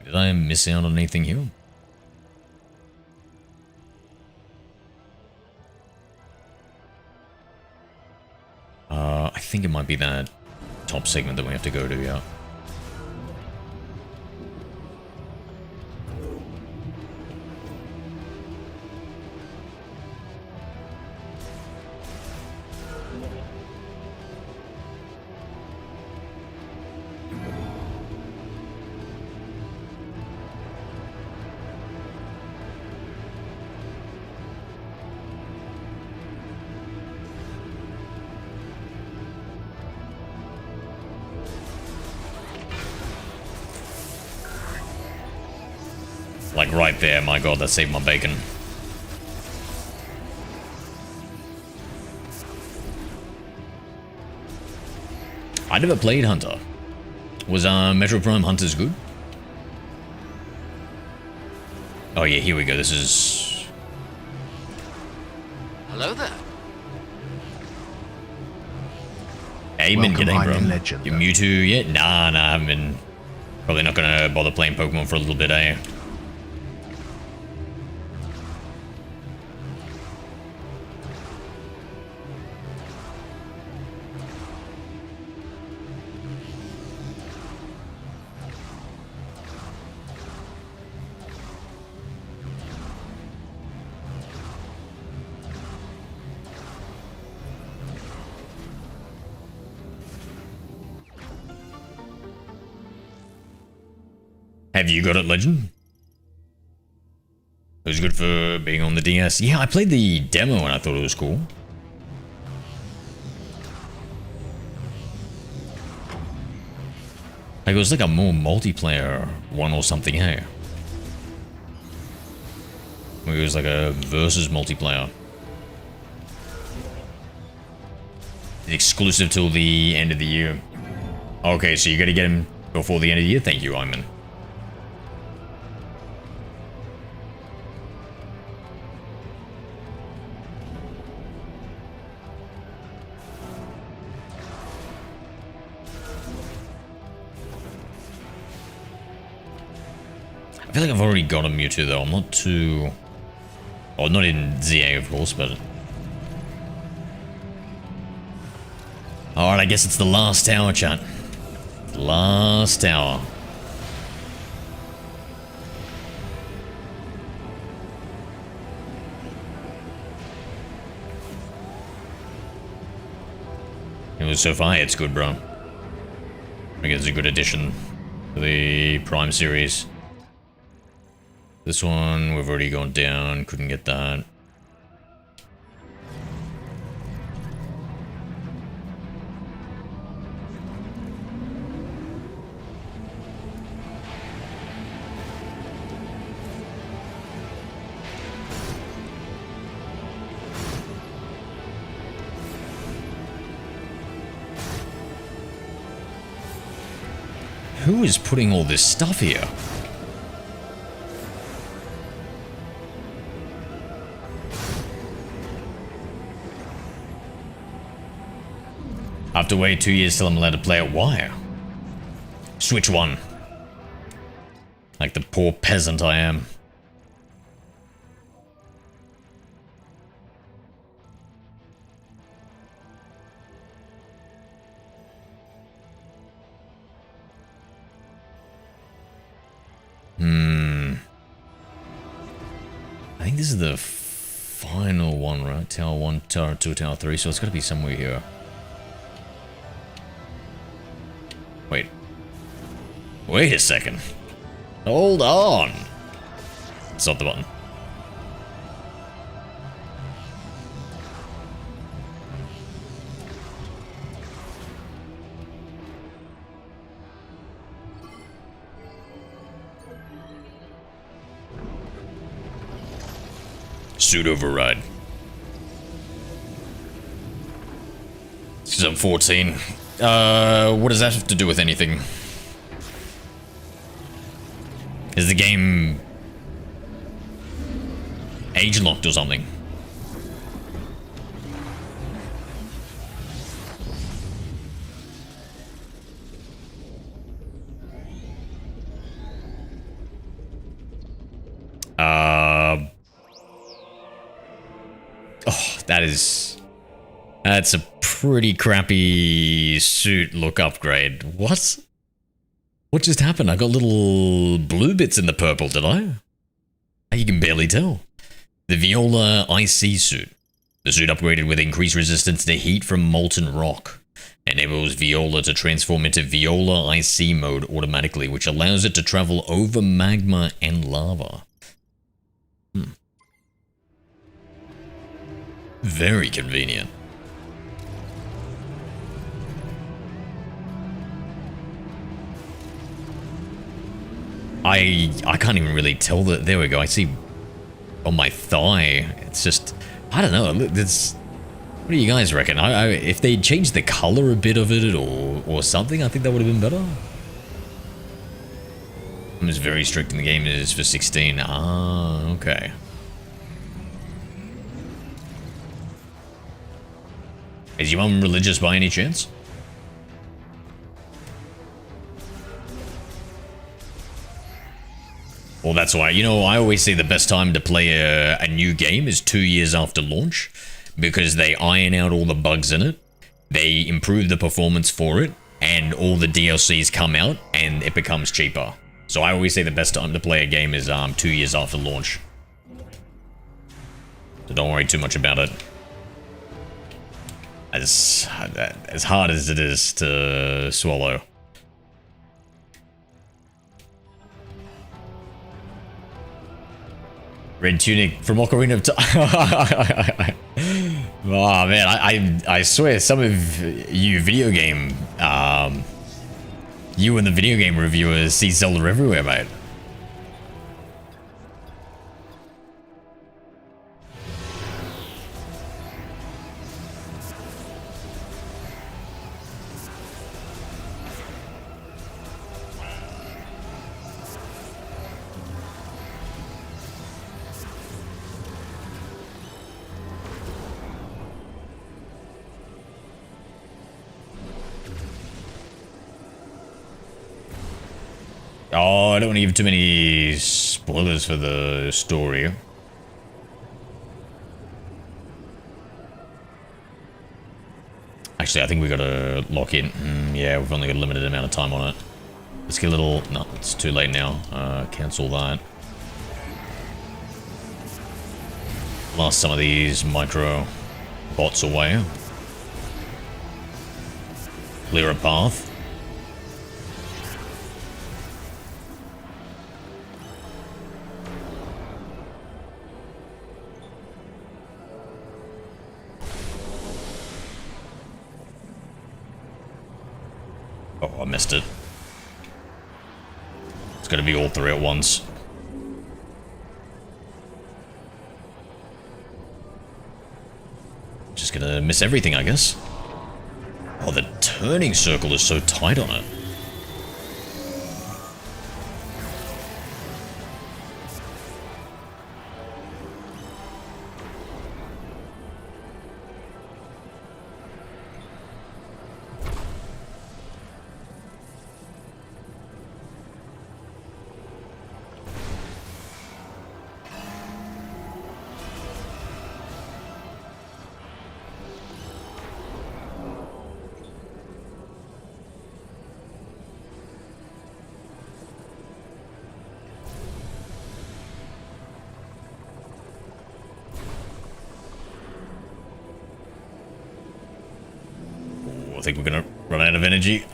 Speaker 1: Did I miss out on anything here? I think it might be that top segment that we have to go to, yeah. Like right there, my god, that saved my bacon. I never played Hunter. Was Metroid Prime Hunters good? Oh yeah, here we go, this is...
Speaker 6: Hello there.
Speaker 1: Amen,
Speaker 3: Welcome,
Speaker 1: g'day,
Speaker 3: I'm
Speaker 1: bro.
Speaker 3: in Legend,
Speaker 1: You
Speaker 3: though.
Speaker 1: Mewtwo yet? Nah, I haven't been... Probably not gonna bother playing Pokemon for a little bit, eh? Have you got it, Legend? It was good for being on the DS. Yeah, I played the demo and I thought it was cool. Like, it was like a more multiplayer one or something, hey? Maybe it was like a versus multiplayer. Exclusive till the end of the year. Okay, so you gotta get him before the end of the year? Thank you, Iman. I feel like I've already got a Mewtwo though. I'm not too... Oh, not in ZA of course, but... Alright, I guess it's the last tower, chat. Last tower. It was so far, it's good, bro. I think it's a good addition to the Prime series. This one, we've already gone down, couldn't get that. Who is putting all this stuff here? I have to wait 2 years till I'm allowed to play it. Why? Switch 1. Like the poor peasant I am. I think this is the final one, right? Tower 1, Tower 2, Tower 3, so it's gotta be somewhere here. Wait. Wait a second. Hold on. Stop the button. Suit override. Because I'm 14. What does that have to do with anything? Is the game age locked or something? Oh, that's a pretty crappy suit look upgrade. What? What just happened? I got little blue bits in the purple, did I? You can barely tell. The Viola IC suit. The suit upgraded with increased resistance to heat from molten rock. Enables Viola to transform into Viola IC mode automatically, which allows it to travel over magma and lava. Very convenient. I can't even really tell that. There we go. I see on my thigh. It's just, I don't know. It's, what do you guys reckon? If they changed the color a bit of it or something, I think that would have been better. I'm just very strict in the game. It is for 16. Ah, okay. Is your mum religious by any chance? Well, that's why. You know, I always say the best time to play a new game is 2 years after launch, because they iron out all the bugs in it, they improve the performance for it, and all the DLCs come out, and it becomes cheaper. So I always say the best time to play a game is 2 years after launch. So don't worry too much about it. As hard as it is to swallow. Red tunic from Ocarina of Time. Oh man, I swear some of you video game, you and the video game reviewers see Zelda everywhere, mate. Oh, I don't want to give too many spoilers for the story. Actually, I think we gotta lock in. Yeah, we've only got a limited amount of time on it. Let's get a little... No, it's too late now. Cancel that. Blast some of these micro bots away. Clear a path. Oh, I missed it. It's gonna be all three at once. Just gonna miss everything, I guess. Oh, the turning circle is so tight on it. think we're gonna run out of energy.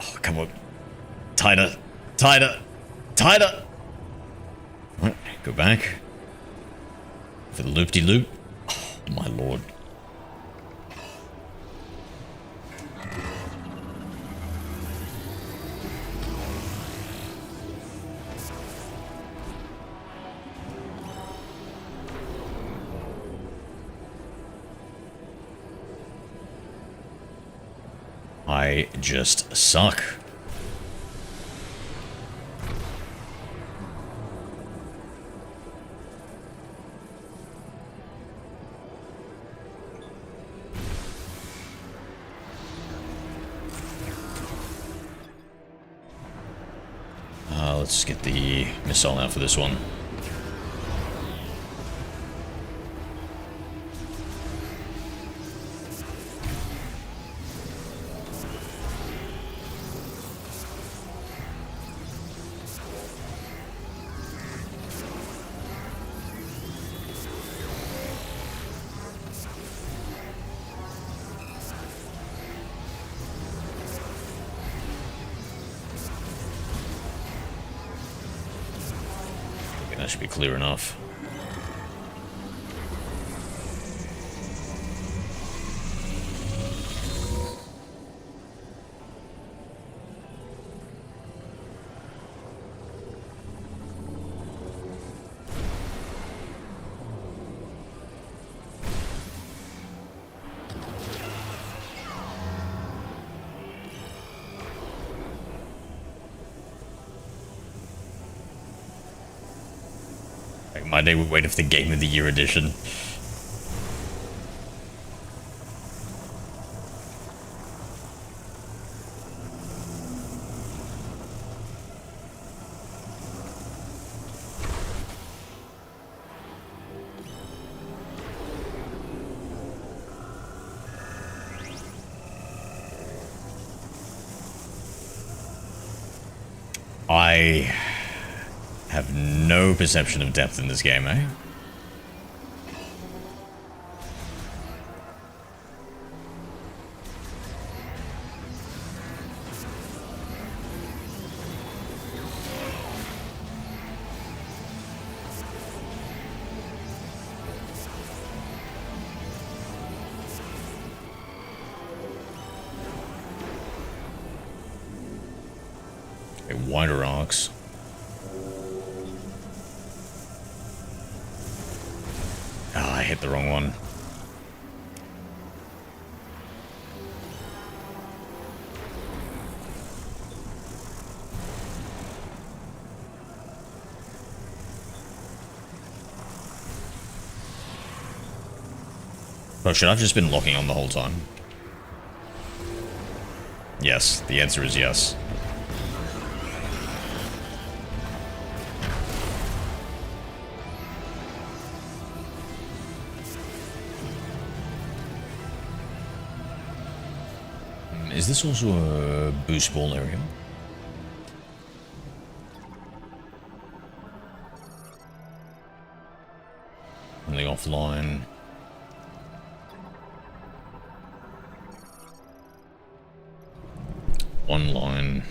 Speaker 1: Oh, come on. Tighter. Tighter. Tighter. Right, go back. For the loop-de-loop. Oh, my lord. I just suck. Let's get the missile out for this one. That should be clear enough. Like my day would wait for the Game of the Year edition. I have no perception of depth in this game, eh? Okay, wider arcs. Ah, I hit the wrong one. Oh, should I have just been locking on the whole time? Yes, the answer is yes. Is this also a boost ball area? Only offline. Online.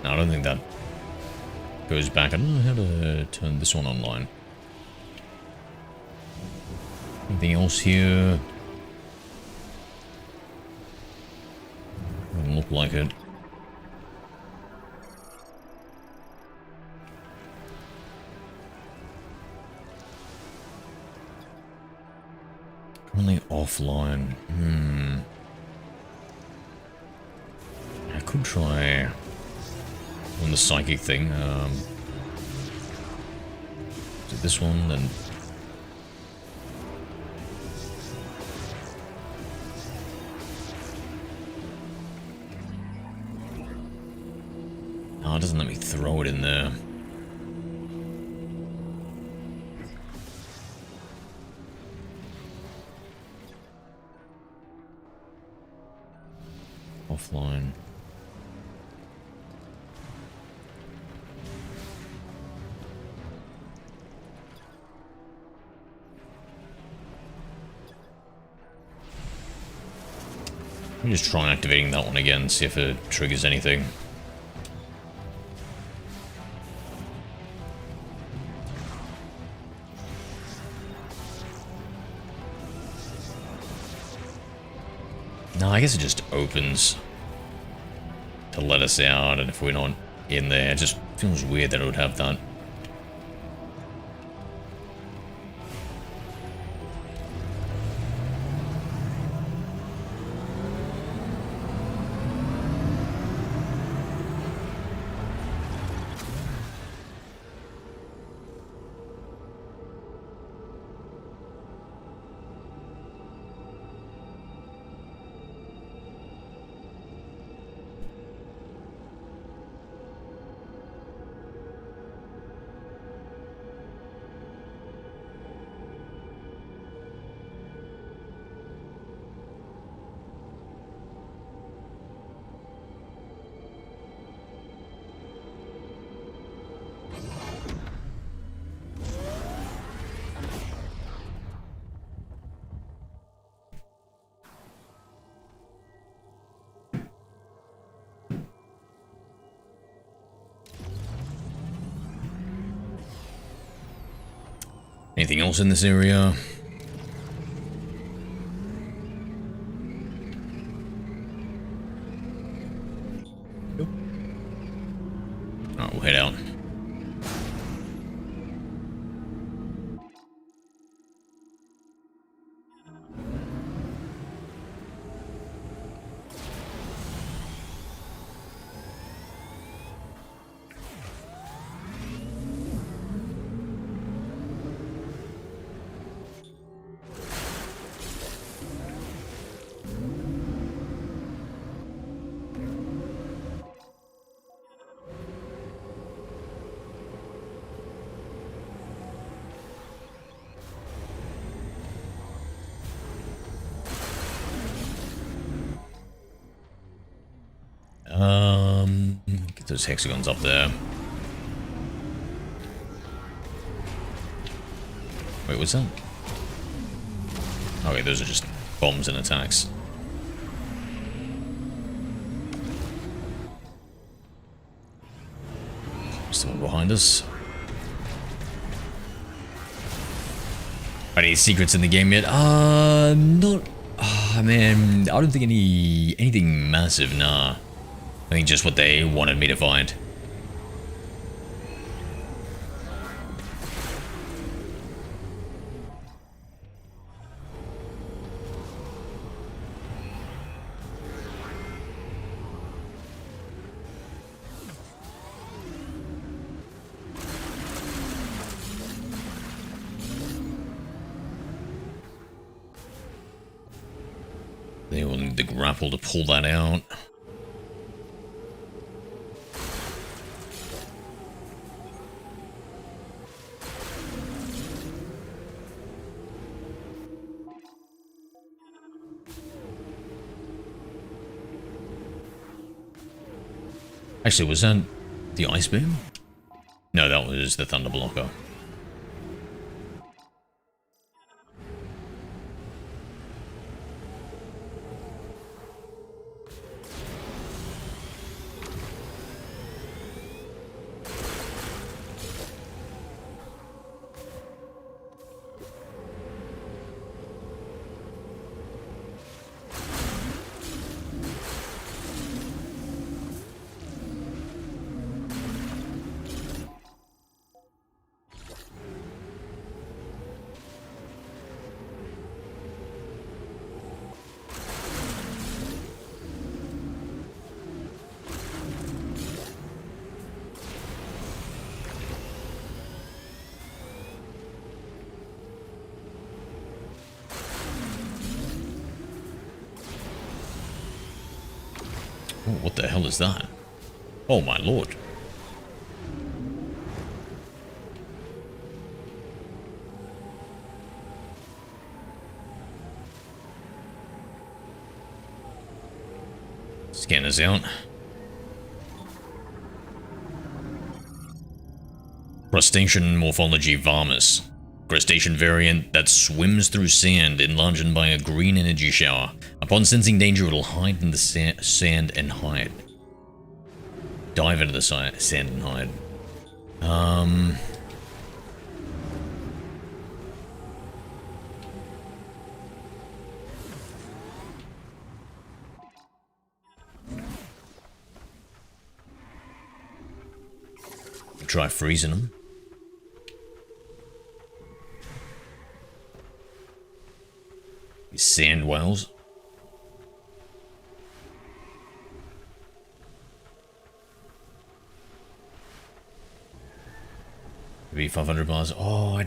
Speaker 1: No, I don't think that goes back. I don't know how to turn this one online. Anything else here? Doesn't look like it. Currently offline. I could try on the psychic thing. Is it this one? Then Oh, it doesn't let me throw it in there. Offline. Let me just try activating that one again, see if it triggers anything. No, I guess it just opens to let us out, and if we're not in there, it just feels weird that it would have that. Anything else in this area? Nope. Alright, we'll head out. Get those hexagons up there. Wait, what's that? Okay, those are just bombs and attacks. Still behind us. Any secrets in the game yet? Not. Man, I don't think anything massive. Nah. I think just what they wanted me to find. They will need the grapple to pull that out. Actually, was that the ice beam? No, that was the thunder blocker. Oh, what the hell is that? Oh my lord. Scan this out. Crustacean morphology Varmus. Crustacean variant that swims through sand, enlarged by a green energy shower. Upon sensing danger, it'll hide in the sand and hide. Dive into the sand and hide. Try freezing them. These sand whales. Maybe 500 bars. Oh,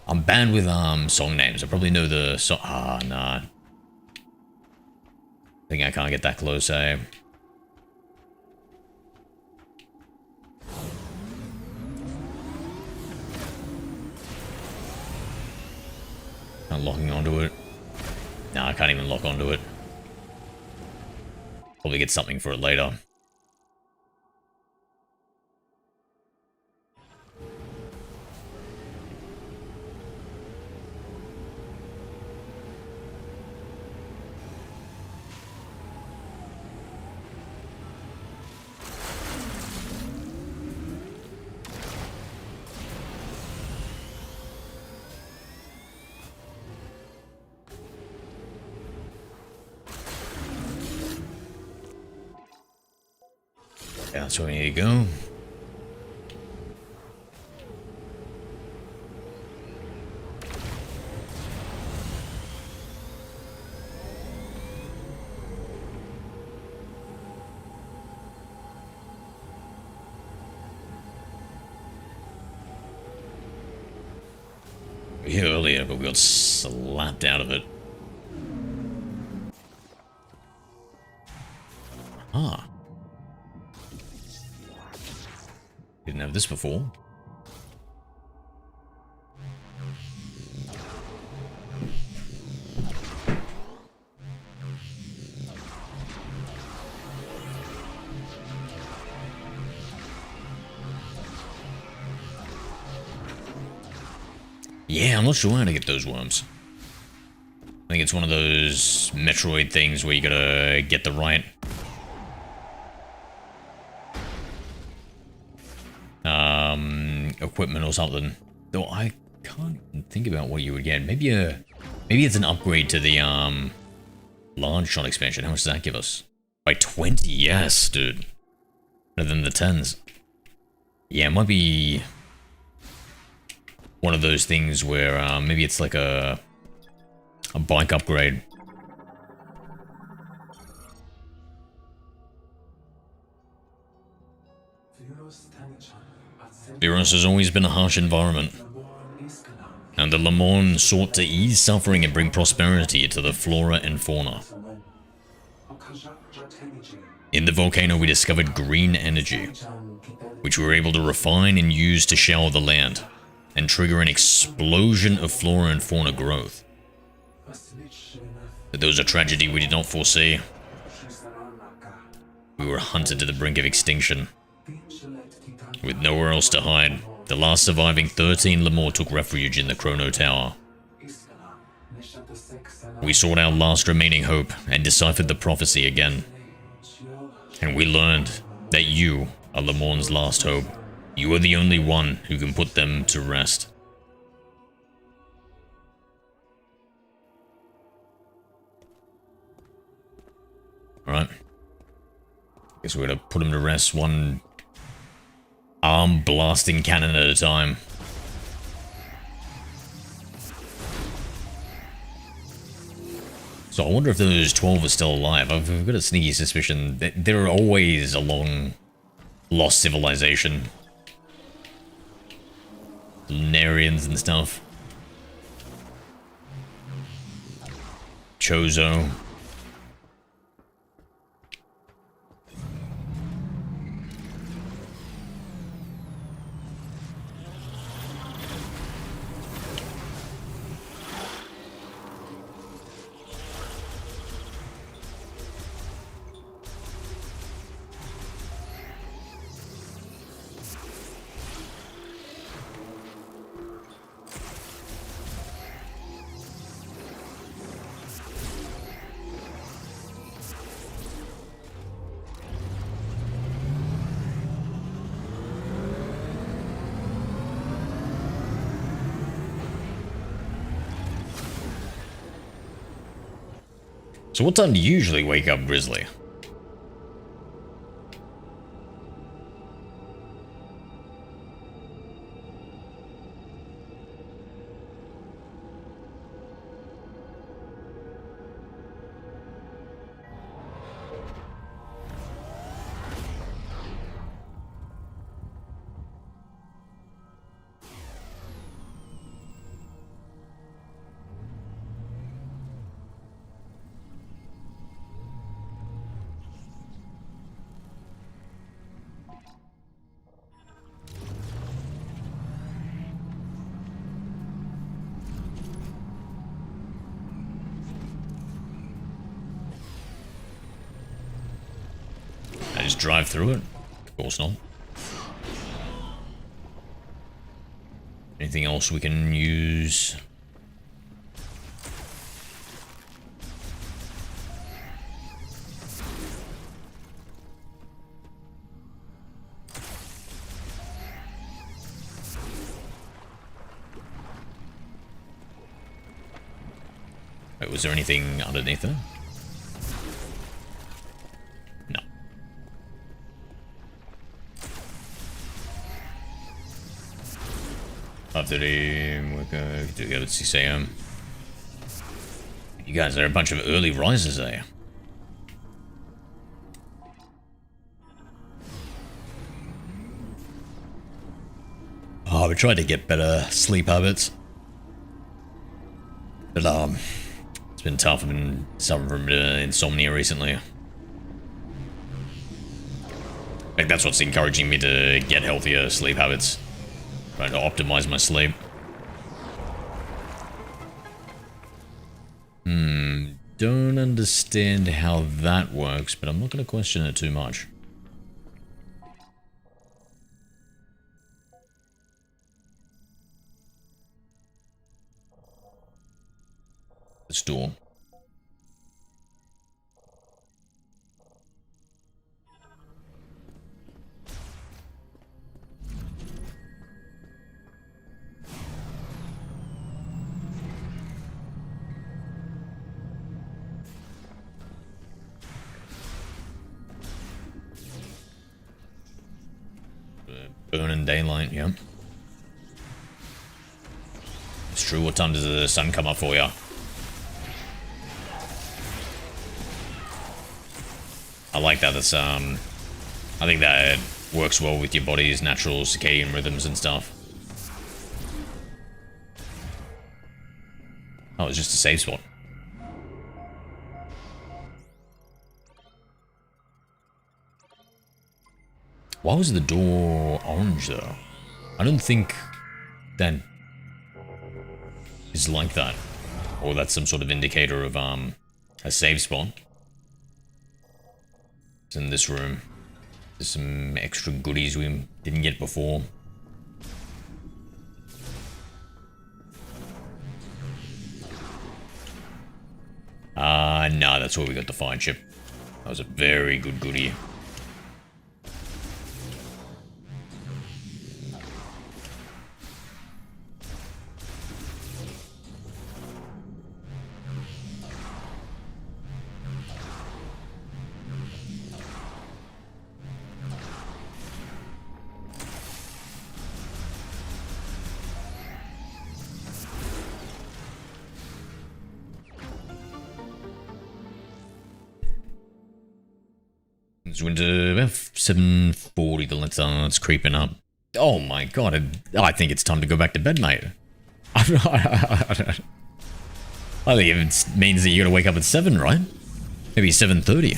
Speaker 1: I'm bad with song names. I probably know the song. Ah, nah. I think I can't get that close, eh? Not locking onto it. No, I can't even lock onto it. Probably get something for it later. Yeah, that's where we need to go. We were here earlier, but we got slapped out of it. Ah. Didn't have this before. Yeah, I'm not sure how to get those worms. I think it's one of those Metroid things where you gotta get the right equipment or something. Though I can't think about what you would get. Maybe it's an upgrade to the large shot expansion. How much does that give us? By 20, yes, dude. Better than the 10s. Yeah, it might be one of those things where maybe it's like a bike upgrade. Viewros has always been a harsh environment, and the Lamorne sought to ease suffering and bring prosperity to the flora and fauna. In the volcano we discovered green energy, which we were able to refine and use to shower the land, and trigger an explosion of flora and fauna growth. But there was a tragedy we did not foresee. We were hunted to the brink of extinction. With nowhere else to hide, the last surviving 13 Lamor took refuge in the Chrono Tower. We sought our last remaining hope and deciphered the prophecy again. And we learned that you are Lamorne's last hope. You are the only one who can put them to rest. Alright. Guess we're gonna put him to rest one arm blasting cannon at a time. So I wonder if those 12 are still alive. I've got a sneaky suspicion that they're always along lost civilization. Lunarians and stuff. Chozo. So what time do you usually wake up, Grizzly? I just drive through it? Of course not. Anything else we can use? Wait, was there anything underneath there? No. After the let's see, you guys are a bunch of early risers there. Oh, we tried to get better sleep habits. But it's been tough. I've been suffering from insomnia recently. I think that's what's encouraging me to get healthier sleep habits. Trying to optimize my sleep. Don't understand how that works, but I'm not going to question it too much. This door. Burning daylight, yeah. It's true. What time does the sun come up for you? I like that. That's I think that works well with your body's natural circadian rhythms and stuff. Oh, it's just a safe spot. Why was the door orange though? I don't think that is like that. Or that's some sort of indicator of a save spot. It's in this room. There's some extra goodies we didn't get before. No, that's where we got the fire chip. That was a very good goodie. It's winter, about 7:40, the lights on, it's creeping up. Oh my god, I think it's time to go back to bed, mate. I think it means that you gotta wake up at 7, right? Maybe 7:30.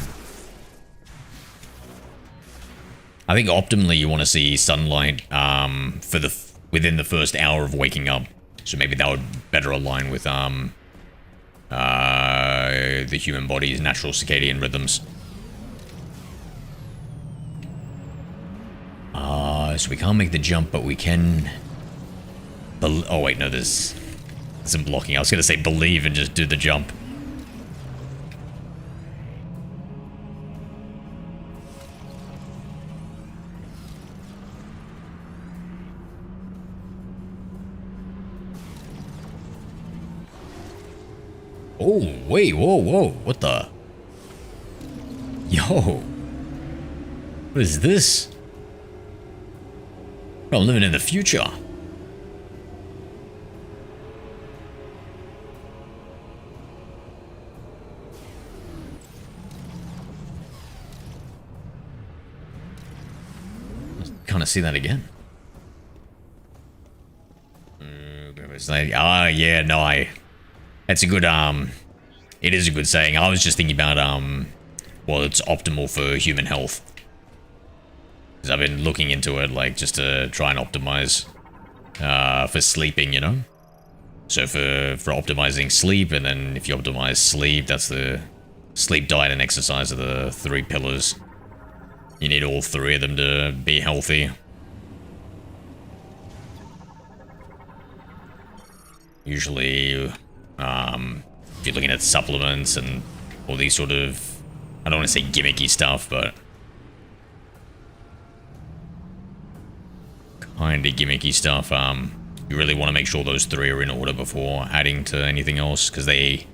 Speaker 1: I think optimally you want to see sunlight for within the first hour of waking up. So maybe that would better align with the human body's natural circadian rhythms. So we can't make the jump, but we can... Oh wait, no, there's some blocking. I was going to say believe and just do the jump. Oh, wait, whoa, what the? Yo. What is this? Bro, I'm living in the future. Kind of see that again. It's like, yeah, no, that's a good, it is a good saying. I was just thinking about, well, it's optimal for human health. Because I've been looking into it, like, just to try and optimize, for sleeping, you know? So for optimizing sleep, and then if you optimize sleep, that's the sleep, diet, and exercise are the 3 pillars. You need all 3 of them to be healthy. Usually, if you're looking at supplements and all these sort of, I don't want to say gimmicky stuff, but kind of gimmicky stuff, you really want to make sure those 3 are in order before adding to anything else, because they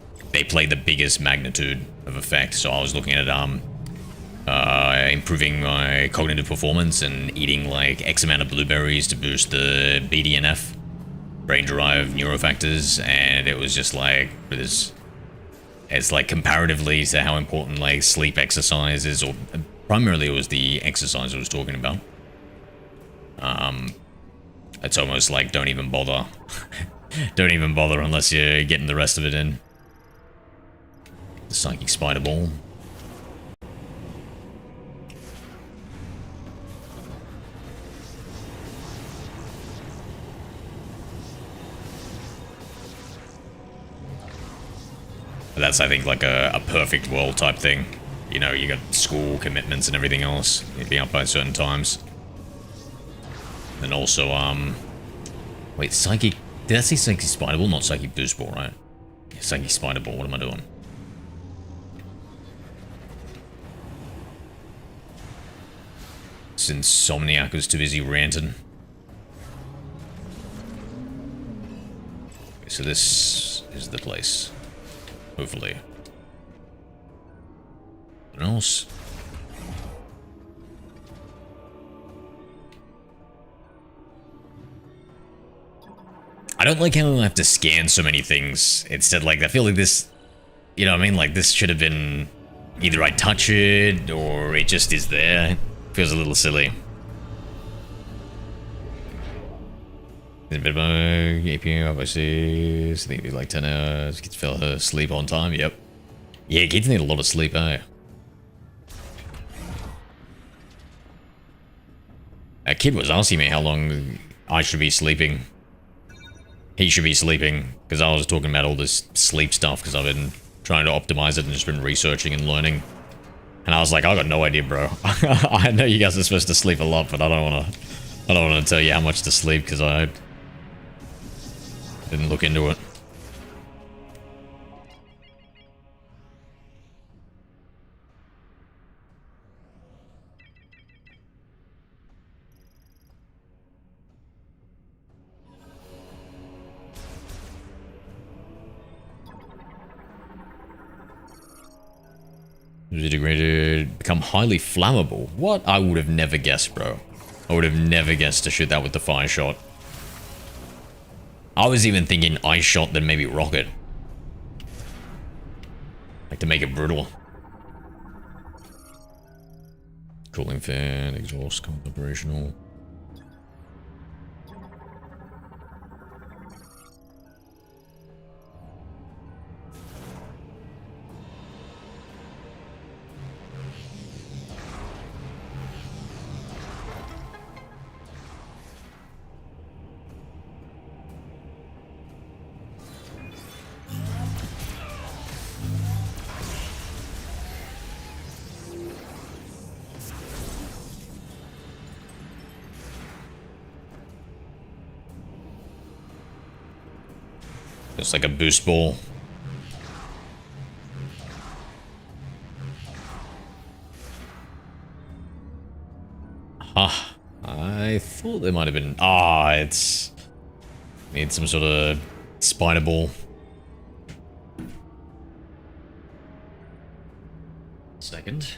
Speaker 1: play the biggest magnitude of effect. So I was looking at improving my cognitive performance and eating like X amount of blueberries to boost the BDNF, brain-derived neurofactors, and it was just like, it's like comparatively to how important like sleep, exercise is, or primarily it was the exercise I was talking about. It's almost like don't even bother. Don't even bother unless you're getting the rest of it in. The psychic spider ball. That's, I think, like a perfect world type thing. You know, you got school commitments and everything else. You'd be up by certain times. And also, wait, psychic... Did I say psychic spider ball? Not psychic boost ball, right? Yeah, psychic spider ball, what am I doing? Since Insomniac was too busy ranting. Okay, so this is the place. Hopefully. What else? I don't like how I have to scan so many things. Instead, like, I feel like this, you know what I mean? Like, this should have been either I touch it or it just is there. It feels a little silly. A bit of a APM, obviously. I think it'd be like 10 hours. Kids fell asleep on time. Yep. Yeah, kids need a lot of sleep, eh? A kid was asking me how long I should be sleeping. He should be sleeping, because I was talking about all this sleep stuff, because I've been trying to optimize it and just been researching and learning. And I was like, I got no idea, bro. I know you guys are supposed to sleep a lot, but I don't want to tell you how much to sleep, because I didn't look into it. Degraded, become highly flammable. What? I would have never guessed, bro. I would have never guessed to shoot that with the fire shot. I was even thinking ice shot, then maybe rocket. Like to make it brutal. Cooling fan, exhaust, operational. It's like a boost ball. Ah, I thought there might have been... Ah, it's... Need some sort of spider ball. second.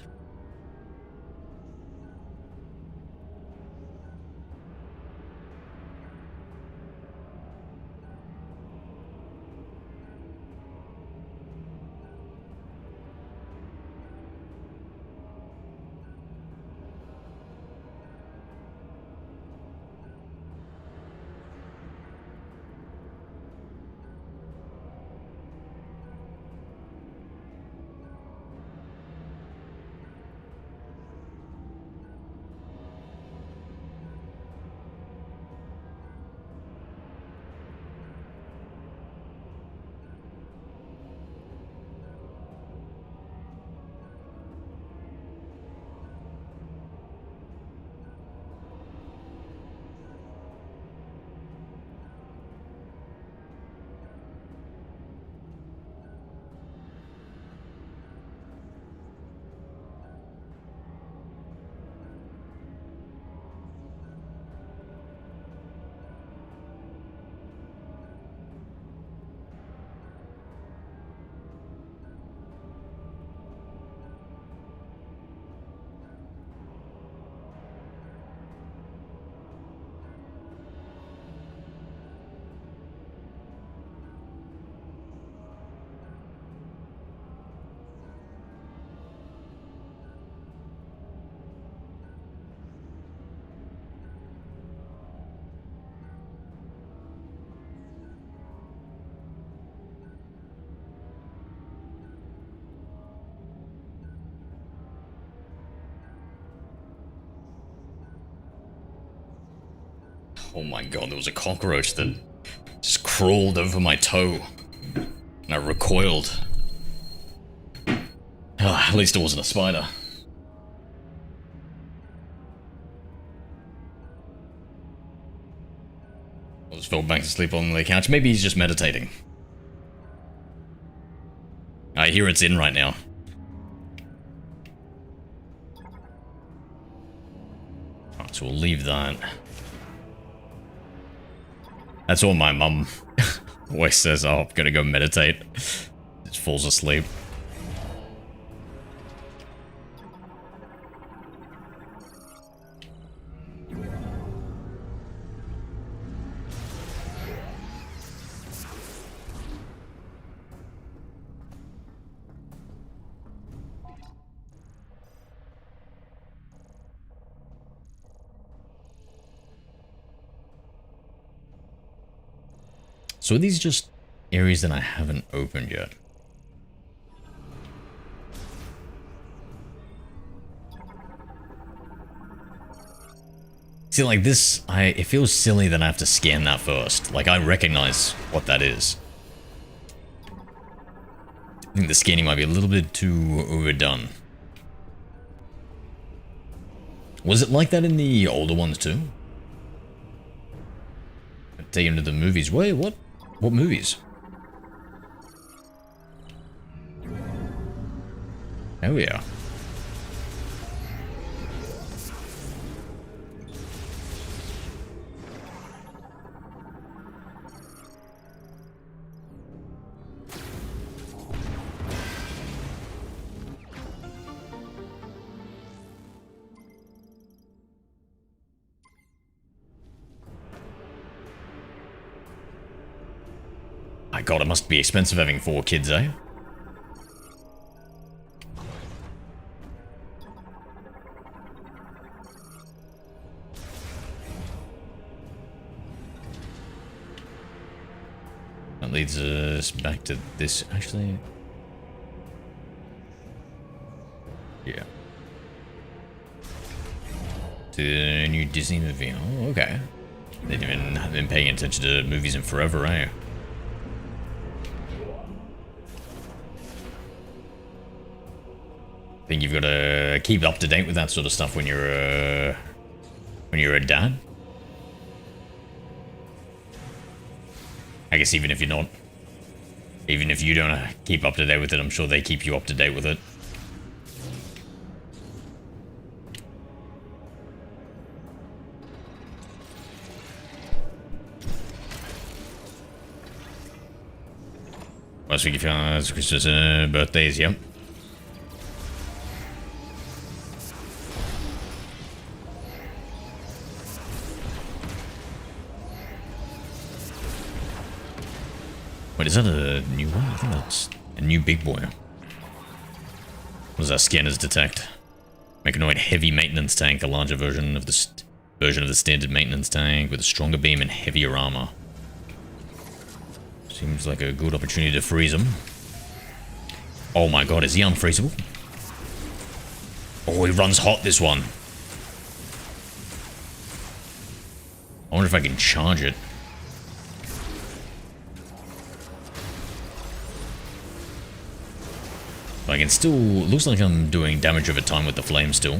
Speaker 1: Oh my god, there was a cockroach that just crawled over my toe. And I recoiled. Ah, at least it wasn't a spider. I just fell back to sleep on the couch. Maybe he's just meditating. I hear it's in right now. Alright, so we'll leave that. That's all my mum always says. Oh, I'm gonna go meditate. Just falls asleep. So are these just areas that I haven't opened yet? See, like this, it feels silly that I have to scan that first. Like, I recognize what that is. I think the scanning might be a little bit too overdone. Was it like that in the older ones too? Take him to the movies. Wait, what? What movies? Oh yeah. My god, it must be expensive having 4 kids, eh? That leads us back to this, actually. Yeah. To the new Disney movie. Oh, okay. They haven't even been paying attention to movies in forever, eh? I think you've got to keep up to date with that sort of stuff when you're a dad. I guess even if you're not, even if you don't keep up to date with it, I'm sure they keep you up to date with it. Last week, if you Christmas birthdays, yep. Wait, is that a new one? I think that's a new big boy. What does our scanners detect? Mechanoid heavy maintenance tank, a larger version of the standard maintenance tank with a stronger beam and heavier armor. Seems like a good opportunity to freeze him. Oh my god, is he unfreezable? Oh, he runs hot, this one. I wonder if I can charge it. I can still... Looks like I'm doing damage over time with the flame still.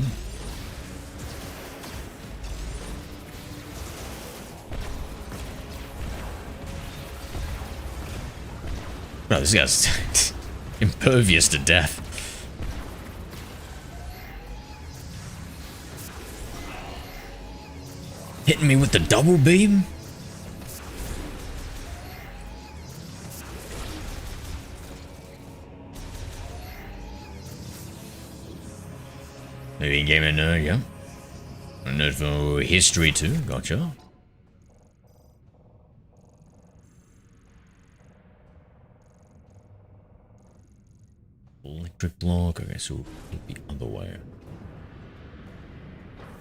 Speaker 1: Bro, this guy's impervious to death. Hitting me with the double beam? Maybe gamer nerd, yeah. A nerd for history too, gotcha. Electric block, okay, so we'll look the other way.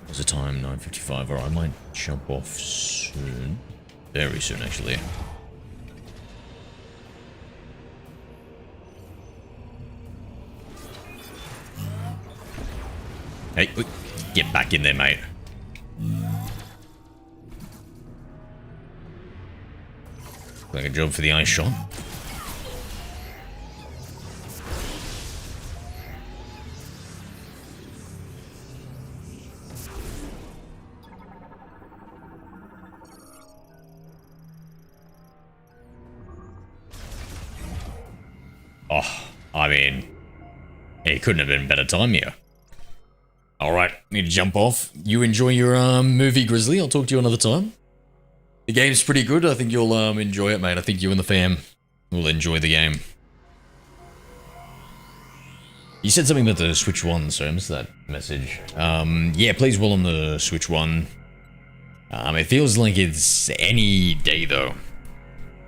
Speaker 1: What's the time? 9:55. Alright, I might jump off soon. Very soon, actually. Hey, get back in there, mate. Like a job for the ice shot. Oh, I mean, it couldn't have been a better time here. Alright, need to jump off. You enjoy your movie, Grizzly. I'll talk to you another time. The game's pretty good. I think you'll enjoy it, mate. I think you and the fam will enjoy the game. You said something about the Switch 1, so I missed that message. Yeah, plays well on the Switch 1. It feels like it's any day, though.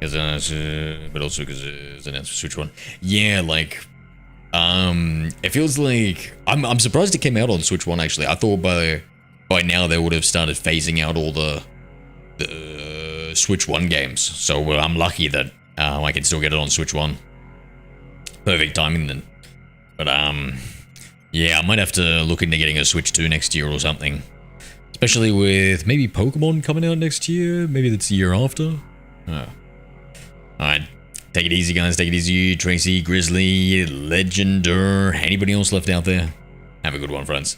Speaker 1: But also because it's announced for Switch 1. Yeah, like... it feels like I'm surprised it came out on Switch 1 actually. I thought by now they would have started phasing out all the Switch 1 games. So I'm lucky that I can still get it on Switch 1. Perfect timing then. But yeah, I might have to look into getting a Switch 2 next year or something. Especially with maybe Pokemon coming out next year. Maybe that's the year after. Alright. Take it easy, guys. Take it easy. Tracy, Grizzly, Legender, anybody else left out there? Have a good one, friends.